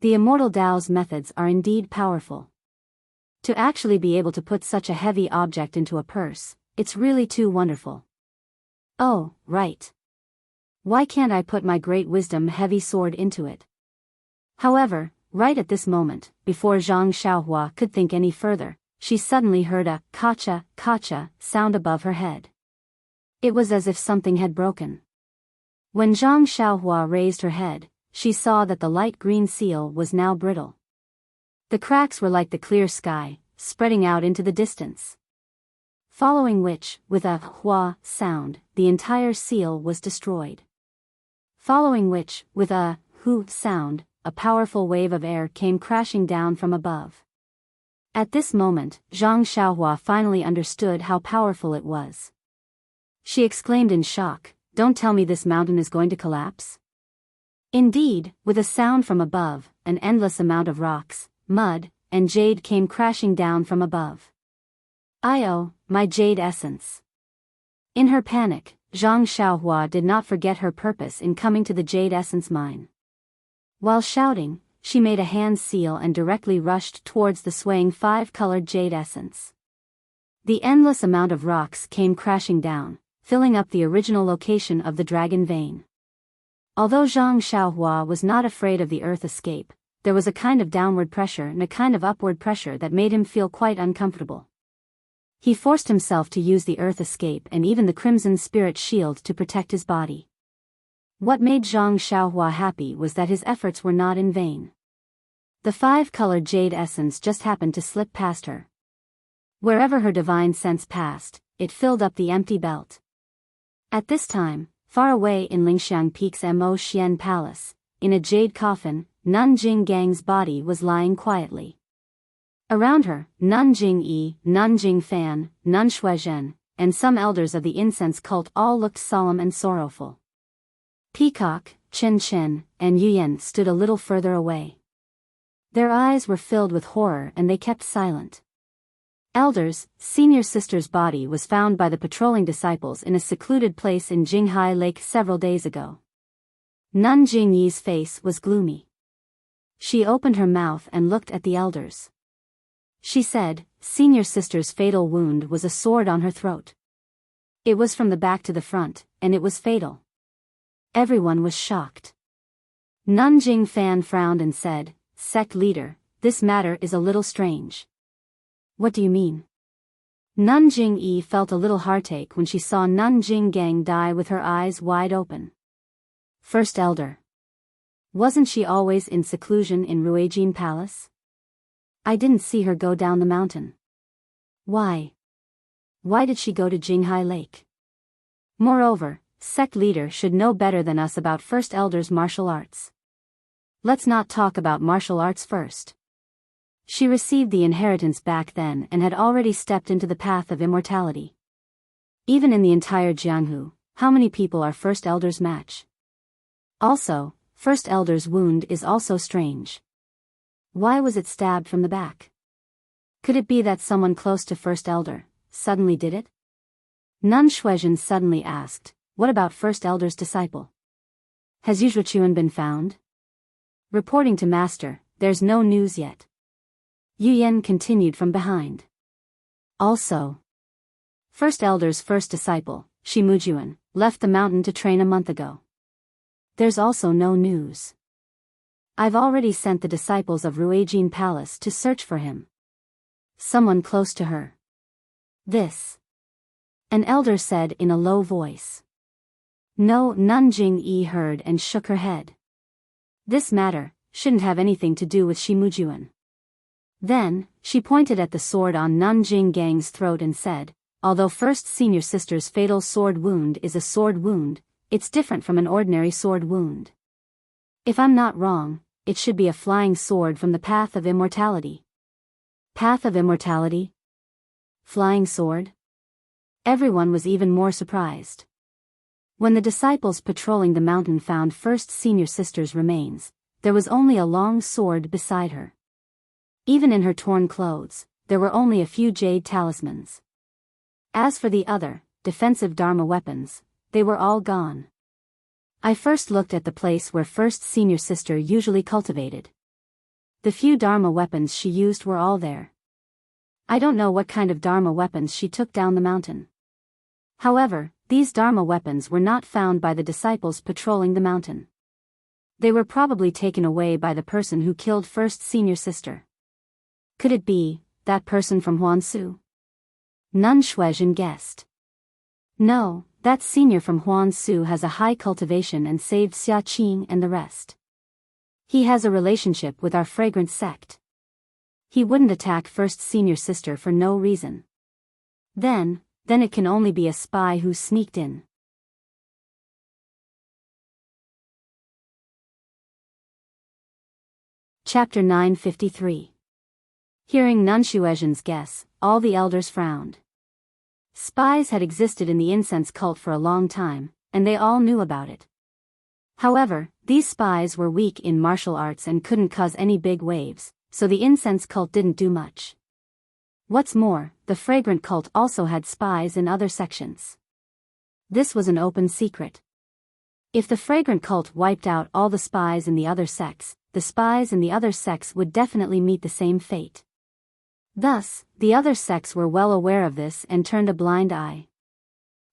The Immortal Tao's methods are indeed powerful. To actually be able to put such a heavy object into a purse, it's really too wonderful. Oh, right. Why can't I put my great wisdom heavy sword into it? However, right at this moment, before Zhang Xiaohua could think any further, she suddenly heard a "kacha, kacha" sound above her head. It was as if something had broken. When Zhang Xiaohua raised her head, she saw that the light green seal was now brittle. The cracks were like the clear sky, spreading out into the distance. Following which, with a "hua" sound, the entire seal was destroyed. Following which, with a "hu" sound, a powerful wave of air came crashing down from above. At this moment, Zhang Xiaohua finally understood how powerful it was. She exclaimed in shock, don't tell me this mountain is going to collapse? Indeed, with a sound from above, an endless amount of rocks, mud, and jade came crashing down from above. "Oh, my jade essence." In her panic, Zhang Xiaohua did not forget her purpose in coming to the jade essence mine. While shouting, she made a hand seal and directly rushed towards the swaying 5-colored jade essence. The endless amount of rocks came crashing down, filling up the original location of the dragon vein. Although Zhang Xiaohua was not afraid of the earth escape, there was a kind of downward pressure and a kind of upward pressure that made him feel quite uncomfortable. He forced himself to use the earth escape and even the crimson spirit shield to protect his body. What made Zhang Xiaohua happy was that his efforts were not in vain. The 5-colored jade essence just happened to slip past her. Wherever her divine sense passed, it filled up the empty belt. At this time, far away in Lingxiang Peak's Mo Xian Palace, in a jade coffin, Nun Jinggang's body was lying quietly. Around her, Nun Jingyi, Nun Jingfan, Nun Shuizhen, and some elders of the incense cult all looked solemn and sorrowful. Peacock, Chen Chen, and Yuyan stood a little further away. Their eyes were filled with horror and they kept silent. Elders, senior sister's body was found by the patrolling disciples in a secluded place in Jinghai Lake several days ago. Nun Jingyi's face was gloomy. She opened her mouth and looked at the elders. She said, senior sister's fatal wound was a sword on her throat. It was from the back to the front, and it was fatal. Everyone was shocked. Nun Jingfan frowned and said, "Sect leader, this matter is a little strange." "What do you mean?" Nun Jingyi felt a little heartache when she saw Nun Jinggang die with her eyes wide open. First elder. Wasn't she always in seclusion in Ruijin Palace? I didn't see her go down the mountain. Why? Why did she go to Jinghai Lake? Moreover, sect leader should know better than us about first elder's martial arts. Let's not talk about martial arts first. She received the inheritance back then and had already stepped into the path of immortality. Even in the entire Jianghu, how many people are first elders match? Also, first elder's wound is also strange. Why was it stabbed from the back? Could it be that someone close to first elder suddenly did it? Nun Shuizhen suddenly asked, "What about first elder's disciple? Has Yuzhuchuan been found?" Reporting to master, there's no news yet. Yu Yan continued from behind. Also, first elder's first disciple, Shimujuan, left the mountain to train a month ago. There's also no news. I've already sent the disciples of Ruijin Palace to search for him. Someone close to her. This. An elder said in a low voice. No, Nun Jingyi heard and shook her head. This matter shouldn't have anything to do with Shimujuan. Then, she pointed at the sword on Nun Jinggang's throat and said, although first senior sister's fatal sword wound is a sword wound, it's different from an ordinary sword wound. If I'm not wrong, it should be a flying sword from the path of immortality. Path of immortality? Flying sword? Everyone was even more surprised. When the disciples patrolling the mountain found first senior sister's remains, there was only a long sword beside her. Even in her torn clothes, there were only a few jade talismans. As for the other, defensive Dharma weapons, they were all gone. I first looked at the place where first senior sister usually cultivated. The few Dharma weapons she used were all there. I don't know what kind of Dharma weapons she took down the mountain. However, these Dharma weapons were not found by the disciples patrolling the mountain. They were probably taken away by the person who killed first senior sister. Could it be that person from Huansu? Nun Shuizhen guessed. No, that senior from Huansu has a high cultivation and saved Xia Qing and the rest. He has a relationship with our fragrant sect. He wouldn't attack first senior sister for no reason. Then it can only be a spy who sneaked in. Chapter 953. Hearing Nun Shuizhen's guess, all the elders frowned. Spies had existed in the incense cult for a long time, and they all knew about it. However, these spies were weak in martial arts and couldn't cause any big waves, so the incense cult didn't do much. What's more, the fragrant cult also had spies in other sections. This was an open secret. If the fragrant cult wiped out all the spies in the other sects, the spies in the other sects would definitely meet the same fate. Thus, the other sects were well aware of this and turned a blind eye.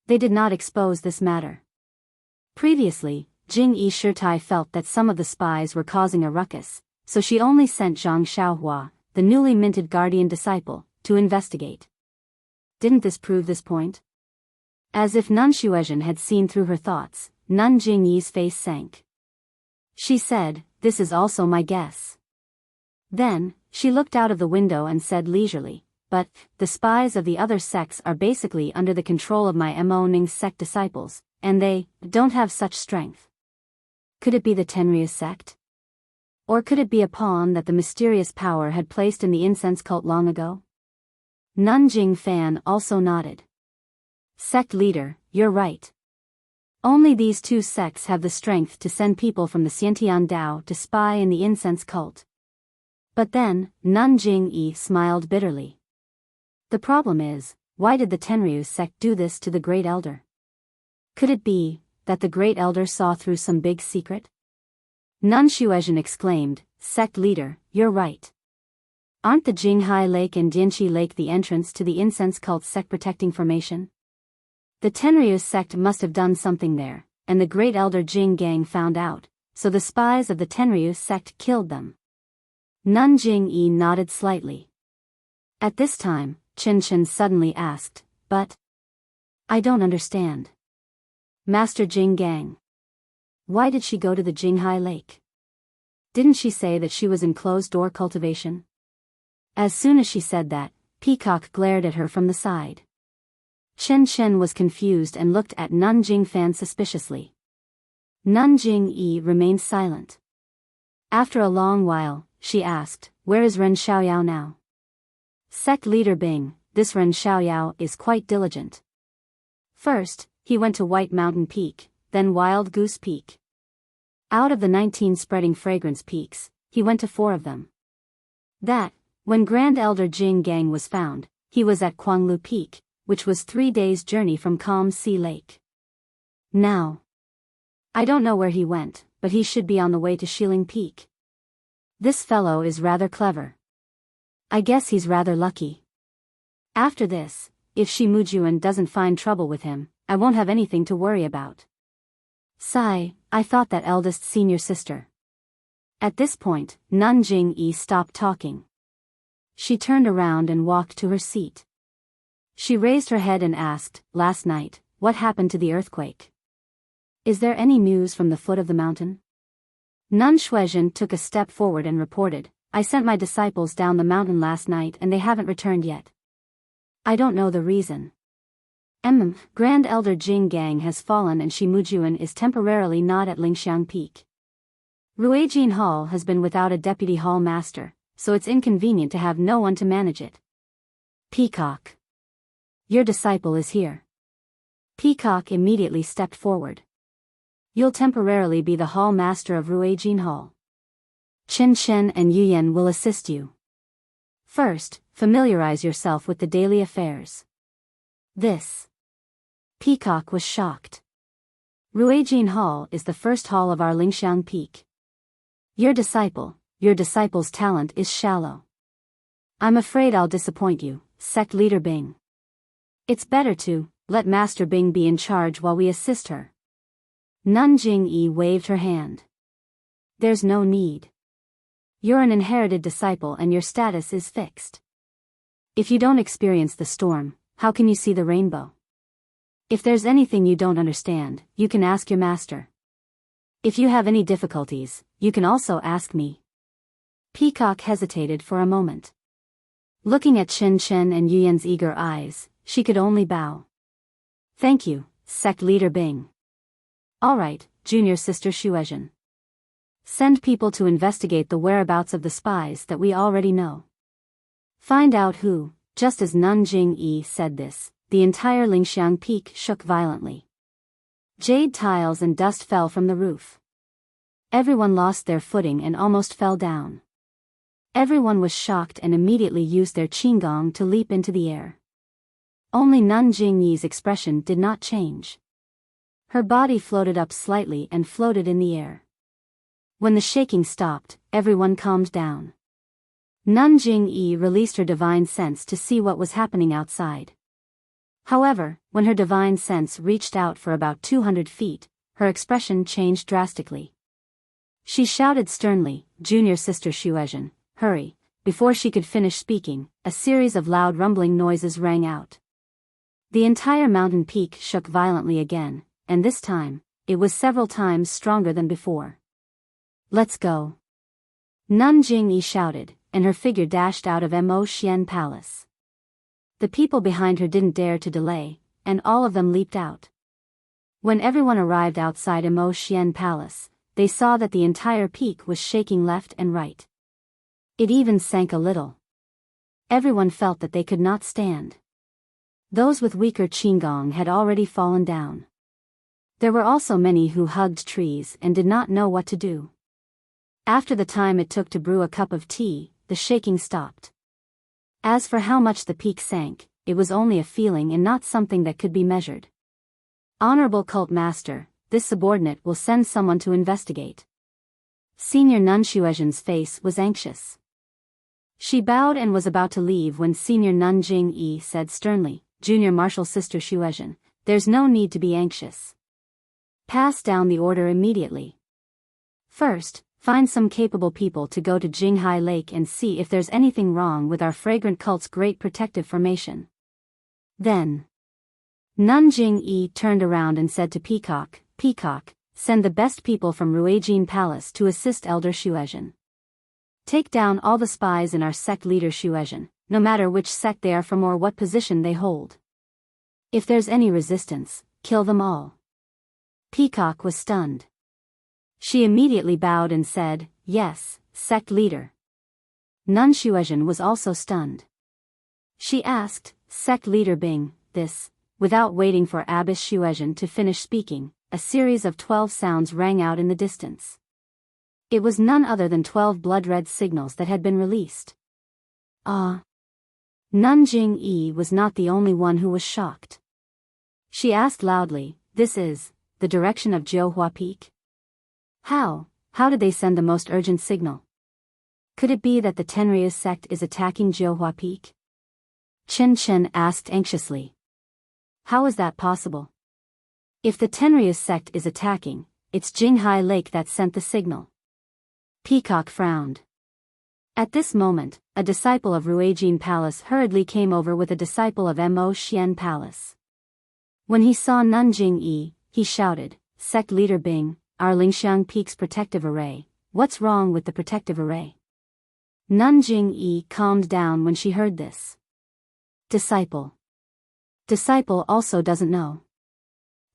They did not expose this matter. Previously, Jing-yi Shirtai felt that some of the spies were causing a ruckus, so she only sent Zhang Xiaohua, the newly minted guardian disciple, to investigate. Didn't this prove this point? As if Nun Shuezhen had seen through her thoughts, Nun Jingyi's face sank. She said, "This is also my guess." Then, she looked out of the window and said leisurely, "But, the spies of the other sects are basically under the control of my Mo Ning sect disciples, and they don't have such strength. Could it be the Tenryu sect? Or could it be a pawn that the mysterious power had placed in the incense cult long ago?" Nun Jing Fan also nodded. "Sect leader, you're right. Only these two sects have the strength to send people from the Xiantian Dao to spy in the incense cult." But then, Nun Jing-yi smiled bitterly. The problem is, why did the Tenryu sect do this to the Great Elder? Could it be that the Great Elder saw through some big secret? Nun Shuezhen exclaimed, "Sect leader, you're right. Aren't the Jinghai Lake and Dianchi Lake the entrance to the incense cult sect protecting formation? The Tenryu sect must have done something there, and the Great Elder Jing Gang found out, so the spies of the Tenryu sect killed them." Nun Jing-yi nodded slightly. At this time, Chen Chen suddenly asked, "But I don't understand. Master Jing Gang. Why did she go to the Jinghai Lake? Didn't she say that she was in closed-door cultivation?" As soon as she said that, Peacock glared at her from the side. Chen Chen was confused and looked at Nun Jing Fan suspiciously. Nun Jing-yi remained silent. After a long while, she asked, "Where is Ren Xiaoyao now?" "Sect leader Bing, this Ren Xiaoyao is quite diligent. First, he went to White Mountain Peak, then Wild Goose Peak. Out of the 19 spreading fragrance peaks, he went to 4 of them. That, when Grand Elder Jing Gang was found, he was at Kuanglu Peak, which was 3 days' journey from Calm Sea Lake. Now, I don't know where he went, but he should be on the way to Shiling Peak. This fellow is rather clever. I guess he's rather lucky. After this, if Shi Mujuan doesn't find trouble with him, I won't have anything to worry about. Sigh, I thought that eldest senior sister." At this point, Nun Jing-yi stopped talking. She turned around and walked to her seat. She raised her head and asked, "Last night, what happened to the earthquake? Is there any news from the foot of the mountain?" Nun Shuezhen took a step forward and reported, "I sent my disciples down the mountain last night and they haven't returned yet. I don't know the reason. Grand Elder Jing Gang has fallen and Shi Mujuan is temporarily not at Lingxiang Peak. Ruijin Hall has been without a deputy hall master, so it's inconvenient to have no one to manage it. Peacock. Your disciple is here." Peacock immediately stepped forward. "You'll temporarily be the hall master of Ruijin Hall. Chen Chen and Yuyan will assist you. First, familiarize yourself with the daily affairs." This. Peacock was shocked. Ruijin Hall is the first hall of our Lingxiang Peak. Your disciple's talent is shallow. I'm afraid I'll disappoint you, sect leader Bing. It's better to let Master Bing be in charge while we assist her." Nun Jing-yi waved her hand. "There's no need. You're an inherited disciple and your status is fixed. If you don't experience the storm, how can you see the rainbow? If there's anything you don't understand, you can ask your master. If you have any difficulties, you can also ask me." Peacock hesitated for a moment. Looking at Chen Chen and Yuyan's eager eyes, she could only bow. "Thank you, sect leader Bing. All right, junior sister Shuezhen. Send people to investigate the whereabouts of the spies that we already know. Find out who." Just as Nun Jing-yi said this, the entire Lingxiang Peak shook violently. Jade tiles and dust fell from the roof. Everyone lost their footing and almost fell down. Everyone was shocked and immediately used their qinggong to leap into the air. Only Nun Jingyi's expression did not change. Her body floated up slightly and floated in the air. When the shaking stopped, everyone calmed down. Nun Jingyi released her divine sense to see what was happening outside. However, when her divine sense reached out for about 200 feet, her expression changed drastically. She shouted sternly, "Junior sister Xuezhen, hurry!" Before she could finish speaking, a series of loud rumbling noises rang out. The entire mountain peak shook violently again, and this time, it was several times stronger than before. "Let's go!" Nun Jingyi shouted, and her figure dashed out of Mo Xian Palace. The people behind her didn't dare to delay, and all of them leaped out. When everyone arrived outside Mo Xian Palace, they saw that the entire peak was shaking left and right. It even sank a little. Everyone felt that they could not stand. Those with weaker qinggong had already fallen down. There were also many who hugged trees and did not know what to do. After the time it took to brew a cup of tea, the shaking stopped. As for how much the peak sank, it was only a feeling and not something that could be measured. "Honorable Cult Master, this subordinate will send someone to investigate." Senior Nun Xuezhen's face was anxious. She bowed and was about to leave when Senior Nun Jingyi said sternly, "Junior Martial Sister Xuezhen, there's no need to be anxious. Pass down the order immediately. First, find some capable people to go to Jinghai Lake and see if there's anything wrong with our fragrant cult's great protective formation. Then, Nun Jingyi turned around and said to Peacock, "Peacock, send the best people from Ruijin Palace to assist Elder Xuezhen. Take down all the spies in our sect leader Xuezhen, no matter which sect they are from or what position they hold. If there's any resistance, kill them all." Peacock was stunned. She immediately bowed and said, "Yes, sect leader." Nun Xuezhen was also stunned. She asked, "Sect leader Bing, this?" Without waiting for Abbess Xuezhen to finish speaking, a series of 12 sounds rang out in the distance. It was none other than 12 blood-red signals that had been released. Ah! Nun Jingyi was not the only one who was shocked. She asked loudly, "This is the direction of Jiuhua Peak? How did they send the most urgent signal? Could it be that the Tenryu's sect is attacking Jiuhua Peak?" Chen Chen asked anxiously. "How is that possible? If the Tenryu's sect is attacking, it's Jinghai Lake that sent the signal." Peacock frowned. At this moment, a disciple of Ruijin Palace hurriedly came over with a disciple of Mo Xian Palace. When he saw Nun Jingyi, he shouted, "Sect leader Bing, our Lingxiang Peak's protective array, what's wrong with the protective array?" Nun Jingyi calmed down when she heard this. Disciple also doesn't know.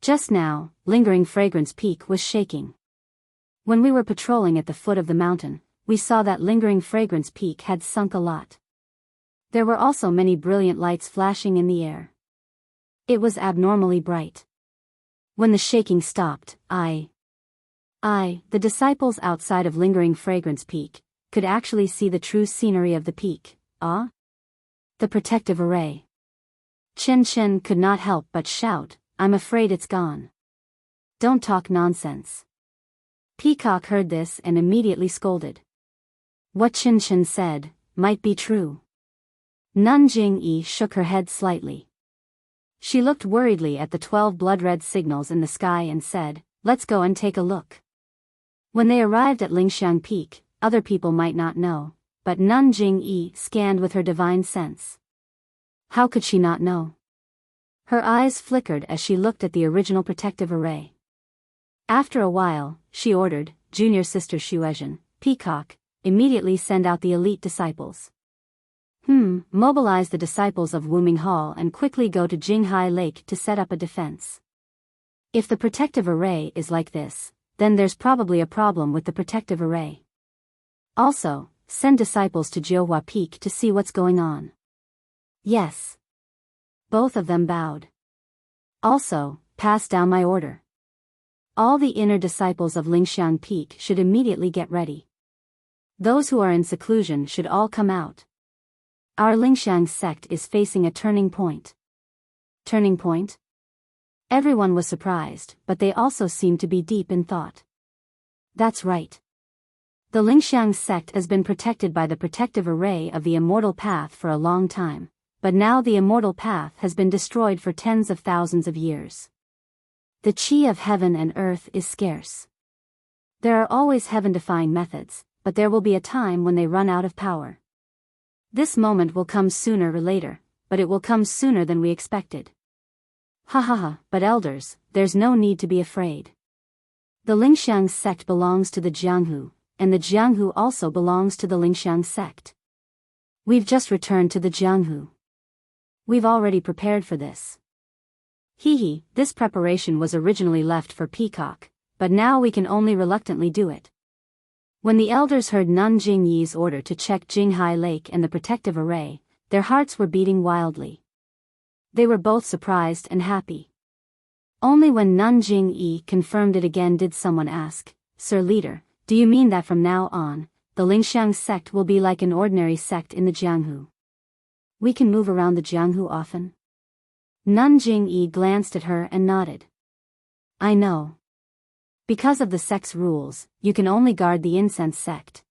Just now, Lingering Fragrance Peak was shaking. When we were patrolling at the foot of the mountain, we saw that Lingering Fragrance Peak had sunk a lot. There were also many brilliant lights flashing in the air. It was abnormally bright. When the shaking stopped, the disciples outside of Lingering Fragrance Peak, could actually see the true scenery of the peak. The protective array. Chen Chen could not help but shout, "I'm afraid it's gone." "Don't talk nonsense." Peacock heard this and immediately scolded. What Chen Chen said might be true. Nun Jingyi shook her head slightly. She looked worriedly at the 12 blood-red signals in the sky and said, "Let's go and take a look." When they arrived at Lingxiang Peak, other people might not know, but Nun Jingyi scanned with her divine sense. How could she not know? Her eyes flickered as she looked at the original protective array. After a while, she ordered, "Junior Sister Xuezhen, Peacock, immediately send out the elite disciples. Mobilize the disciples of Wuming Hall and quickly go to Jinghai Lake to set up a defense. If the protective array is like this, then there's probably a problem with the protective array. Also, send disciples to Jiuhua Peak to see what's going on." "Yes." Both of them bowed. "Also, pass down my order. All the inner disciples of Lingxiang Peak should immediately get ready. Those who are in seclusion should all come out. Our Lingxiang sect is facing a turning point. Turning point? Everyone was surprised, but they also seemed to be deep in thought. That's right. The Lingxiang sect has been protected by the protective array of the Immortal Path for a long time, but now the Immortal Path has been destroyed for tens of thousands of years. The chi of heaven and earth is scarce. There are always heaven-defying methods, but there will be a time when they run out of power. This moment will come sooner or later, but it will come sooner than we expected. Ha ha ha, but elders, there's no need to be afraid. The Lingxiang sect belongs to the Jianghu, and the Jianghu also belongs to the Lingxiang sect. We've just returned to the Jianghu. We've already prepared for this. Hee, this preparation was originally left for Peacock, but now we can only reluctantly do it. When the elders heard Nun Jingyi's order to check Jinghai Lake and the protective array, their hearts were beating wildly. They were both surprised and happy. Only when Nun Jingyi confirmed it again did someone ask, "Sir Leader, do you mean that from now on, the Lingxiang sect will be like an ordinary sect in the Jianghu? We can move around the Jianghu often?" Nun Jingyi glanced at her and nodded. "I know. Because of the sect's rules, you can only guard the incense sect.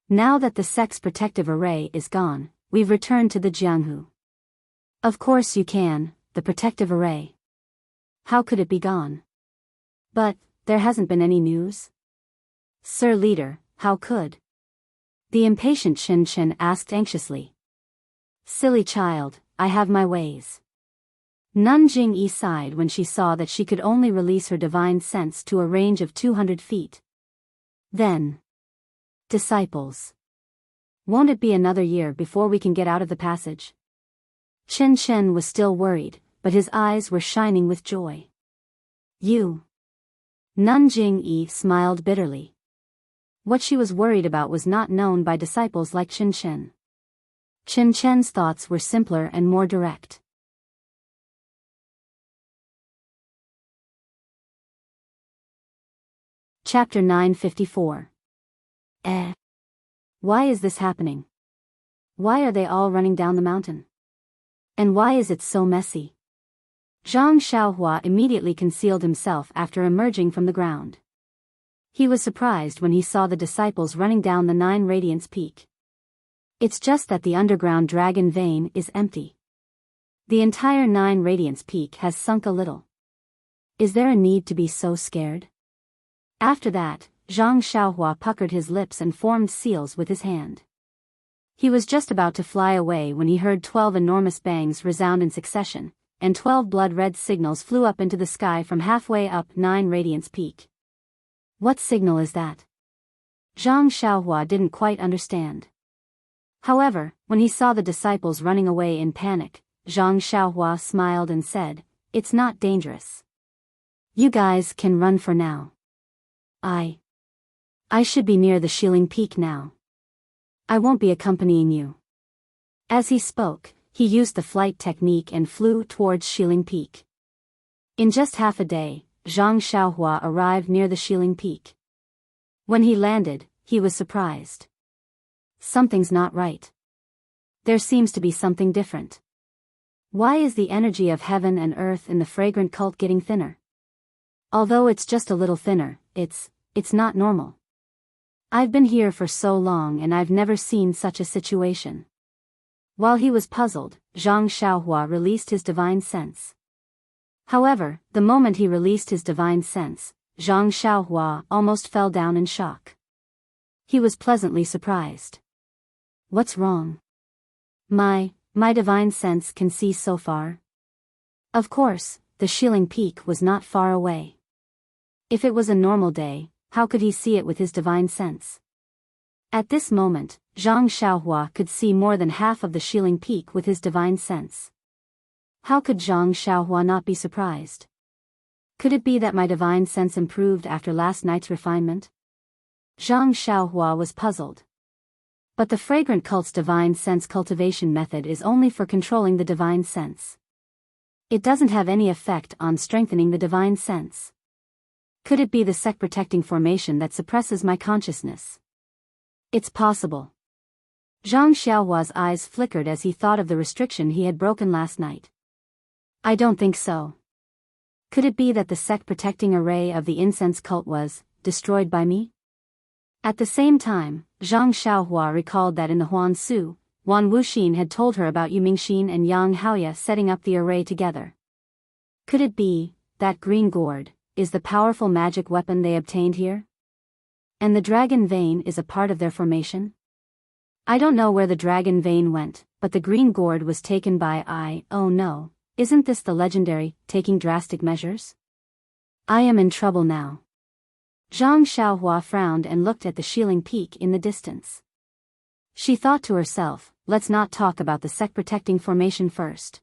Now that the sect's protective array is gone, we've returned to the Jianghu." "Of course you can, the protective array. How could it be gone?" "But, there hasn't been any news?" "Sir Leader, how could?" The impatient Chen Chen asked anxiously. "Silly child, I have my ways." Nun Jingyi sighed when she saw that she could only release her divine sense to a range of 200 feet. Then, disciples. Won't it be another year before we can get out of the passage? Chen Chen was still worried, but his eyes were shining with joy. You. Nun Jingyi smiled bitterly. What she was worried about was not known by disciples like Chen Chen. Chen Chen's thoughts were simpler and more direct. Chapter 954. Why is this happening? Why are they all running down the mountain? And why is it so messy? Zhang Xiaohua immediately concealed himself after emerging from the ground. He was surprised when he saw the disciples running down the 9 Radiance Peak. It's just that the underground dragon vein is empty. The entire 9 Radiance Peak has sunk a little. Is there a need to be so scared? After that, Zhang Xiaohua puckered his lips and formed seals with his hand. He was just about to fly away when he heard 12 enormous bangs resound in succession, and 12 blood-red signals flew up into the sky from halfway up 9 Radiance Peak. What signal is that? Zhang Xiaohua didn't quite understand. However, when he saw the disciples running away in panic, Zhang Xiaohua smiled and said, "It's not dangerous. You guys can run for now. I should be near the Shilling Peak now. I won't be accompanying you." As he spoke, he used the flight technique and flew towards Shilling Peak. In just half a day, Zhang Xiaohua arrived near the Shilling Peak. When he landed, he was surprised. Something's not right. There seems to be something different. Why is the energy of heaven and earth in the fragrant cult getting thinner? Although it's just a little thinner, it's not normal. I've been here for so long and I've never seen such a situation. While he was puzzled, Zhang Xiaohua released his divine sense. However, the moment he released his divine sense, Zhang Xiaohua almost fell down in shock. He was pleasantly surprised. What's wrong? My divine sense can see so far. Of course, the Shilling Peak was not far away. If it was a normal day, how could he see it with his divine sense? At this moment, Zhang Xiaohua could see more than half of the Shilling Peak with his divine sense. How could Zhang Xiaohua not be surprised? Could it be that my divine sense improved after last night's refinement? Zhang Xiaohua was puzzled. But the fragrant cult's divine sense cultivation method is only for controlling the divine sense. It doesn't have any effect on strengthening the divine sense. Could it be the sect-protecting formation that suppresses my consciousness? It's possible. Zhang Xiaohua's eyes flickered as he thought of the restriction he had broken last night. I don't think so. Could it be that the sect-protecting array of the incense cult was destroyed by me? At the same time, Zhang Xiaohua recalled that in the Huan Su, Wan Wuxin had told her about Yu Mingxin and Yang Haoya setting up the array together. Could it be that green gourd is the powerful magic weapon they obtained here? And the dragon vein is a part of their formation? I don't know where the dragon vein went, but the green gourd was taken by oh no, isn't this the legendary, taking drastic measures? I am in trouble now. Zhang Xiaohua frowned and looked at the Shilling Peak in the distance. She thought to herself, let's not talk about the sect-protecting formation first.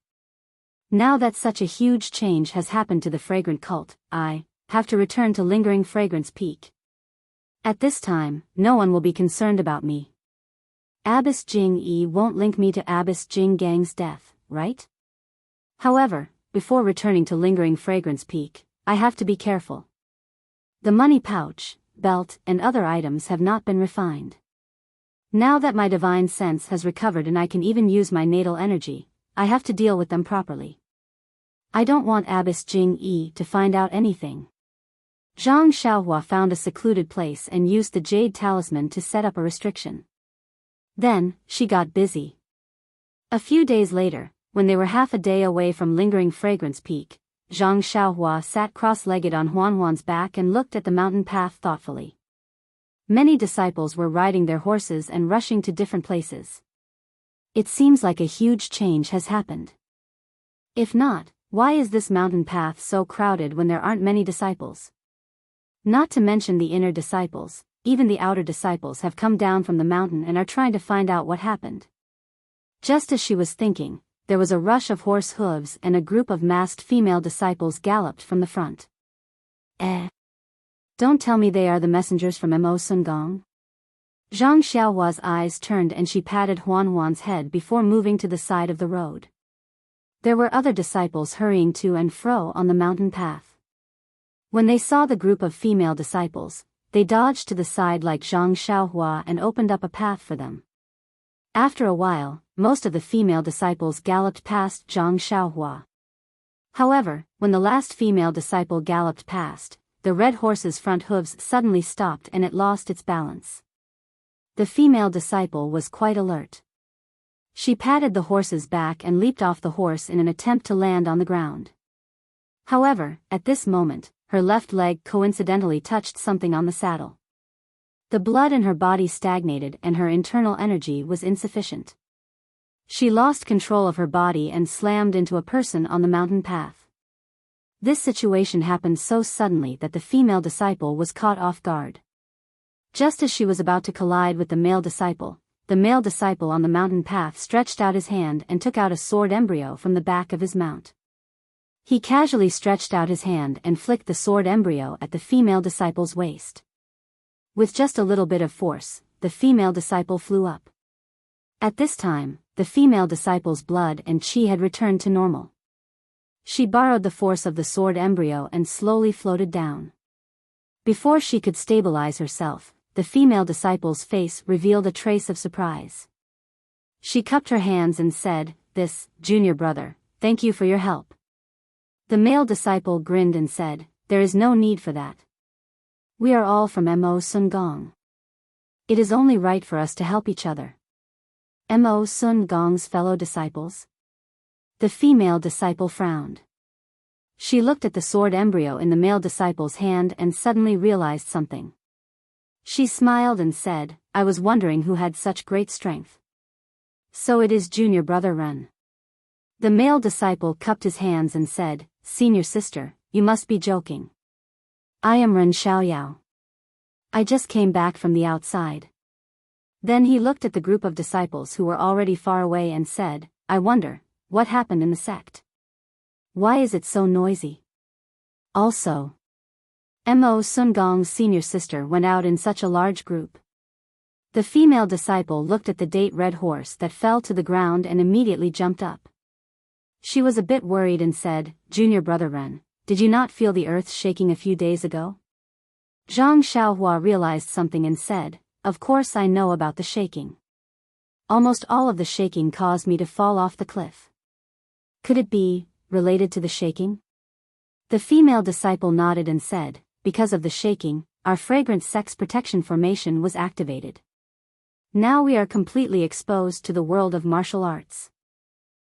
Now that such a huge change has happened to the fragrant cult, I have to return to lingering fragrance peak. At this time, no one will be concerned about me. Abbess Jing Yi won't link me to Abbess Jing Gang's death, right? However, before returning to lingering fragrance peak, I have to be careful. The money pouch, belt, and other items have not been refined. Now that my divine sense has recovered and I can even use my natal energy, I have to deal with them properly. I don't want Abbess Jing Yi to find out anything. Zhang Xiaohua found a secluded place and used the jade talisman to set up a restriction. Then, she got busy. A few days later, when they were half a day away from lingering fragrance peak, Zhang Xiaohua sat cross-legged on Huanhuan's back and looked at the mountain path thoughtfully. Many disciples were riding their horses and rushing to different places. It seems like a huge change has happened. If not, why is this mountain path so crowded when there aren't many disciples? Not to mention the inner disciples, even the outer disciples have come down from the mountain and are trying to find out what happened. Just as she was thinking, there was a rush of horse hooves and a group of masked female disciples galloped from the front. Don't tell me they are the messengers from Mo Sun Gong? Zhang Xiaohua's eyes turned and she patted Huanhuan's head before moving to the side of the road. There were other disciples hurrying to and fro on the mountain path. When they saw the group of female disciples, they dodged to the side like Zhang Xiaohua and opened up a path for them. After a while, most of the female disciples galloped past Zhang Xiaohua. However, when the last female disciple galloped past, the red horse's front hooves suddenly stopped and it lost its balance. The female disciple was quite alert. She patted the horse's back and leaped off the horse in an attempt to land on the ground. However, at this moment, her left leg coincidentally touched something on the saddle. The blood in her body stagnated and her internal energy was insufficient. She lost control of her body and slammed into a person on the mountain path. This situation happened so suddenly that the female disciple was caught off guard. Just as she was about to collide with the male disciple on the mountain path stretched out his hand and took out a sword embryo from the back of his mount. He casually stretched out his hand and flicked the sword embryo at the female disciple's waist. With just a little bit of force, the female disciple flew up. At this time, the female disciple's blood and chi had returned to normal. She borrowed the force of the sword embryo and slowly floated down. Before she could stabilize herself, the female disciple's face revealed a trace of surprise. She cupped her hands and said, junior brother, thank you for your help. The male disciple grinned and said, there is no need for that. We are all from Mo Sun Gong. It is only right for us to help each other. Mo Sun Gong's fellow disciples? The female disciple frowned. She looked at the sword embryo in the male disciple's hand and suddenly realized something. She smiled and said, I was wondering who had such great strength. So it is junior brother Ren. The male disciple cupped his hands and said, Senior sister, you must be joking. I am Ren Xiaoyao. I just came back from the outside. Then he looked at the group of disciples who were already far away and said, I wonder, what happened in the sect? Why is it so noisy? Also, Mo Sun Gong's senior sister went out in such a large group. The female disciple looked at the date red horse that fell to the ground and immediately jumped up. She was a bit worried and said, Junior brother Ren, did you not feel the earth shaking a few days ago? Zhang Xiaohua realized something and said, "Of course I know about the shaking. Almost all of the shaking caused me to fall off the cliff. Could it be related to the shaking?" The female disciple nodded and said, "Because of the shaking, our fragrant sex protection formation was activated. Now we are completely exposed to the world of martial arts.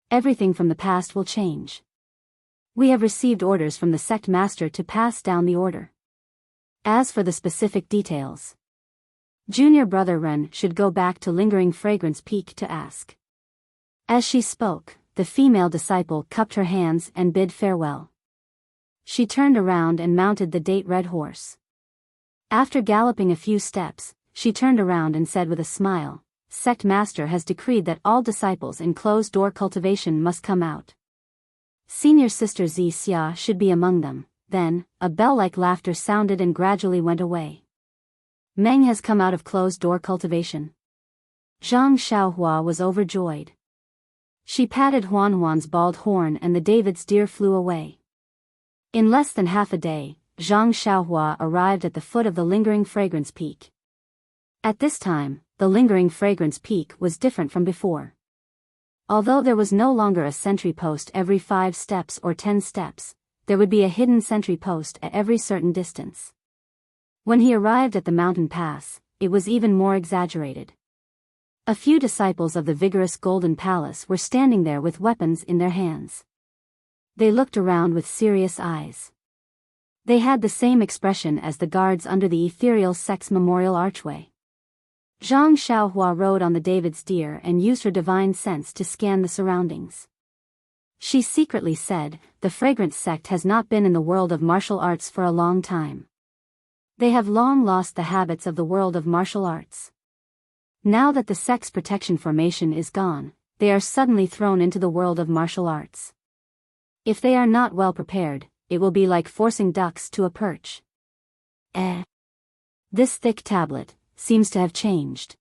Everything from the past will change. We have received orders from the sect master to pass down the order. As for the specific details, junior brother Ren should go back to Lingering Fragrance Peak to ask." As she spoke, the female disciple cupped her hands and bid farewell. She turned around and mounted the date red horse. After galloping a few steps, she turned around and said with a smile, "Sect master has decreed that all disciples in closed-door cultivation must come out. Senior sister Xia should be among them." Then, a bell-like laughter sounded and gradually went away. "Meng has come out of closed-door cultivation." Zhang Xiaohua was overjoyed. She patted Huan's bald horn and the David's deer flew away. In less than half a day, Zhang Xiaohua arrived at the foot of the Lingering Fragrance Peak. At this time, the Lingering Fragrance Peak was different from before. Although there was no longer a sentry post every 5 steps or 10 steps, there would be a hidden sentry post at every certain distance. When he arrived at the mountain pass, it was even more exaggerated. A few disciples of the vigorous Golden Palace were standing there with weapons in their hands. They looked around with serious eyes. They had the same expression as the guards under the ethereal sex memorial archway. Zhang Xiaohua rode on the David's deer and used her divine sense to scan the surroundings. She secretly said, "The fragrance sect has not been in the world of martial arts for a long time. They have long lost the habits of the world of martial arts. Now that the sex protection formation is gone, they are suddenly thrown into the world of martial arts. If they are not well prepared, it will be like forcing ducks to a perch." This thick tablet seems to have changed.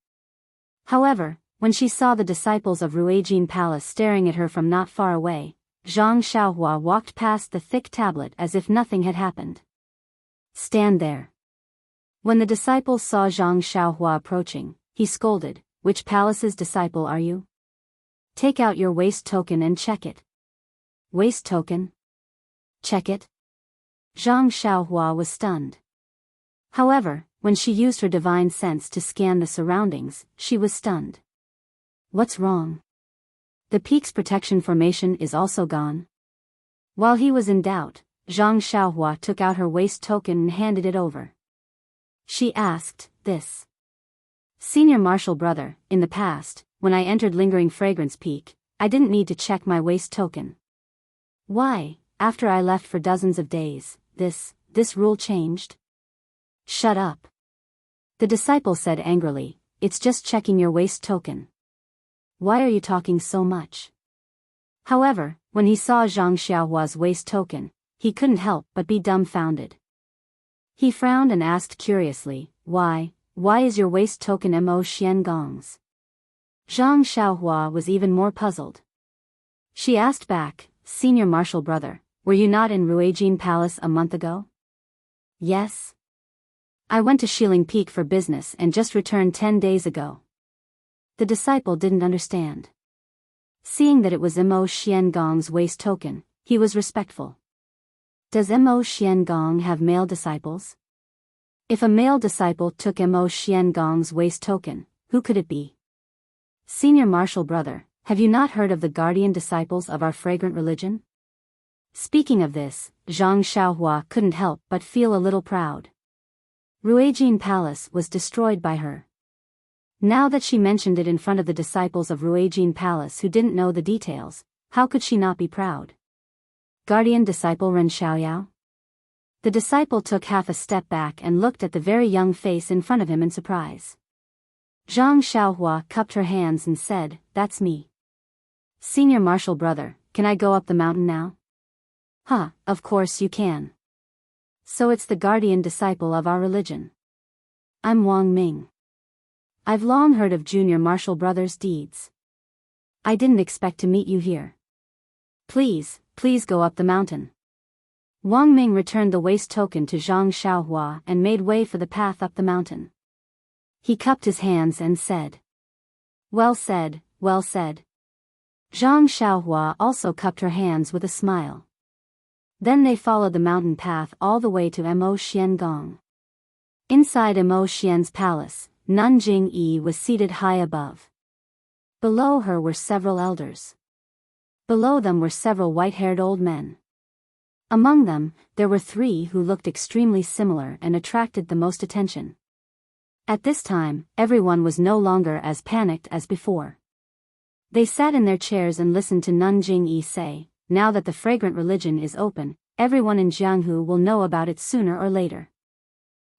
However, when she saw the disciples of Ruijin Palace staring at her from not far away, Zhang Xiaohua walked past the thick tablet as if nothing had happened. "Stand there." When the disciples saw Zhang Xiaohua approaching, he scolded, "Which palace's disciple are you? Take out your waist token and check it." "Waist token? Check it?" Zhang Xiaohua was stunned. However, when she used her divine sense to scan the surroundings, she was stunned. "What's wrong? The peak's protection formation is also gone?" While he was in doubt, Zhang Xiaohua took out her waist token and handed it over. She asked, "This?" "Senior martial brother, in the past, when I entered Lingering Fragrance Peak, I didn't need to check my waist token. Why, after I left for dozens of days, this rule changed?" "Shut up." The disciple said angrily, "It's just checking your waist token. Why are you talking so much?" However, when he saw Zhang Xiaohua's waist token, he couldn't help but be dumbfounded. He frowned and asked curiously, Why is your waist token Mo Xian Gong's?" Zhang Xiaohua was even more puzzled. She asked back, "Senior martial brother, were you not in Ruijin Palace a month ago?" "Yes. I went to Shiling Peak for business and just returned 10 days ago." The disciple didn't understand. Seeing that it was Mo Xian Gong's waist token, he was respectful. Does Mo Xian Gong have male disciples? If a male disciple took Mo Xian Gong's waist token, who could it be? "Senior martial brother, have you not heard of the guardian disciples of our fragrant religion?" Speaking of this, Zhang Xiaohua couldn't help but feel a little proud. Ruijin Palace was destroyed by her. Now that she mentioned it in front of the disciples of Ruijin Palace who didn't know the details, how could she not be proud? Guardian disciple Ren Xiaoyao? The disciple took half a step back and looked at the very young face in front of him in surprise. Zhang Xiaohua cupped her hands and said, "That's me. Senior martial brother, can I go up the mountain now?" Of course you can. So it's the guardian disciple of our religion. I'm Wang Ming. I've long heard of Junior Martial Brothers' deeds. I didn't expect to meet you here. Please go up the mountain." Wang Ming returned the waste token to Zhang Xiaohua and made way for the path up the mountain. He cupped his hands and said, "Well said, well said." Zhang Xiaohua also cupped her hands with a smile. Then they followed the mountain path all the way to Mo Xiangong. Inside Mo Xian's palace, Nun Jingyi was seated high above. Below her were several elders. Below them were several white-haired old men. Among them, there were 3 who looked extremely similar and attracted the most attention. At this time, everyone was no longer as panicked as before. They sat in their chairs and listened to Nun Jingyi say, "Now that the fragrant religion is open, everyone in Jianghu will know about it sooner or later.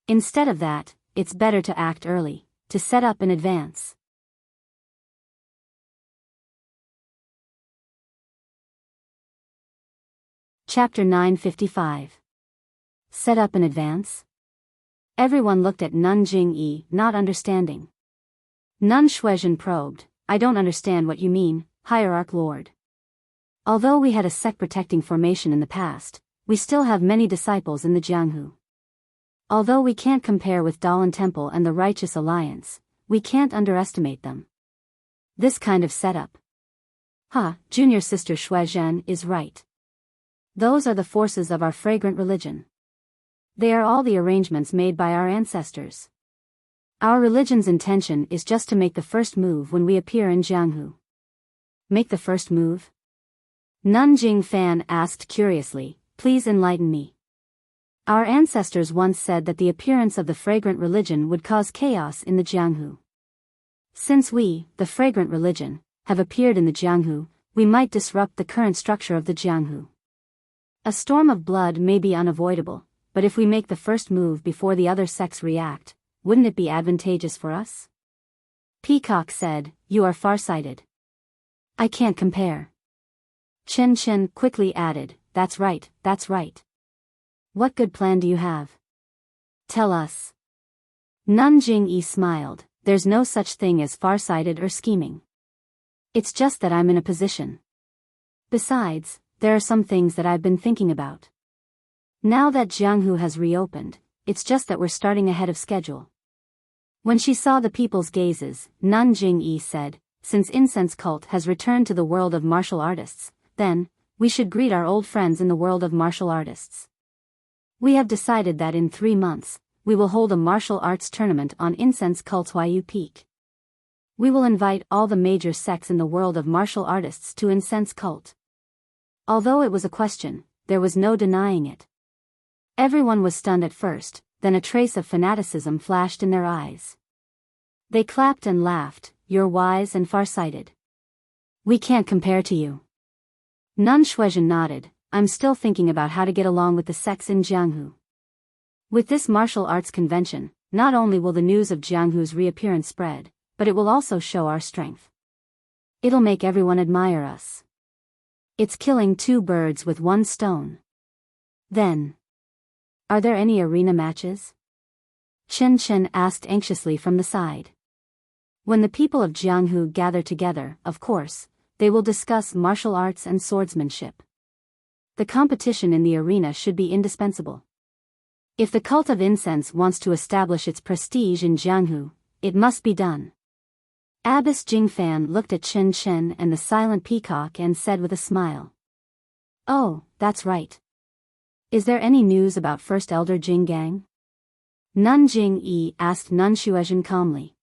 Instead of that, it's better to act early, to set up in advance." Chapter 955. Set up in advance? Everyone looked at Nun Jingyi, not understanding. Nun Shuizhen probed, "I don't understand what you mean, Hierarch Lord. Although we had a sect-protecting formation in the past, we still have many disciples in the Jianghu. Although we can't compare with Dalan Temple and the Righteous Alliance, we can't underestimate them. This kind of setup." Junior sister Shuizhen is right. Those are the forces of our fragrant religion. They are all the arrangements made by our ancestors. Our religion's intention is just to make the first move when we appear in Jianghu. Make the first move? Nun Jingfan asked curiously, "Please enlighten me." Our ancestors once said that the appearance of the fragrant religion would cause chaos in the Jianghu. Since we, the fragrant religion, have appeared in the Jianghu, we might disrupt the current structure of the Jianghu. A storm of blood may be unavoidable, but if we make the first move before the other sects react, wouldn't it be advantageous for us? Peacock said, "You are far-sighted." "I can't compare." Chen Chen quickly added, "That's right, that's right. What good plan do you have? Tell us." Nun Jingyi smiled, "There's no such thing as far-sighted or scheming. It's just that I'm in a position. Besides, there are some things that I've been thinking about. Now that Jianghu has reopened, it's just that we're starting ahead of schedule." When she saw the people's gazes, Nun Jingyi said, "Since incense cult has returned to the world of martial artists, then, we should greet our old friends in the world of martial artists. We have decided that in 3 months, we will hold a martial arts tournament on Incense Cult's Yu Peak. We will invite all the major sects in the world of martial artists to Incense Cult." Although it was a question, there was no denying it. Everyone was stunned at first, then a trace of fanaticism flashed in their eyes. They clapped and laughed, "You're wise and far-sighted. We can't compare to you." Nun Shuizhen nodded, "I'm still thinking about how to get along with the sects in Jianghu. With this martial arts convention, not only will the news of Jianghu's reappearance spread, but it will also show our strength. It'll make everyone admire us. It's killing 2 birds with 1 stone." Then, "Are there any arena matches?" Chen Chen asked anxiously from the side. "When the people of Jianghu gather together, of course, they will discuss martial arts and swordsmanship. The competition in the arena should be indispensable. If the cult of incense wants to establish its prestige in Jianghu, it must be done." Abbess Jingfan looked at Chen Chen and the silent peacock and said with a smile, "Oh, that's right. Is there any news about First Elder Jinggang?" Nun Jingyi asked Nun Shuizhen calmly.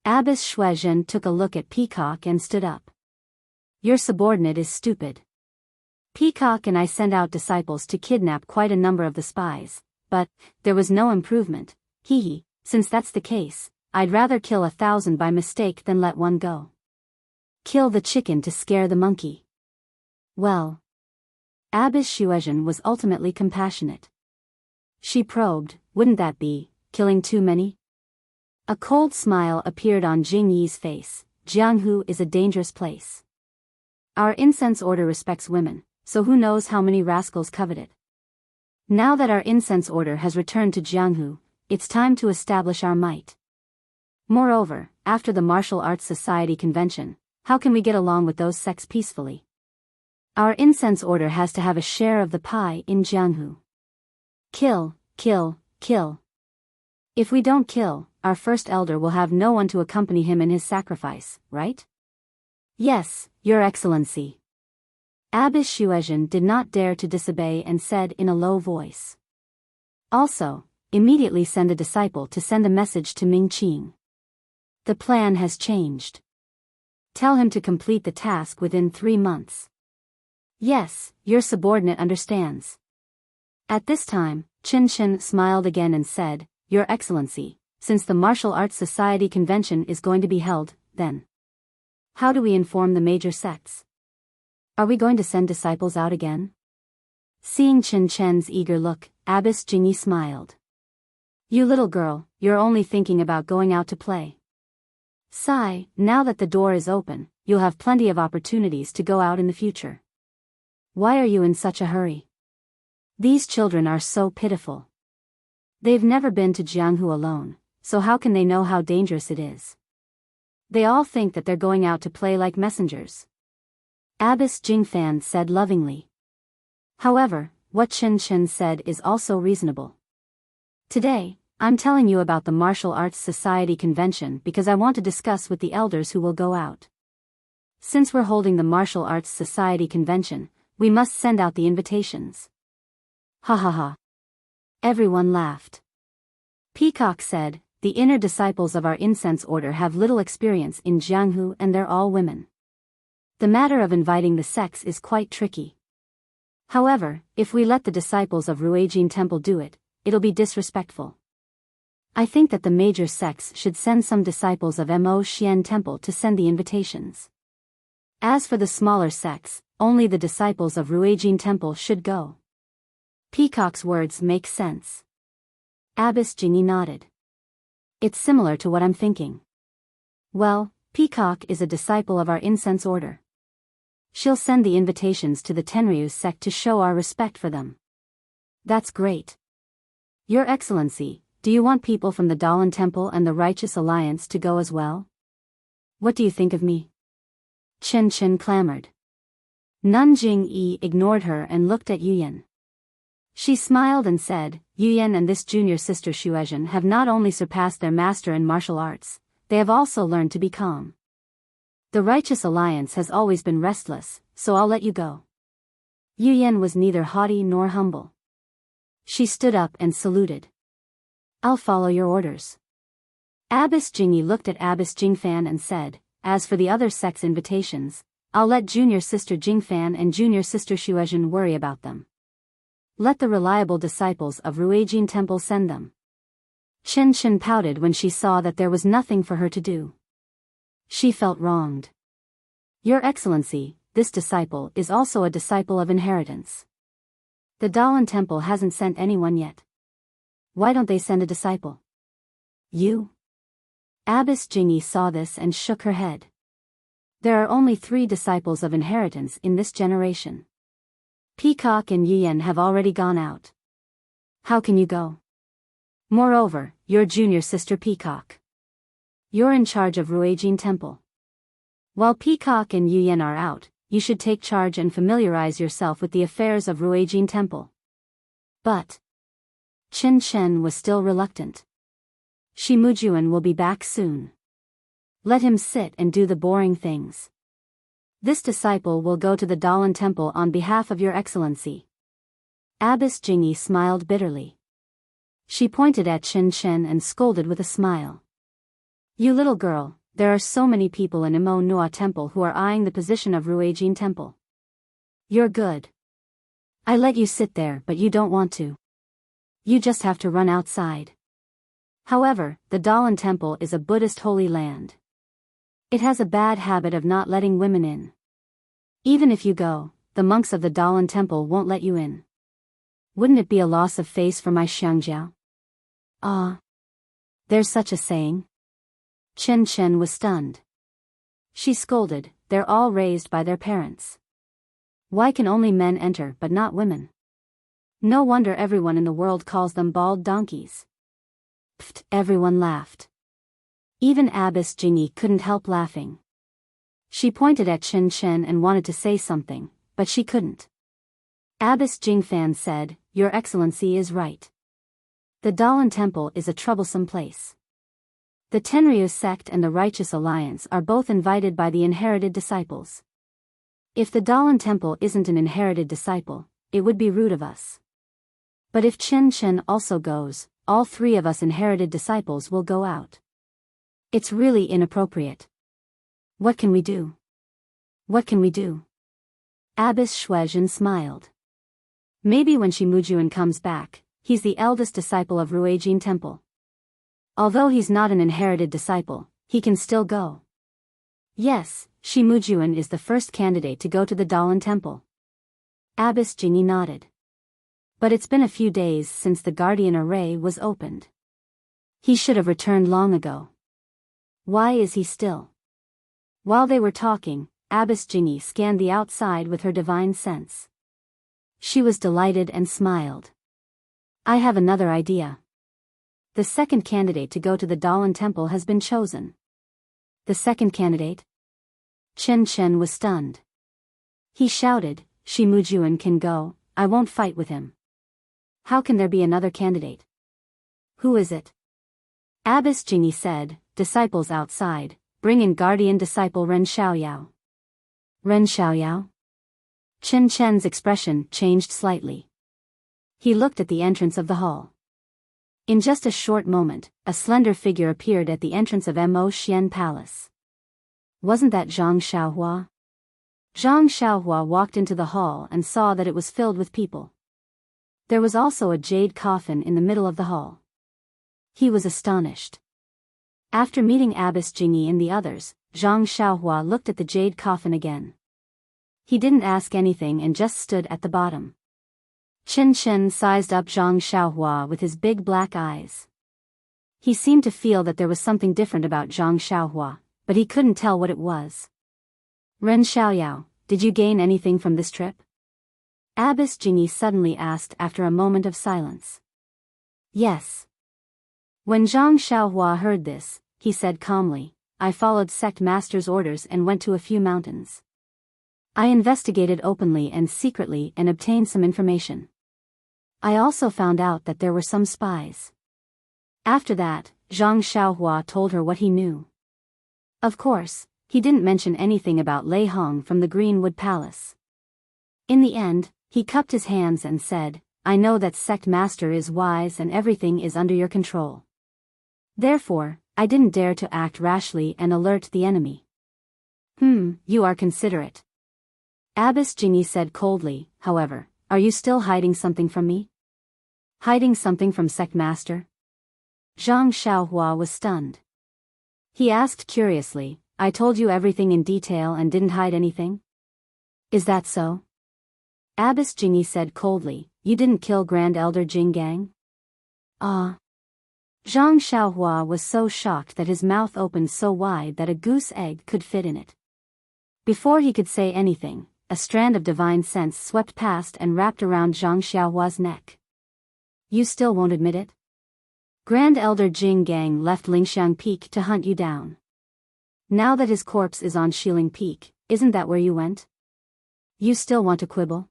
Abbess Shuizhen took a look at Peacock and stood up. "Your subordinate is stupid. Peacock and I sent out disciples to kidnap quite a number of the spies, but there was no improvement. Since that's the case, I'd rather kill 1,000 by mistake than let one go. Kill the chicken to scare the monkey." Well, Abbess Shuizhen was ultimately compassionate. She probed, "Wouldn't that be killing too many?" A cold smile appeared on Jingyi's face. "Jianghu is a dangerous place. Our incense order respects women, so who knows how many rascals covet it. Now that our incense order has returned to Jianghu, it's time to establish our might. Moreover, after the Martial Arts Society convention, how can we get along with those sects peacefully? Our incense order has to have a share of the pie in Jianghu. Kill, kill, kill. If we don't kill, our first elder will have no one to accompany him in his sacrifice, right? Yes, Your Excellency. Abbess Xuezhen did not dare to disobey and said in a low voice. Also, immediately send a disciple to send a message to Ming Qing. The plan has changed. Tell him to complete the task within 3 months. Yes, your subordinate understands. At this time, Qin Chen smiled again and said, Your Excellency, since the Martial Arts Society convention is going to be held, then how do we inform the major sects? Are we going to send disciples out again? Seeing Qin Chen's eager look, Abbess Jingyi smiled. You little girl, you're only thinking about going out to play. Sigh, now that the door is open, you'll have plenty of opportunities to go out in the future. Why are you in such a hurry? These children are so pitiful. They've never been to Jianghu alone, so how can they know how dangerous it is? They all think that they're going out to play like messengers. Abbess Jingfan said lovingly. However, what Qin Chen said is also reasonable. Today, I'm telling you about the Martial Arts Society convention because I want to discuss with the elders who will go out. Since we're holding the Martial Arts Society convention, we must send out the invitations. Ha ha ha. Everyone laughed. Peacock said, The inner disciples of our incense order have little experience in Jianghu and they're all women. The matter of inviting the sects is quite tricky. However, if we let the disciples of Ruijin Temple do it, it'll be disrespectful. I think that the major sects should send some disciples of Mo Xian Temple to send the invitations. As for the smaller sects, only the disciples of Ruijin Temple should go. Peacock's words make sense. Abbess Jingyi nodded. It's similar to what I'm thinking. Well, Peacock is a disciple of our incense order. She'll send the invitations to the Tenryu sect to show our respect for them. That's great. Your Excellency, do you want people from the Dalan Temple and the Righteous Alliance to go as well? What do you think of me? Qin Chen clamored. Nanjing Yi ignored her and looked at Yuyan. She smiled and said, Yuyan and this junior sister Xuezhen have not only surpassed their master in martial arts, they have also learned to be calm. The Righteous Alliance has always been restless, so I'll let you go. Yuyan was neither haughty nor humble. She stood up and saluted. I'll follow your orders. Abbess Jingyi looked at Abbess Jingfan and said, As for the other sects' invitations, I'll let junior sister Jingfan and junior sister Xuezhen worry about them. Let the reliable disciples of Ruijin Temple send them. Qin Chen pouted when she saw that there was nothing for her to do. She felt wronged. Your Excellency, this disciple is also a disciple of inheritance. The Dalan Temple hasn't sent anyone yet. Why don't they send a disciple? You? Abbess Jingyi saw this and shook her head. There are only 3 disciples of inheritance in this generation. Peacock and Yuyan have already gone out. How can you go? Moreover, you're junior sister Peacock. You're in charge of Ruijin Temple. While Peacock and Yuyan are out, you should take charge and familiarize yourself with the affairs of Ruijin Temple. But Qin Chen was still reluctant. Shi Mujuan will be back soon. Let him sit and do the boring things. This disciple will go to the Dalan Temple on behalf of Your Excellency. Abbess Jingyi smiled bitterly. She pointed at Qin Chen and scolded with a smile. You little girl, there are so many people in Imo Nua Temple who are eyeing the position of Ruijin Temple. You're good. I let you sit there but you don't want to. You just have to run outside. However, the Dalan Temple is a Buddhist holy land. It has a bad habit of not letting women in. Even if you go, the monks of the Dalan Temple won't let you in. Wouldn't it be a loss of face for my Xiangjiao? Ah. There's such a saying. Qin Chen was stunned. She scolded, they're all raised by their parents. Why can only men enter but not women? No wonder everyone in the world calls them bald donkeys. Pfft, everyone laughed. Even Abbess Jingyi couldn't help laughing. She pointed at Qin Chen and wanted to say something, but she couldn't. Abbess Jingfan said, Your Excellency is right. The Dalan Temple is a troublesome place. The Tenryu sect and the Righteous Alliance are both invited by the inherited disciples. If the Dalan Temple isn't an inherited disciple, it would be rude of us. But if Chen Chen also goes, all three of us inherited disciples will go out. It's really inappropriate. What can we do? What can we do? Abbess Shuezhen smiled. Maybe when Shimujuan comes back, he's the eldest disciple of Ruijin Temple. Although he's not an inherited disciple, he can still go. Yes, Shimujuan is the first candidate to go to the Dalan Temple. Abbess Jingyi nodded. But it's been a few days since the Guardian Array was opened. He should have returned long ago. Why is he still? While they were talking, Abbess Jingyi scanned the outside with her divine sense. She was delighted and smiled. I have another idea. The second candidate to go to the Dalan Temple has been chosen. The second candidate? Chen Chen was stunned. He shouted, Shimujuan can go, I won't fight with him. How can there be another candidate? Who is it? Abbess Jingyi said, Disciples outside, bring in guardian disciple Ren Xiaoyao. Ren Xiaoyao? Chen Chen's expression changed slightly. He looked at the entrance of the hall. In just a short moment, a slender figure appeared at the entrance of Mo Xian Palace. Wasn't that Zhang Xiaohua? Zhang Xiaohua walked into the hall and saw that it was filled with people. There was also a jade coffin in the middle of the hall. He was astonished. After meeting Abbess Jingyi and the others, Zhang Xiaohua looked at the jade coffin again. He didn't ask anything and just stood at the bottom. Chen Chen sized up Zhang Xiaohua with his big black eyes. He seemed to feel that there was something different about Zhang Xiaohua, but he couldn't tell what it was. Ren Xiaoyao, did you gain anything from this trip? Abbess Jingyi suddenly asked after a moment of silence. Yes. When Zhang Xiaohua heard this, he said calmly, I followed sect master's orders and went to a few mountains. I investigated openly and secretly and obtained some information. I also found out that there were some spies. After that, Zhang Xiaohua told her what he knew. Of course, he didn't mention anything about Lei Hong from the Greenwood Palace. In the end, he cupped his hands and said, I know that sect master is wise and everything is under your control. Therefore, I didn't dare to act rashly and alert the enemy. You are considerate. Abbess Jingyi said coldly, however, are you still hiding something from me? Hiding something from sect master? Zhang Xiaohua was stunned. He asked curiously, I told you everything in detail and didn't hide anything? Is that so? Abbess Jingyi said coldly, you didn't kill Grand Elder Jinggang? Ah. Zhang Xiaohua was so shocked that his mouth opened so wide that a goose egg could fit in it. Before he could say anything, a strand of divine sense swept past and wrapped around Zhang Xiaohua's neck. You still won't admit it? Grand Elder Jinggang left Lingxiang Peak to hunt you down. Now that his corpse is on Shiling Peak, isn't that where you went? You still want to quibble?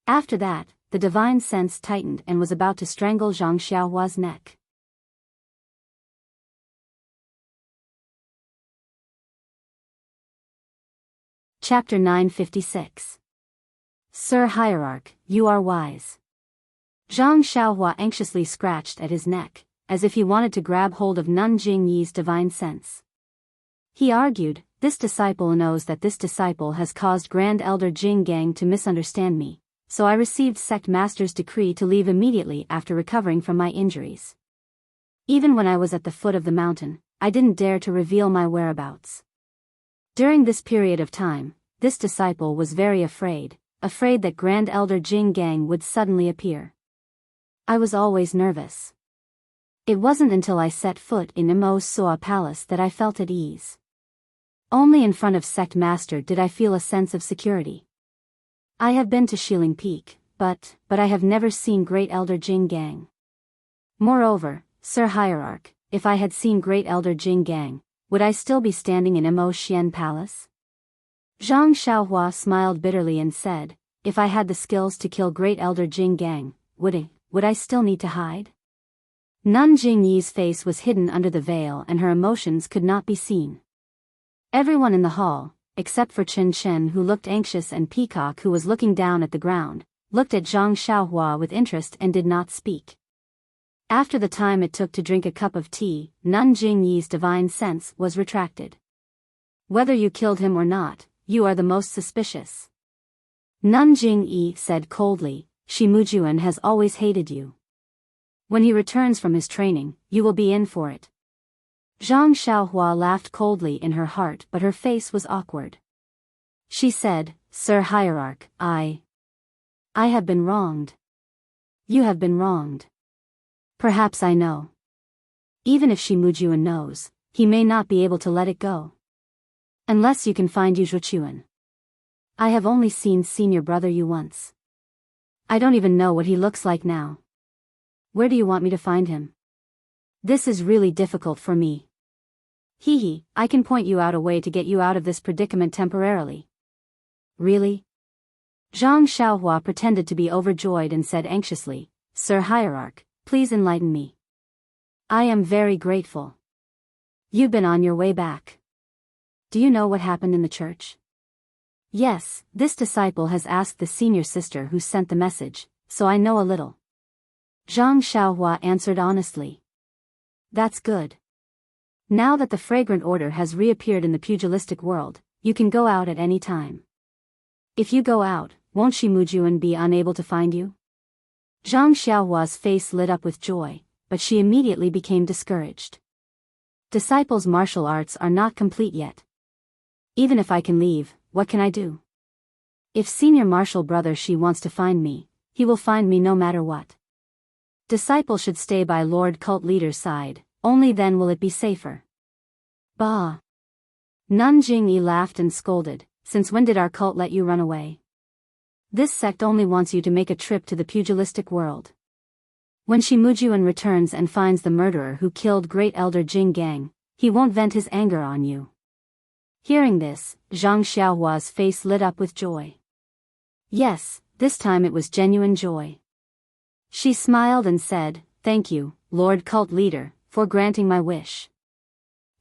After that, the divine sense tightened and was about to strangle Zhang Xiaohua's neck. Chapter 956. Sir Hierarch, you are wise. Zhang Xiaohua anxiously scratched at his neck, as if he wanted to grab hold of Nun Jingyi's divine sense. He argued, this disciple knows that this disciple has caused Grand Elder Jinggang to misunderstand me, so I received sect master's decree to leave immediately after recovering from my injuries. Even when I was at the foot of the mountain, I didn't dare to reveal my whereabouts. During this period of time, this disciple was very afraid that Grand Elder Jinggang would suddenly appear. I was always nervous. It wasn't until I set foot in Imo Soa Palace that I felt at ease. Only in front of sect master did I feel a sense of security. I have been to Shiling Peak, but I have never seen Great Elder Jinggang. Moreover, Sir Hierarch, if I had seen Great Elder Jinggang, would I still be standing in Imo Xian Palace? Zhang Xiaohua smiled bitterly and said, if I had the skills to kill Great Elder Jing Gang, would I still need to hide? Nun Jingyi's face was hidden under the veil and her emotions could not be seen. Everyone in the hall, except for Chen Chen who looked anxious and Peacock who was looking down at the ground, looked at Zhang Xiaohua with interest and did not speak. After the time it took to drink a cup of tea, Nun Jingyi's divine sense was retracted. Whether you killed him or not, you are the most suspicious. Nun Jingyi said coldly, Shi Mujuan has always hated you. When he returns from his training, you will be in for it. Zhang Xiaohua laughed coldly in her heart but her face was awkward. She said, Sir Hierarch, I have been wronged. You have been wronged. Perhaps I know. Even if Shi Mujuan knows, he may not be able to let it go. Unless you can find Yu Zhuchuan. I have only seen senior brother Yu once. I don't even know what he looks like now. Where do you want me to find him? This is really difficult for me. I can point you out a way to get you out of this predicament temporarily. Really? Zhang Xiaohua pretended to be overjoyed and said anxiously, Sir Hierarch, please enlighten me. I am very grateful. You've been on your way back. Do you know what happened in the church? Yes, this disciple has asked the senior sister who sent the message, so I know a little. Zhang Xiaohua answered honestly. That's good. Now that the fragrant order has reappeared in the pugilistic world, you can go out at any time. If you go out, won't Shi Mujuan be unable to find you? Zhang Xiaohua's face lit up with joy, but she immediately became discouraged. Disciples' martial arts are not complete yet. Even if I can leave, what can I do? If senior martial brother Shi wants to find me, he will find me no matter what. Disciple should stay by Lord Cult Leader's side, only then will it be safer. Bah! Nun Jingyi laughed and scolded, since when did our cult let you run away? This sect only wants you to make a trip to the pugilistic world. When Shi Mujuan returns and finds the murderer who killed Great Elder Jing Gang, he won't vent his anger on you. Hearing this, Zhang Xiaohua's face lit up with joy. Yes, this time it was genuine joy. She smiled and said, Thank you, Lord Cult Leader, for granting my wish.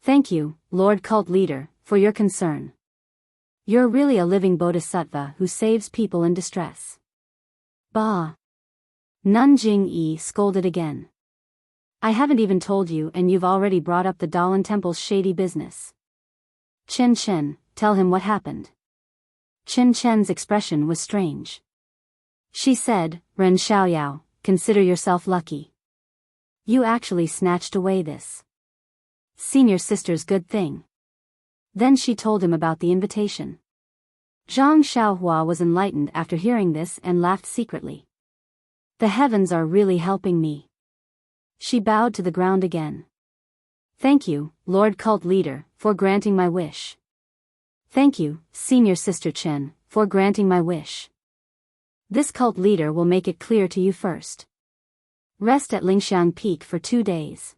Thank you, Lord Cult Leader, for your concern. You're really a living bodhisattva who saves people in distress. Bah! Nun Jingyi scolded again. I haven't even told you and you've already brought up the Dalan Temple's shady business. Chen Chen, tell him what happened. Chen Chen's expression was strange. She said, Ren Xiaoyao, consider yourself lucky. You actually snatched away this senior sister's good thing. Then she told him about the invitation. Zhang Xiaohua was enlightened after hearing this and laughed secretly. The heavens are really helping me. She bowed to the ground again. Thank you, Lord Cult Leader, for granting my wish. Thank you, Senior Sister Chen, for granting my wish. This cult leader will make it clear to you first. Rest at Lingxiang Peak for 2 days.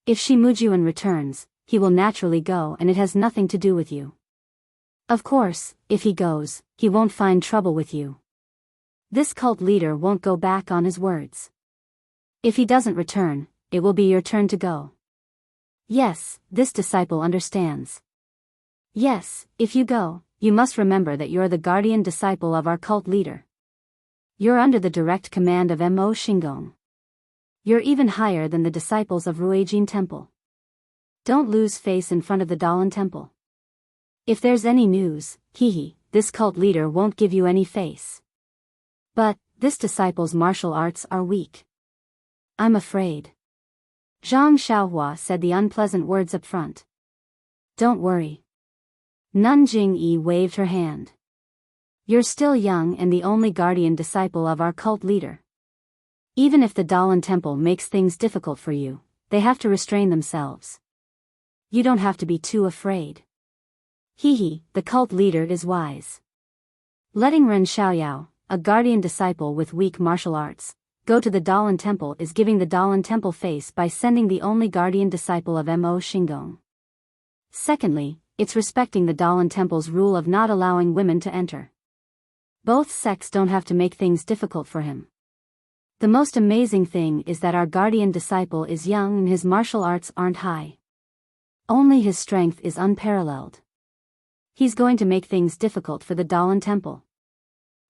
If Shi Mujuan returns, he will naturally go and it has nothing to do with you. Of course, if he goes, he won't find trouble with you. This cult leader won't go back on his words. If he doesn't return, it will be your turn to go. Yes, this disciple understands. Yes, if you go, you must remember that you're the guardian disciple of our cult leader. You're under the direct command of Mo Xinggong. You're even higher than the disciples of Ruijin Temple. Don't lose face in front of the Dalan Temple. If there's any news, this cult leader won't give you any face. But, this disciple's martial arts are weak. I'm afraid. Zhang Xiaohua said the unpleasant words up front. Don't worry. Nun Jingyi waved her hand. You're still young and the only guardian disciple of our cult leader. Even if the Dalan Temple makes things difficult for you, they have to restrain themselves. You don't have to be too afraid. The cult leader is wise. Letting Ren Xiaoyao, a guardian disciple with weak martial arts, go to the Dalan Temple is giving the Dalan Temple face by sending the only guardian disciple of Mo Xinggong. Secondly, it's respecting the Dalan Temple's rule of not allowing women to enter. Both sects don't have to make things difficult for him. The most amazing thing is that our guardian disciple is young and his martial arts aren't high. Only his strength is unparalleled. He's going to make things difficult for the Dalan Temple.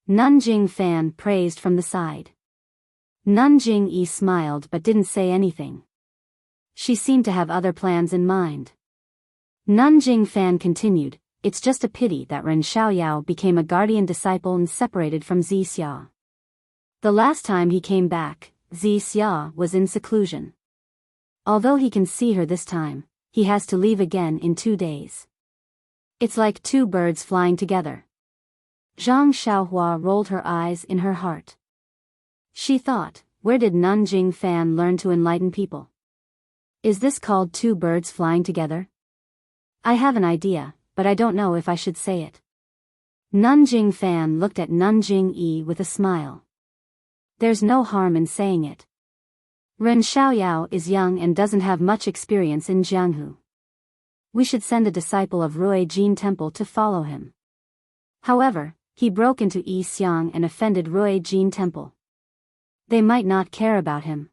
Nanjing Fan praised from the side. Nanjing Yi smiled but didn't say anything. She seemed to have other plans in mind. Nanjing Fan continued, it's just a pity that Ren Xiaoyao became a guardian disciple and separated from Xia. The last time he came back, Xia was in seclusion. Although he can see her this time, he has to leave again in 2 days. It's like two birds flying together. Zhang Xiaohua rolled her eyes in her heart. She thought, where did Nanjing Fan learn to enlighten people? Is this called two birds flying together? I have an idea, but I don't know if I should say it. Nanjing Fan looked at Nanjing Yi with a smile. There's no harm in saying it. Ren Xiaoyao is young and doesn't have much experience in Jianghu. We should send a disciple of Rui Jin Temple to follow him. However, he broke into Yi Xiang and offended Rui Jin Temple. They might not care about him.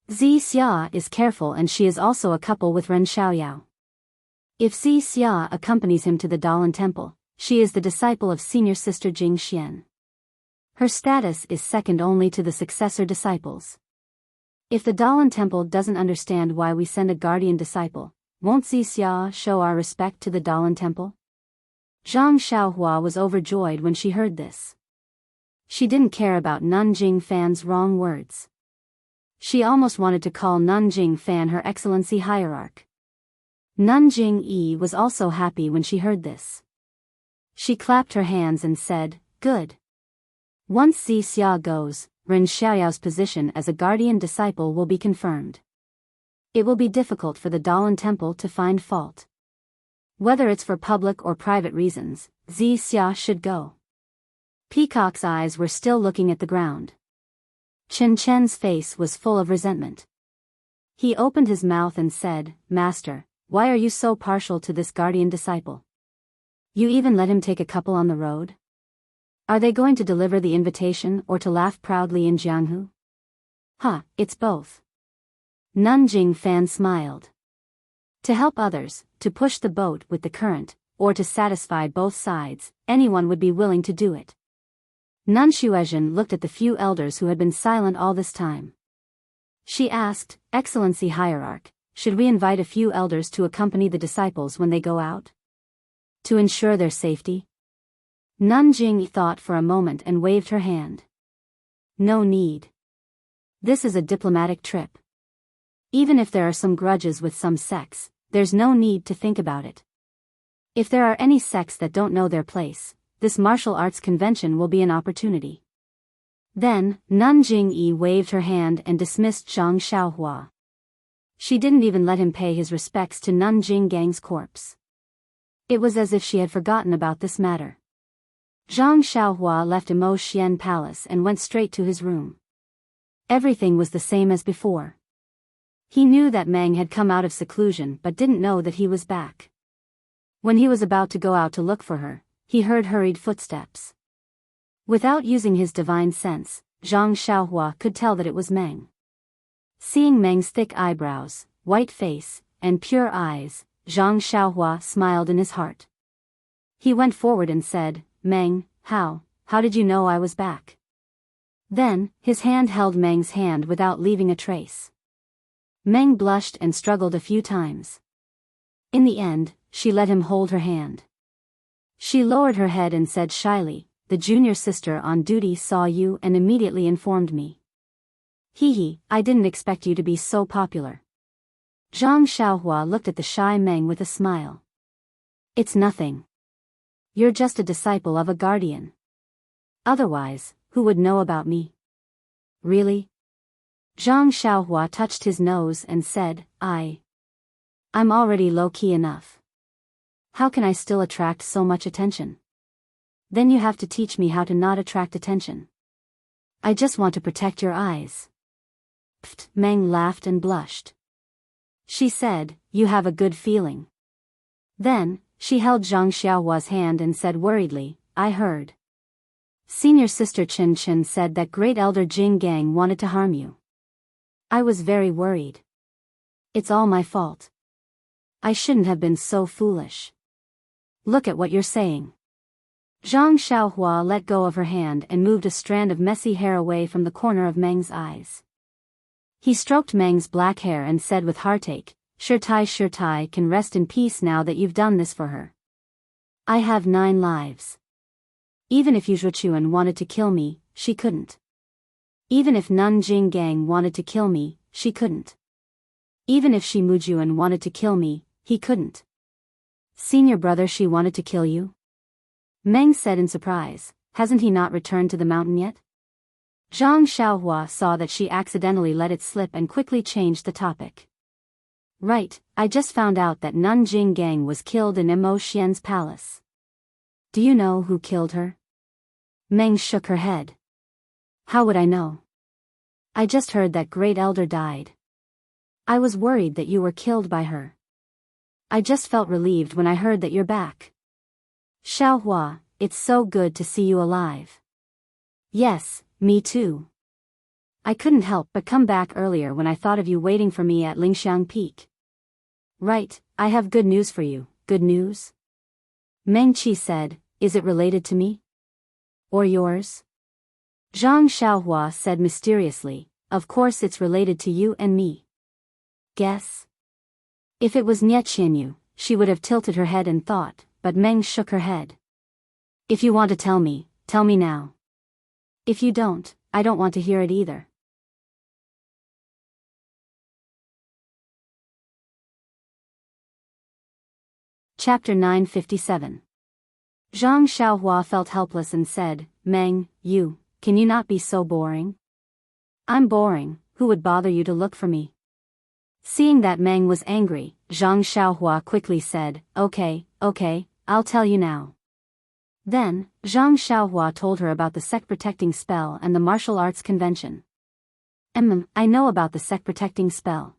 Xia is careful and she is also a couple with Ren Xiaoyao. If Xia accompanies him to the Dalan Temple, she is the disciple of senior sister Jing Xian. Her status is second only to the successor disciples. If the Dalan Temple doesn't understand why we send a guardian disciple, won't Xia show our respect to the Dalan Temple? Zhang Xiaohua was overjoyed when she heard this. She didn't care about Nanjing Fan's wrong words. She almost wanted to call Nanjing Fan Her Excellency Hierarch. Nanjing Yi was also happy when she heard this. She clapped her hands and said, good. Once Xia goes, Ren Xiaoyao's position as a guardian disciple will be confirmed. It will be difficult for the Dalan Temple to find fault. Whether it's for public or private reasons, Xia should go. Peacock's eyes were still looking at the ground. Chen Chen's face was full of resentment. He opened his mouth and said, Master, why are you so partial to this guardian disciple? You even let him take a couple on the road? Are they going to deliver the invitation or to laugh proudly in Jianghu? It's both. Nanjing Fan smiled. To help others, to push the boat with the current, or to satisfy both sides, anyone would be willing to do it. Nun Xuezhen looked at the few elders who had been silent all this time. She asked, Excellency Hierarch, should we invite a few elders to accompany the disciples when they go out? To ensure their safety? Nanjing thought for a moment and waved her hand. No need. This is a diplomatic trip. Even if there are some grudges with some sects, there's no need to think about it. If there are any sects that don't know their place, this martial arts convention will be an opportunity. Then, Nanjing Yi waved her hand and dismissed Zhang Xiaohua. She didn't even let him pay his respects to Nanjing Gang's corpse. It was as if she had forgotten about this matter. Zhang Xiaohua left Imo Xian Palace and went straight to his room. Everything was the same as before. He knew that Meng had come out of seclusion but didn't know that he was back. When he was about to go out to look for her, he heard hurried footsteps. Without using his divine sense, Zhang Xiaohua could tell that it was Meng. Seeing Meng's thick eyebrows, white face, and pure eyes, Zhang Xiaohua smiled in his heart. He went forward and said, Meng, how did you know I was back? Then, his hand held Meng's hand without leaving a trace. Meng blushed and struggled a few times. In the end, she let him hold her hand. She lowered her head and said shyly, the junior sister on duty saw you and immediately informed me. I didn't expect you to be so popular. Zhang Xiaohua looked at the shy Meng with a smile. It's nothing. You're just a disciple of a guardian. Otherwise, who would know about me? Really? Zhang Xiaohua touched his nose and said, I'm already low-key enough. How can I still attract so much attention? Then you have to teach me how to not attract attention. I just want to protect your eyes. Pfft, Meng laughed and blushed. She said, you have a good feeling. Then, She held Zhang Xiaohua's hand and said worriedly, I heard. Senior sister Chen Chen said that great elder Jing Gang wanted to harm you. I was very worried. It's all my fault. I shouldn't have been so foolish. Look at what you're saying. Zhang Xiaohua let go of her hand and moved a strand of messy hair away from the corner of Meng's eyes. He stroked Meng's black hair and said with heartache, Sure Tai can rest in peace now that you've done this for her. I have 9 lives. Even if Yuzuchuan wanted to kill me, she couldn't. Even if Nun Jing Gang wanted to kill me, she couldn't. Even if Shi Mujuan wanted to kill me, he couldn't. Senior brother, she wanted to kill you? Meng said in surprise, hasn't he not returned to the mountain yet? Zhang Xiaohua saw that she accidentally let it slip and quickly changed the topic. Right, I just found out that Nun Jing Gang was killed in Mo Xian's palace. Do you know who killed her? Meng shook her head. How would I know? I just heard that great elder died. I was worried that you were killed by her. I just felt relieved when I heard that you're back. Xiaohua, it's so good to see you alive. Yes, me too. I couldn't help but come back earlier when I thought of you waiting for me at Lingxiang Peak. Right, I have good news for you. Good news? Meng Qi said, is it related to me? Or yours? Zhang Xiaohua said mysteriously, of course it's related to you and me. Guess? If it was Nie Qianyu, she would have tilted her head and thought, but Meng shook her head. If you want to tell me now. If you don't, I don't want to hear it either. Chapter 957. Zhang Xiaohua felt helpless and said, Meng, can you not be so boring? I'm boring, who would bother you to look for me? Seeing that Meng was angry, Zhang Xiaohua quickly said, Okay, I'll tell you now. Then, Zhang Xiaohua told her about the sect-protecting spell and the martial arts convention. I know about the sect-protecting spell.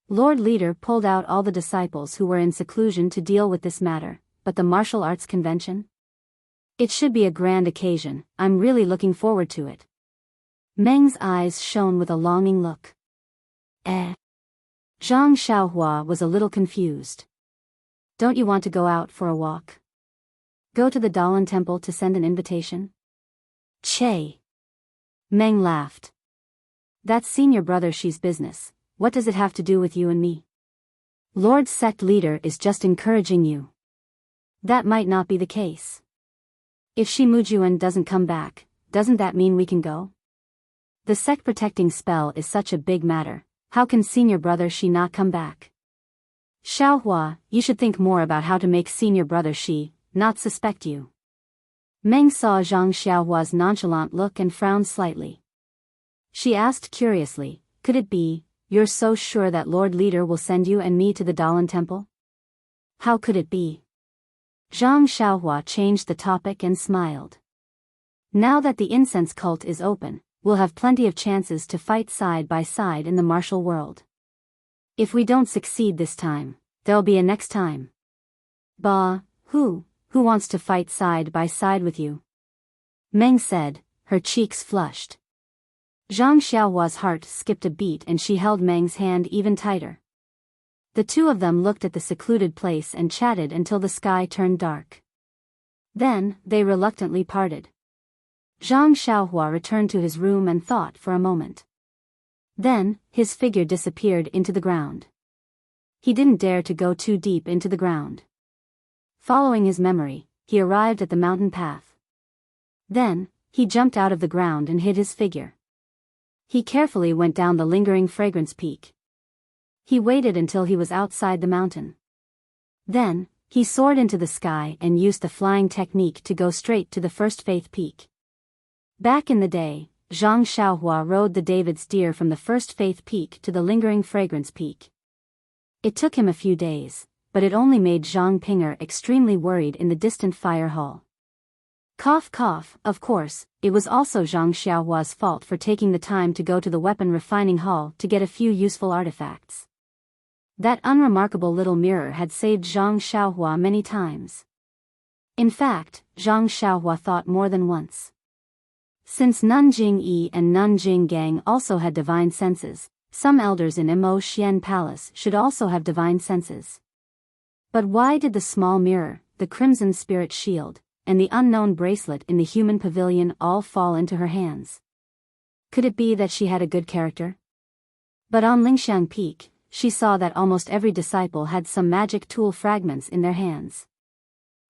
Lord Leader pulled out all the disciples who were in seclusion to deal with this matter, but the martial arts convention? It should be a grand occasion, I'm really looking forward to it. Meng's eyes shone with a longing look. Zhang Xiaohua was a little confused. Don't you want to go out for a walk? Go to the Dalan temple to send an invitation? Che. Meng laughed. That's senior brother Shi's business, what does it have to do with you and me? Lord Sect Leader is just encouraging you. That might not be the case. If Shi Mujuan doesn't come back, doesn't that mean we can go? The sect protecting spell is such a big matter, how can senior brother Shi not come back? Xiaohua, you should think more about how to make senior brother Shi not suspect you. Meng saw Zhang Xiaohua's nonchalant look and frowned slightly. She asked curiously, could it be, you're so sure that Lord Leader will send you and me to the Dalan temple? How could it be? Zhang Xiaohua changed the topic and smiled. Now that the incense cult is open, we'll have plenty of chances to fight side by side in the martial world. If we don't succeed this time, there'll be a next time. Bah, who wants to fight side by side with you? Meng said, her cheeks flushed. Zhang Xiaohua's heart skipped a beat and she held Meng's hand even tighter. The two of them looked at the secluded place and chatted until the sky turned dark. Then, they reluctantly parted. Zhang Xiaohua returned to his room and thought for a moment. Then, his figure disappeared into the ground. He didn't dare to go too deep into the ground. Following his memory, he arrived at the mountain path. Then, he jumped out of the ground and hid his figure. He carefully went down the lingering fragrance peak. He waited until he was outside the mountain. Then, he soared into the sky and used the flying technique to go straight to the first faith peak. Back in the day, Zhang Xiaohua rode the David's deer from the first faith peak to the lingering fragrance peak. It took him a few days, but it only made Zhang Pinger extremely worried in the distant fire hall. Cough cough, of course, it was also Zhang Xiaohua's fault for taking the time to go to the weapon refining hall to get a few useful artifacts. That unremarkable little mirror had saved Zhang Xiaohua many times. In fact, Zhang Xiaohua thought more than once. Since Nun Jingyi and Nun Jinggang also had divine senses, some elders in Imo Xian Palace should also have divine senses. But why did the small mirror, the crimson spirit shield, and the unknown bracelet in the human pavilion all fall into her hands? Could it be that she had a good character? But on Lingxiang Peak, she saw that almost every disciple had some magic tool fragments in their hands.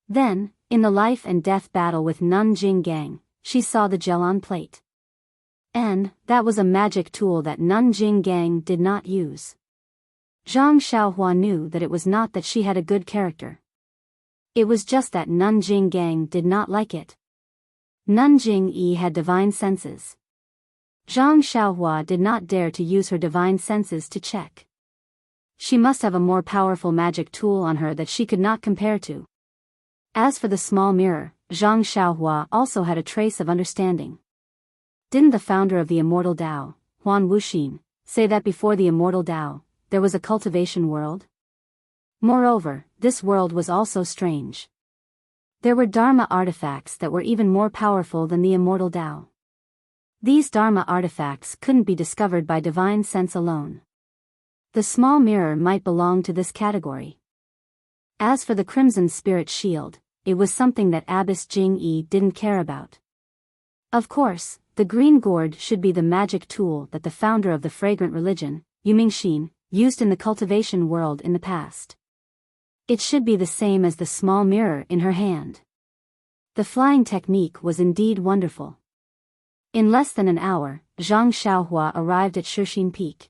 Then, in the life and death battle with Nun Jinggang, she saw the Jelon plate. And that was a magic tool that Nun Jinggang did not use. Zhang Xiaohua knew that it was not that she had a good character. It was just that Nun Jinggang did not like it. Nun Jingyi had divine senses. Zhang Xiaohua did not dare to use her divine senses to check. She must have a more powerful magic tool on her that she could not compare to. As for the small mirror, Zhang Xiaohua also had a trace of understanding. Didn't the founder of the Immortal Tao, Huan Wuxin, say that before the Immortal Tao, there was a cultivation world? Moreover, this world was also strange. There were Dharma artifacts that were even more powerful than the Immortal Tao. These Dharma artifacts couldn't be discovered by divine sense alone. The small mirror might belong to this category. As for the crimson spirit shield, it was something that Abbess Jingyi didn't care about. Of course, the green gourd should be the magic tool that the founder of the fragrant religion, Yumingxin, used in the cultivation world in the past. It should be the same as the small mirror in her hand. The flying technique was indeed wonderful. In less than an hour, Zhang Xiaohua arrived at Shixin Peak.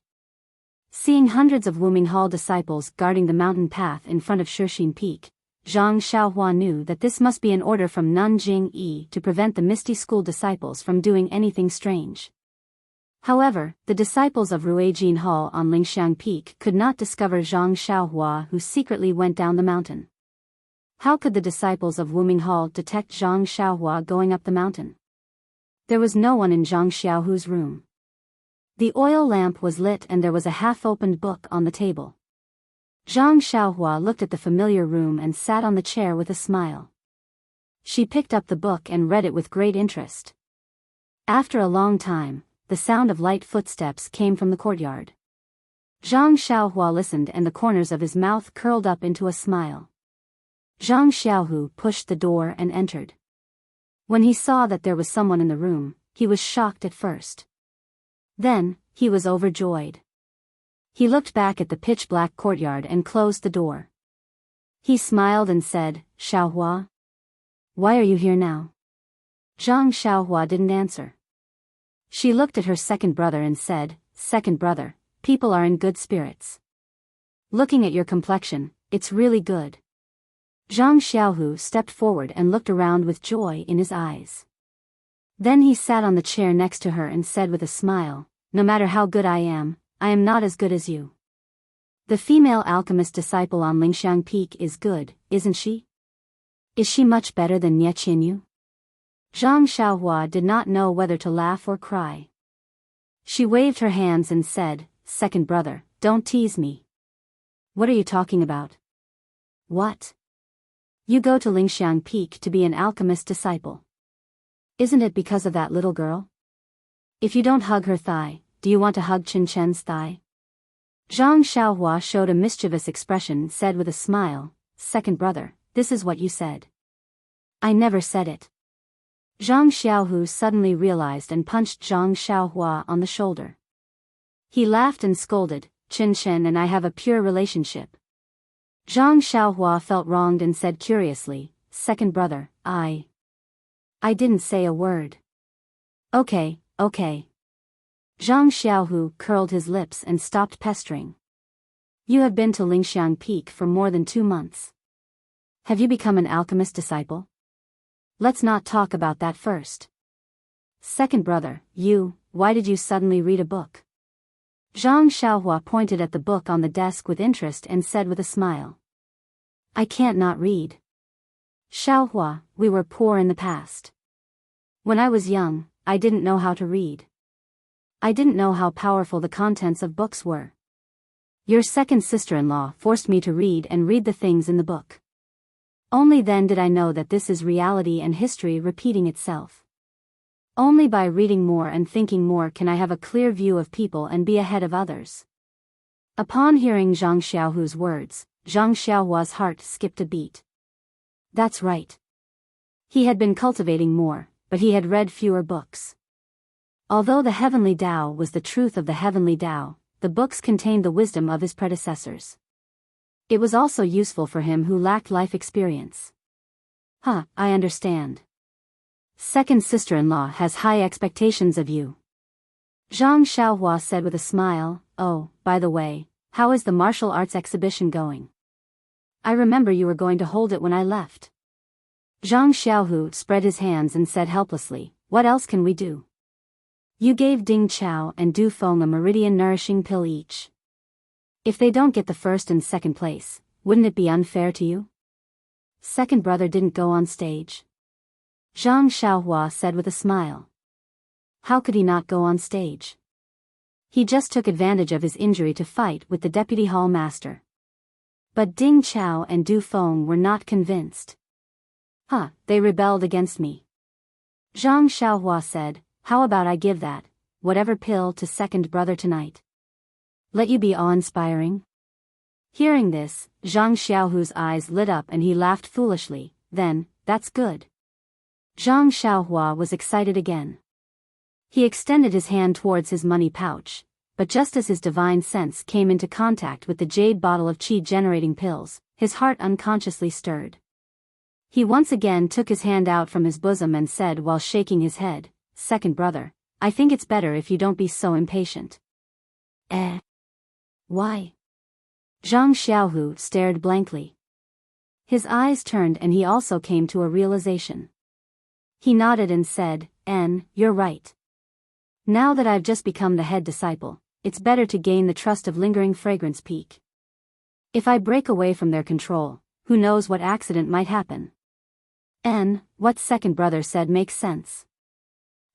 Seeing hundreds of Wuming Hall disciples guarding the mountain path in front of Shixin Peak, Zhang Xiaohua knew that this must be an order from Nun Jingyi to prevent the Misty School disciples from doing anything strange. However, the disciples of Ruijin Hall on Lingxiang Peak could not discover Zhang Xiaohua, who secretly went down the mountain. How could the disciples of Wuming Hall detect Zhang Xiaohua going up the mountain? There was no one in Zhang Xiaohu's room. The oil lamp was lit and there was a half-opened book on the table. Zhang Xiaohua looked at the familiar room and sat on the chair with a smile. She picked up the book and read it with great interest. After a long time, the sound of light footsteps came from the courtyard. Zhang Xiaohua listened and the corners of his mouth curled up into a smile. Zhang Xiaohu pushed the door and entered. When he saw that there was someone in the room, he was shocked at first. Then, he was overjoyed. He looked back at the pitch-black courtyard and closed the door. He smiled and said, "Xiaohua? Why are you here now?" Zhang Xiaohua didn't answer. She looked at her second brother and said, "Second brother, people are in good spirits. Looking at your complexion, it's really good." Zhang Xiaohu stepped forward and looked around with joy in his eyes. Then he sat on the chair next to her and said with a smile, "No matter how good I am not as good as you. The female alchemist disciple on Lingxiang Peak is good, isn't she? Is she much better than Nie Qinyu?" Zhang Xiaohua did not know whether to laugh or cry. She waved her hands and said, "Second brother, don't tease me." "What are you talking about?" "What? You go to Lingxiang Peak to be an alchemist disciple. Isn't it because of that little girl? If you don't hug her thigh, do you want to hug Qin Chen's thigh?" Zhang Xiaohua showed a mischievous expression and said with a smile, "Second brother, this is what you said." "I never said it." Zhang Xiaohu suddenly realized and punched Zhang Xiaohua on the shoulder. He laughed and scolded, "Qin Chen and I have a pure relationship." Zhang Xiaohua felt wronged and said curiously, "Second brother, I didn't say a word." Okay. Zhang Xiaohu curled his lips and stopped pestering. "You have been to Lingxiang Peak for more than 2 months. Have you become an alchemist disciple? Let's not talk about that first. Second brother, why did you suddenly read a book?" Zhang Xiaohua pointed at the book on the desk with interest and said with a smile, "I can't not read. Xiaohua, we were poor in the past. When I was young, I didn't know how to read. I didn't know how powerful the contents of books were. Your second sister-in-law forced me to read the things in the book. Only then did I know that this is reality and history repeating itself. Only by reading more and thinking more can I have a clear view of people and be ahead of others. Upon hearing Zhang Xiaohu's words, Zhang Xiaohua's heart skipped a beat. That's right. He had been cultivating more, but he had read fewer books. Although the heavenly Tao was the truth of the heavenly Tao, the books contained the wisdom of his predecessors. It was also useful for him who lacked life experience. I understand. Second sister-in-law has high expectations of you. Zhang Xiaohua said with a smile, oh, by the way, how is the martial arts exhibition going? I remember you were going to hold it when I left. Zhang Xiaohu spread his hands and said helplessly, what else can we do? You gave Ding Chao and Du Feng a meridian nourishing pill each. If they don't get the first and second place, wouldn't it be unfair to you? Second brother didn't go on stage. Zhang Xiaohua said with a smile. How could he not go on stage? He just took advantage of his injury to fight with the deputy hall master. But Ding Chao and Du Feng were not convinced. They rebelled against me. Zhang Xiaohua said, how about I give that, whatever pill to second brother tonight? Let you be awe-inspiring? Hearing this, Zhang Xiaohu's eyes lit up and he laughed foolishly, then, that's good. Zhang Xiaohua was excited again. He extended his hand towards his money pouch, but just as his divine sense came into contact with the jade bottle of qi-generating pills, his heart unconsciously stirred. He once again took his hand out from his bosom and said while shaking his head, second brother, I think it's better if you don't be so impatient. Why? Zhang Xiaohu stared blankly. His eyes turned and he also came to a realization. He nodded and said, you're right. Now that I've just become the head disciple, it's better to gain the trust of lingering fragrance peak. If I break away from their control, who knows what accident might happen. What second brother said makes sense.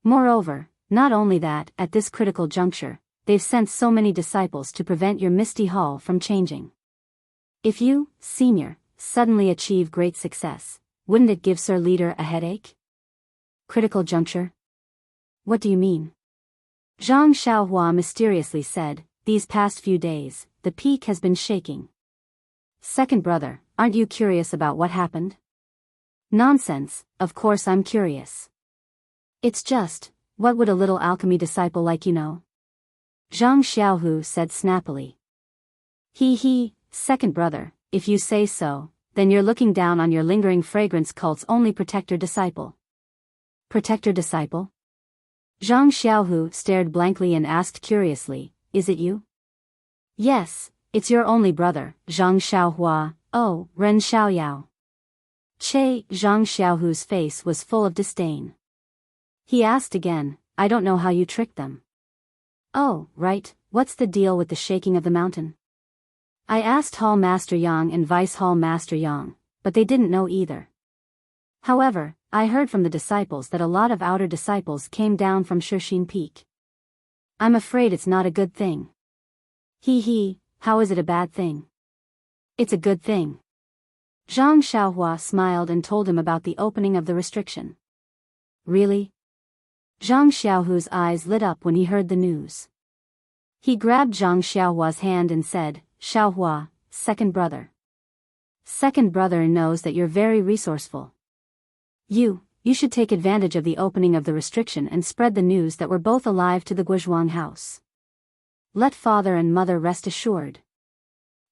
Moreover, not only that, at this critical juncture, they've sent so many disciples to prevent your Misty Hall from changing. If you, senior, suddenly achieve great success, wouldn't it give Sir Leader a headache? Critical juncture? What do you mean? Zhang Xiaohua mysteriously said, these past few days, the peak has been shaking. Second brother, aren't you curious about what happened? Nonsense, of course I'm curious. It's just, what would a little alchemy disciple like you know? Zhang Xiaohu said snappily. Second brother, if you say so, then you're looking down on your lingering fragrance cult's only protector disciple. Protector disciple? Zhang Xiaohu stared blankly and asked curiously, is it you? Yes, it's your only brother, Zhang Xiaohua, Ren Xiaoyao. Zhang Xiaohu's face was full of disdain. He asked again, I don't know how you tricked them. Oh, right, what's the deal with the shaking of the mountain? I asked Hall Master Yang and Vice Hall Master Yang, but they didn't know either. However, I heard from the disciples that a lot of outer disciples came down from Shixin Peak. I'm afraid it's not a good thing. How is it a bad thing? It's a good thing. Zhang Xiaohua smiled and told him about the opening of the restriction. Really? Zhang Xiaohu's eyes lit up when he heard the news. He grabbed Zhang Xiaohua's hand and said, Xiaohua, second brother. Second brother knows that you're very resourceful. You should take advantage of the opening of the restriction and spread the news that we're both alive to the Guizhuang house. Let father and mother rest assured.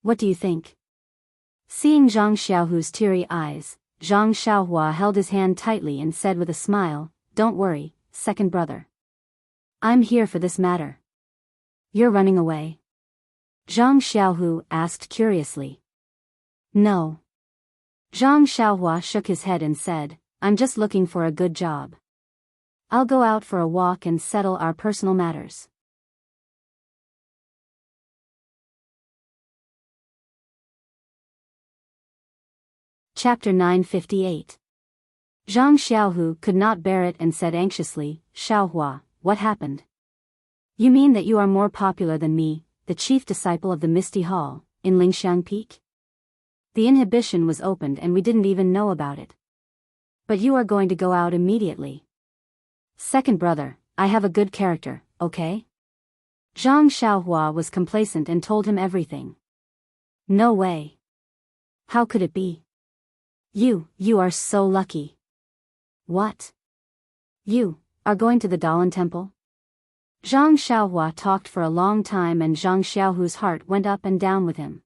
What do you think? Seeing Zhang Xiaohu's teary eyes, Zhang Xiaohua held his hand tightly and said with a smile, don't worry, second brother. I'm here for this matter. You're running away? Zhang Xiaohu asked curiously. No. Zhang Xiaohua shook his head and said, I'm just looking for a good job. I'll go out for a walk and settle our personal matters. Chapter 958. Zhang Xiaohu could not bear it and said anxiously, Xiaohua, what happened? You mean that you are more popular than me, the chief disciple of the Misty Hall, in Lingxiang Peak? The inhibition was opened and we didn't even know about it. But you are going to go out immediately. Second brother, I have a good character, okay? Zhang Xiaohua was complacent and told him everything. No way. How could it be? You are so lucky. What? You are going to the Dalan Temple? Zhang Xiaohua talked for a long time and Zhang Xiaohu's heart went up and down with him.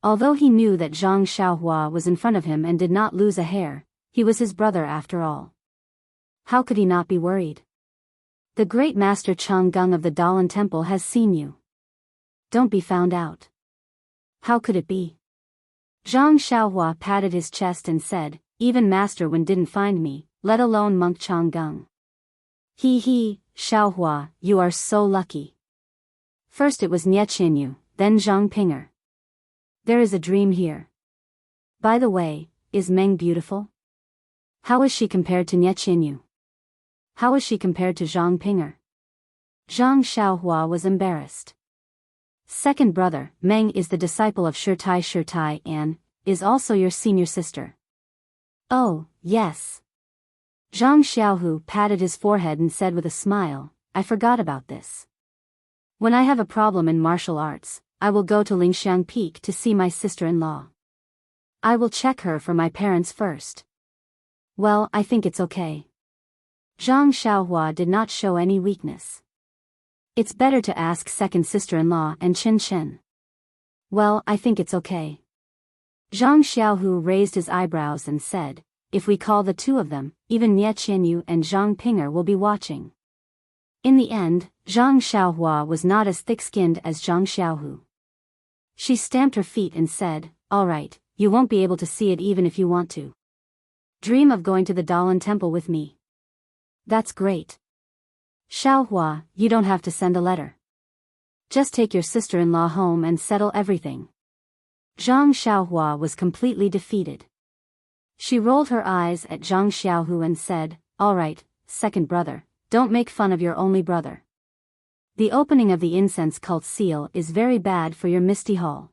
Although he knew that Zhang Xiaohua was in front of him and did not lose a hair, he was his brother after all. How could he not be worried? The great master Chang Gung of the Dalan Temple has seen you. Don't be found out. How could it be? Zhang Xiaohua patted his chest and said, even Master Wen didn't find me, let alone monk Chang Gung. He, Xiaohua, you are so lucky. First it was Nie Qinyu, then Zhang Pinger. There is a dream here. By the way, is Meng beautiful? How is she compared to Nie Qinyu? How is she compared to Zhang Pinger? Zhang Xiaohua was embarrassed. Second brother, Meng is the disciple of Shirtai and is also your senior sister. Oh, yes. Zhang Xiaohu patted his forehead and said with a smile, I forgot about this. When I have a problem in martial arts, I will go to Lingxiang Peak to see my sister-in-law. I will check her for my parents first. Well, I think it's okay. Zhang Xiaohua did not show any weakness. It's better to ask second sister-in-law and Chen Chen. Well, I think it's okay. Zhang Xiaohu raised his eyebrows and said, if we call the two of them, even Nie Qianyu and Zhang Pinger will be watching. In the end, Zhang Xiaohua was not as thick-skinned as Zhang Xiaohu. She stamped her feet and said, all right, you won't be able to see it even if you want to. Dream of going to the Dalan Temple with me. That's great. Xiaohua, you don't have to send a letter. Just take your sister-in-law home and settle everything. Zhang Xiaohua was completely defeated. She rolled her eyes at Zhang Xiaohu and said, all right, second brother, don't make fun of your only brother. The opening of the incense cult seal is very bad for your Misty Hall.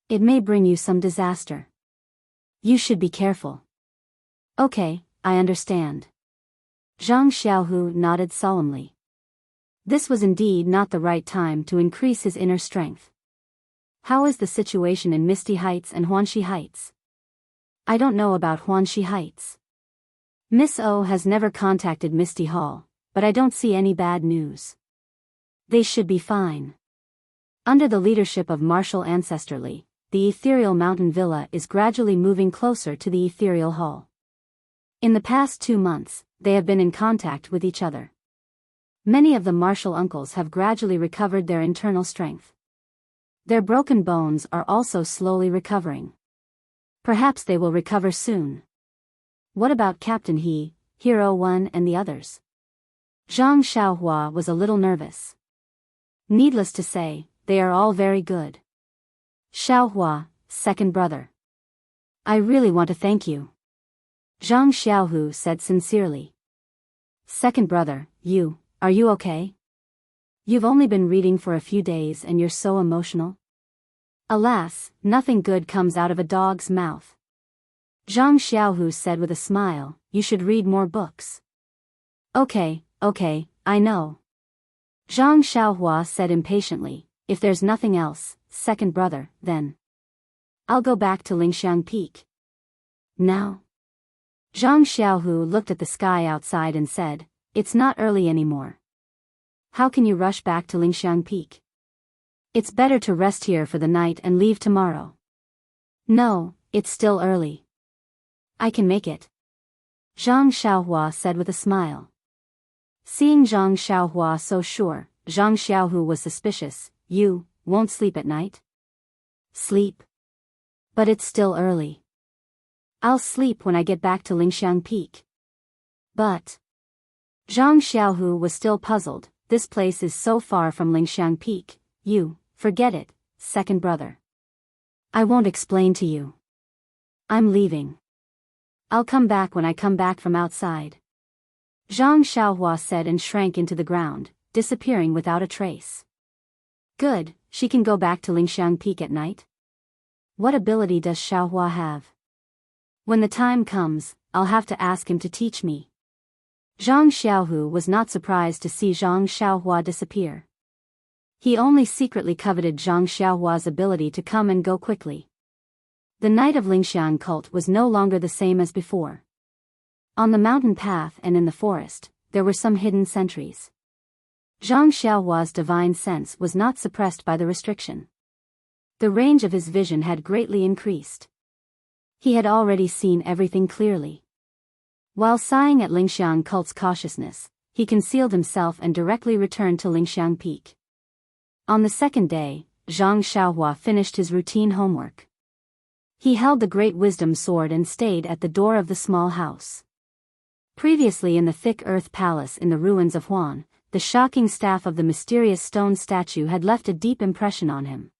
It may bring you some disaster. You should be careful. Okay, I understand. Zhang Xiaohu nodded solemnly. This was indeed not the right time to increase his inner strength. How is the situation in Misty Heights and Huanxi Heights? I don't know about Huanxi Heights. Miss O has never contacted Misty Hall, but I don't see any bad news. They should be fine. Under the leadership of Martial Ancestrally, the ethereal mountain villa is gradually moving closer to the ethereal hall. In the past 2 months, they have been in contact with each other. Many of the martial uncles have gradually recovered their internal strength. Their broken bones are also slowly recovering. Perhaps they will recover soon. What about Captain He, Hero 1 and the others? Zhang Xiaohua was a little nervous. Needless to say, they are all very good. Xiaohua, second brother. I really want to thank you. Zhang Xiaohu said sincerely. Second brother, are you okay? You've only been reading for a few days and you're so emotional. Alas, nothing good comes out of a dog's mouth. Zhang Xiaohu said with a smile, you should read more books. Okay, I know. Zhang Xiaohua said impatiently, if there's nothing else, second brother, then I'll go back to Lingxiang Peak. Now? Zhang Xiaohu looked at the sky outside and said, it's not early anymore. How can you rush back to Lingxiang Peak? It's better to rest here for the night and leave tomorrow. No, it's still early. I can make it. Zhang Xiaohua said with a smile. Seeing Zhang Xiaohua so sure, Zhang Xiaohu was suspicious. You won't sleep at night? Sleep? But it's still early. I'll sleep when I get back to Lingxiang Peak. But Zhang Xiaohu was still puzzled. This place is so far from Lingxiang Peak. Forget it, second brother. I won't explain to you. I'm leaving. I'll come back when I come back from outside. Zhang Xiaohua said and shrank into the ground, disappearing without a trace. Good, she can go back to Lingxiang Peak at night? What ability does Xiaohua have? When the time comes, I'll have to ask him to teach me. Zhang Xiaohu was not surprised to see Zhang Xiaohua disappear. He only secretly coveted Zhang Xiaohua's ability to come and go quickly. The night of Lingxiang cult was no longer the same as before. On the mountain path and in the forest, there were some hidden sentries. Zhang Xiaohua's divine sense was not suppressed by the restriction. The range of his vision had greatly increased. He had already seen everything clearly. While sighing at Lingxiang cult's cautiousness, he concealed himself and directly returned to Lingxiang Peak. On the second day, Zhang Xiaohua finished his routine homework. He held the great wisdom sword and stayed at the door of the small house. Previously in the thick earth palace in the ruins of Huan, the shocking staff of the mysterious stone statue had left a deep impression on him.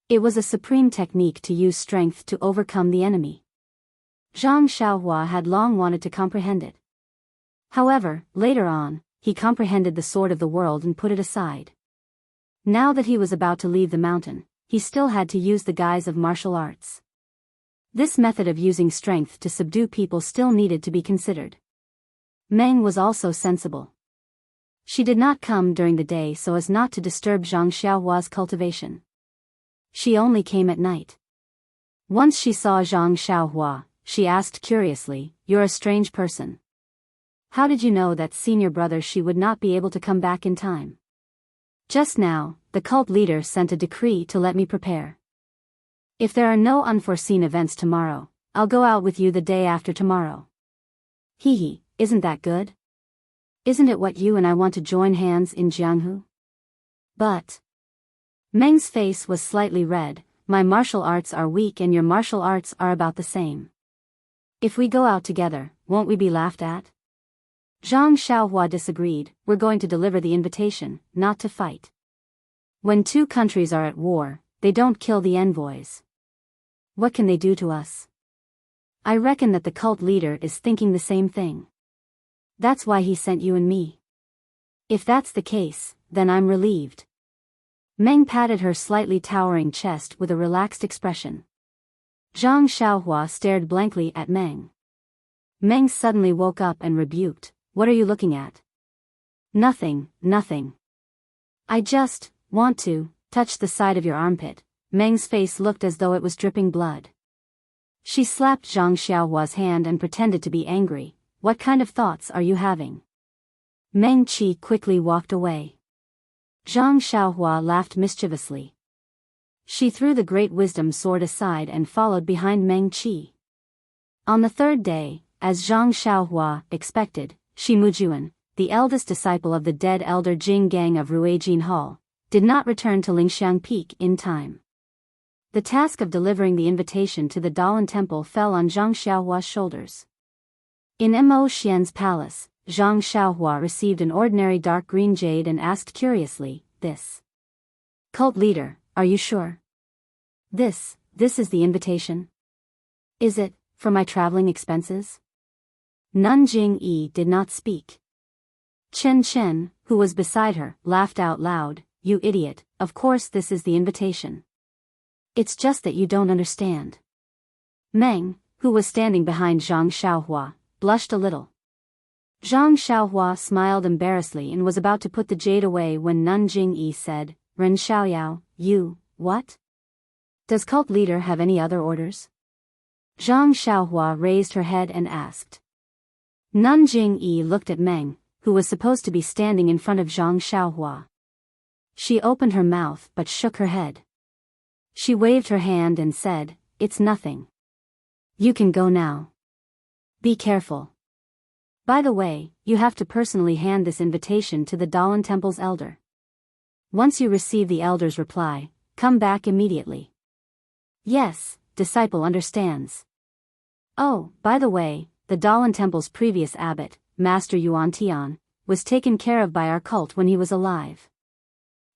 It was a supreme technique to use strength to overcome the enemy. Zhang Xiaohua had long wanted to comprehend it. However, later on, he comprehended the sword of the world and put it aside. Now that he was about to leave the mountain, he still had to use the guise of martial arts. This method of using strength to subdue people still needed to be considered. Meng was also sensible. She did not come during the day so as not to disturb Zhang Xiaohua's cultivation. She only came at night. Once she saw Zhang Xiaohua, she asked curiously, "You're a strange person. How did you know that senior brother she would not be able to come back in time?" "Just now, the cult leader sent a decree to let me prepare. If there are no unforeseen events tomorrow, I'll go out with you the day after tomorrow." "Hee, isn't that good? Isn't it what you and I want to join hands in Jianghu?" "But..." Meng's face was slightly red. "My martial arts are weak and your martial arts are about the same. If we go out together, won't we be laughed at?" Zhang Xiaohua disagreed. "We're going to deliver the invitation, not to fight. When two countries are at war, they don't kill the envoys. What can they do to us? I reckon that the cult leader is thinking the same thing. That's why he sent you and me. If that's the case, then I'm relieved." Meng patted her slightly towering chest with a relaxed expression. Zhang Xiaohua stared blankly at Meng. Meng suddenly woke up and rebuked, "What are you looking at?" Nothing. I just want to touch the side of your armpit." Meng's face looked as though it was dripping blood. She slapped Zhang Xiaohua's hand and pretended to be angry. "What kind of thoughts are you having?" Meng Qi quickly walked away. Zhang Xiaohua laughed mischievously. She threw the great wisdom sword aside and followed behind Meng Qi. On the third day, as Zhang Xiaohua expected, Shi Mujuan, the eldest disciple of the dead elder Jing Gang of Ruijin Hall, did not return to Lingxiang Peak in time. The task of delivering the invitation to the Dalan Temple fell on Zhang Xiaohua's shoulders. In Mo Xian's palace, Zhang Xiaohua received an ordinary dark green jade and asked curiously, "This cult leader, are you sure? This is the invitation? Is it for my traveling expenses?" Nun Jing-yi did not speak. Chen Chen, who was beside her, laughed out loud, "You idiot, of course this is the invitation. It's just that you don't understand." Meng, who was standing behind Zhang Xiaohua, blushed a little. Zhang Xiaohua smiled embarrassedly and was about to put the jade away when Nun Jing-yi said, "Ren Xiaoyao, you, what? Does cult leader have any other orders?" Zhang Xiaohua raised her head and asked. Nun Jing-yi looked at Meng, who was supposed to be standing in front of Zhang Xiaohua. She opened her mouth but shook her head. She waved her hand and said, "It's nothing. You can go now. Be careful. By the way, you have to personally hand this invitation to the Dalan Temple's elder. Once you receive the elder's reply, come back immediately." "Yes, disciple understands." "Oh, by the way, the Dalan Temple's previous abbot, Master Yuan Tian, was taken care of by our cult when he was alive.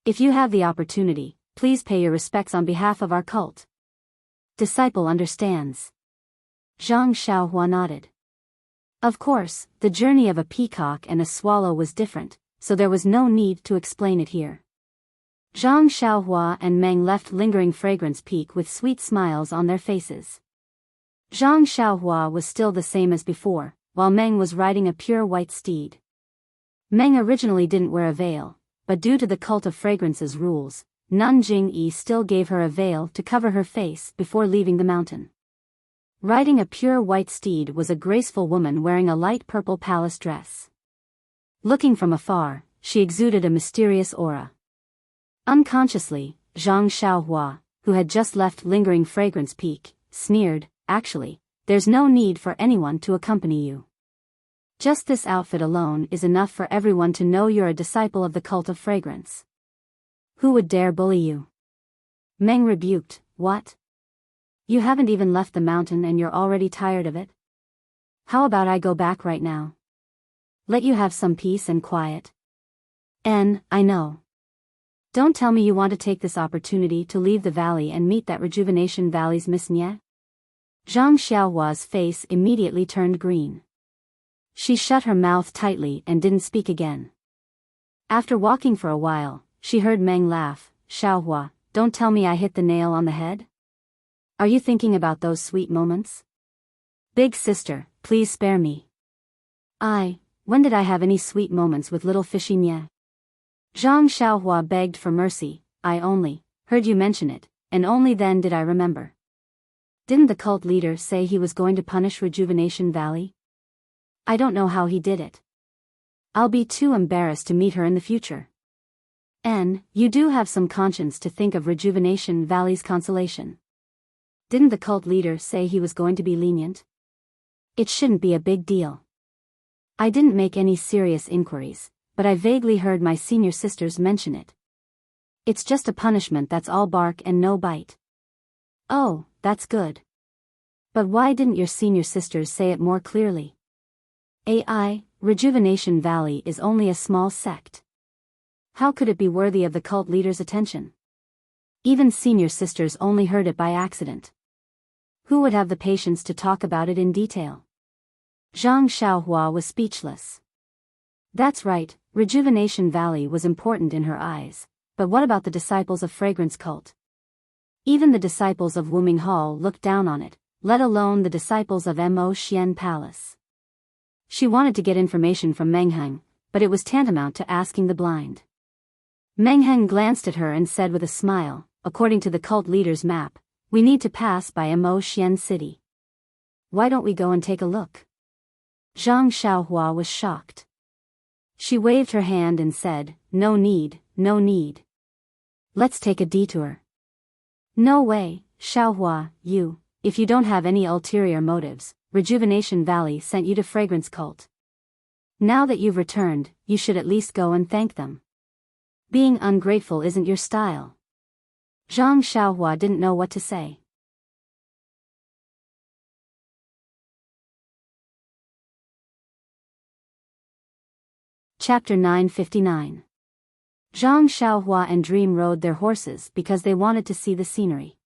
If you have the opportunity, please pay your respects on behalf of our cult." "Disciple understands." Zhang Xiaohua nodded. Of course, the journey of a peacock and a swallow was different, so there was no need to explain it here. Zhang Xiaohua and Meng left lingering fragrance peak with sweet smiles on their faces. Zhang Xiaohua was still the same as before, while Meng was riding a pure white steed. Meng originally didn't wear a veil, but due to the Cult of Fragrance's rules, Nun Jingyi still gave her a veil to cover her face before leaving the mountain. Riding a pure white steed was a graceful woman wearing a light purple palace dress. Looking from afar, she exuded a mysterious aura. Unconsciously, Zhang Xiaohua, who had just left lingering fragrance peak, sneered, "Actually, there's no need for anyone to accompany you. Just this outfit alone is enough for everyone to know you're a disciple of the Cult of Fragrance. Who would dare bully you?" Meng rebuked, "What? You haven't even left the mountain and you're already tired of it? How about I go back right now? Let you have some peace and quiet." I know. Don't tell me you want to take this opportunity to leave the valley and meet that Rejuvenation Valley's Miss Nye? Zhang Xiaohua's face immediately turned green. She shut her mouth tightly and didn't speak again. After walking for a while, she heard Meng laugh. "Xiaohua, don't tell me I hit the nail on the head? Are you thinking about those sweet moments? Big sister, please spare me. When did I have any sweet moments with little fishy Nye?" Zhang Xiaohua begged for mercy. "I only heard you mention it, and only then did I remember. Didn't the cult leader say he was going to punish Rejuvenation Valley? I don't know how he did it. I'll be too embarrassed to meet her in the future. You do have some conscience to think of Rejuvenation Valley's consolation. Didn't the cult leader say he was going to be lenient? It shouldn't be a big deal. I didn't make any serious inquiries, but I vaguely heard my senior sisters mention it. It's just a punishment that's all bark and no bite." "Oh, that's good. But why didn't your senior sisters say it more clearly? Rejuvenation Valley is only a small sect. How could it be worthy of the cult leader's attention? Even senior sisters only heard it by accident. Who would have the patience to talk about it in detail?" Zhang Xiaohua was speechless. That's right, Rejuvenation Valley was important in her eyes, but what about the disciples of Fragrance Cult? Even the disciples of Wuming Hall looked down on it, let alone the disciples of Mo Xian Palace. She wanted to get information from Mengheng, but it was tantamount to asking the blind. Mengheng glanced at her and said with a smile, "According to the cult leader's map, we need to pass by Mo Xian City. Why don't we go and take a look?" Zhang Xiaohua was shocked. She waved her hand and said, no need. Let's take a detour." "No way, Xiaohua, if you don't have any ulterior motives, Rejuvenation Valley sent you to Fragrance Cult. Now that you've returned, you should at least go and thank them. Being ungrateful isn't your style." Zhang Xiaohua didn't know what to say. Chapter 959. Zhang Xiaohua and Dream rode their horses because they wanted to see the scenery.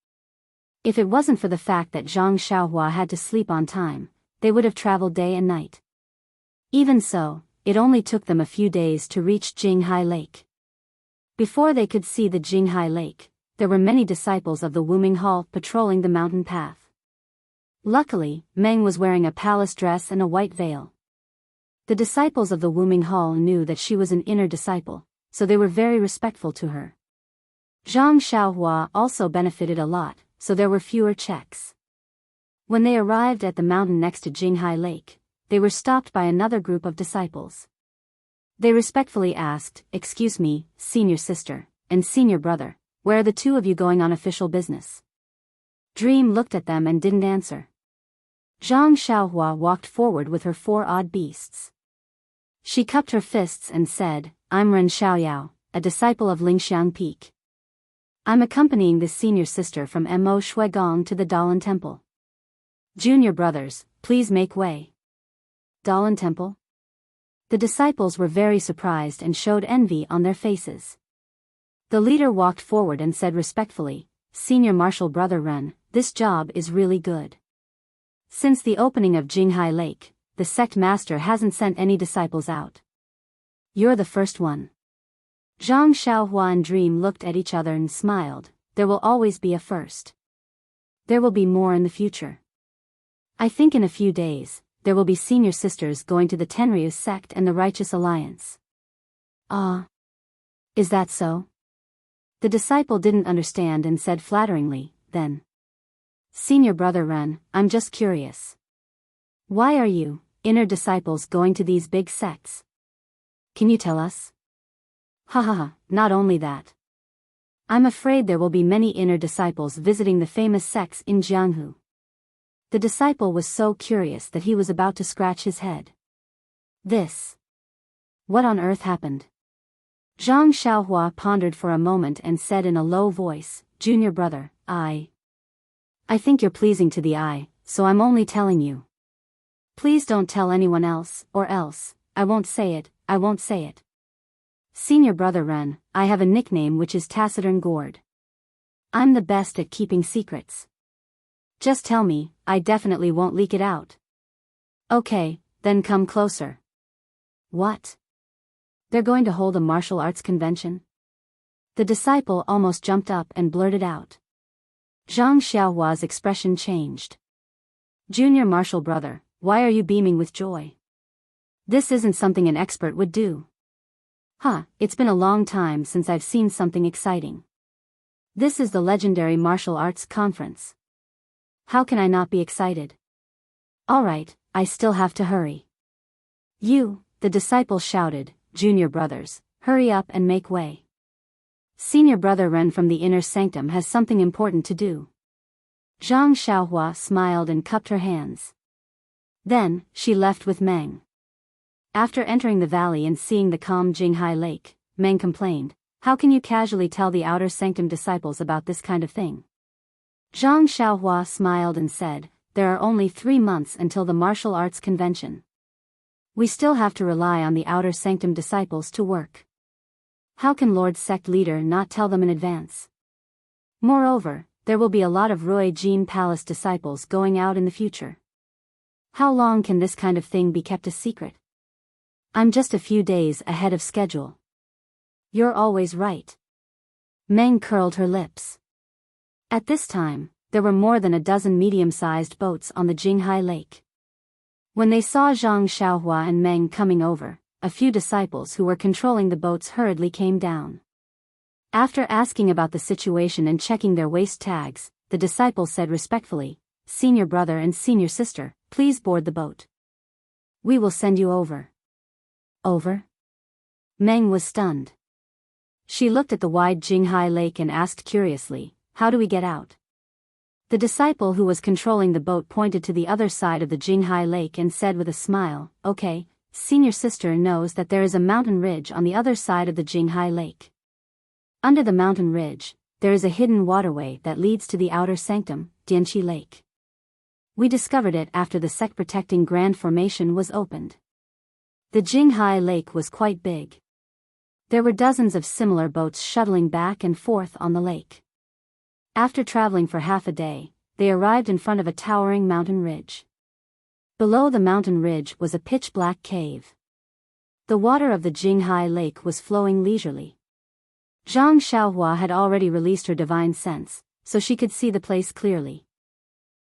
If it wasn't for the fact that Zhang Xiaohua had to sleep on time, they would have traveled day and night. Even so, it only took them a few days to reach Jinghai Lake. Before they could see the Jinghai Lake, there were many disciples of the Wuming Hall patrolling the mountain path. Luckily, Meng was wearing a palace dress and a white veil. The disciples of the Wuming Hall knew that she was an inner disciple, so they were very respectful to her. Zhang Xiaohua also benefited a lot, so there were fewer checks. When they arrived at the mountain next to Jinghai Lake, they were stopped by another group of disciples. They respectfully asked, "Excuse me, senior sister, and senior brother, where are the two of you going on official business?" Dream looked at them and didn't answer. Zhang Xiaohua walked forward with her 4 odd beasts. She cupped her fists and said, "I'm Ren Xiaoyao, a disciple of Lingxiang Peak. I'm accompanying this senior sister from Mo Shuigong to the Dalan Temple. Junior brothers, please make way." Dalan Temple? The disciples were very surprised and showed envy on their faces. The leader walked forward and said respectfully, "Senior Marshal Brother Ren, this job is really good. Since the opening of Jinghai Lake, the sect master hasn't sent any disciples out. You're the first one." Zhang Xiaohua and Dream looked at each other and smiled. There will always be a first. There will be more in the future. I think in a few days, there will be senior sisters going to the Tenryu sect and the Righteous Alliance. Ah. Is that so? The disciple didn't understand and said flatteringly, then. Senior brother Ren, I'm just curious. Why are you, inner disciples, going to these big sects? Can you tell us? Ha ha ha, not only that. I'm afraid there will be many inner disciples visiting the famous sects in Jianghu. The disciple was so curious that he was about to scratch his head. This. What on earth happened? Zhang Xiaohua pondered for a moment and said in a low voice, Junior brother, I think you're pleasing to the eye, so I'm only telling you. Please don't tell anyone else, or else, I won't say it. Senior brother Ren, I have a nickname which is Taciturn Gourd. I'm the best at keeping secrets. Just tell me, I definitely won't leak it out. Okay, then come closer. What? They're going to hold a martial arts convention? The disciple almost jumped up and blurted out. Zhang Xiaohua's expression changed. Junior martial brother, why are you beaming with joy? This isn't something an expert would do. It's been a long time since I've seen something exciting. This is the legendary martial arts conference. How can I not be excited? Alright, I still have to hurry. You, the disciple shouted, Junior brothers, hurry up and make way. Senior brother Ren from the inner sanctum has something important to do. Zhang Xiaohua smiled and cupped her hands. Then, she left with Meng. After entering the valley and seeing the calm Jinghai Lake, Meng complained, how can you casually tell the outer sanctum disciples about this kind of thing? Zhang Xiaohua smiled and said, there are only 3 months until the martial arts convention. We still have to rely on the outer sanctum disciples to work. How can Lord Sect Leader not tell them in advance? Moreover, there will be a lot of Rui Jin Palace disciples going out in the future. How long can this kind of thing be kept a secret? I'm just a few days ahead of schedule. You're always right. Meng curled her lips. At this time, there were more than a dozen medium-sized boats on the Jinghai Lake. When they saw Zhang Xiaohua and Meng coming over, a few disciples who were controlling the boats hurriedly came down. After asking about the situation and checking their waist tags, the disciple said respectfully, Senior brother and senior sister, please board the boat. We will send you over. Over? Meng was stunned. She looked at the wide Jinghai Lake and asked curiously, how do we get out? The disciple who was controlling the boat pointed to the other side of the Jinghai Lake and said with a smile, okay, senior sister knows that there is a mountain ridge on the other side of the Jinghai Lake. Under the mountain ridge, there is a hidden waterway that leads to the outer sanctum, Dianqi Lake. We discovered it after the sect-protecting Grand Formation was opened. The Jinghai Lake was quite big. There were dozens of similar boats shuttling back and forth on the lake. After traveling for half a day, they arrived in front of a towering mountain ridge. Below the mountain ridge was a pitch-black cave. The water of the Jinghai Lake was flowing leisurely. Zhang Xiaohua had already released her divine sense, so she could see the place clearly.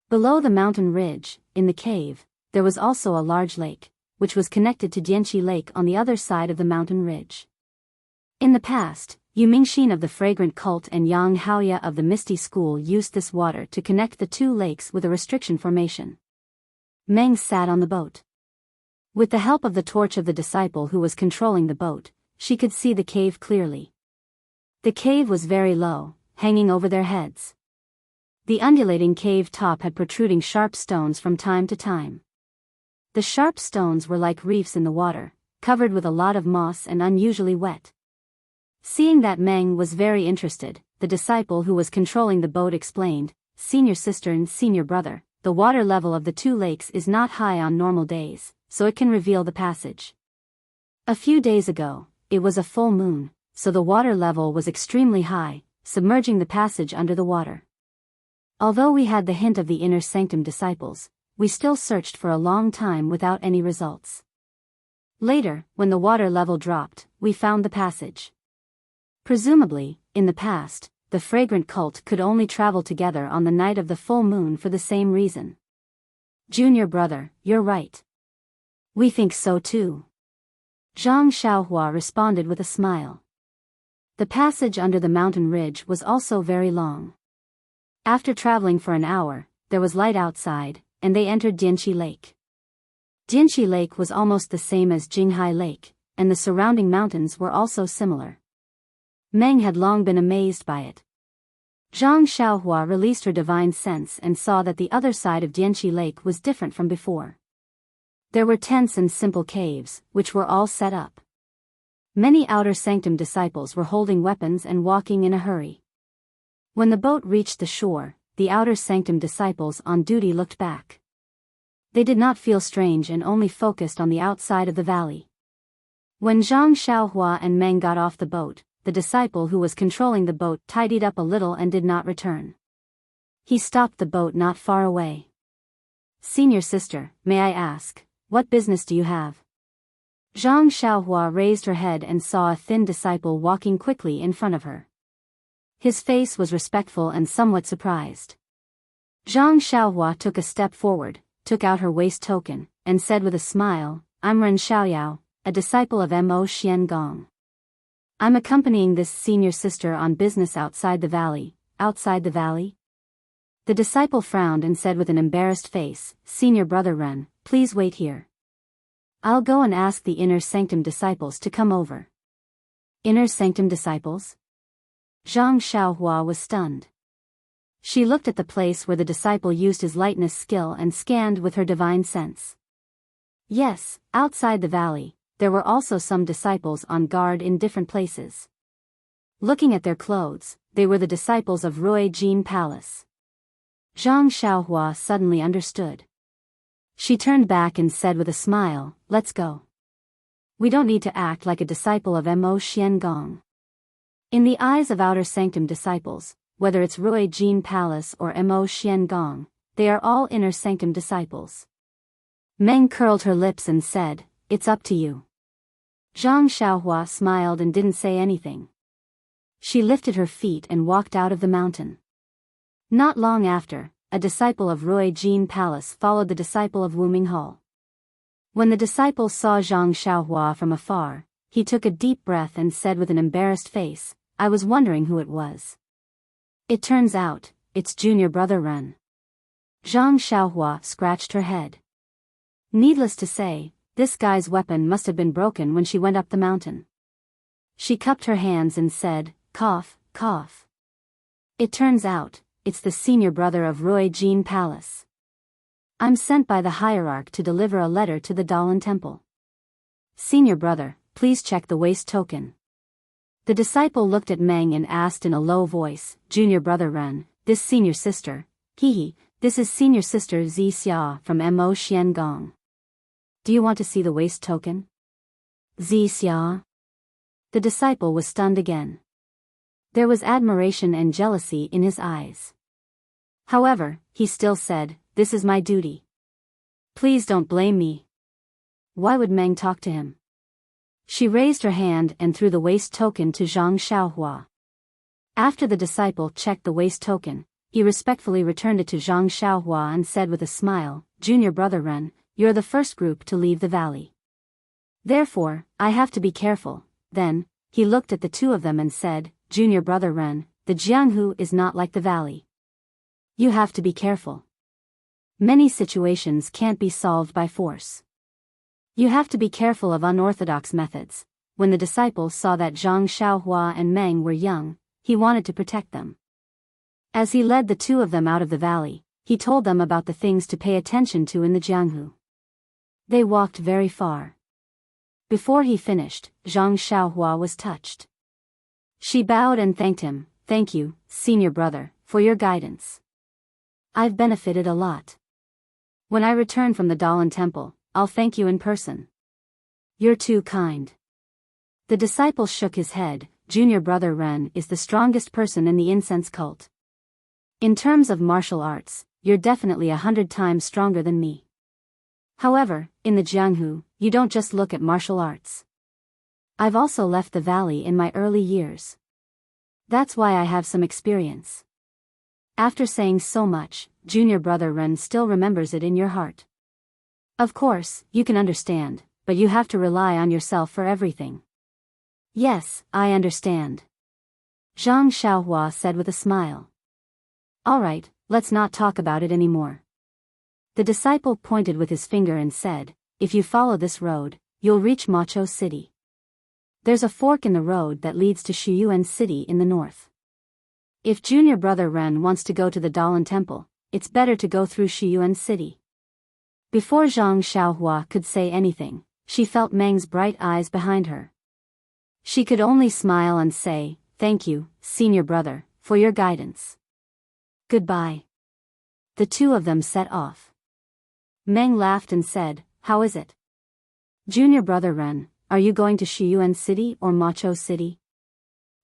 Below the mountain ridge, in the cave, there was also a large lake, which was connected to Dianqi Lake on the other side of the mountain ridge. In the past, Yu Mingxin of the Fragrant Cult and Yang Haoya of the Misty School used this water to connect the two lakes with a restriction formation. Meng sat on the boat. With the help of the torch of the disciple who was controlling the boat, she could see the cave clearly. The cave was very low, hanging over their heads. The undulating cave top had protruding sharp stones from time to time. The sharp stones were like reefs in the water, covered with a lot of moss and unusually wet. Seeing that Meng was very interested, the disciple who was controlling the boat explained, Senior sister and senior brother, the water level of the two lakes is not high on normal days, so it can reveal the passage. A few days ago, it was a full moon, so the water level was extremely high, submerging the passage under the water. Although we had the hint of the inner sanctum disciples, we still searched for a long time without any results. Later, when the water level dropped, we found the passage. Presumably, in the past, the fragrant cult could only travel together on the night of the full moon for the same reason. Junior brother, you're right. We think so too. Zhang Xiaohua responded with a smile. The passage under the mountain ridge was also very long. After traveling for an hour, there was light outside, and they entered Dianqi Lake. Dianqi Lake was almost the same as Jinghai Lake, and the surrounding mountains were also similar. Meng had long been amazed by it. Zhang Xiaohua released her divine sense and saw that the other side of Dianqi Lake was different from before. There were tents and simple caves, which were all set up. Many outer sanctum disciples were holding weapons and walking in a hurry. When the boat reached the shore, the outer sanctum disciples on duty looked back. They did not feel strange and only focused on the outside of the valley. When Zhang Xiaohua and Meng got off the boat, the disciple who was controlling the boat tidied up a little and did not return. He stopped the boat not far away. Senior sister, may I ask, what business do you have? Zhang Xiaohua raised her head and saw a thin disciple walking quickly in front of her. His face was respectful and somewhat surprised. Zhang Xiaohua took a step forward, took out her waist token, and said with a smile, I'm Ren Xiaoyao, a disciple of Mo Xian Gong. I'm accompanying this senior sister on business outside the valley. Outside the valley? The disciple frowned and said with an embarrassed face, Senior brother Ren, please wait here. I'll go and ask the inner sanctum disciples to come over. Inner sanctum disciples? Zhang Xiaohua was stunned. She looked at the place where the disciple used his lightness skill and scanned with her divine sense. Yes, outside the valley, there were also some disciples on guard in different places. Looking at their clothes, they were the disciples of Rui Jin Palace. Zhang Xiaohua suddenly understood. She turned back and said with a smile, let's go. We don't need to act like a disciple of Mo Xian Gong. In the eyes of outer sanctum disciples, whether it's Rui Jin Palace or Mo Xian Gong, they are all inner sanctum disciples. Meng curled her lips and said, it's up to you. Zhang Xiaohua smiled and didn't say anything. She lifted her feet and walked out of the mountain. Not long after, a disciple of Rui Jin Palace followed the disciple of Wuming Hall. When the disciple saw Zhang Xiaohua from afar, he took a deep breath and said with an embarrassed face, I was wondering who it was. It turns out, it's junior brother Ren. Zhang Xiaohua scratched her head. Needless to say, this guy's weapon must have been broken when she went up the mountain. She cupped her hands and said, cough, cough. It turns out, it's the senior brother of Rui Jin Palace. I'm sent by the hierarch to deliver a letter to the Dalan Temple. Senior brother, please check the waist token. The disciple looked at Meng and asked in a low voice, Junior brother Ren, this senior sister, this is senior sister Zi Xia from Mo Xian Gong. Do you want to see the waist token? Zi Xia? The disciple was stunned again. There was admiration and jealousy in his eyes. However, he still said, this is my duty. Please don't blame me. Why would Meng talk to him? She raised her hand and threw the waist token to Zhang Xiaohua. After the disciple checked the waist token, he respectfully returned it to Zhang Xiaohua and said with a smile, Junior brother Ren, you're the first group to leave the valley. Therefore, I have to be careful. Then, he looked at the two of them and said, Junior brother Ren, the Jianghu is not like the valley. You have to be careful. Many situations can't be solved by force. You have to be careful of unorthodox methods. When the disciple saw that Zhang Xiaohua and Meng were young, he wanted to protect them. As he led the two of them out of the valley, he told them about the things to pay attention to in the Jianghu. They walked very far. Before he finished, Zhang Xiaohua was touched. She bowed and thanked him, Thank you, senior brother, for your guidance. I've benefited a lot. When I return from the Dalan Temple, I'll thank you in person. You're too kind. The disciple shook his head, Junior brother Ren is the strongest person in the incense cult. In terms of martial arts, you're definitely 100 times stronger than me. However, in the Jianghu, you don't just look at martial arts. I've also left the valley in my early years. That's why I have some experience. After saying so much, junior brother Ren still remembers it in your heart. Of course, you can understand, but you have to rely on yourself for everything. Yes, I understand. Zhang Xiaohua said with a smile. Alright, let's not talk about it anymore. The disciple pointed with his finger and said, if you follow this road, you'll reach Macho City. There's a fork in the road that leads to Shuyuan City in the north. If junior brother Ren wants to go to the Dalan Temple, it's better to go through Shuyuan City. Before Zhang Xiaohua could say anything, she felt Meng's bright eyes behind her. She could only smile and say, thank you, senior brother, for your guidance. Goodbye. The two of them set off. Meng laughed and said, how is it? Junior brother Ren, are you going to Shuyuan City or Macho City?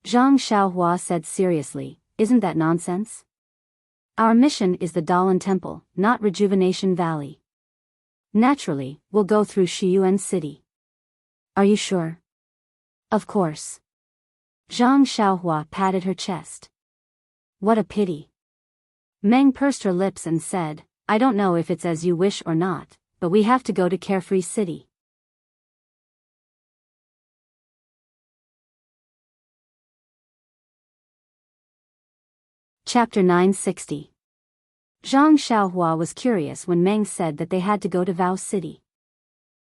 Zhang Xiaohua said seriously, isn't that nonsense? Our mission is the Dalan Temple, not Rejuvenation Valley. Naturally, we'll go through Shuyuan City. Are you sure? Of course. Zhang Xiaohua patted her chest. What a pity. Meng pursed her lips and said, I don't know if it's as you wish or not, but we have to go to Carefree City. Chapter 960. Zhang Xiaohua was curious when Meng said that they had to go to Vow City.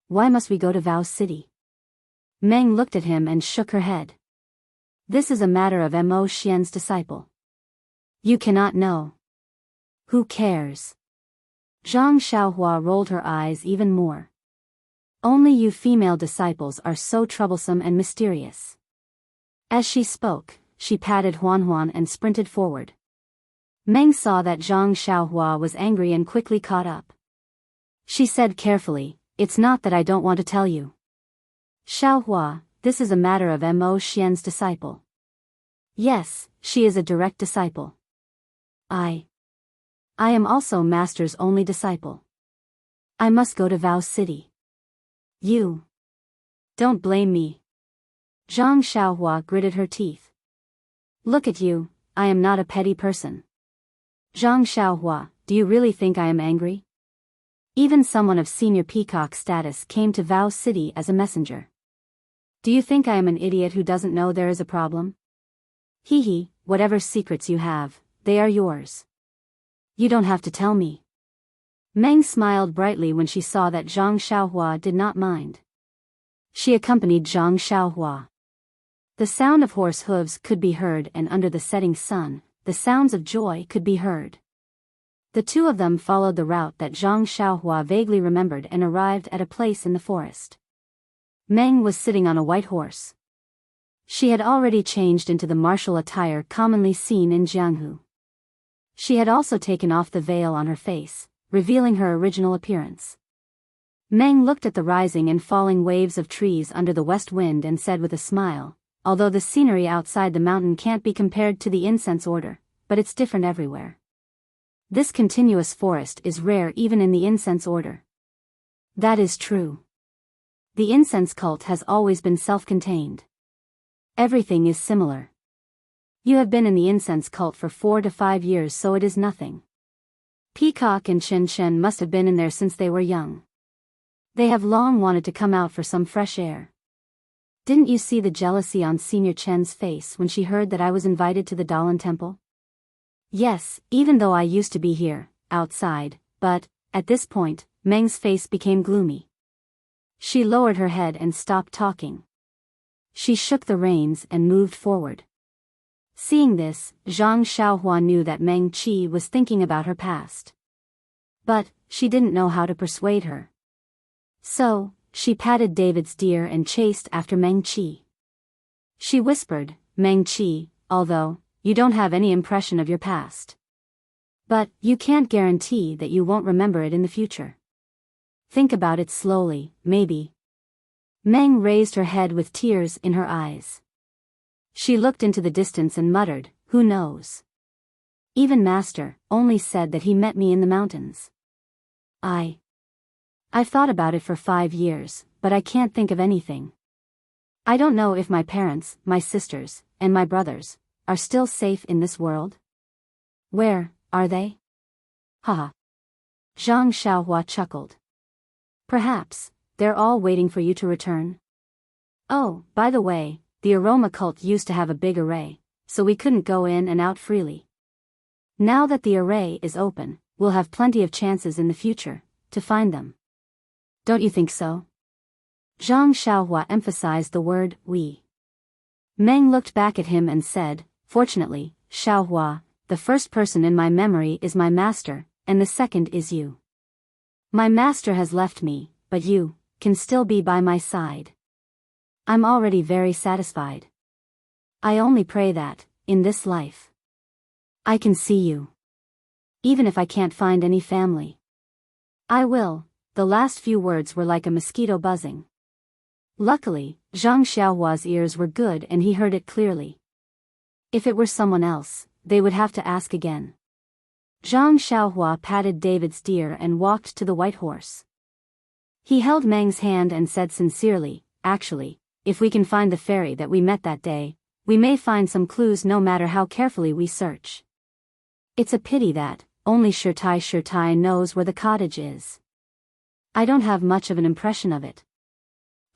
Why must we go to Vow City? Meng looked at him and shook her head. This is a matter of Mo Xian's disciple. You cannot know. Who cares? Zhang Xiaohua rolled her eyes even more. Only you female disciples are so troublesome and mysterious. As she spoke, she patted Huan and sprinted forward. Meng saw that Zhang Xiaohua was angry and quickly caught up. She said carefully, it's not that I don't want to tell you. Xiaohua, this is a matter of Mo Xian's disciple. Yes, she is a direct disciple. I am also Master's only disciple. I must go to Vow City. You. Don't blame me. Zhang Xiaohua gritted her teeth. Look at you, I am not a petty person. Zhang Xiaohua, do you really think I am angry? Even someone of senior peacock status came to Vow City as a messenger. Do you think I am an idiot who doesn't know there is a problem? Hee, whatever secrets you have, they are yours. You don't have to tell me. Meng smiled brightly when she saw that Zhang Xiaohua did not mind. She accompanied Zhang Xiaohua. The sound of horse hooves could be heard, and under the setting sun, the sounds of joy could be heard. The two of them followed the route that Zhang Xiaohua vaguely remembered and arrived at a place in the forest. Meng was sitting on a white horse. She had already changed into the martial attire commonly seen in Jianghu. She had also taken off the veil on her face, revealing her original appearance. Meng looked at the rising and falling waves of trees under the west wind and said with a smile, although the scenery outside the mountain can't be compared to the incense order, but it's different everywhere. This continuous forest is rare even in the incense order. That is true. The incense cult has always been self-contained. Everything is similar. You have been in the incense cult for 4 to 5 years, so it is nothing. Peacock and Chen Chen must have been in there since they were young. They have long wanted to come out for some fresh air. Didn't you see the jealousy on Senior Chen's face when she heard that I was invited to the Dalan Temple? Yes, even though I used to be here, outside, but, at this point, Meng's face became gloomy. She lowered her head and stopped talking. She shook the reins and moved forward. Seeing this, Zhang Xiaohua knew that Meng Qi was thinking about her past. But, she didn't know how to persuade her. So, she patted David's deer and chased after Meng Qi. She whispered, Meng Qi, although, you don't have any impression of your past. But, you can't guarantee that you won't remember it in the future. Think about it slowly, maybe. Meng raised her head with tears in her eyes. She looked into the distance and muttered, who knows? Even Master only said that he met me in the mountains. I've thought about it for 5 years, but I can't think of anything. I don't know if my parents, my sisters, and my brothers are still safe in this world? Where are they? Haha. Zhang Xiaohua chuckled. Perhaps they're all waiting for you to return. Oh, by the way, the aroma cult used to have a big array, so we couldn't go in and out freely. Now that the array is open, we'll have plenty of chances in the future to find them. Don't you think so? Zhang Xiaohua emphasized the word we. Meng looked back at him and said, Fortunately, Xiaohua, the first person in my memory is my master, and the second is you. My master has left me, but you can still be by my side. I'm already very satisfied. I only pray that, in this life, I can see you. Even if I can't find any family. I will. The last few words were like a mosquito buzzing. Luckily, Zhang Xiaohua's ears were good and he heard it clearly. If it were someone else, they would have to ask again. Zhang Xiaohua patted David's deer and walked to the white horse. He held Meng's hand and said sincerely, Actually, if we can find the fairy that we met that day, we may find some clues no matter how carefully we search. It's a pity that only Shirtai knows where the cottage is. I don't have much of an impression of it.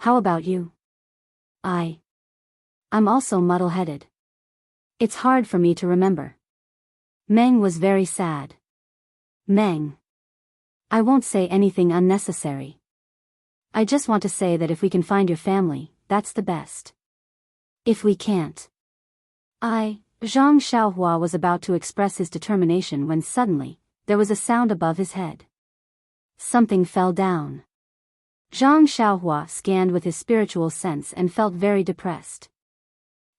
How about you? I'm also muddle-headed. It's hard for me to remember. Meng was very sad. Meng. I won't say anything unnecessary. I just want to say that if we can find your family, that's the best. If we can't. Zhang Xiaohua was about to express his determination when suddenly, there was a sound above his head. Something fell down. Zhang Xiaohua scanned with his spiritual sense and felt very depressed.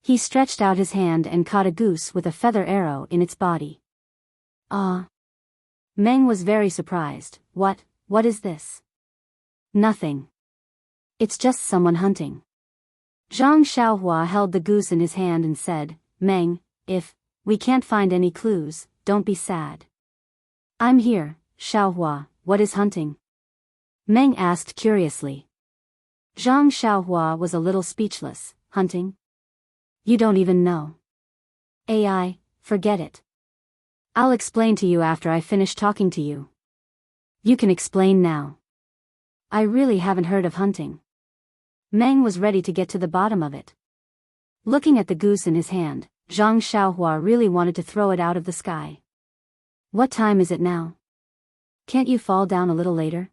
He stretched out his hand and caught a goose with a feather arrow in its body. Meng was very surprised. What is this? Nothing. It's just someone hunting. Zhang Xiaohua held the goose in his hand and said, Meng, if we can't find any clues, don't be sad. I'm here, Xiaohua, what is hunting? Meng asked curiously. Zhang Xiaohua was a little speechless. Hunting? You don't even know. AI, forget it. I'll explain to you after I finish talking to you. You can explain now. I really haven't heard of hunting. Meng was ready to get to the bottom of it. Looking at the goose in his hand, Zhang Xiaohua really wanted to throw it out of the sky. What time is it now? Can't you fall down a little later?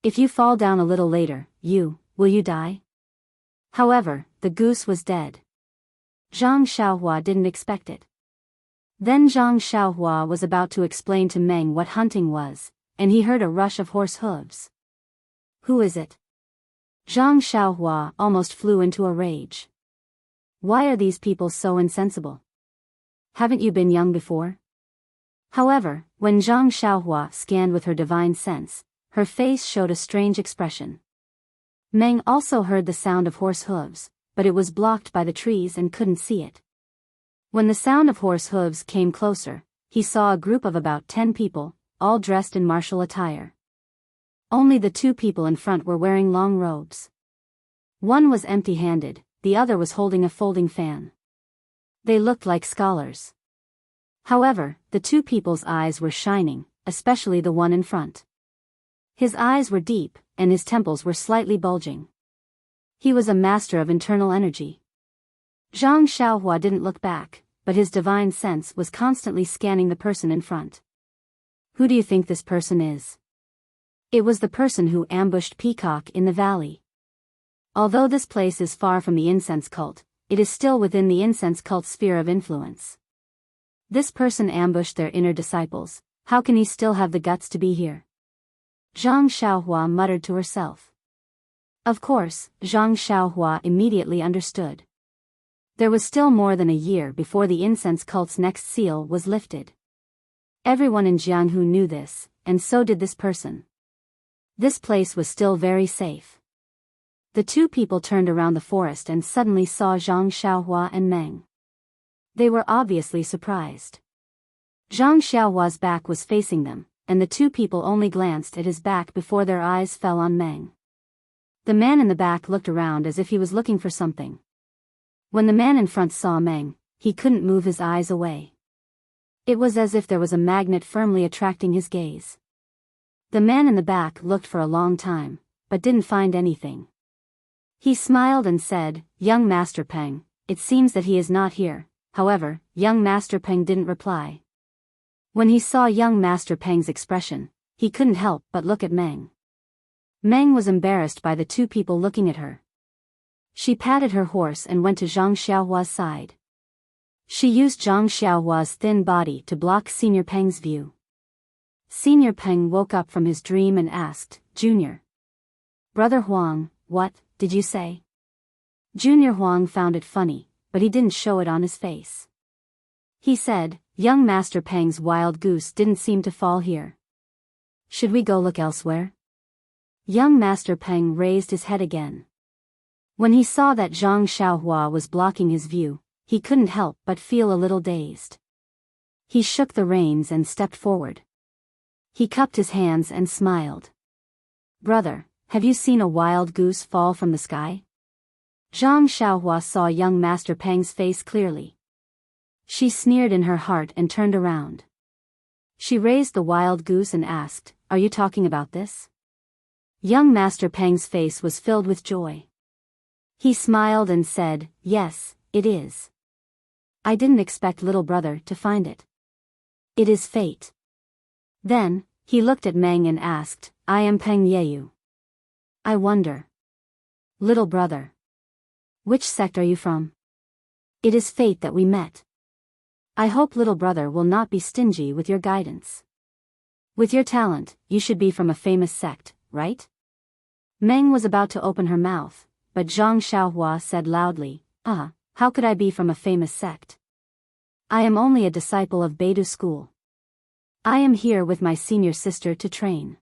If you fall down a little later, will you die? However, the goose was dead. Zhang Xiaohua didn't expect it. Then Zhang Xiaohua was about to explain to Meng what hunting was, and he heard a rush of horse hooves. Who is it? Zhang Xiaohua almost flew into a rage. Why are these people so insensible? Haven't you been young before? However, when Zhang Xiaohua scanned with her divine sense, her face showed a strange expression. Meng also heard the sound of horse hooves, but it was blocked by the trees and couldn't see it. When the sound of horse hooves came closer, he saw a group of about 10 people, all dressed in martial attire. Only the 2 people in front were wearing long robes. One was empty-handed, the other was holding a folding fan. They looked like scholars. However, the 2 people's eyes were shining, especially the one in front. His eyes were deep, and his temples were slightly bulging. He was a master of internal energy. Zhang Xiaohua didn't look back, but his divine sense was constantly scanning the person in front. Who do you think this person is? It was the person who ambushed Peacock in the valley. Although this place is far from the incense cult, it is still within the incense cult's sphere of influence. This person ambushed their inner disciples. How can he still have the guts to be here? Zhang Xiaohua muttered to herself. Of course, Zhang Xiaohua immediately understood. There was still more than a year before the incense cult's next seal was lifted. Everyone in Jianghu knew this, and so did this person. This place was still very safe. The 2 people turned around the forest and suddenly saw Zhang Xiaohua and Meng. They were obviously surprised. Zhang Xiaohua's back was facing them, and the 2 people only glanced at his back before their eyes fell on Meng. The man in the back looked around as if he was looking for something. When the man in front saw Meng, he couldn't move his eyes away. It was as if there was a magnet firmly attracting his gaze. The man in the back looked for a long time, but didn't find anything. He smiled and said, "Young Master Peng, it seems that he is not here." However, young Master Peng didn't reply. When he saw young Master Peng's expression, he couldn't help but look at Meng. Meng was embarrassed by the two people looking at her. She patted her horse and went to Zhang Xiaohua's side. She used Zhang Xiaohua's thin body to block Senior Peng's view. Senior Peng woke up from his dream and asked, "Junior. Brother Huang, what did you say?" Junior Huang found it funny, but he didn't show it on his face. He said, "Young Master Peng's wild goose didn't seem to fall here. Should we go look elsewhere?" Young Master Peng raised his head again. When he saw that Zhang Xiaohua was blocking his view, he couldn't help but feel a little dazed. He shook the reins and stepped forward. He cupped his hands and smiled. "Brother, have you seen a wild goose fall from the sky?" Zhang Xiaohua saw young Master Peng's face clearly. She sneered in her heart and turned around. She raised the wild goose and asked, "Are you talking about this?" Young Master Peng's face was filled with joy. He smiled and said, "Yes, it is. I didn't expect little brother to find it. It is fate." Then, he looked at Meng and asked, "I am Peng Yeyu. I wonder. Little brother. Which sect are you from? It is fate that we met. I hope little brother will not be stingy with your guidance. With your talent, you should be from a famous sect, right?" Meng was about to open her mouth, but Zhang Xiaohua said loudly, "How could I be from a famous sect? I am only a disciple of Beidou school. I am here with my senior sister to train.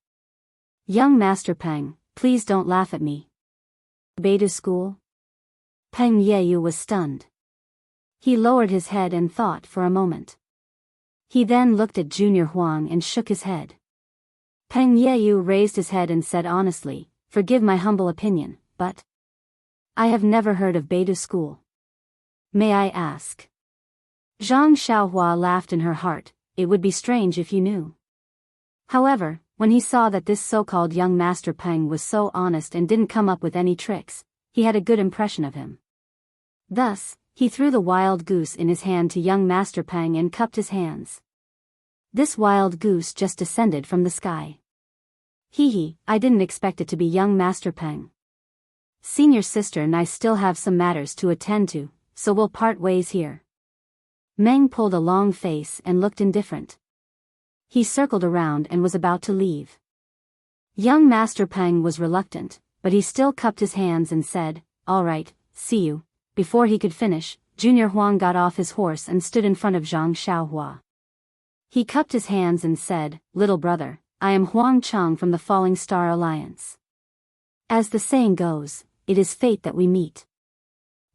Young Master Peng, please don't laugh at me." Beidou school? Peng Yeyu was stunned. He lowered his head and thought for a moment. He then looked at Junior Huang and shook his head. Peng Yeyu raised his head and said honestly, "Forgive my humble opinion, but I have never heard of Beidou school. May I ask?" Zhang Xiaohua laughed in her heart. "It would be strange if you knew." However, when he saw that this so-called young Master Peng was so honest and didn't come up with any tricks, he had a good impression of him. Thus, he threw the wild goose in his hand to young Master Peng and cupped his hands. This wild goose just descended from the sky. Hee, I didn't expect it to be young Master Peng. Senior sister and I still have some matters to attend to, so we'll part ways here. Meng pulled a long face and looked indifferent. He circled around and was about to leave. Young Master Peng was reluctant, but he still cupped his hands and said, "All right, see you." Before he could finish, Junior Huang got off his horse and stood in front of Zhang Xiaohua. He cupped his hands and said, "Little brother, I am Huang Chang from the Falling Star Alliance. As the saying goes, it is fate that we meet.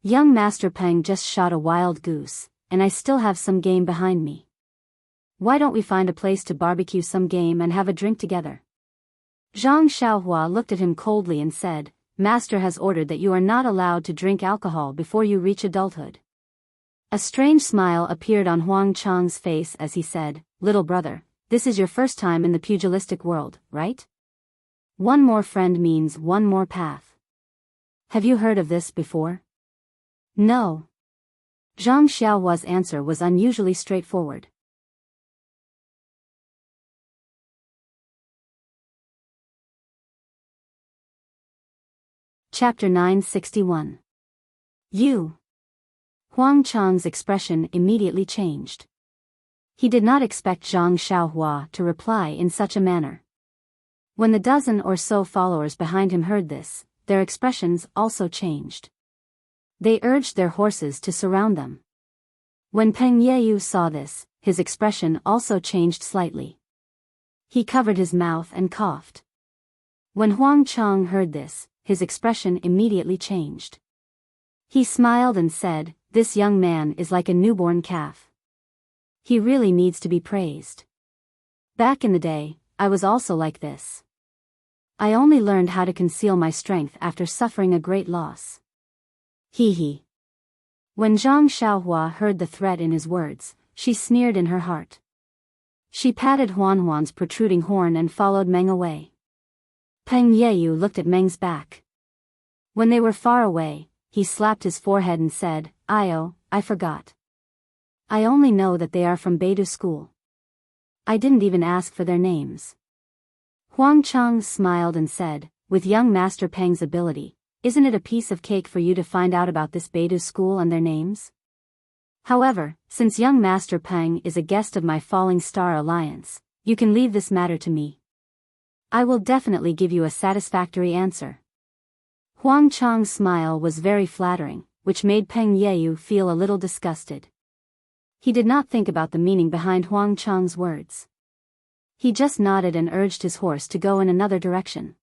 Young Master Peng just shot a wild goose, and I still have some game behind me. Why don't we find a place to barbecue some game and have a drink together?" Zhang Xiaohua looked at him coldly and said, "Master has ordered that you are not allowed to drink alcohol before you reach adulthood." A strange smile appeared on Huang Chang's face as he said, "Little brother, this is your first time in the pugilistic world, right? One more friend means one more path. Have you heard of this before?" "No." Zhang Xiaohua's answer was unusually straightforward. Chapter 961. You. Huang Chang's expression immediately changed. He did not expect Zhang Xiaohua to reply in such a manner. When the dozen or so followers behind him heard this, their expressions also changed. They urged their horses to surround them. When Peng Yeyu saw this, his expression also changed slightly. He covered his mouth and coughed. When Huang Chang heard this, his expression immediately changed. He smiled and said, "This young man is like a newborn calf. He really needs to be praised. Back in the day, I was also like this. I only learned how to conceal my strength after suffering a great loss. Hee hee." When Zhang Xiaohua heard the threat in his words, she sneered in her heart. She patted Huan's protruding horn and followed Meng away. Peng Yeyu looked at Meng's back. When they were far away, he slapped his forehead and said, I forgot. I only know that they are from Beidou School. I didn't even ask for their names. Huang Chang smiled and said, with young Master Peng's ability, isn't it a piece of cake for you to find out about this Beidou School and their names? However, since young Master Peng is a guest of my Falling Star Alliance, you can leave this matter to me. I will definitely give you a satisfactory answer. Huang Chang's smile was very flattering, which made Peng Yeyu feel a little disgusted. He did not think about the meaning behind Huang Chang's words. He just nodded and urged his horse to go in another direction.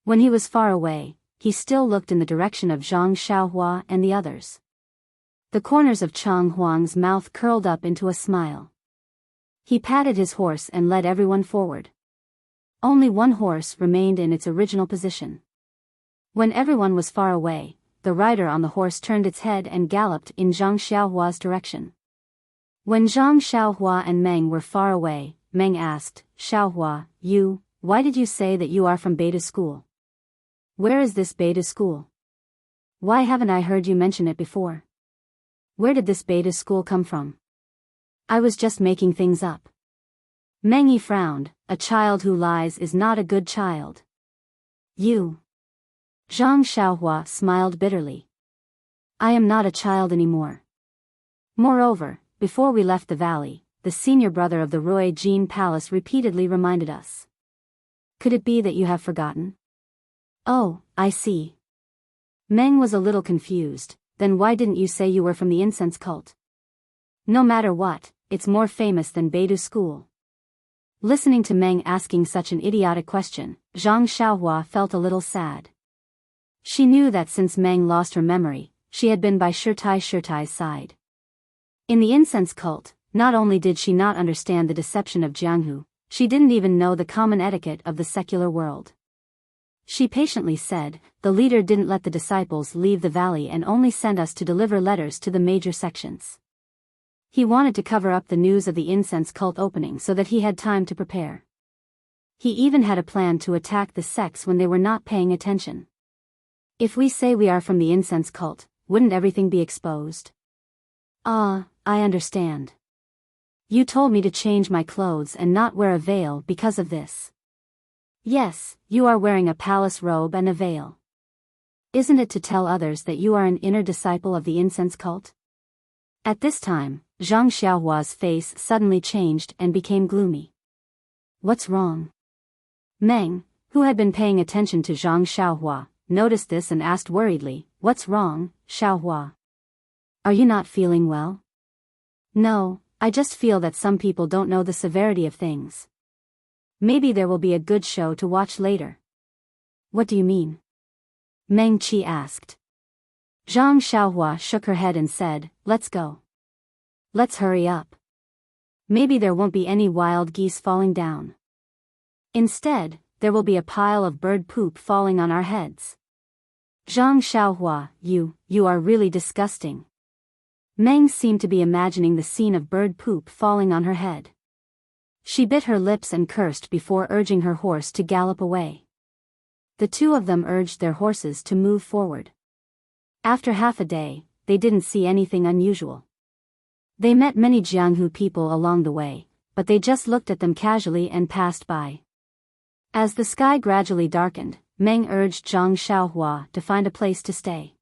When he was far away, he still looked in the direction of Zhang Xiaohua and the others. The corners of Chang Huang's mouth curled up into a smile. He patted his horse and led everyone forward. Only one horse remained in its original position. When everyone was far away, the rider on the horse turned its head and galloped in Zhang Xiaohua's direction. When Zhang Xiaohua and Meng were far away, Meng asked, Xiaohua, why did you say that you are from Beidou School? Where is this Beidou School? Why haven't I heard you mention it before? Where did this Beidou School come from? I was just making things up. Meng Yi frowned, a child who lies is not a good child. You. Zhang Xiaohua smiled bitterly. I am not a child anymore. Moreover, before we left the valley, the senior brother of the Rui Jin Palace repeatedly reminded us. Could it be that you have forgotten? Oh, I see. Meng was a little confused. Then why didn't you say you were from the incense cult? No matter what, it's more famous than Beidou School. Listening to Meng asking such an idiotic question, Zhang Xiaohua felt a little sad. She knew that since Meng lost her memory, she had been by Shirtai's side. In the incense cult, not only did she not understand the deception of Jianghu, she didn't even know the common etiquette of the secular world. She patiently said, the leader didn't let the disciples leave the valley and only sent us to deliver letters to the major sections. He wanted to cover up the news of the incense cult opening so that he had time to prepare. He even had a plan to attack the sects when they were not paying attention. If we say we are from the incense cult, wouldn't everything be exposed? Ah, I understand. You told me to change my clothes and not wear a veil because of this. Yes, you are wearing a palace robe and a veil. Isn't it to tell others that you are an inner disciple of the incense cult? At this time, Zhang Xiaohua's face suddenly changed and became gloomy. What's wrong? Meng, who had been paying attention to Zhang Xiaohua, noticed this and asked worriedly, What's wrong, Xiaohua? Are you not feeling well? No, I just feel that some people don't know the severity of things. Maybe there will be a good show to watch later. What do you mean? Meng Qi asked. Zhang Xiaohua shook her head and said, Let's go. Let's hurry up. Maybe there won't be any wild geese falling down. Instead, there will be a pile of bird poop falling on our heads. Zhang Xiaohua, you are really disgusting. Meng seemed to be imagining the scene of bird poop falling on her head. She bit her lips and cursed before urging her horse to gallop away. The two of them urged their horses to move forward. After half a day, they didn't see anything unusual. They met many Jianghu people along the way, but they just looked at them casually and passed by. As the sky gradually darkened, Meng urged Zhang Xiaohua to find a place to stay.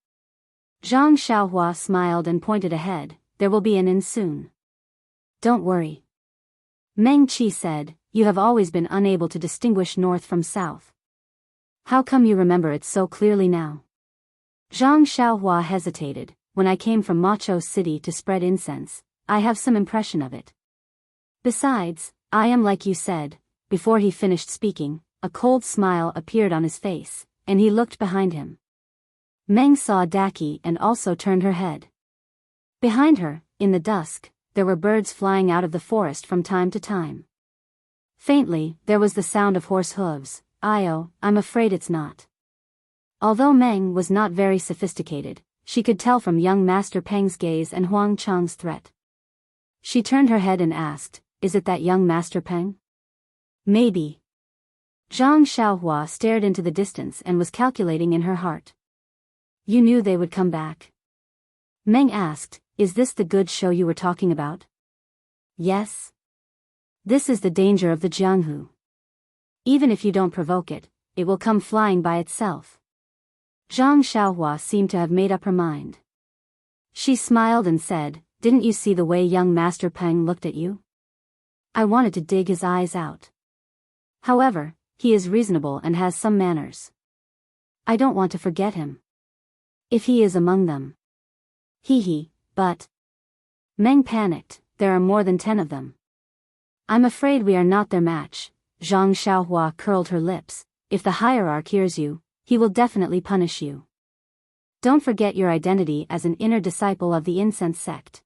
Zhang Xiaohua smiled and pointed ahead, there will be an inn soon. Don't worry. Meng Qi said, you have always been unable to distinguish north from south. How come you remember it so clearly now? Zhang Xiaohua hesitated. When I came from Macho City to spread incense, I have some impression of it. Besides, I am like you said. Before he finished speaking, a cold smile appeared on his face, and he looked behind him. Meng saw Daki and also turned her head. Behind her, in the dusk, there were birds flying out of the forest from time to time. Faintly, there was the sound of horse hooves. I'm afraid it's not. Although Meng was not very sophisticated, she could tell from young Master Peng's gaze and Huang Chang's threat. She turned her head and asked, "Is it that young Master Peng?" "Maybe." Zhang Xiaohua stared into the distance and was calculating in her heart. "You knew they would come back?" Meng asked, "Is this the good show you were talking about?" "Yes. This is the danger of the Jianghu. Even if you don't provoke it, it will come flying by itself." Zhang Xiaohua seemed to have made up her mind. She smiled and said, "Didn't you see the way young Master Peng looked at you? I wanted to dig his eyes out. However, he is reasonable and has some manners. I don't want to forget him. If he is among them." "Hee, but..." Meng panicked, "There are more than 10 of them. I'm afraid we are not their match." Zhang Xiaohua curled her lips. "If the hierarch hears you, he will definitely punish you. Don't forget your identity as an inner disciple of the incense sect.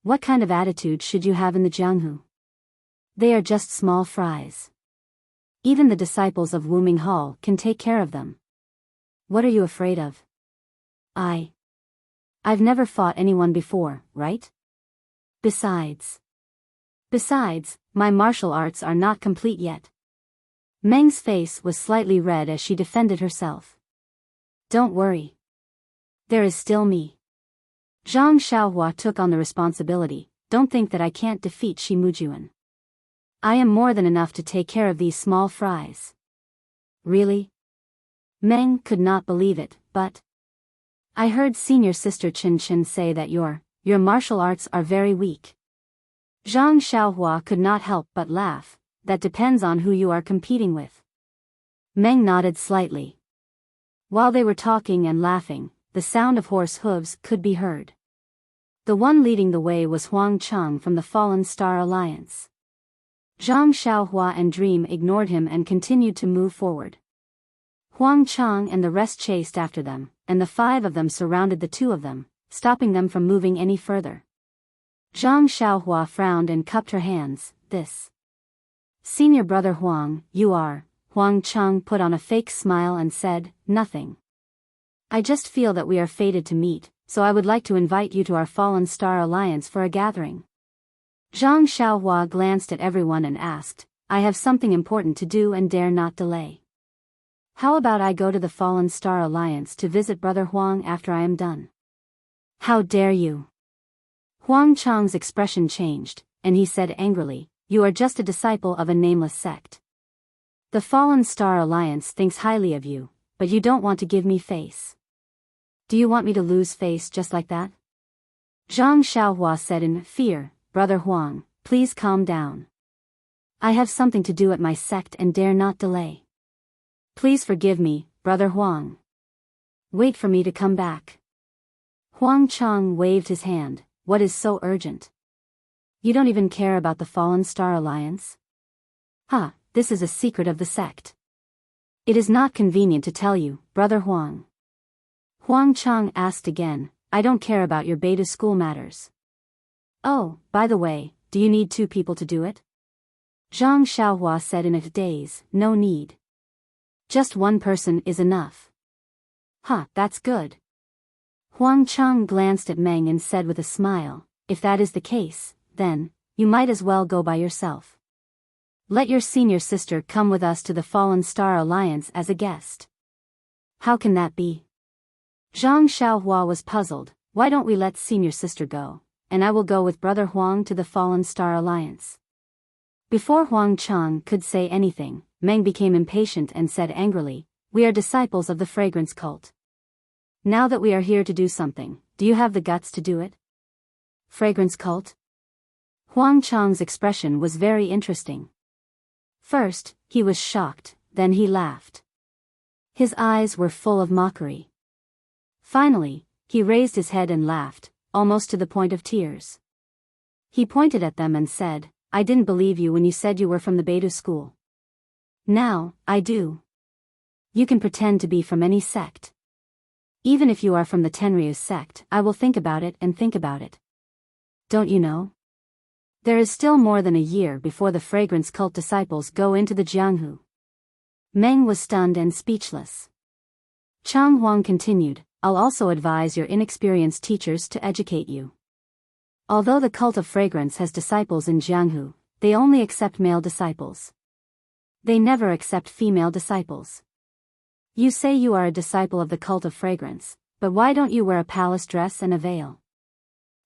What kind of attitude should you have in the Jianghu? They are just small fries. Even the disciples of Wuming Hall can take care of them. What are you afraid of?" I've never fought anyone before, right? Besides, my martial arts are not complete yet." Meng's face was slightly red as she defended herself. "Don't worry. There is still me." Zhang Xiaohua took on the responsibility. "Don't think that I can't defeat Shi Mujuan. I am more than enough to take care of these small fries." "Really?" Meng could not believe it, "But I heard senior sister Chen Chen say that your martial arts are very weak." Zhang Xiaohua could not help but laugh. "That depends on who you are competing with." Meng nodded slightly. While they were talking and laughing, the sound of horse hooves could be heard. The one leading the way was Huang Chang from the Fallen Star Alliance. Zhang Xiaohua and Dream ignored him and continued to move forward. Huang Chang and the rest chased after them, and the 5 of them surrounded the 2 of them, stopping them from moving any further. Zhang Xiaohua frowned and cupped her hands. "This senior brother Huang, you are..." Huang Chang put on a fake smile and said, "Nothing. I just feel that we are fated to meet, so I would like to invite you to our Fallen Star Alliance for a gathering." Zhang Xiaohua glanced at everyone and asked, "I have something important to do and dare not delay. How about I go to the Fallen Star Alliance to visit Brother Huang after I am done?" "How dare you?" Huang Chang's expression changed, and he said angrily, "You are just a disciple of a nameless sect. The Fallen Star Alliance thinks highly of you, but you don't want to give me face. Do you want me to lose face just like that?" Zhang Xiaohua said in fear, "Brother Huang, please calm down. I have something to do at my sect and dare not delay. Please forgive me, Brother Huang. Wait for me to come back." Huang Chang waved his hand. "What is so urgent? You don't even care about the Fallen Star Alliance?" This is a secret of the sect. It is not convenient to tell you, Brother Huang." Huang Chang asked again, "I don't care about your beta school matters. Oh, by the way, do you need 2 people to do it?" Zhang Xiaohua said in a daze, "No need. Just 1 person is enough." That's good." Huang Chang glanced at Meng and said with a smile, "If that is the case, then, you might as well go by yourself. Let your senior sister come with us to the Fallen Star Alliance as a guest." "How can that be?" Zhang Xiaohua was puzzled. "Why don't we let senior sister go, and I will go with Brother Huang to the Fallen Star Alliance?" Before Huang Chang could say anything, Meng became impatient and said angrily, "We are disciples of the fragrance cult. Now that we are here to do something, do you have the guts to do it?" "Fragrance cult?" Huang Chang's expression was very interesting. First, he was shocked, then he laughed. His eyes were full of mockery. Finally, he raised his head and laughed, almost to the point of tears. He pointed at them and said, "I didn't believe you when you said you were from the Beidu school. Now, I do. You can pretend to be from any sect. Even if you are from the Tenryu sect, I will think about it and think about it. Don't you know? There is still more than a year before the fragrance cult disciples go into the Jianghu." Meng was stunned and speechless. Chang Huang continued, I'll also advise your inexperienced teachers to educate you. Although the cult of fragrance has disciples in Jianghu, they only accept male disciples. They never accept female disciples. You say you are a disciple of the cult of fragrance, but why don't you wear a palace dress and a veil?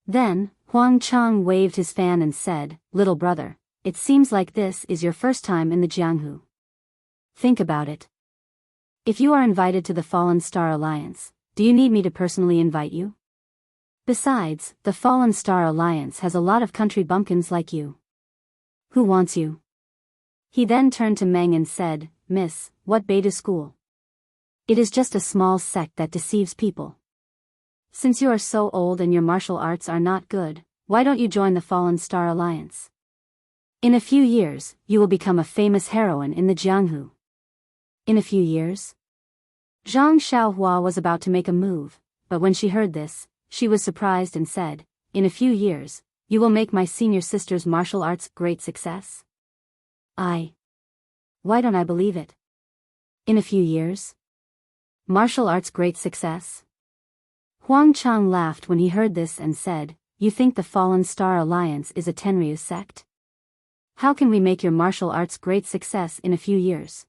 Then, Huang Chang waved his fan and said, "Little brother, it seems like this is your first time in the Jianghu. Think about it. If you are invited to the Fallen Star Alliance, do you need me to personally invite you? Besides, the Fallen Star Alliance has a lot of country bumpkins like you. Who wants you?" He then turned to Meng and said, "Miss, what Beidou school? It is just a small sect that deceives people. Since you are so old and your martial arts are not good, why don't you join the Fallen Star Alliance? In a few years, you will become a famous heroine in the Jianghu." In a few years? Zhang Xiaohua was about to make a move, but when she heard this, she was surprised and said, "In a few years, you will make my senior sister's martial arts great success?" Why don't I believe it? In a few years? Martial arts great success? Huang Chang laughed when he heard this and said, "You think the Fallen Star Alliance is a Tenryu sect? How can we make your martial arts great success in a few years?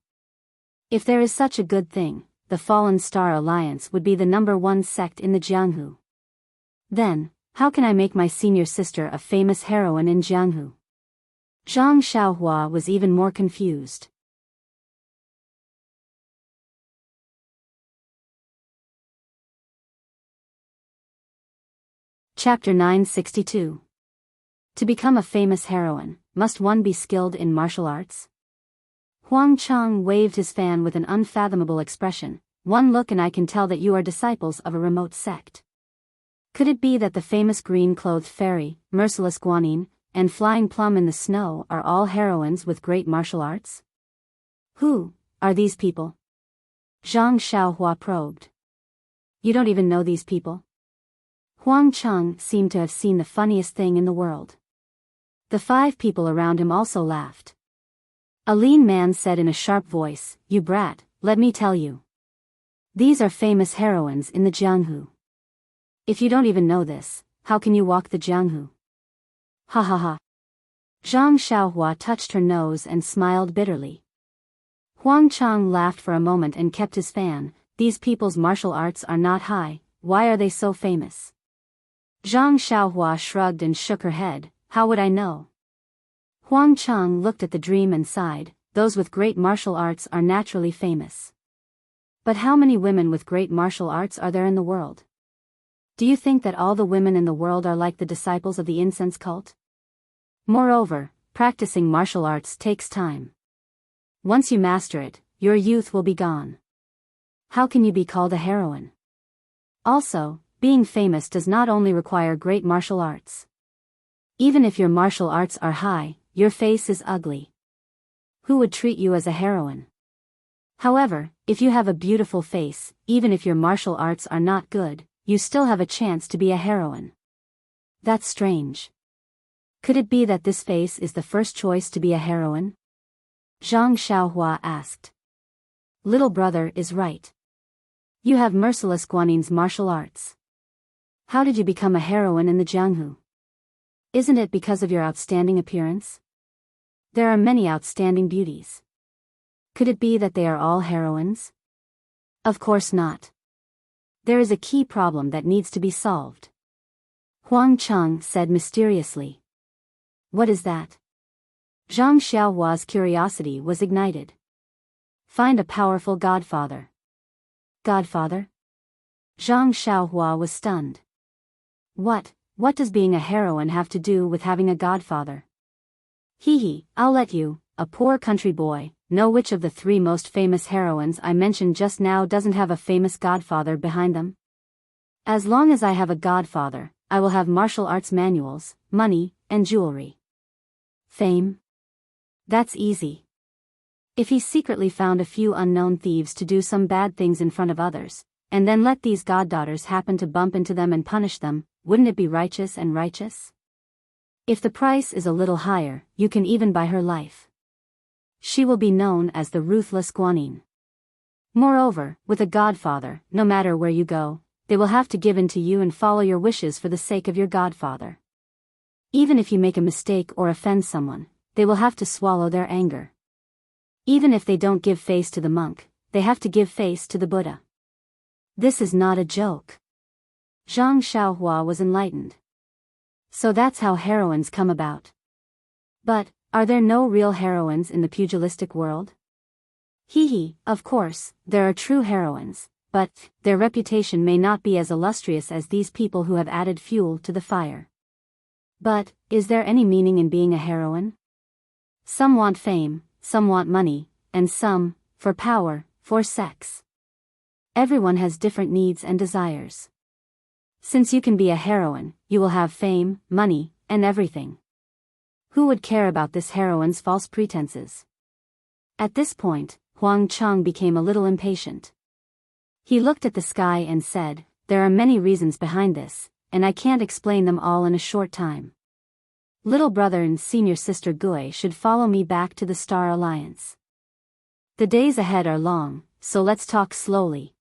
If there is such a good thing, the Fallen Star Alliance would be the #1 sect in the Jianghu. Then, how can I make my senior sister a famous heroine in Jianghu?" Zhang Xiaohua was even more confused. Chapter 962. To become a famous heroine, must one be skilled in martial arts? Huang Chang waved his fan with an unfathomable expression. "One look and I can tell that you are disciples of a remote sect. Could it be that the famous green-clothed fairy, Merciless Guanyin, and Flying Plum in the Snow are all heroines with great martial arts? Who are these people?" Zhang Xiaohua probed. "You don't even know these people?" Huang Chang seemed to have seen the funniest thing in the world. The 5 people around him also laughed. A lean man said in a sharp voice, "You brat, let me tell you. These are famous heroines in the Jianghu. If you don't even know this, how can you walk the Jianghu?" Ha ha ha. Zhang Xiaohua touched her nose and smiled bitterly. Huang Chang laughed for a moment and kept his fan. "These people's martial arts are not high, why are they so famous?" Zhang Xiaohua shrugged and shook her head. "How would I know?" Huang Chang looked at the dream and sighed. "Those with great martial arts are naturally famous. But how many women with great martial arts are there in the world? Do you think that all the women in the world are like the disciples of the incense cult? Moreover, practicing martial arts takes time. Once you master it, your youth will be gone. How can you be called a heroine? Also, being famous does not only require great martial arts. Even if your martial arts are high, your face is ugly. Who would treat you as a heroine? However, if you have a beautiful face, even if your martial arts are not good, you still have a chance to be a heroine. That's strange. Could it be that this face is the first choice to be a heroine?" Zhang Xiaohua asked. "Little brother is right. You have Merciless Guanyin's martial arts. How did you become a heroine in the Jianghu? Isn't it because of your outstanding appearance? There are many outstanding beauties. Could it be that they are all heroines?" "Of course not. There is a key problem that needs to be solved," Huang Chang said mysteriously. "What is that?" Zhang Xiaohua's curiosity was ignited. "Find a powerful godfather." "Godfather?" Zhang Xiaohua was stunned. What does being a heroine have to do with having a godfather?" I'll let you, a poor country boy, know which of the 3 most famous heroines I mentioned just now doesn't have a famous godfather behind them. As long as I have a godfather, I will have martial arts manuals, money, and jewelry. Fame? That's easy. If he secretly found a few unknown thieves to do some bad things in front of others, and then let these goddaughters happen to bump into them and punish them, wouldn't it be righteous and righteous? If the price is a little higher, you can even buy her life. She will be known as the ruthless Guanyin. Moreover, with a godfather, no matter where you go, they will have to give in to you and follow your wishes for the sake of your godfather. Even if you make a mistake or offend someone, they will have to swallow their anger. Even if they don't give face to the monk, they have to give face to the Buddha. This is not a joke. Zhang Xiaohua was enlightened. So that's how heroines come about. But, are there no real heroines in the pugilistic world? Of course, there are true heroines, but their reputation may not be as illustrious as these people who have added fuel to the fire. But, is there any meaning in being a heroine? Some want fame, some want money, and some, for power, for sex. Everyone has different needs and desires. Since you can be a heroine, you will have fame, money, and everything. Who would care about this heroine's false pretenses? At this point, Huang Chang became a little impatient. He looked at the sky and said, "There are many reasons behind this, and I can't explain them all in a short time. Little brother and senior sister Gui should follow me back to the Star Alliance. The days ahead are long, so let's talk slowly."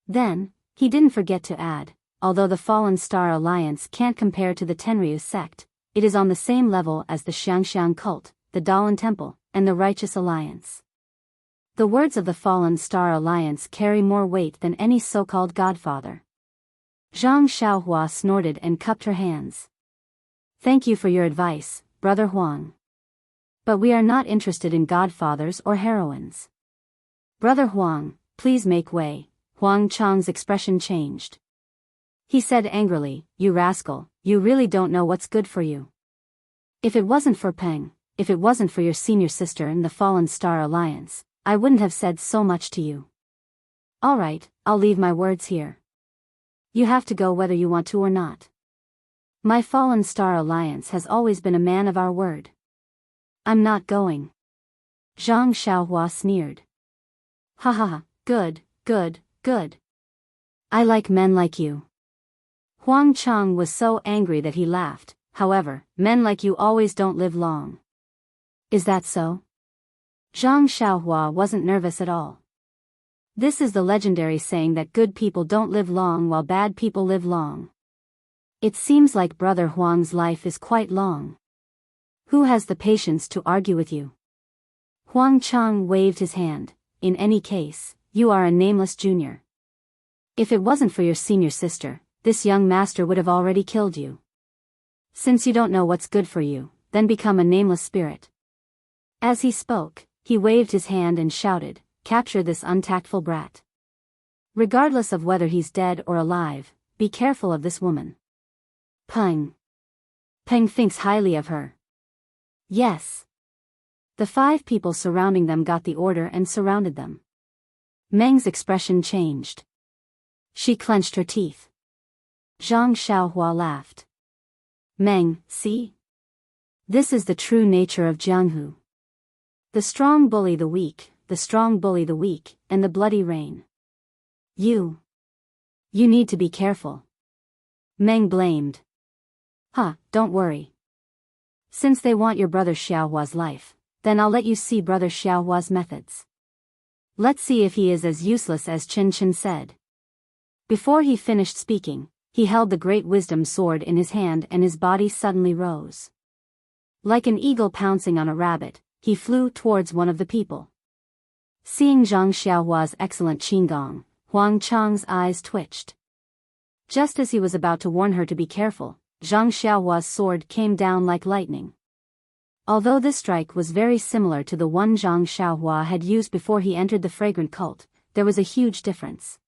Then, he didn't forget to add, although the Fallen Star Alliance can't compare to the Tenryu sect, it is on the same level as the Xiangxiang cult, the Dalan Temple, and the Righteous Alliance. The words of the Fallen Star Alliance carry more weight than any so-called godfather. Zhang Xiaohua snorted and cupped her hands. "Thank you for your advice, Brother Huang. But we are not interested in godfathers or heroines." "Brother Huang, please make way." Huang Chang's expression changed. He said angrily, "You rascal, you really don't know what's good for you. If it wasn't for Peng, if it wasn't for your senior sister in the Fallen Star Alliance, I wouldn't have said so much to you. All right, I'll leave my words here. You have to go whether you want to or not. My Fallen Star Alliance has always been a man of our word." "I'm not going." Zhang Xiaohua sneered. "Ha ha ha, good, good, good. I like men like you." Huang Chang was so angry that he laughed. "However, men like you always don't live long." "Is that so?" Zhang Xiaohua wasn't nervous at all. This is the legendary saying that good people don't live long while bad people live long. It seems like Brother Huang's life is quite long. Who has the patience to argue with you? Huang Chang waved his hand. "In any case, you are a nameless junior. If it wasn't for your senior sister, this young master would have already killed you. Since you don't know what's good for you, then become a nameless spirit." As he spoke, he waved his hand and shouted, "Capture this untactful brat. Regardless of whether he's dead or alive, be careful of this woman. Peng. Peng thinks highly of her." "Yes." The 5 people surrounding them got the order and surrounded them. Meng's expression changed. She clenched her teeth. Zhang Xiaohua laughed. "Meng, see? This is the true nature of Jianghu. The strong bully the weak, the strong bully the weak, and the bloody rain. You need to be careful." Meng blamed. Don't worry. Since they want your brother Xiaohua's life, then I'll let you see brother Xiaohua's methods. Let's see if he is as useless as Chen Chen said." Before he finished speaking, he held the great wisdom sword in his hand and his body suddenly rose. Like an eagle pouncing on a rabbit, he flew towards one of the people. Seeing Zhang Xiaohua's excellent qigong, Huang Chang's eyes twitched. Just as he was about to warn her to be careful, Zhang Xiaohua's sword came down like lightning. Although this strike was very similar to the one Zhang Xiaohua had used before he entered the fragrant cult, there was a huge difference.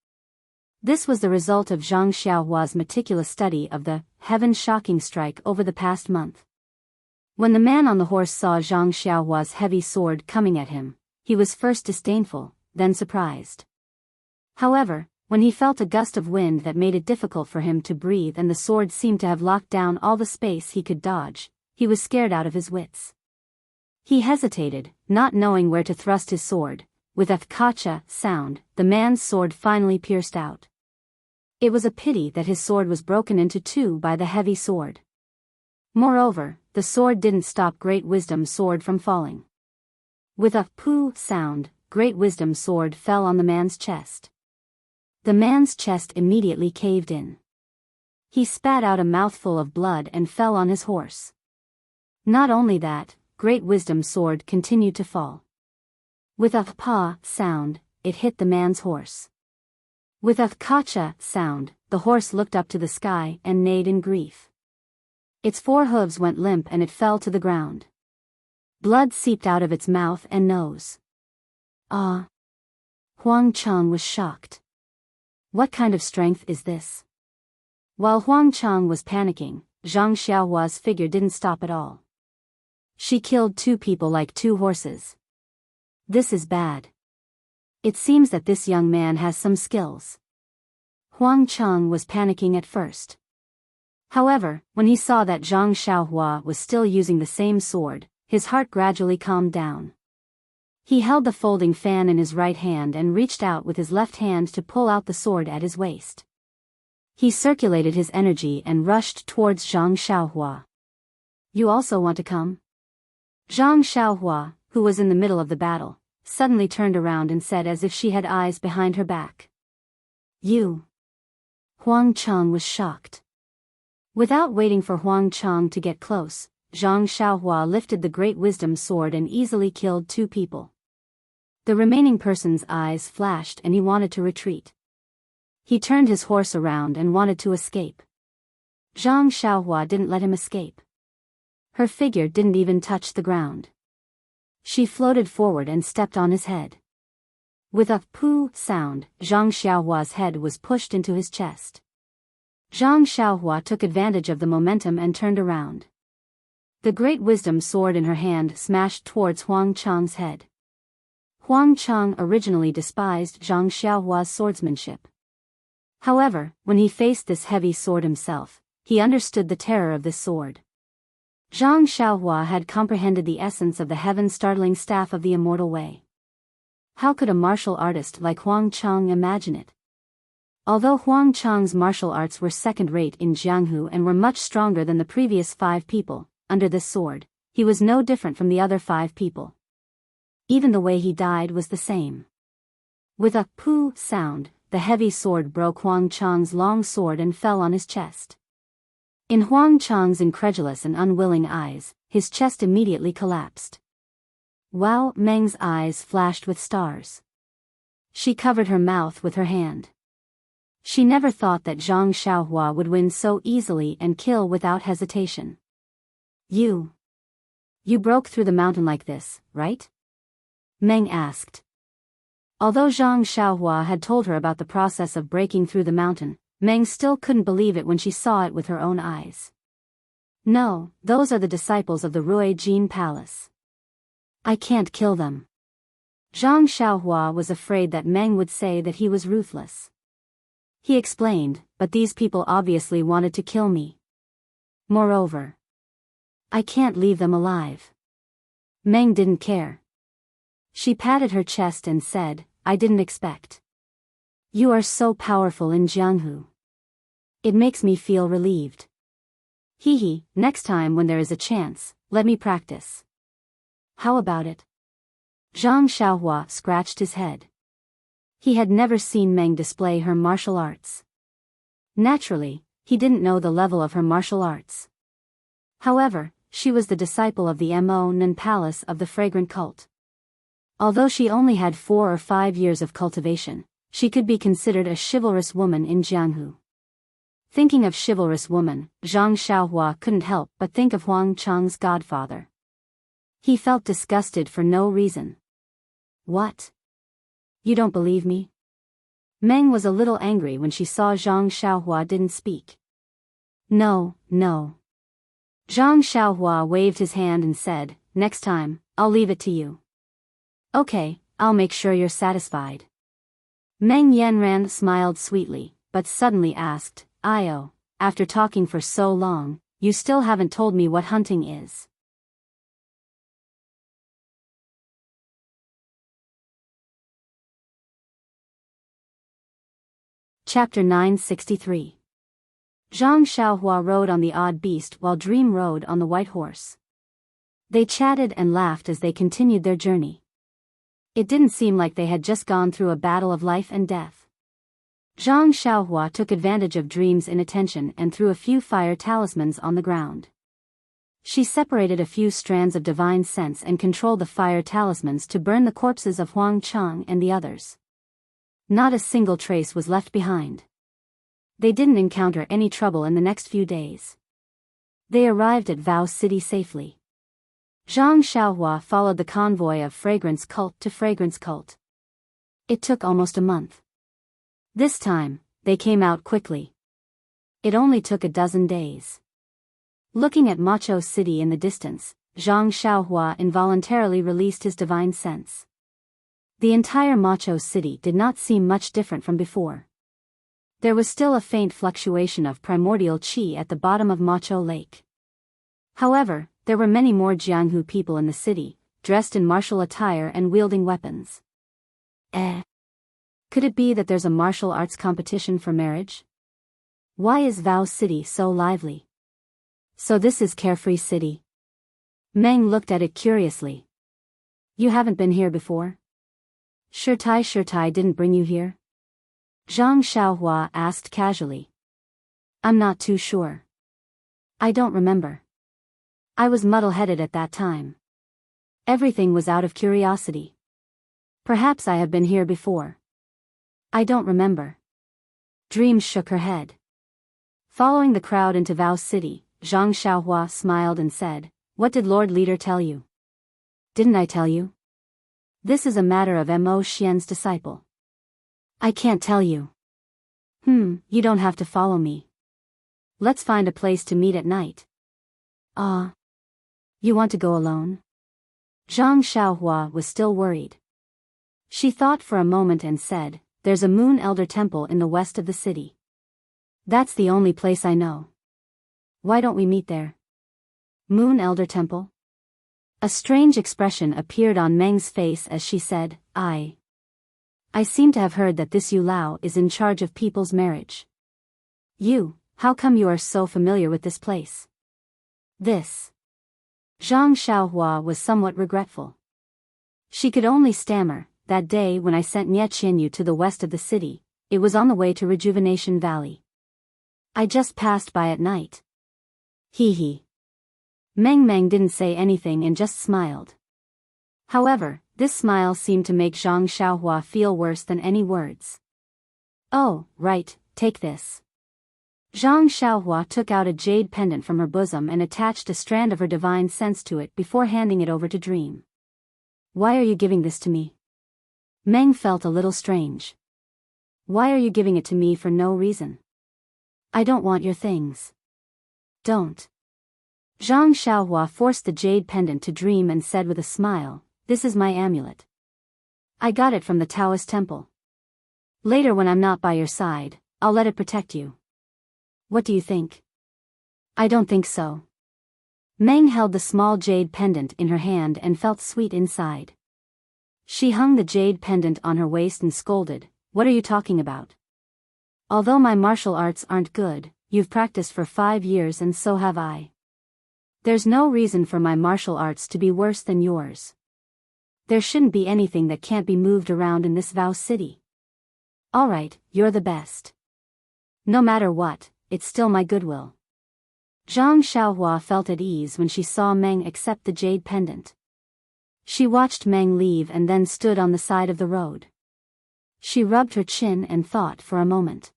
This was the result of Zhang Xiaohua's meticulous study of the heaven-shocking strike over the past month. When the man on the horse saw Zhang Xiaohua's heavy sword coming at him, he was first disdainful, then surprised. However, when he felt a gust of wind that made it difficult for him to breathe and the sword seemed to have locked down all the space he could dodge, he was scared out of his wits. He hesitated, not knowing where to thrust his sword. With a kacha sound, the man's sword finally pierced out. It was a pity that his sword was broken into 2 by the heavy sword. Moreover, the sword didn't stop Great Wisdom's sword from falling. With a poo sound, Great Wisdom's sword fell on the man's chest. The man's chest immediately caved in. He spat out a mouthful of blood and fell on his horse. Not only that, Great Wisdom sword continued to fall. With a pa sound, it hit the man's horse. With a kacha sound, the horse looked up to the sky and neighed in grief. Its 4 hooves went limp and it fell to the ground. Blood seeped out of its mouth and nose. Ah! Huang Chang was shocked. What kind of strength is this? While Huang Chang was panicking, Zhang Xiaohua's figure didn't stop at all. She killed 2 people like 2 horses. This is bad. It seems that this young man has some skills. Huang Chang was panicking at first. However, when he saw that Zhang Xiaohua was still using the same sword, his heart gradually calmed down. He held the folding fan in his right hand and reached out with his left hand to pull out the sword at his waist. He circulated his energy and rushed towards Zhang Xiaohua. You also want to come? Zhang Xiaohua, who was in the middle of the battle, suddenly turned around and said as if she had eyes behind her back. You. Huang Chang was shocked. Without waiting for Huang Chang to get close, Zhang Xiaohua lifted the Great Wisdom sword and easily killed 2 people. The remaining person's eyes flashed and he wanted to retreat. He turned his horse around and wanted to escape. Zhang Xiaohua didn't let him escape. Her figure didn't even touch the ground. She floated forward and stepped on his head. With a poo sound, Zhang Xiaohua's head was pushed into his chest. Zhang Xiaohua took advantage of the momentum and turned around. The Great Wisdom sword in her hand smashed towards Huang Chang's head. Huang Chang originally despised Zhang Xiaohua's swordsmanship. However, when he faced this heavy sword himself, he understood the terror of this sword. Zhang Xiaohua had comprehended the essence of the heaven-startling staff of the Immortal Way. How could a martial artist like Huang Chang imagine it? Although Huang Chang's martial arts were second-rate in Jianghu and were much stronger than the previous 5 people, under this sword, he was no different from the other 5 people. Even the way he died was the same. With a poo sound, the heavy sword broke Huang Chang's long sword and fell on his chest. In Huang Chang's incredulous and unwilling eyes, his chest immediately collapsed. Wao Meng's eyes flashed with stars. She covered her mouth with her hand. She never thought that Zhang Xiaohua would win so easily and kill without hesitation. You broke through the mountain like this, right? Meng asked. Although Zhang Xiaohua had told her about the process of breaking through the mountain, Meng still couldn't believe it when she saw it with her own eyes. No, those are the disciples of the Rui Jin Palace. I can't kill them. Zhang Xiaohua was afraid that Meng would say that he was ruthless. He explained, but these people obviously wanted to kill me. Moreover, I can't leave them alive. Meng didn't care. She patted her chest and said, I didn't expect. You are so powerful in Jianghu. It makes me feel relieved. Hee, next time when there is a chance, let me practice. How about it? Zhang Xiaohua scratched his head. He had never seen Meng display her martial arts. Naturally, he didn't know the level of her martial arts. However, she was the disciple of the Mo Nun Palace of the Fragrant Cult. Although she only had 4 or 5 years of cultivation, she could be considered a chivalrous woman in Jianghu. Thinking of chivalrous woman, Zhang Xiaohua couldn't help but think of Huang Chang's godfather. He felt disgusted for no reason. What? You don't believe me? Meng was a little angry when she saw Zhang Xiaohua didn't speak. No. Zhang Xiaohua waved his hand and said, next time, I'll leave it to you. Okay, I'll make sure you're satisfied. Meng Yanran smiled sweetly, but suddenly asked, Io, after talking for so long, you still haven't told me what hunting is. Chapter 963. Zhang Xiaohua rode on the odd beast while Dream rode on the white horse. They chatted and laughed as they continued their journey. It didn't seem like they had just gone through a battle of life and death. Zhang Xiaohua took advantage of Dream's inattention and threw a few fire talismans on the ground. She separated a few strands of divine sense and controlled the fire talismans to burn the corpses of Huang Chang and the others. Not a single trace was left behind. They didn't encounter any trouble in the next few days. They arrived at Vow City safely. Zhang Xiaohua followed the convoy of fragrance cult to fragrance cult. It took almost a month. This time, they came out quickly. It only took a dozen days. Looking at Macho City in the distance, Zhang Xiaohua involuntarily released his divine sense. The entire Macho City did not seem much different from before. There was still a faint fluctuation of primordial qi at the bottom of Macho Lake. However, there were many more Jianghu people in the city, dressed in martial attire and wielding weapons. Could it be that there's a martial arts competition for marriage? Why is Vow City so lively? So this is Carefree City. Meng looked at it curiously. You haven't been here before? Shirtai didn't bring you here? Zhang Xiaohua asked casually. I'm not too sure. I don't remember. I was muddle-headed at that time. Everything was out of curiosity. Perhaps I have been here before. I don't remember. Dream shook her head. Following the crowd into Vow City, Zhang Xiaohua smiled and said, What did Lord Leader tell you? Didn't I tell you? This is a matter of Mo Xian's disciple. I can't tell you. You don't have to follow me. Let's find a place to meet at night. You want to go alone? Zhang Xiaohua was still worried. She thought for a moment and said, There's a Moon Elder Temple in the west of the city. That's the only place I know. Why don't we meet there? Moon Elder Temple? A strange expression appeared on Meng's face as she said, I seem to have heard that this Yu Lao is in charge of people's marriage. How come you are so familiar with this place? This. Zhang Xiaohua was somewhat regretful. She could only stammer, that day when I sent Nie Qianyu to the west of the city, it was on the way to Rejuvenation Valley. I just passed by at night. Hee. Meng didn't say anything and just smiled. However, this smile seemed to make Zhang Xiaohua feel worse than any words. Oh, right, take this. Zhang Xiaohua took out a jade pendant from her bosom and attached a strand of her divine sense to it before handing it over to Dream. Why are you giving this to me? Meng felt a little strange. Why are you giving it to me for no reason? I don't want your things. Don't. Zhang Xiaohua forced the jade pendant to Dream and said with a smile, This is my amulet. I got it from the Taoist temple. Later when I'm not by your side, I'll let it protect you. What do you think? I don't think so. Meng held the small jade pendant in her hand and felt sweet inside. She hung the jade pendant on her waist and scolded, What are you talking about? Although my martial arts aren't good, you've practiced for 5 years and so have I. There's no reason for my martial arts to be worse than yours. There shouldn't be anything that can't be moved around in this Vow City. Alright, you're the best. No matter what, it's still my goodwill. Zhang Xiaohua felt at ease when she saw Meng accept the jade pendant. She watched Meng leave and then stood on the side of the road. She rubbed her chin and thought for a moment.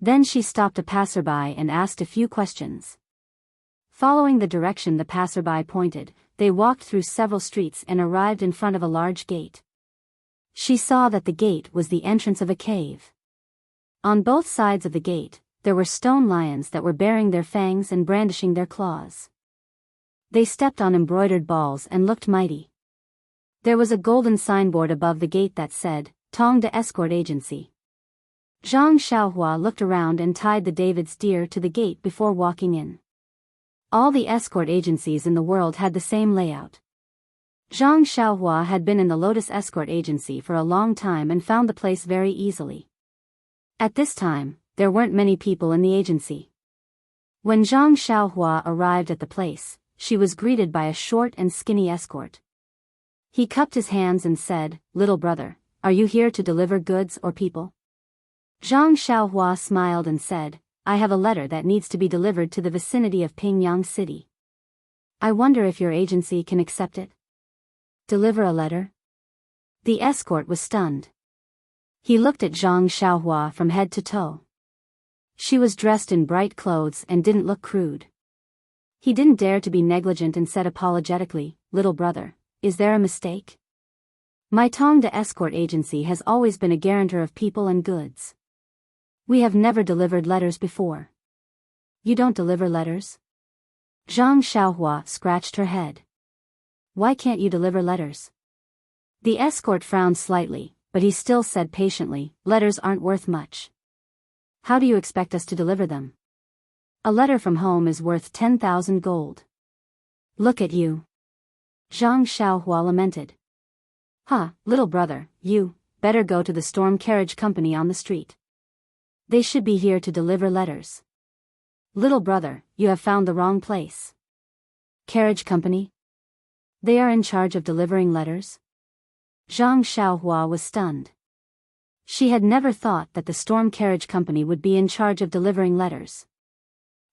Then she stopped a passerby and asked a few questions. Following the direction the passerby pointed, they walked through several streets and arrived in front of a large gate. She saw that the gate was the entrance of a cave. On both sides of the gate, there were stone lions that were baring their fangs and brandishing their claws. They stepped on embroidered balls and looked mighty. There was a golden signboard above the gate that said, Tong de Escort Agency. Zhang Xiaohua looked around and tied the David's deer to the gate before walking in. All the escort agencies in the world had the same layout. Zhang Xiaohua had been in the Lotus Escort Agency for a long time and found the place very easily. At this time, there weren't many people in the agency. When Zhang Xiaohua arrived at the place, she was greeted by a short and skinny escort. He cupped his hands and said, Little brother, are you here to deliver goods or people? Zhang Xiaohua smiled and said, I have a letter that needs to be delivered to the vicinity of Pingyang City. I wonder if your agency can accept it? Deliver a letter? The escort was stunned. He looked at Zhang Xiaohua from head to toe. She was dressed in bright clothes and didn't look crude. He didn't dare to be negligent and said apologetically, Little brother, is there a mistake? My Tongda escort agency has always been a guarantor of people and goods. We have never delivered letters before. You don't deliver letters? Zhang Xiaohua scratched her head. Why can't you deliver letters? The escort frowned slightly, but he still said patiently, letters aren't worth much. How do you expect us to deliver them? A letter from home is worth 10,000 gold. Look at you. Zhang Xiaohua lamented. Little brother, you better go to the storm carriage company on the street. They should be here to deliver letters. Little brother, you have found the wrong place. Carriage company? They are in charge of delivering letters? Zhang Xiaohua was stunned. She had never thought that the storm carriage company would be in charge of delivering letters.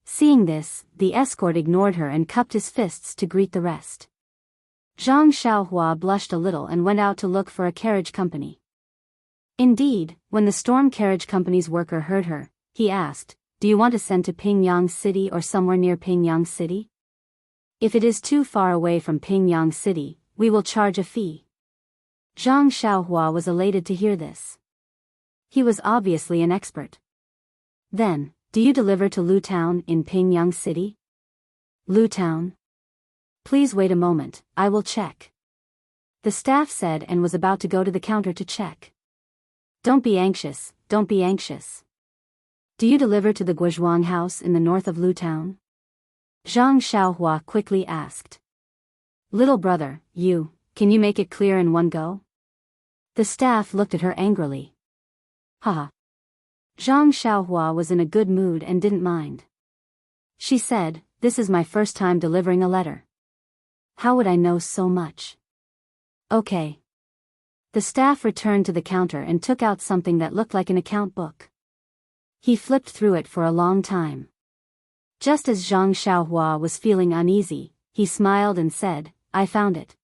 Seeing this, the escort ignored her and cupped his fists to greet the rest. Zhang Xiaohua blushed a little and went out to look for a carriage company. Indeed, when the storm carriage company's worker heard her, he asked, do you want to send to Pingyang City or somewhere near Pingyang City? If it is too far away from Pingyang City, we will charge a fee. Zhang Xiaohua was elated to hear this. He was obviously an expert. Then, do you deliver to Lu Town in Pingyang City? Lu Town? Please wait a moment, I will check. The staff said and was about to go to the counter to check. Don't be anxious, don't be anxious. Do you deliver to the Guozhuang house in the north of Lu Town? Zhang Xiaohua quickly asked. Little brother, can you make it clear in one go? The staff looked at her angrily. Zhang Xiaohua was in a good mood and didn't mind. She said, this is my first time delivering a letter. How would I know so much? Okay. The staff returned to the counter and took out something that looked like an account book. He flipped through it for a long time. Just as Zhang Xiaohua was feeling uneasy, he smiled and said, I found it.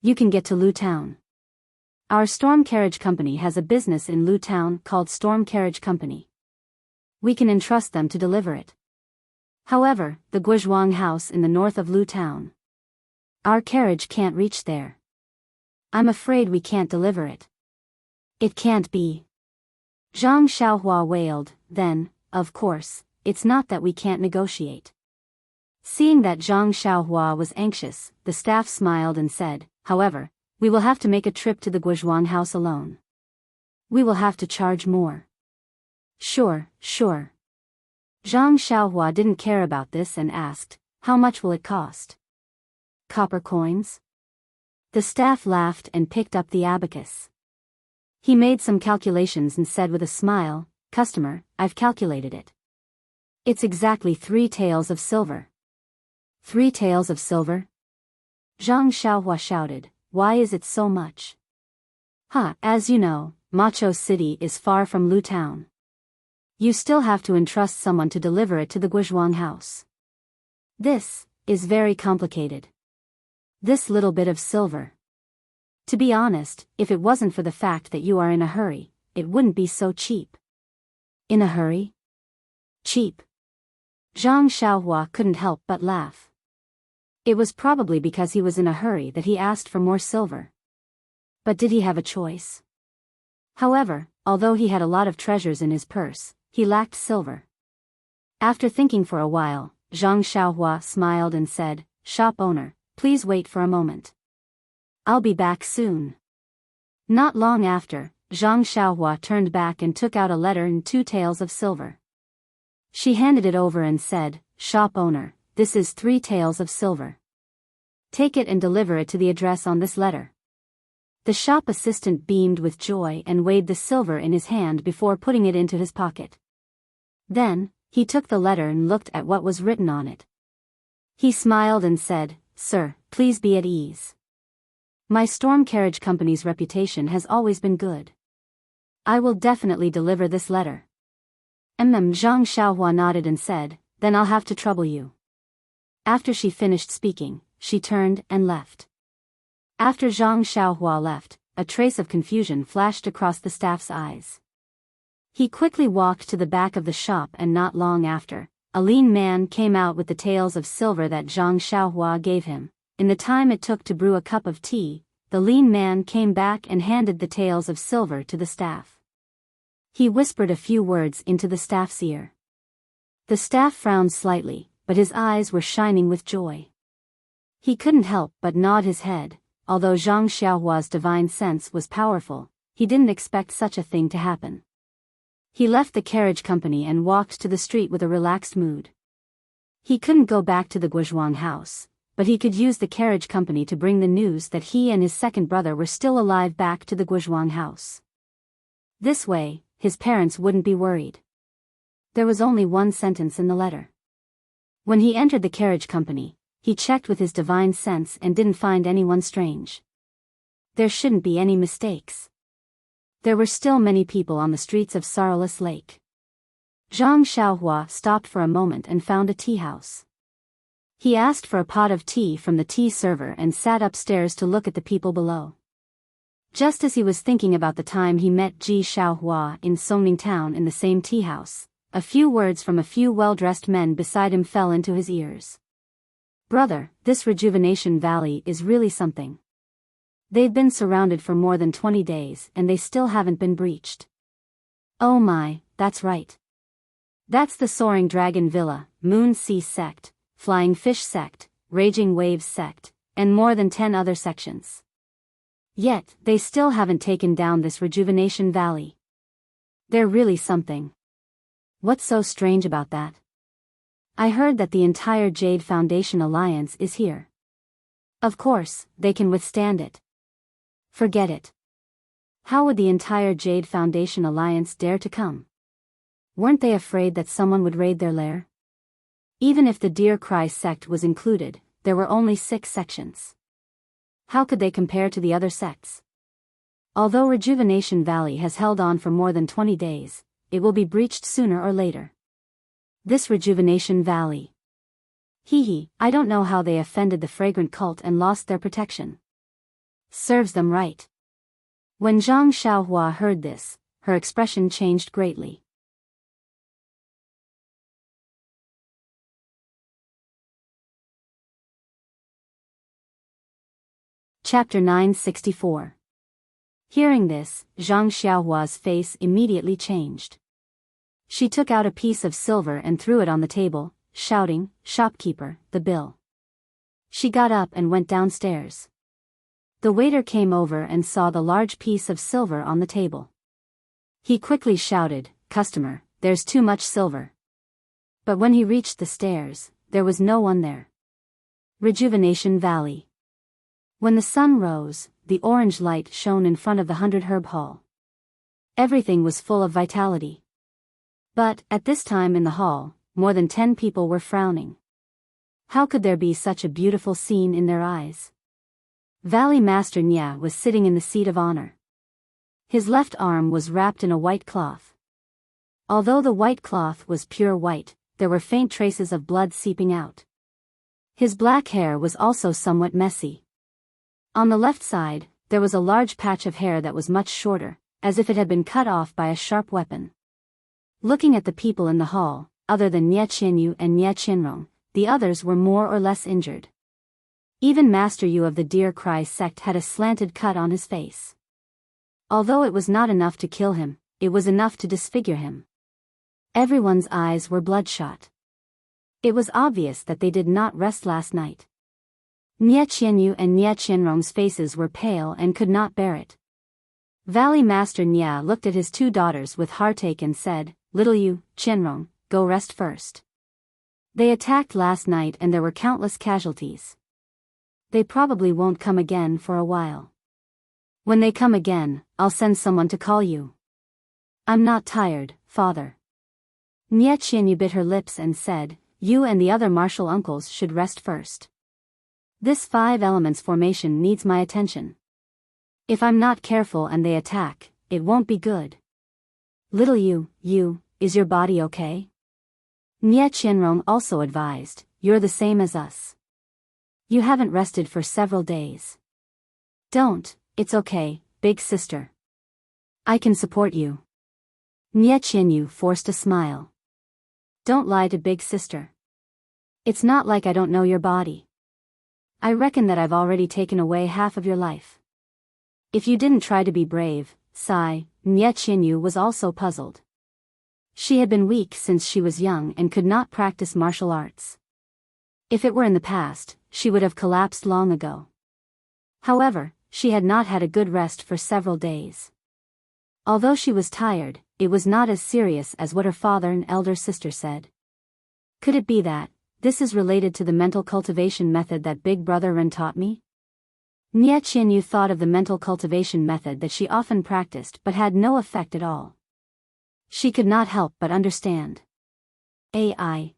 You can get to Lu Town. Our storm carriage company has a business in Lu Town called Storm Carriage Company. We can entrust them to deliver it. However, the Guozhuang house in the north of Lu Town. Our carriage can't reach there. I'm afraid we can't deliver it. It can't be. Zhang Xiaohua wailed, then, of course, it's not that we can't negotiate. Seeing that Zhang Xiaohua was anxious, the staff smiled and said, however, we will have to make a trip to the Guozhuang house alone. We will have to charge more. Sure. Zhang Xiaohua didn't care about this and asked, how much will it cost? Copper coins? The staff laughed and picked up the abacus. He made some calculations and said with a smile, customer, I've calculated it. It's exactly 3 taels of silver. 3 taels of silver? Zhang Xiaohua shouted, why is it so much? As you know, Macho City is far from Lu Town. You still have to entrust someone to deliver it to the Guozhuang house. This is very complicated. This little bit of silver. To be honest, if it wasn't for the fact that you are in a hurry, it wouldn't be so cheap. In a hurry? Cheap. Zhang Xiaohua couldn't help but laugh. It was probably because he was in a hurry that he asked for more silver. But did he have a choice? However, although he had a lot of treasures in his purse, he lacked silver. After thinking for a while, Zhang Xiaohua smiled and said, shop owner, please wait for a moment. I'll be back soon. Not long after, Zhang Xiaohua turned back and took out a letter and 2 taels of silver. She handed it over and said, shop owner, this is 3 taels of silver. Take it and deliver it to the address on this letter. The shop assistant beamed with joy and weighed the silver in his hand before putting it into his pocket. Then, he took the letter and looked at what was written on it. He smiled and said, sir, please be at ease. My storm carriage company's reputation has always been good. I will definitely deliver this letter. Zhang Xiaohua nodded and said, then I'll have to trouble you. After she finished speaking, she turned and left. After Zhang Xiaohua left, a trace of confusion flashed across the staff's eyes. He quickly walked to the back of the shop, and not long after, a lean man came out with the taels of silver that Zhang Xiaohua gave him. In the time it took to brew a cup of tea, the lean man came back and handed the taels of silver to the staff. He whispered a few words into the staff's ear. The staff frowned slightly, but his eyes were shining with joy. He couldn't help but nod his head. Although Zhang Xiaohua's divine sense was powerful, he didn't expect such a thing to happen. He left the carriage company and walked to the street with a relaxed mood. He couldn't go back to the Guozhuang house, but he could use the carriage company to bring the news that he and his second brother were still alive back to the Guozhuang house. This way, his parents wouldn't be worried. There was only one sentence in the letter. When he entered the carriage company, he checked with his divine sense and didn't find anyone strange. There shouldn't be any mistakes. There were still many people on the streets of Sorrowless Lake. Zhang Xiaohua stopped for a moment and found a tea house. He asked for a pot of tea from the tea server and sat upstairs to look at the people below. Just as he was thinking about the time he met Ji Xiaohua in Songning Town in the same tea house, a few words from a few well-dressed men beside him fell into his ears. Brother, this Rejuvenation Valley is really something. They've been surrounded for more than 20 days and they still haven't been breached. Oh my, that's right. That's the Soaring Dragon Villa, Moon Sea Sect, Flying Fish Sect, Raging Waves Sect, and more than 10 other sections. Yet, they still haven't taken down this Rejuvenation Valley. They're really something. What's so strange about that? I heard that the entire Jade Foundation Alliance is here. Of course, they can withstand it. Forget it. How would the entire Jade Foundation Alliance dare to come? Weren't they afraid that someone would raid their lair? Even if the Deer Cry sect was included, there were only 6 sections. How could they compare to the other sects? Although Rejuvenation Valley has held on for more than 20 days, it will be breached sooner or later. This Rejuvenation Valley. I don't know how they offended the fragrant cult and lost their protection. Serves them right. When Zhang Xiaohua heard this, her expression changed greatly. Chapter 964. Hearing this, Zhang Xiaohua's face immediately changed. She took out a piece of silver and threw it on the table, shouting, "Shopkeeper, the bill." She got up and went downstairs. The waiter came over and saw the large piece of silver on the table. He quickly shouted, "Customer, there's too much silver." But when he reached the stairs, there was no one there. Rejuvenation Valley. When the sun rose, the orange light shone in front of the 100 Herb Hall. Everything was full of vitality. But, at this time in the hall, more than 10 people were frowning. How could there be such a beautiful scene in their eyes? Valley Master Nya was sitting in the seat of honor. His left arm was wrapped in a white cloth. Although the white cloth was pure white, there were faint traces of blood seeping out. His black hair was also somewhat messy. On the left side, there was a large patch of hair that was much shorter, as if it had been cut off by a sharp weapon. Looking at the people in the hall, other than Nie Qianyu and Nie Qianrong, the others were more or less injured. Even Master Yu of the Deer Cry sect had a slanted cut on his face. Although it was not enough to kill him, it was enough to disfigure him. Everyone's eyes were bloodshot. It was obvious that they did not rest last night. Nie Qianyu and Nie Qianrong's faces were pale and could not bear it. Valley Master Nya looked at his 2 daughters with heartache and said, "Little Yu, Qianrong, go rest first. They attacked last night and there were countless casualties. They probably won't come again for a while. When they come again, I'll send someone to call you." "I'm not tired, father." Nie Qianyu bit her lips and said, "You and the other martial uncles should rest first. This 5 elements formation needs my attention. If I'm not careful and they attack, it won't be good." Little you, is your body okay? Nie Qianrong also advised, you're the same as us. You haven't rested for several days. Don't, it's okay, big sister. I can support you. Nie Qianyu forced a smile. Don't lie to big sister. It's not like I don't know your body. I reckon that I've already taken away half of your life. If you didn't try to be brave, sigh, Nie Qianyu was also puzzled. She had been weak since she was young and could not practice martial arts. If it were in the past, she would have collapsed long ago. However, she had not had a good rest for several days. Although she was tired, it was not as serious as what her father and elder sister said. Could it be that this is related to the mental cultivation method that Big Brother Ren taught me? Nie Qianyu thought of the mental cultivation method that she often practiced but had no effect at all. She could not help but understand. AI.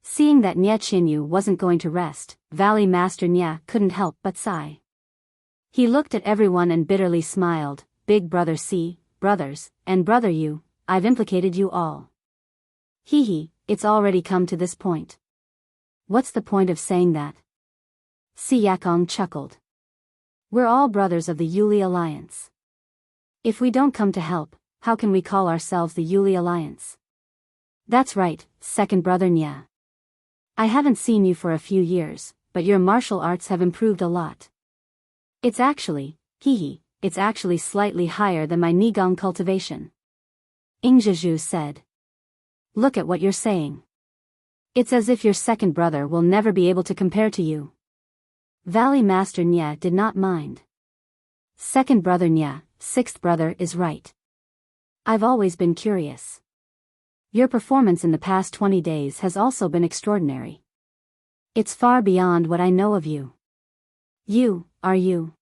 Seeing that Nie Qianyu wasn't going to rest, Valley Master Nie couldn't help but sigh. He looked at everyone and bitterly smiled, Big Brother C, brothers, and Brother Yu, I've implicated you all. Hee hee, it's already come to this point. What's the point of saying that? Si Yakong chuckled. We're all brothers of the Yuli Alliance. If we don't come to help, how can we call ourselves the Yuli Alliance? That's right, second brother Nie. I haven't seen you for a few years, but your martial arts have improved a lot. It's actually slightly higher than my Nigong cultivation. Ingzhizhu said. Look at what you're saying. It's as if your second brother will never be able to compare to you. Valley Master Nie did not mind. Second brother Nie, sixth brother is right. I've always been curious. Your performance in the past 20 days has also been extraordinary. It's far beyond what I know of you. Are you?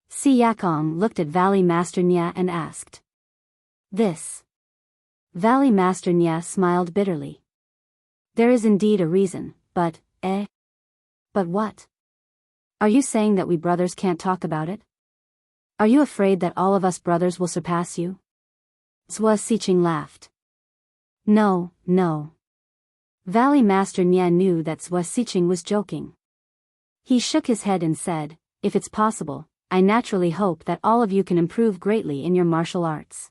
Si Yakong looked at Valley Master Nie and asked. This. Valley Master Nie smiled bitterly. There is indeed a reason, but what? Are you saying that we brothers can't talk about it? Are you afraid that all of us brothers will surpass you? Zhua Siqing laughed. No. Valley Master Nie knew that Zhua Siqing was joking. He shook his head and said, if it's possible, I naturally hope that all of you can improve greatly in your martial arts.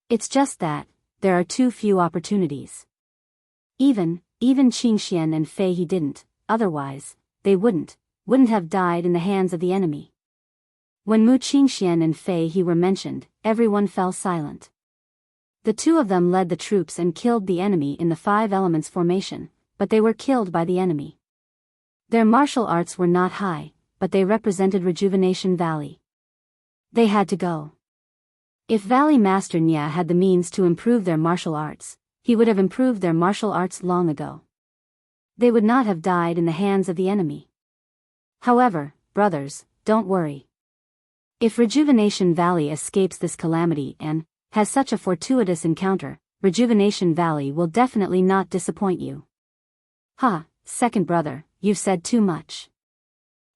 It's just that, there are too few opportunities. Even Qingxian and Fei He didn't, otherwise, they wouldn't have died in the hands of the enemy. When Mu Qingxian and Fei He were mentioned, everyone fell silent. The two of them led the troops and killed the enemy in the Five Elements formation, but they were killed by the enemy. Their martial arts were not high, but they represented Rejuvenation Valley. They had to go. If Valley Master Nie had the means to improve their martial arts, he would have improved their martial arts long ago. They would not have died in the hands of the enemy. However, brothers, don't worry. If Rejuvenation Valley escapes this calamity and has such a fortuitous encounter, Rejuvenation Valley will definitely not disappoint you. Second brother, you've said too much.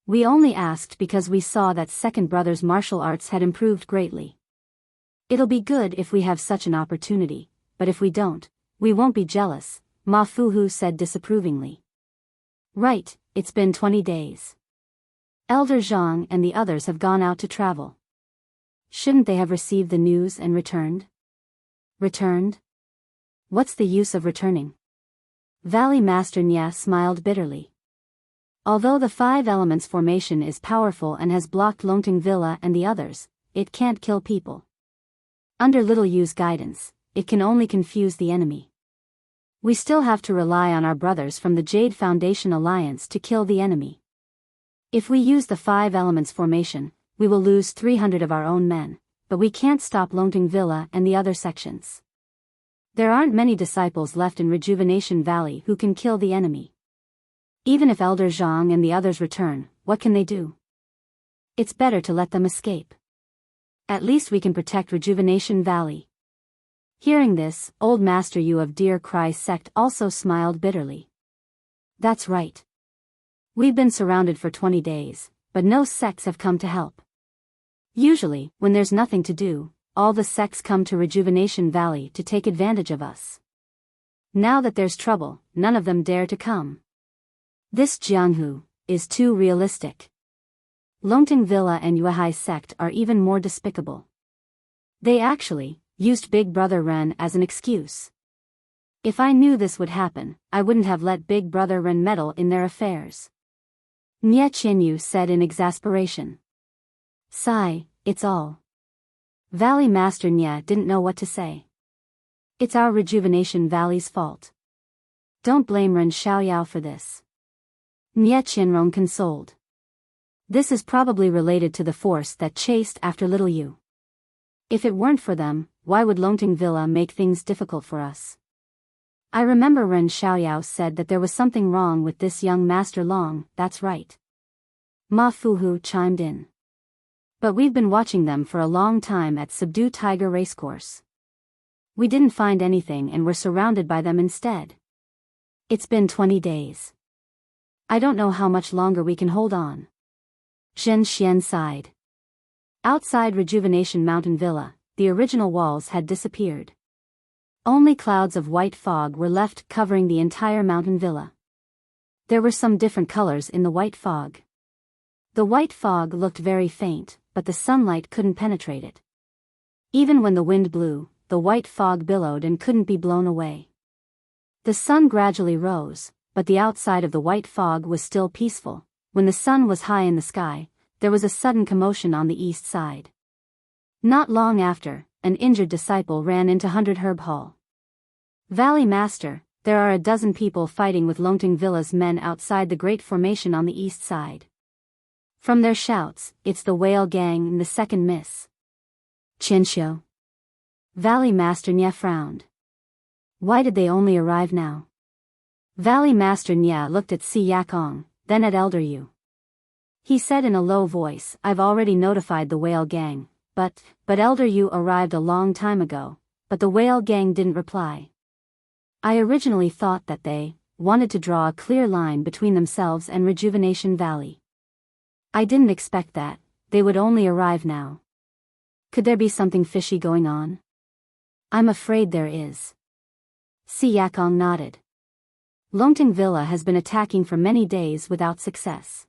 We only asked because we saw that second brother's martial arts had improved greatly. It'll be good if we have such an opportunity, but if we don't, we won't be jealous, Ma Fuhu said disapprovingly. Right, it's been 20 days. Elder Zhang and the others have gone out to travel. Shouldn't they have received the news and returned? Returned? What's the use of returning? Valley Master Nie smiled bitterly. Although the Five Elements formation is powerful and has blocked Longting Villa and the others, it can't kill people. Under Little Yu's guidance, it can only confuse the enemy. We still have to rely on our brothers from the Jade Foundation Alliance to kill the enemy. If we use the Five Elements formation, we will lose 300 of our own men, but we can't stop Longting Villa and the other sections. There aren't many disciples left in Rejuvenation Valley who can kill the enemy. Even if Elder Zhang and the others return, what can they do? It's better to let them escape. At least we can protect Rejuvenation Valley. Hearing this, Old Master Yu of Deer Cry sect also smiled bitterly. That's right. We've been surrounded for 20 days, but no sects have come to help. Usually, when there's nothing to do, all the sects come to Rejuvenation Valley to take advantage of us. Now that there's trouble, none of them dare to come. This Jianghu is too realistic. Longting Villa and Yuehai sect are even more despicable. They actually used Big Brother Ren as an excuse. If I knew this would happen, I wouldn't have let Big Brother Ren meddle in their affairs. Nie Qianyu said in exasperation. Sigh, it's all. Valley Master Nie didn't know what to say. It's our Rejuvenation Valley's fault. Don't blame Ren Xiaoyao for this. Nie Qianrong consoled. This is probably related to the force that chased after little you. If it weren't for them, why would Longting Villa make things difficult for us? I remember Ren Xiaoyao said that there was something wrong with this young Master Long. That's right. Ma Fuhu chimed in. But we've been watching them for a long time at Subdue Tiger Racecourse. We didn't find anything and were surrounded by them instead. It's been 20 days. I don't know how much longer we can hold on. Zhen Xian sighed. Outside Rejuvenation Mountain Villa, the original walls had disappeared. Only clouds of white fog were left covering the entire mountain villa. There were some different colors in the white fog. The white fog looked very faint, but the sunlight couldn't penetrate it. Even when the wind blew, the white fog billowed and couldn't be blown away. The sun gradually rose, but the outside of the white fog was still peaceful. When the sun was high in the sky, there was a sudden commotion on the east side. Not long after, an injured disciple ran into 100 Herb Hall. Valley Master, there are a dozen people fighting with Longting Villa's men outside the Great Formation on the east side. From their shouts, it's the Whale Gang and the second miss. Qianxiu. Valley Master Nie frowned. Why did they only arrive now? Valley Master Nie looked at Si Yakong, then at Elder Yu. He said in a low voice, I've already notified the Whale Gang, but Elder Yu arrived a long time ago, but the Whale Gang didn't reply. I originally thought that they wanted to draw a clear line between themselves and Rejuvenation Valley. I didn't expect that they would only arrive now. Could there be something fishy going on? I'm afraid there is. Si Yakong nodded. Longting Villa has been attacking for many days without success.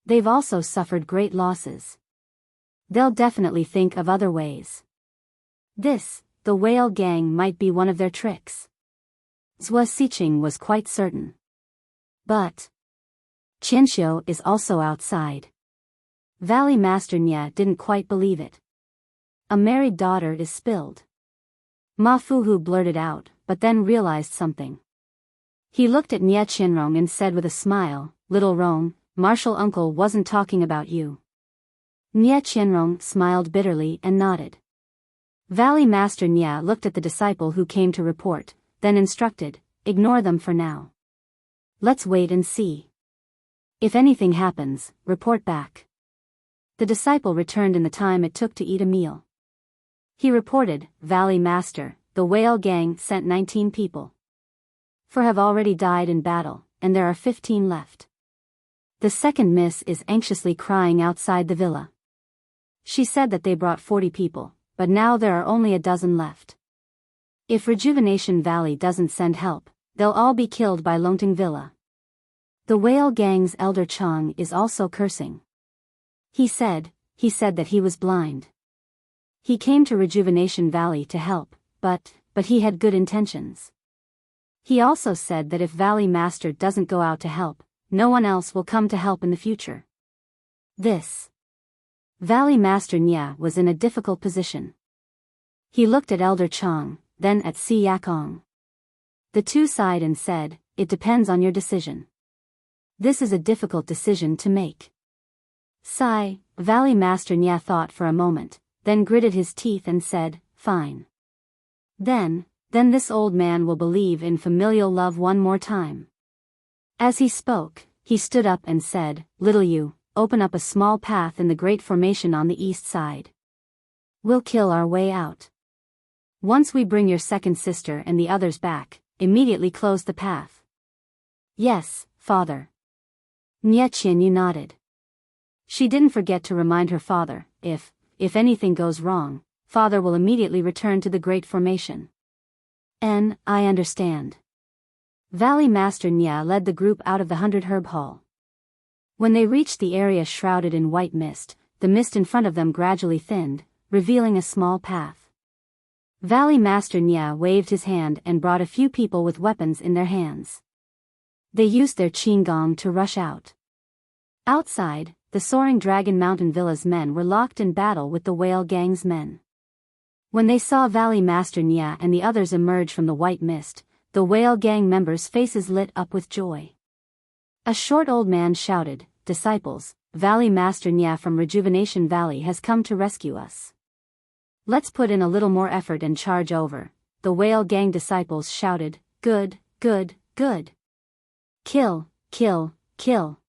They've also suffered great losses. They'll definitely think of other ways. The Whale Gang might be one of their tricks. Zhua Xiqing was quite certain. But Qianxiu is also outside. Valley Master Nie didn't quite believe it. A married daughter is spilled. Ma Fuhu blurted out, but then realized something. He looked at Nie Qianrong and said with a smile, Little Rong, Martial Uncle wasn't talking about you. Nie Qianrong smiled bitterly and nodded. Valley Master Nie looked at the disciple who came to report, then instructed, Ignore them for now. Let's wait and see. If anything happens, report back. The disciple returned in the time it took to eat a meal. He reported, Valley Master, the Whale Gang sent 19 people. 4 have already died in battle, and there are 15 left. The second miss is anxiously crying outside the villa. She said that they brought 40 people, but now there are only a dozen left. If Rejuvenation Valley doesn't send help, they'll all be killed by Longting Villa. The Whale Gang's Elder Chang is also cursing. He said that he was blind. He came to Rejuvenation Valley to help, but he had good intentions. He also said that if Valley Master doesn't go out to help, no one else will come to help in the future. Valley Master Nie was in a difficult position. He looked at Elder Chang, then at Si Yakong. The two sighed and said, It depends on your decision. This is a difficult decision to make. Sigh, Valley Master Nie thought for a moment, then gritted his teeth and said, Fine. Then this old man will believe in familial love one more time. As he spoke, he stood up and said, Little you, open up a small path in the Great Formation on the east side. We'll kill our way out. Once we bring your second sister and the others back, immediately close the path. Yes, father. Nie Qianyu nodded. She didn't forget to remind her father, if anything goes wrong, father will immediately return to the Great Formation. I understand. Valley Master Nya led the group out of the 100 Herb Hall. When they reached the area shrouded in white mist, the mist in front of them gradually thinned, revealing a small path. Valley Master Nya waved his hand and brought a few people with weapons in their hands. They used their qinggong to rush out. Outside, the Soaring Dragon Mountain Villa's men were locked in battle with the Whale Gang's men. When they saw Valley Master Nya and the others emerge from the white mist, the Whale Gang members' faces lit up with joy. A short old man shouted, "Disciples, Valley Master Nya from Rejuvenation Valley has come to rescue us. Let's put in a little more effort and charge over." The Whale Gang disciples shouted, "Good, good, good. Kill, kill, kill."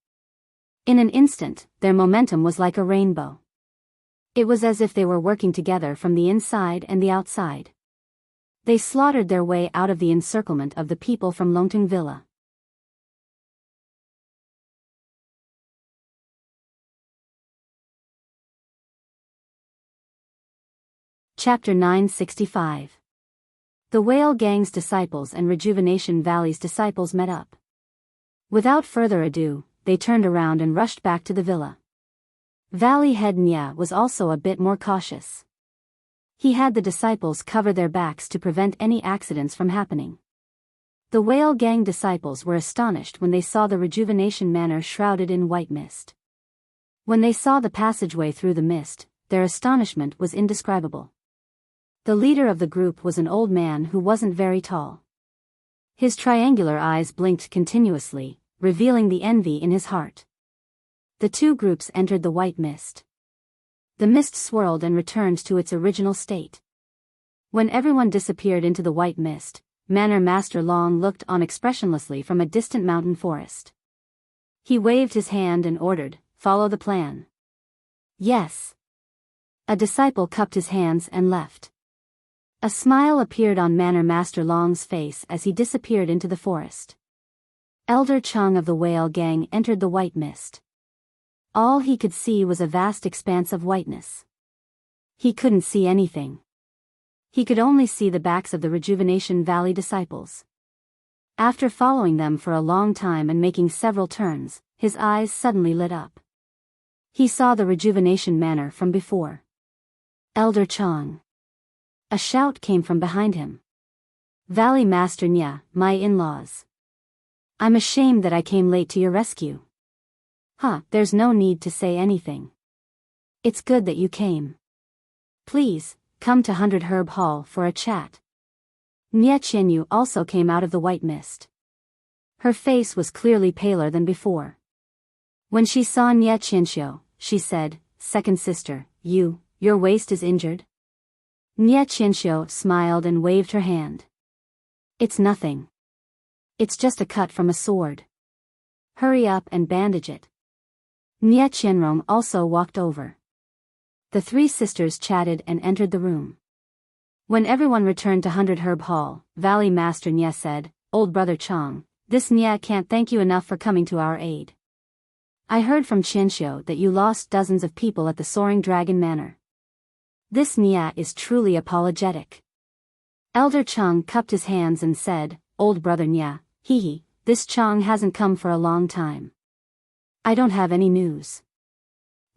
In an instant, their momentum was like a rainbow. It was as if they were working together from the inside and the outside. They slaughtered their way out of the encirclement of the people from Longtung Villa. Chapter 965. The Whale Gang's disciples and Rejuvenation Valley's disciples met up. Without further ado, they turned around and rushed back to the villa. Valley Head Nya was also a bit more cautious. He had the disciples cover their backs to prevent any accidents from happening. The Whale Gang disciples were astonished when they saw the Rejuvenation Manor shrouded in white mist. When they saw the passageway through the mist, their astonishment was indescribable. The leader of the group was an old man who wasn't very tall. His triangular eyes blinked continuously, revealing the envy in his heart. The two groups entered the white mist. The mist swirled and returned to its original state. When everyone disappeared into the white mist, Manor Master Long looked on expressionlessly from a distant mountain forest. He waved his hand and ordered, "Follow the plan." "Yes." A disciple cupped his hands and left. A smile appeared on Manor Master Long's face as he disappeared into the forest. Elder Chung of the Whale Gang entered the white mist. All he could see was a vast expanse of whiteness. He couldn't see anything. He could only see the backs of the Rejuvenation Valley disciples. After following them for a long time and making several turns, his eyes suddenly lit up. He saw the Rejuvenation Manor from before. "Elder Chung." A shout came from behind him. "Valley Master Nya, my in-laws. I'm ashamed that I came late to your rescue." There's no need to say anything. It's good that you came. Please, come to 100 Herb Hall for a chat." Nya Qianyu also came out of the white mist. Her face was clearly paler than before. When she saw Nya Qianxiu, she said, "Second sister, your waist is injured?" Nya Qianxiu smiled and waved her hand. "It's nothing. It's just a cut from a sword. Hurry up and bandage it." Nya Qianrong also walked over. The three sisters chatted and entered the room. When everyone returned to 100 Herb Hall, Valley Master Nya said, "Old brother Chang, this Nya can't thank you enough for coming to our aid. I heard from Qianxiu that you lost dozens of people at the Soaring Dragon Manor. This Nya is truly apologetic." Elder Chang cupped his hands and said, "Old brother Nya, this Chang hasn't come for a long time. I don't have any news.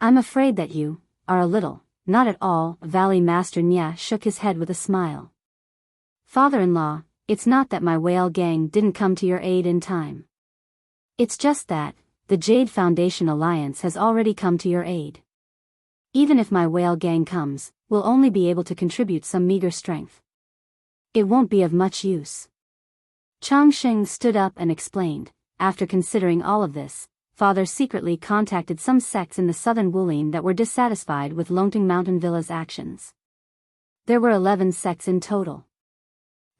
I'm afraid that you are a little, not at all." Valley Master Nya shook his head with a smile. "Father-in-law, it's not that my Whale Gang didn't come to your aid in time. It's just that the Jade Foundation Alliance has already come to your aid. Even if my Whale Gang comes, we'll only be able to contribute some meager strength. It won't be of much use." Chang Sheng stood up and explained, "After considering all of this, Father secretly contacted some sects in the southern Wulin that were dissatisfied with Longtung Mountain Villa's actions. There were 11 sects in total.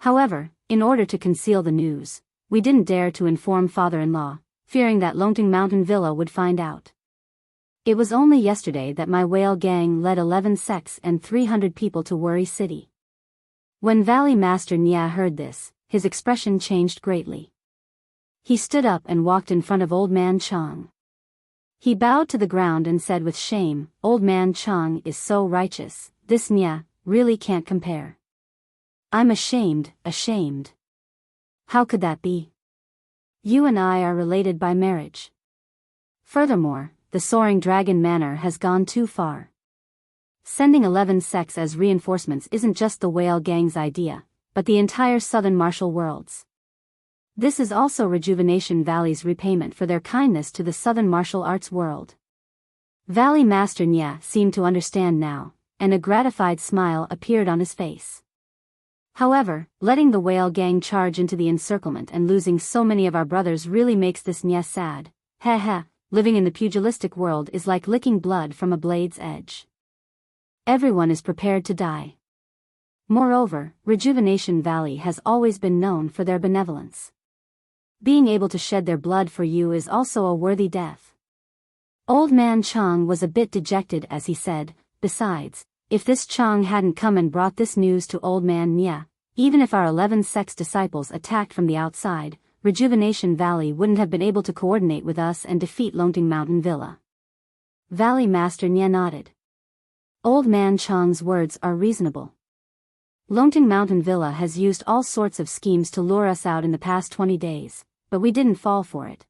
However, in order to conceal the news, we didn't dare to inform father-in-law, fearing that Longtung Mountain Villa would find out. It was only yesterday that my Whale Gang led 11 sects and 300 people to Worry City." When Valley Master Nya heard this, his expression changed greatly. He stood up and walked in front of Old Man Chang. He bowed to the ground and said with shame, "Old Man Chang is so righteous. This Nya really can't compare. I'm ashamed. How could that be? You and I are related by marriage. Furthermore, the soaring dragon manor has gone too far. Sending 11 sects as reinforcements isn't just the whale gang's idea, but the entire southern martial world's. This is also Rejuvenation Valley's repayment for their kindness to the southern martial arts world. Valley Master Nya seemed to understand now, and a gratified smile appeared on his face. However, letting the whale gang charge into the encirclement and losing so many of our brothers really makes this Nya sad. Heh, living in the pugilistic world is like licking blood from a blade's edge. Everyone is prepared to die. Moreover, Rejuvenation Valley has always been known for their benevolence. Being able to shed their blood for you is also a worthy death. Old man Chang was a bit dejected as he said, besides, if this Chang hadn't come and brought this news to old man Nya, even if our 11 sex disciples attacked from the outside, Rejuvenation Valley wouldn't have been able to coordinate with us and defeat Longting Mountain Villa. Valley Master Nya nodded. Old man Chang's words are reasonable. Longting Mountain Villa has used all sorts of schemes to lure us out in the past 20 days, but we didn't fall for it.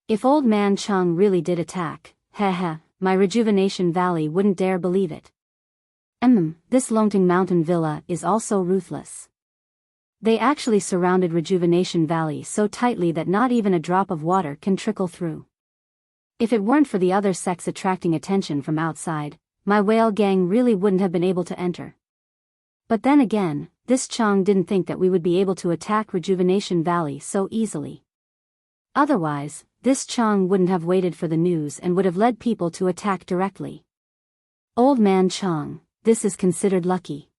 If old man Chang really did attack, my Rejuvenation Valley wouldn't dare believe it. This Longting Mountain Villa is also ruthless. They actually surrounded Rejuvenation Valley so tightly that not even a drop of water can trickle through. If it weren't for the other sects attracting attention from outside, my whale gang really wouldn't have been able to enter. But then again, this Chang didn't think that we would be able to attack Rejuvenation Valley so easily. Otherwise, this Chang wouldn't have waited for the news and would have led people to attack directly. Old man Chang, this is considered lucky.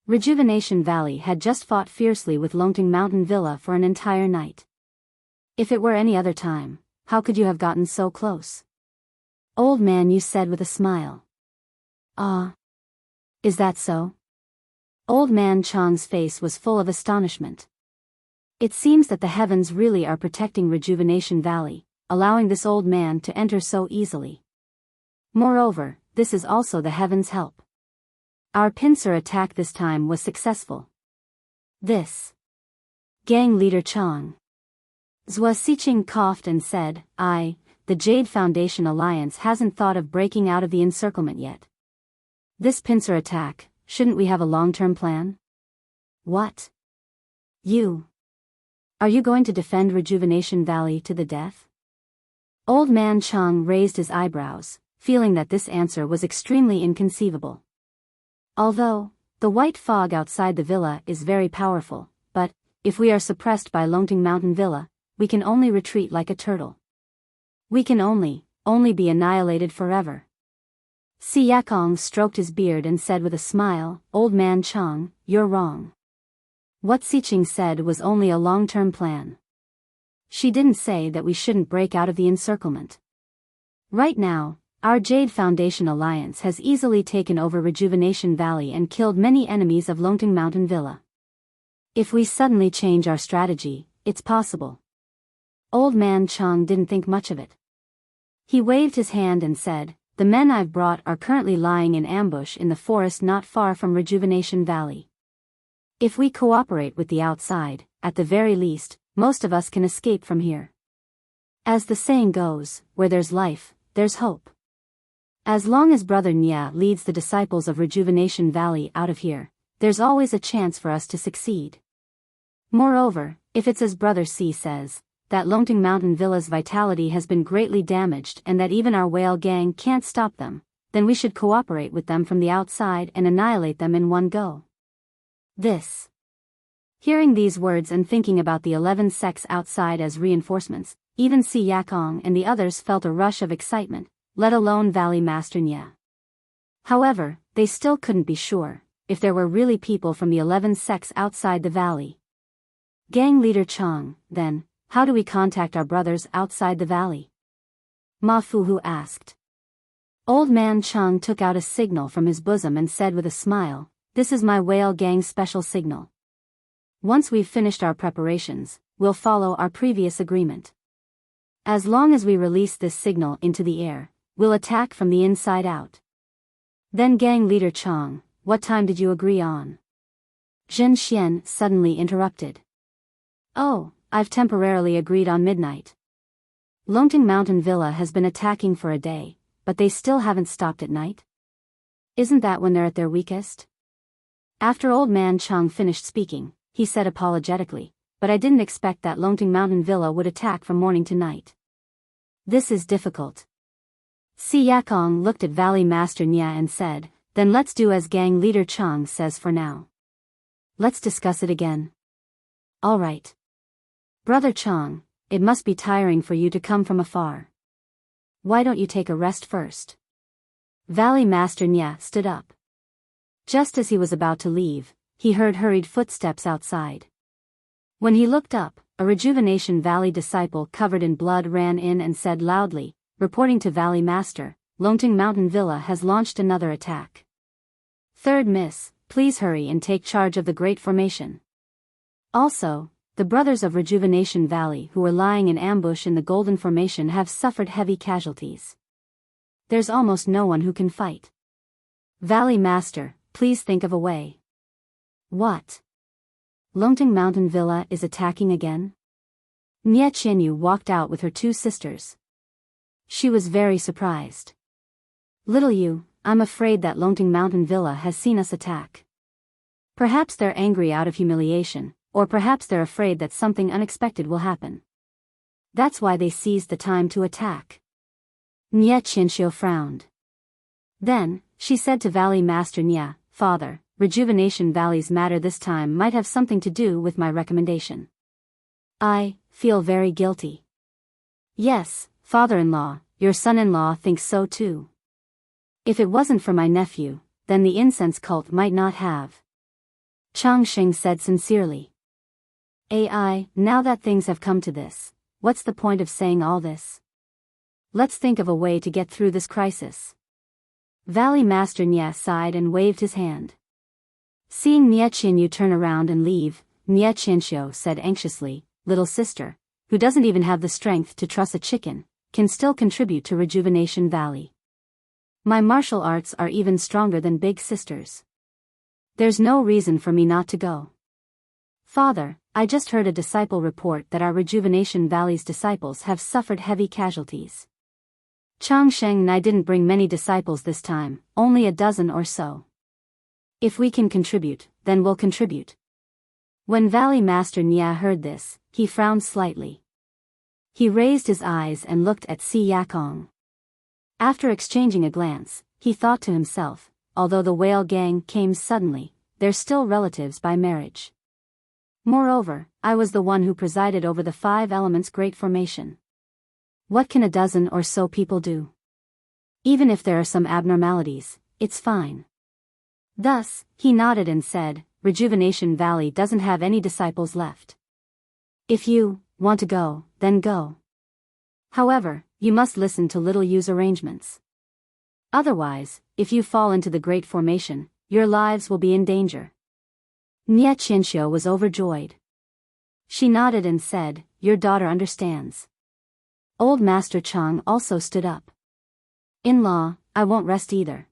Rejuvenation Valley had just fought fiercely with Longting Mountain Villa for an entire night. If it were any other time, how could you have gotten so close? Old man, you said with a smile. Ah. Is that so? Old man Chang's face was full of astonishment. It seems that the heavens really are protecting Rejuvenation Valley, allowing this old man to enter so easily. Moreover, this is also the heavens' help. Our pincer attack this time was successful. This gang leader Chang. Zhua Xiqing coughed and said, the Jade Foundation Alliance hasn't thought of breaking out of the encirclement yet. This pincer attack, shouldn't we have a long-term plan? What? Are you going to defend Rejuvenation Valley to the death? Old man Chang raised his eyebrows, feeling that this answer was extremely inconceivable. Although, the white fog outside the villa is very powerful, but, if we are suppressed by Longting Mountain Villa, we can only retreat like a turtle. We can only be annihilated forever. Si Yakong stroked his beard and said with a smile, Old man Chang, you're wrong. What Xiqing said was only a long-term plan. She didn't say that we shouldn't break out of the encirclement. Right now, our Jade Foundation Alliance has easily taken over Rejuvenation Valley and killed many enemies of Longting Mountain Villa. If we suddenly change our strategy, it's possible. Old man Chang didn't think much of it. He waved his hand and said, the men I've brought are currently lying in ambush in the forest not far from Rejuvenation Valley. If we cooperate with the outside, at the very least, most of us can escape from here. As the saying goes, where there's life, there's hope. As long as Brother Nya leads the disciples of Rejuvenation Valley out of here, there's always a chance for us to succeed. Moreover, if it's as Brother C says, that Longting Mountain Villa's vitality has been greatly damaged and that even our whale gang can't stop them, then we should cooperate with them from the outside and annihilate them in one go. Hearing these words and thinking about the 11 sects outside as reinforcements, even Si Yakong and the others felt a rush of excitement, let alone Valley Master Nya. However, they still couldn't be sure if there were really people from the 11 sects outside the valley. Gang leader Chang, then, how do we contact our brothers outside the valley? Ma Fuhu asked. Old man Chang took out a signal from his bosom and said with a smile, this is my whale gang's special signal. Once we've finished our preparations, we'll follow our previous agreement. As long as we release this signal into the air, we'll attack from the inside out. Then gang leader Chang, what time did you agree on? Zhen Xian suddenly interrupted. Oh, I've temporarily agreed on midnight. Longting Mountain Villa has been attacking for a day, but they still haven't stopped at night? Isn't that when they're at their weakest? After Old Man Chang finished speaking, he said apologetically, but I didn't expect that Longting Mountain Villa would attack from morning to night. This is difficult. Si Yakong looked at Valley Master Nya and said, then let's do as Gang Leader Chang says for now. Let's discuss it again. All right. Brother Chang, it must be tiring for you to come from afar. Why don't you take a rest first? Valley Master Nya stood up. Just as he was about to leave, he heard hurried footsteps outside. When he looked up, a Rejuvenation Valley disciple covered in blood ran in and said loudly, reporting to Valley Master, Longting Mountain Villa has launched another attack. Third Miss, please hurry and take charge of the Great Formation. Also, the brothers of Rejuvenation Valley who were lying in ambush in the Golden Formation have suffered heavy casualties. There's almost no one who can fight. Valley Master, please think of a way. What? Longting Mountain Villa is attacking again? Nie Qianyu walked out with her two sisters. She was very surprised. Little you, I'm afraid that Longting Mountain Villa has seen us attack. Perhaps they're angry out of humiliation, or perhaps they're afraid that something unexpected will happen. That's why they seized the time to attack. Nie Qianxiu frowned. Then, she said to Valley Master Nya, Father, Rejuvenation Valley's matter this time might have something to do with my recommendation. I feel very guilty. Yes, father-in-law, your son-in-law thinks so too. If it wasn't for my nephew, then the incense cult might not have. Chang Sheng said sincerely. AI, now that things have come to this, what's the point of saying all this? Let's think of a way to get through this crisis. Valley Master Nya sighed and waved his hand. Seeing Nie Qianyu turn around and leave, Nie Qianxiu said anxiously, little sister, who doesn't even have the strength to truss a chicken, can still contribute to Rejuvenation Valley. My martial arts are even stronger than big sister's. There's no reason for me not to go. Father, I just heard a disciple report that our Rejuvenation Valley's disciples have suffered heavy casualties. Chang Sheng and I didn't bring many disciples this time, only a dozen or so. If we can contribute, then we'll contribute. When Valley Master Nya heard this, he frowned slightly. He raised his eyes and looked at Si Yakong. After exchanging a glance, he thought to himself, although the whale gang came suddenly, they're still relatives by marriage. Moreover, I was the one who presided over the 5 elements Great Formation. What can a dozen or so people do? Even if there are some abnormalities, it's fine. Thus, he nodded and said, Rejuvenation Valley doesn't have any disciples left. If you want to go, then go. However, you must listen to Little Yu's arrangements. Otherwise, if you fall into the Great Formation, your lives will be in danger. Nie Qianxiu was overjoyed. She nodded and said, your daughter understands. Old Master Chang also stood up. In-law, I won't rest either.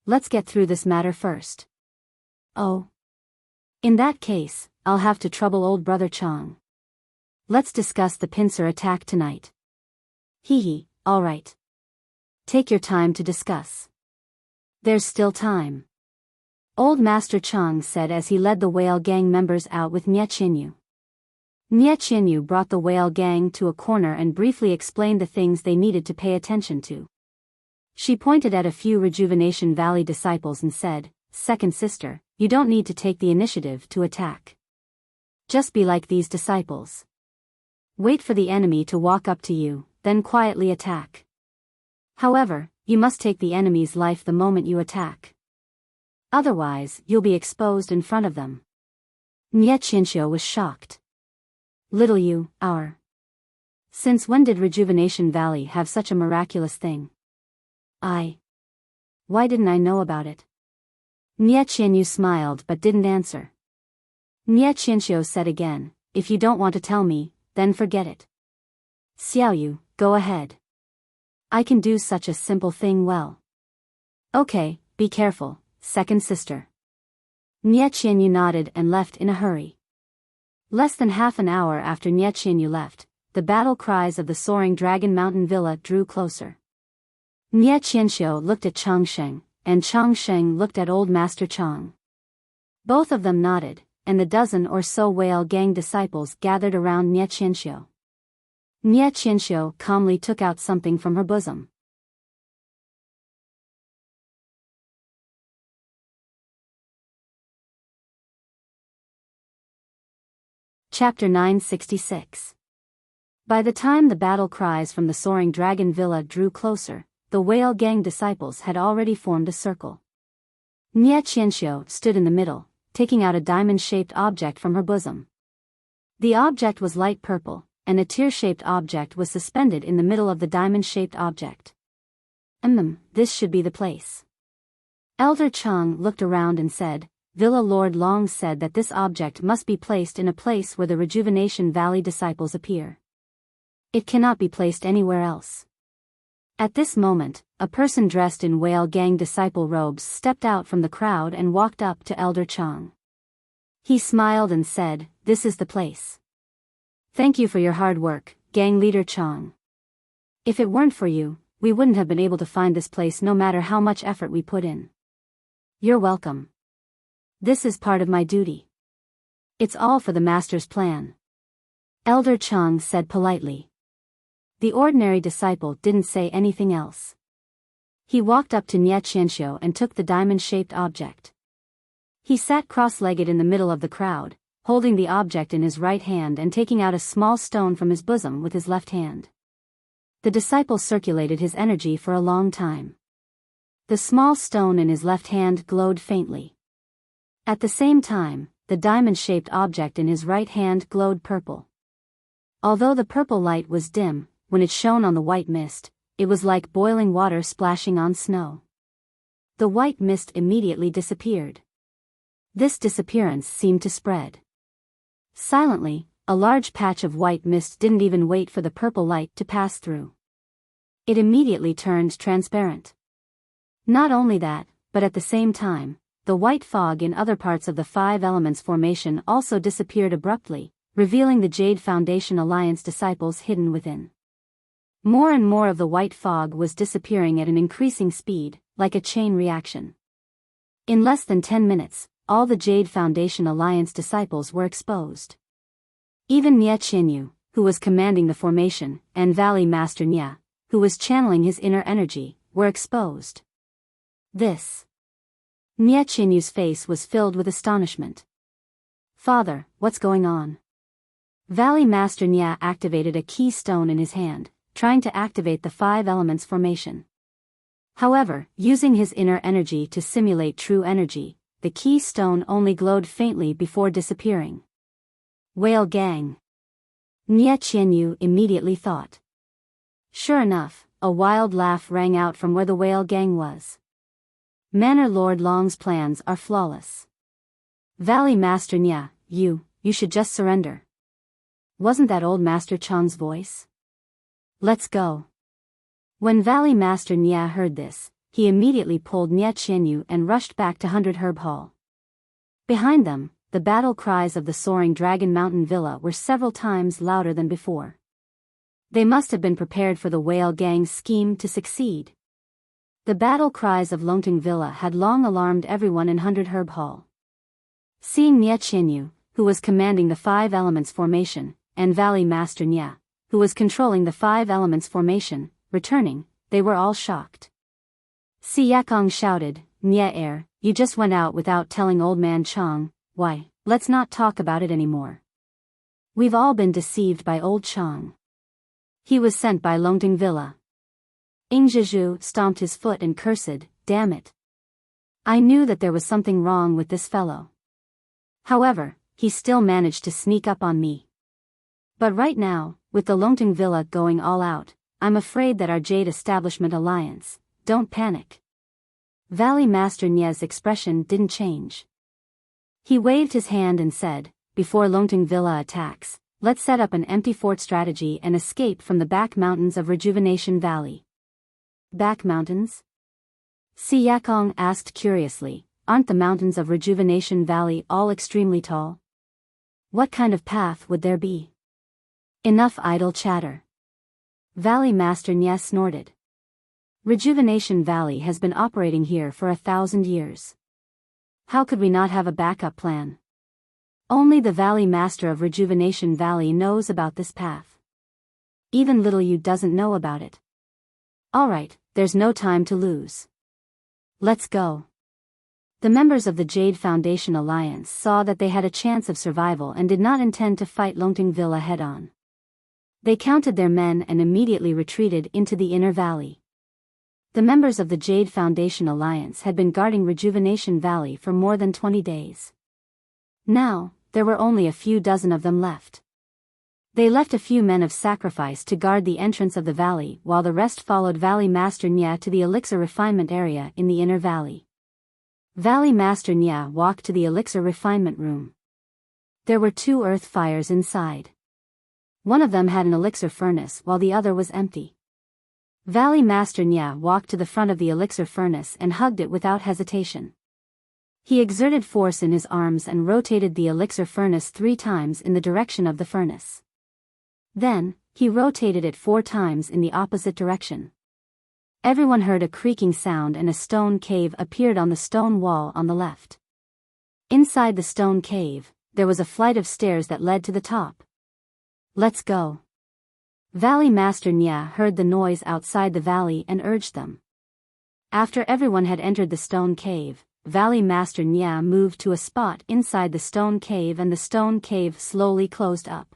Let's get through this matter first. Oh. In that case, I'll have to trouble old brother Chang. Let's discuss the pincer attack tonight. Hee, all right. Take your time to discuss. There's still time. Old Master Chang said as he led the whale gang members out with Nie Qianyu. Nie Qianyu brought the whale gang to a corner and briefly explained the things they needed to pay attention to. She pointed at a few Rejuvenation Valley disciples and said, Second sister, you don't need to take the initiative to attack. Just be like these disciples. Wait for the enemy to walk up to you, then quietly attack. However, you must take the enemy's life the moment you attack. Otherwise, you'll be exposed in front of them. Nie Qianxiu was shocked. Little you, Since when did Rejuvenation Valley have such a miraculous thing? Why didn't I know about it? Nie Qianyu smiled but didn't answer. Nie Qianxiu said again, if you don't want to tell me, then forget it. Xiaoyu, go ahead. I can do such a simple thing well. Okay, be careful, second sister. Nie Qianyu nodded and left in a hurry. Less than half an hour after Nie Qianyu left, the battle cries of the soaring Dragon Mountain Villa drew closer. Nie Qianxiu looked at Chang Sheng, and Chang Sheng looked at Old Master Chang. Both of them nodded, and the dozen or so Whale Gang disciples gathered around Nie Qianxiu. Nie Qianxiu calmly took out something from her bosom. Chapter 966. By the time the battle cries from the soaring dragon villa drew closer, the Whale Gang disciples had already formed a circle. Nie Qianxiu stood in the middle, taking out a diamond-shaped object from her bosom. The object was light purple, and a tear-shaped object was suspended in the middle of the diamond-shaped object. This should be the place. Elder Chang looked around and said, Villa Lord Long said that this object must be placed in a place where the Rejuvenation Valley disciples appear. It cannot be placed anywhere else. At this moment, a person dressed in Whale Gang disciple robes stepped out from the crowd and walked up to Elder Chang. He smiled and said, "This is the place. Thank you for your hard work, Gang Leader Chang. If it weren't for you, we wouldn't have been able to find this place no matter how much effort we put in. You're welcome. This is part of my duty. It's all for the Master's plan." Elder Chang said politely. The ordinary disciple didn't say anything else. He walked up to Nie Qianxiu and took the diamond-shaped object. He sat cross-legged in the middle of the crowd, holding the object in his right hand and taking out a small stone from his bosom with his left hand. The disciple circulated his energy for a long time. The small stone in his left hand glowed faintly. At the same time, the diamond-shaped object in his right hand glowed purple. Although the purple light was dim, when it shone on the white mist, it was like boiling water splashing on snow. The white mist immediately disappeared. This disappearance seemed to spread. Silently, a large patch of white mist didn't even wait for the purple light to pass through. It immediately turned transparent. Not only that, but at the same time, the white fog in other parts of the Five Elements formation also disappeared abruptly, revealing the Jade Foundation Alliance disciples hidden within. More and more of the white fog was disappearing at an increasing speed, like a chain reaction. In less than 10 minutes, all the Jade Foundation Alliance disciples were exposed. Even Nie Qianyu, who was commanding the formation, and Valley Master Nie, who was channeling his inner energy, were exposed. This. Nie Qianyu's face was filled with astonishment. "Father, what's going on?" Valley Master Nie activated a key stone in his hand, trying to activate the Five Elements formation. However, using his inner energy to simulate true energy, the key stone only glowed faintly before disappearing. Whale Gang. Nie Qianyu immediately thought. Sure enough, a wild laugh rang out from where the Whale Gang was. Manor Lord Long's plans are flawless. Valley Master Nie, you should just surrender. Wasn't that old Master Chang's voice? Let's go. When Valley Master Nie heard this, he immediately pulled Nie Qianyu and rushed back to 100 Herb Hall. Behind them, the battle cries of the soaring Dragon Mountain Villa were several times louder than before. They must have been prepared for the Whale Gang's scheme to succeed. The battle cries of Longting Villa had long alarmed everyone in 100 Herb Hall. Seeing Nie Qianyu, who was commanding the Five Elements formation, and Valley Master Nie, who was controlling the Five Elements formation, returning, they were all shocked. Si Yakong shouted, Nie, you just went out without telling Old Man Chang. Why, let's not talk about it anymore. We've all been deceived by Old Chang. He was sent by Longting Villa. Ingzhizhu stomped his foot and cursed, damn it. I knew that there was something wrong with this fellow. However, he still managed to sneak up on me. But right now, with the Longting Villa going all out, I'm afraid that our Jade Establishment Alliance, don't panic. Valley Master Nie's expression didn't change. He waved his hand and said, before Longting Villa attacks, let's set up an empty fort strategy and escape from the back mountains of Rejuvenation Valley. Back mountains? Si Yakong asked curiously, Aren't the mountains of Rejuvenation Valley all extremely tall? What kind of path would there be? Enough idle chatter. Valley Master Nye snorted. Rejuvenation Valley has been operating here for 1,000 years. How could we not have a backup plan? Only the Valley Master of Rejuvenation Valley knows about this path. Even little you doesn't know about it. Alright, there's no time to lose. Let's go. The members of the Jade Foundation Alliance saw that they had a chance of survival and did not intend to fight Longting Villa head-on. They counted their men and immediately retreated into the inner valley. The members of the Jade Foundation Alliance had been guarding Rejuvenation Valley for more than 20 days. Now, there were only a few dozen of them left. They left a few men of sacrifice to guard the entrance of the valley while the rest followed Valley Master Nya to the elixir refinement area in the inner valley. Valley Master Nya walked to the elixir refinement room. There were 2 earth fires inside. One of them had an elixir furnace while the other was empty. Valley Master Nya walked to the front of the elixir furnace and hugged it without hesitation. He exerted force in his arms and rotated the elixir furnace 3 times in the direction of the furnace. Then, he rotated it 4 times in the opposite direction. Everyone heard a creaking sound and a stone cave appeared on the stone wall on the left. Inside the stone cave, there was a flight of stairs that led to the top. Let's go. Valley Master Nya heard the noise outside the valley and urged them. After everyone had entered the stone cave, Valley Master Nya moved to a spot inside the stone cave and the stone cave slowly closed up.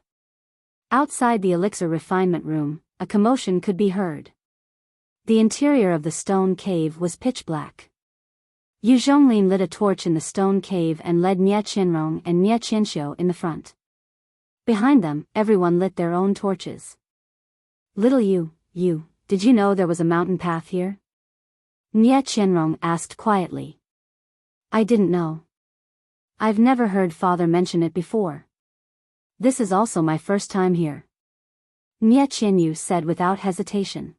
Outside the elixir refinement room, a commotion could be heard. The interior of the stone cave was pitch black. Yu Zhonglin lit a torch in the stone cave and led Nye Qianrong and Nye Qianxiu in the front. Behind them, everyone lit their own torches. Little you, did you know there was a mountain path here? Nye Qianrong asked quietly. I didn't know. I've never heard father mention it before. This is also my first time here. Nye Qianyu said without hesitation.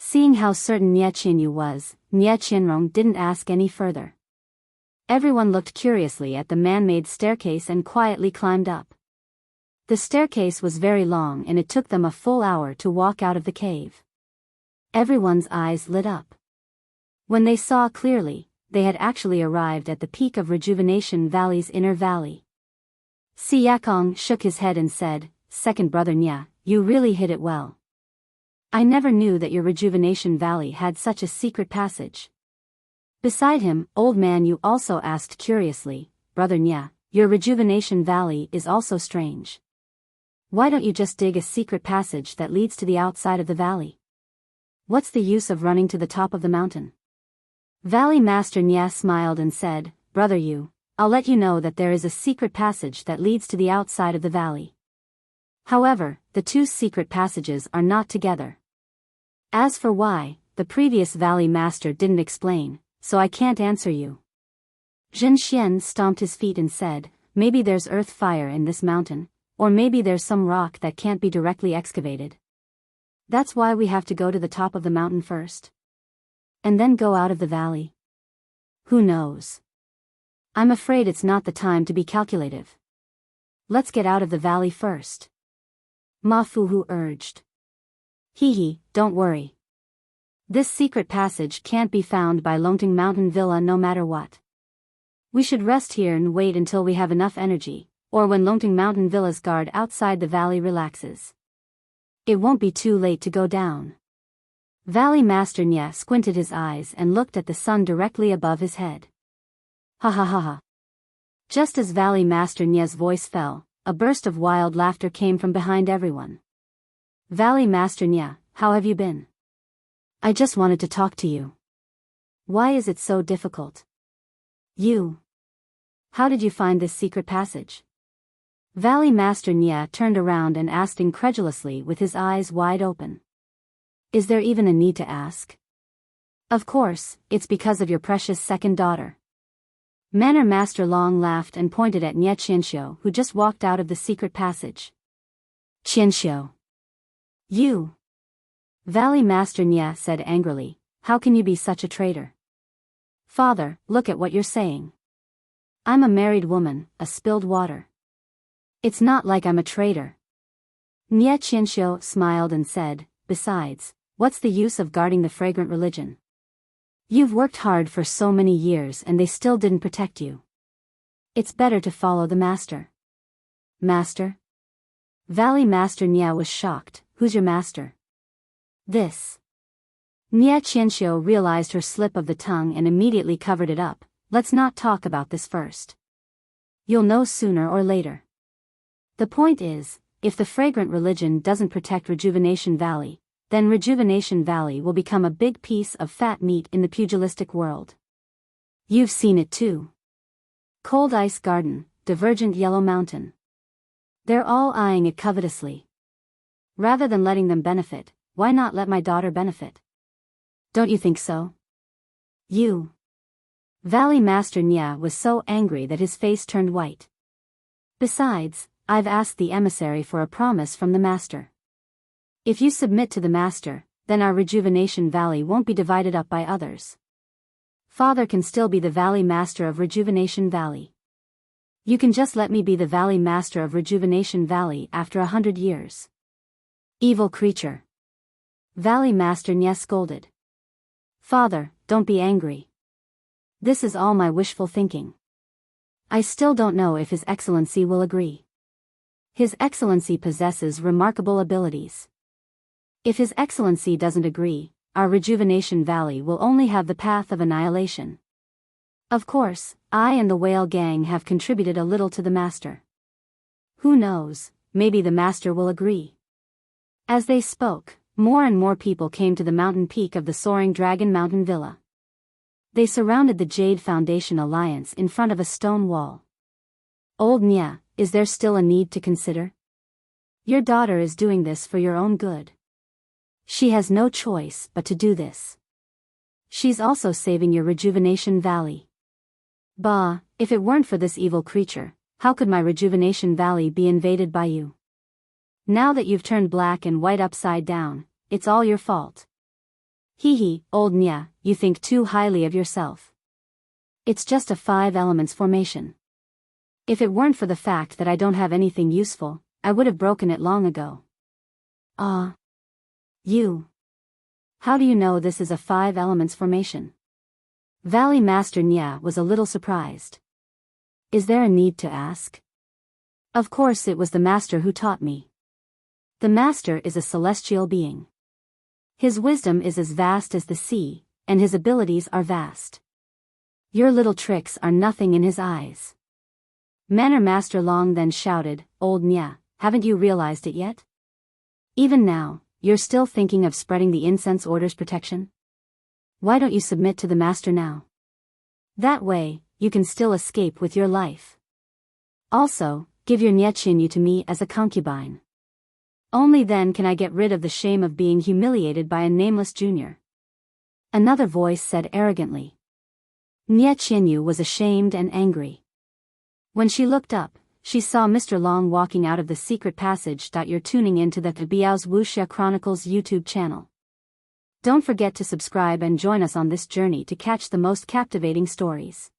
Seeing how certain Nye Qianyu was, Nye Qianrong didn't ask any further. Everyone looked curiously at the man-made staircase and quietly climbed up. The staircase was very long and it took them a full hour to walk out of the cave. Everyone's eyes lit up. When they saw clearly, they had actually arrived at the peak of Rejuvenation Valley's inner valley. Si Yakong shook his head and said, Second brother Nya, you really hit it well. I never knew that your Rejuvenation Valley had such a secret passage. Beside him, Old Man Yu also asked curiously, Brother Nya, your Rejuvenation Valley is also strange. Why don't you just dig a secret passage that leads to the outside of the valley? What's the use of running to the top of the mountain? Valley Master Nya smiled and said, Brother Yu, I'll let you know that there is a secret passage that leads to the outside of the valley. However, the 2 secret passages are not together. As for why, the previous Valley Master didn't explain, so I can't answer you. Zhen Xian stomped his feet and said, maybe there's earth fire in this mountain, or maybe there's some rock that can't be directly excavated. That's why we have to go to the top of the mountain first. And then go out of the valley. Who knows? I'm afraid it's not the time to be calculative. Let's get out of the valley first. Ma Fuhu urged. Hee, don't worry. This secret passage can't be found by Longting Mountain Villa no matter what. We should rest here and wait until we have enough energy, or when Longting Mountain Villa's guard outside the valley relaxes. It won't be too late to go down. Valley Master Nya squinted his eyes and looked at the sun directly above his head. Ha ha ha ha. Just as Valley Master Nya's voice fell, a burst of wild laughter came from behind everyone. Valley Master Nya, how have you been? I just wanted to talk to you. Why is it so difficult? You. How did you find this secret passage? Valley Master Nya turned around and asked incredulously with his eyes wide open. Is there even a need to ask? Of course, it's because of your precious second daughter. Manor Master Long laughed and pointed at Nye Qianxiu who just walked out of the secret passage. Qianxiu. You. Valley Master Nya said angrily, how can you be such a traitor? Father, look at what you're saying. I'm a married woman, a spilled water. It's not like I'm a traitor. Nie Qianxiu smiled and said, besides, what's the use of guarding the fragrant religion? You've worked hard for so many years and they still didn't protect you. It's better to follow the master. Master? Valley Master Nie was shocked. Who's your master? This. Nie Qianxiu realized her slip of the tongue and immediately covered it up. Let's not talk about this first. You'll know sooner or later. The point is, if the fragrant religion doesn't protect Rejuvenation Valley, then Rejuvenation Valley will become a big piece of fat meat in the pugilistic world. You've seen it too. Cold Ice Garden, Divergent Yellow Mountain. They're all eyeing it covetously. Rather than letting them benefit, why not let my daughter benefit? Don't you think so? You. Valley Master Nie was so angry that his face turned white. Besides, I've asked the emissary for a promise from the master. If you submit to the master, then our Rejuvenation Valley won't be divided up by others. Father can still be the Valley Master of Rejuvenation Valley. You can just let me be the Valley Master of Rejuvenation Valley after 100 years. Evil creature. Valley Master Nie scolded. Father, don't be angry. This is all my wishful thinking. I still don't know if His Excellency will agree. His Excellency possesses remarkable abilities. If His Excellency doesn't agree, our Rejuvenation Valley will only have the path of annihilation. Of course, I and the Whale Gang have contributed a little to the Master. Who knows, maybe the Master will agree. As they spoke, more and more people came to the mountain peak of the Soaring Dragon Mountain Villa. They surrounded the Jade Foundation Alliance in front of a stone wall. Old Nie, is there still a need to consider? Your daughter is doing this for your own good. She has no choice but to do this. She's also saving your Rejuvenation Valley. Bah, if it weren't for this evil creature, how could my Rejuvenation Valley be invaded by you? Now that you've turned black and white upside down, it's all your fault. Hee hee, old Nie, you think too highly of yourself. It's just a 5 elements formation. If it weren't for the fact that I don't have anything useful, I would have broken it long ago. Ah. You. How do you know this is a 5 elements formation? Valley Master Nie was a little surprised. Is there a need to ask? Of course it was the Master who taught me. The Master is a celestial being. His wisdom is as vast as the sea, and his abilities are vast. Your little tricks are nothing in his eyes. Manor Master Long then shouted, Old Nie, haven't you realized it yet? Even now, you're still thinking of spreading the incense order's protection? Why don't you submit to the Master now? That way, you can still escape with your life. Also, give your Nie Qinyu to me as a concubine. Only then can I get rid of the shame of being humiliated by a nameless junior. Another voice said arrogantly. Nie Qinyu was ashamed and angry. When she looked up, she saw Mr. Long walking out of the secret passage. You're tuning into the Biyao's Wuxia Chronicles YouTube channel. Don't forget to subscribe and join us on this journey to catch the most captivating stories.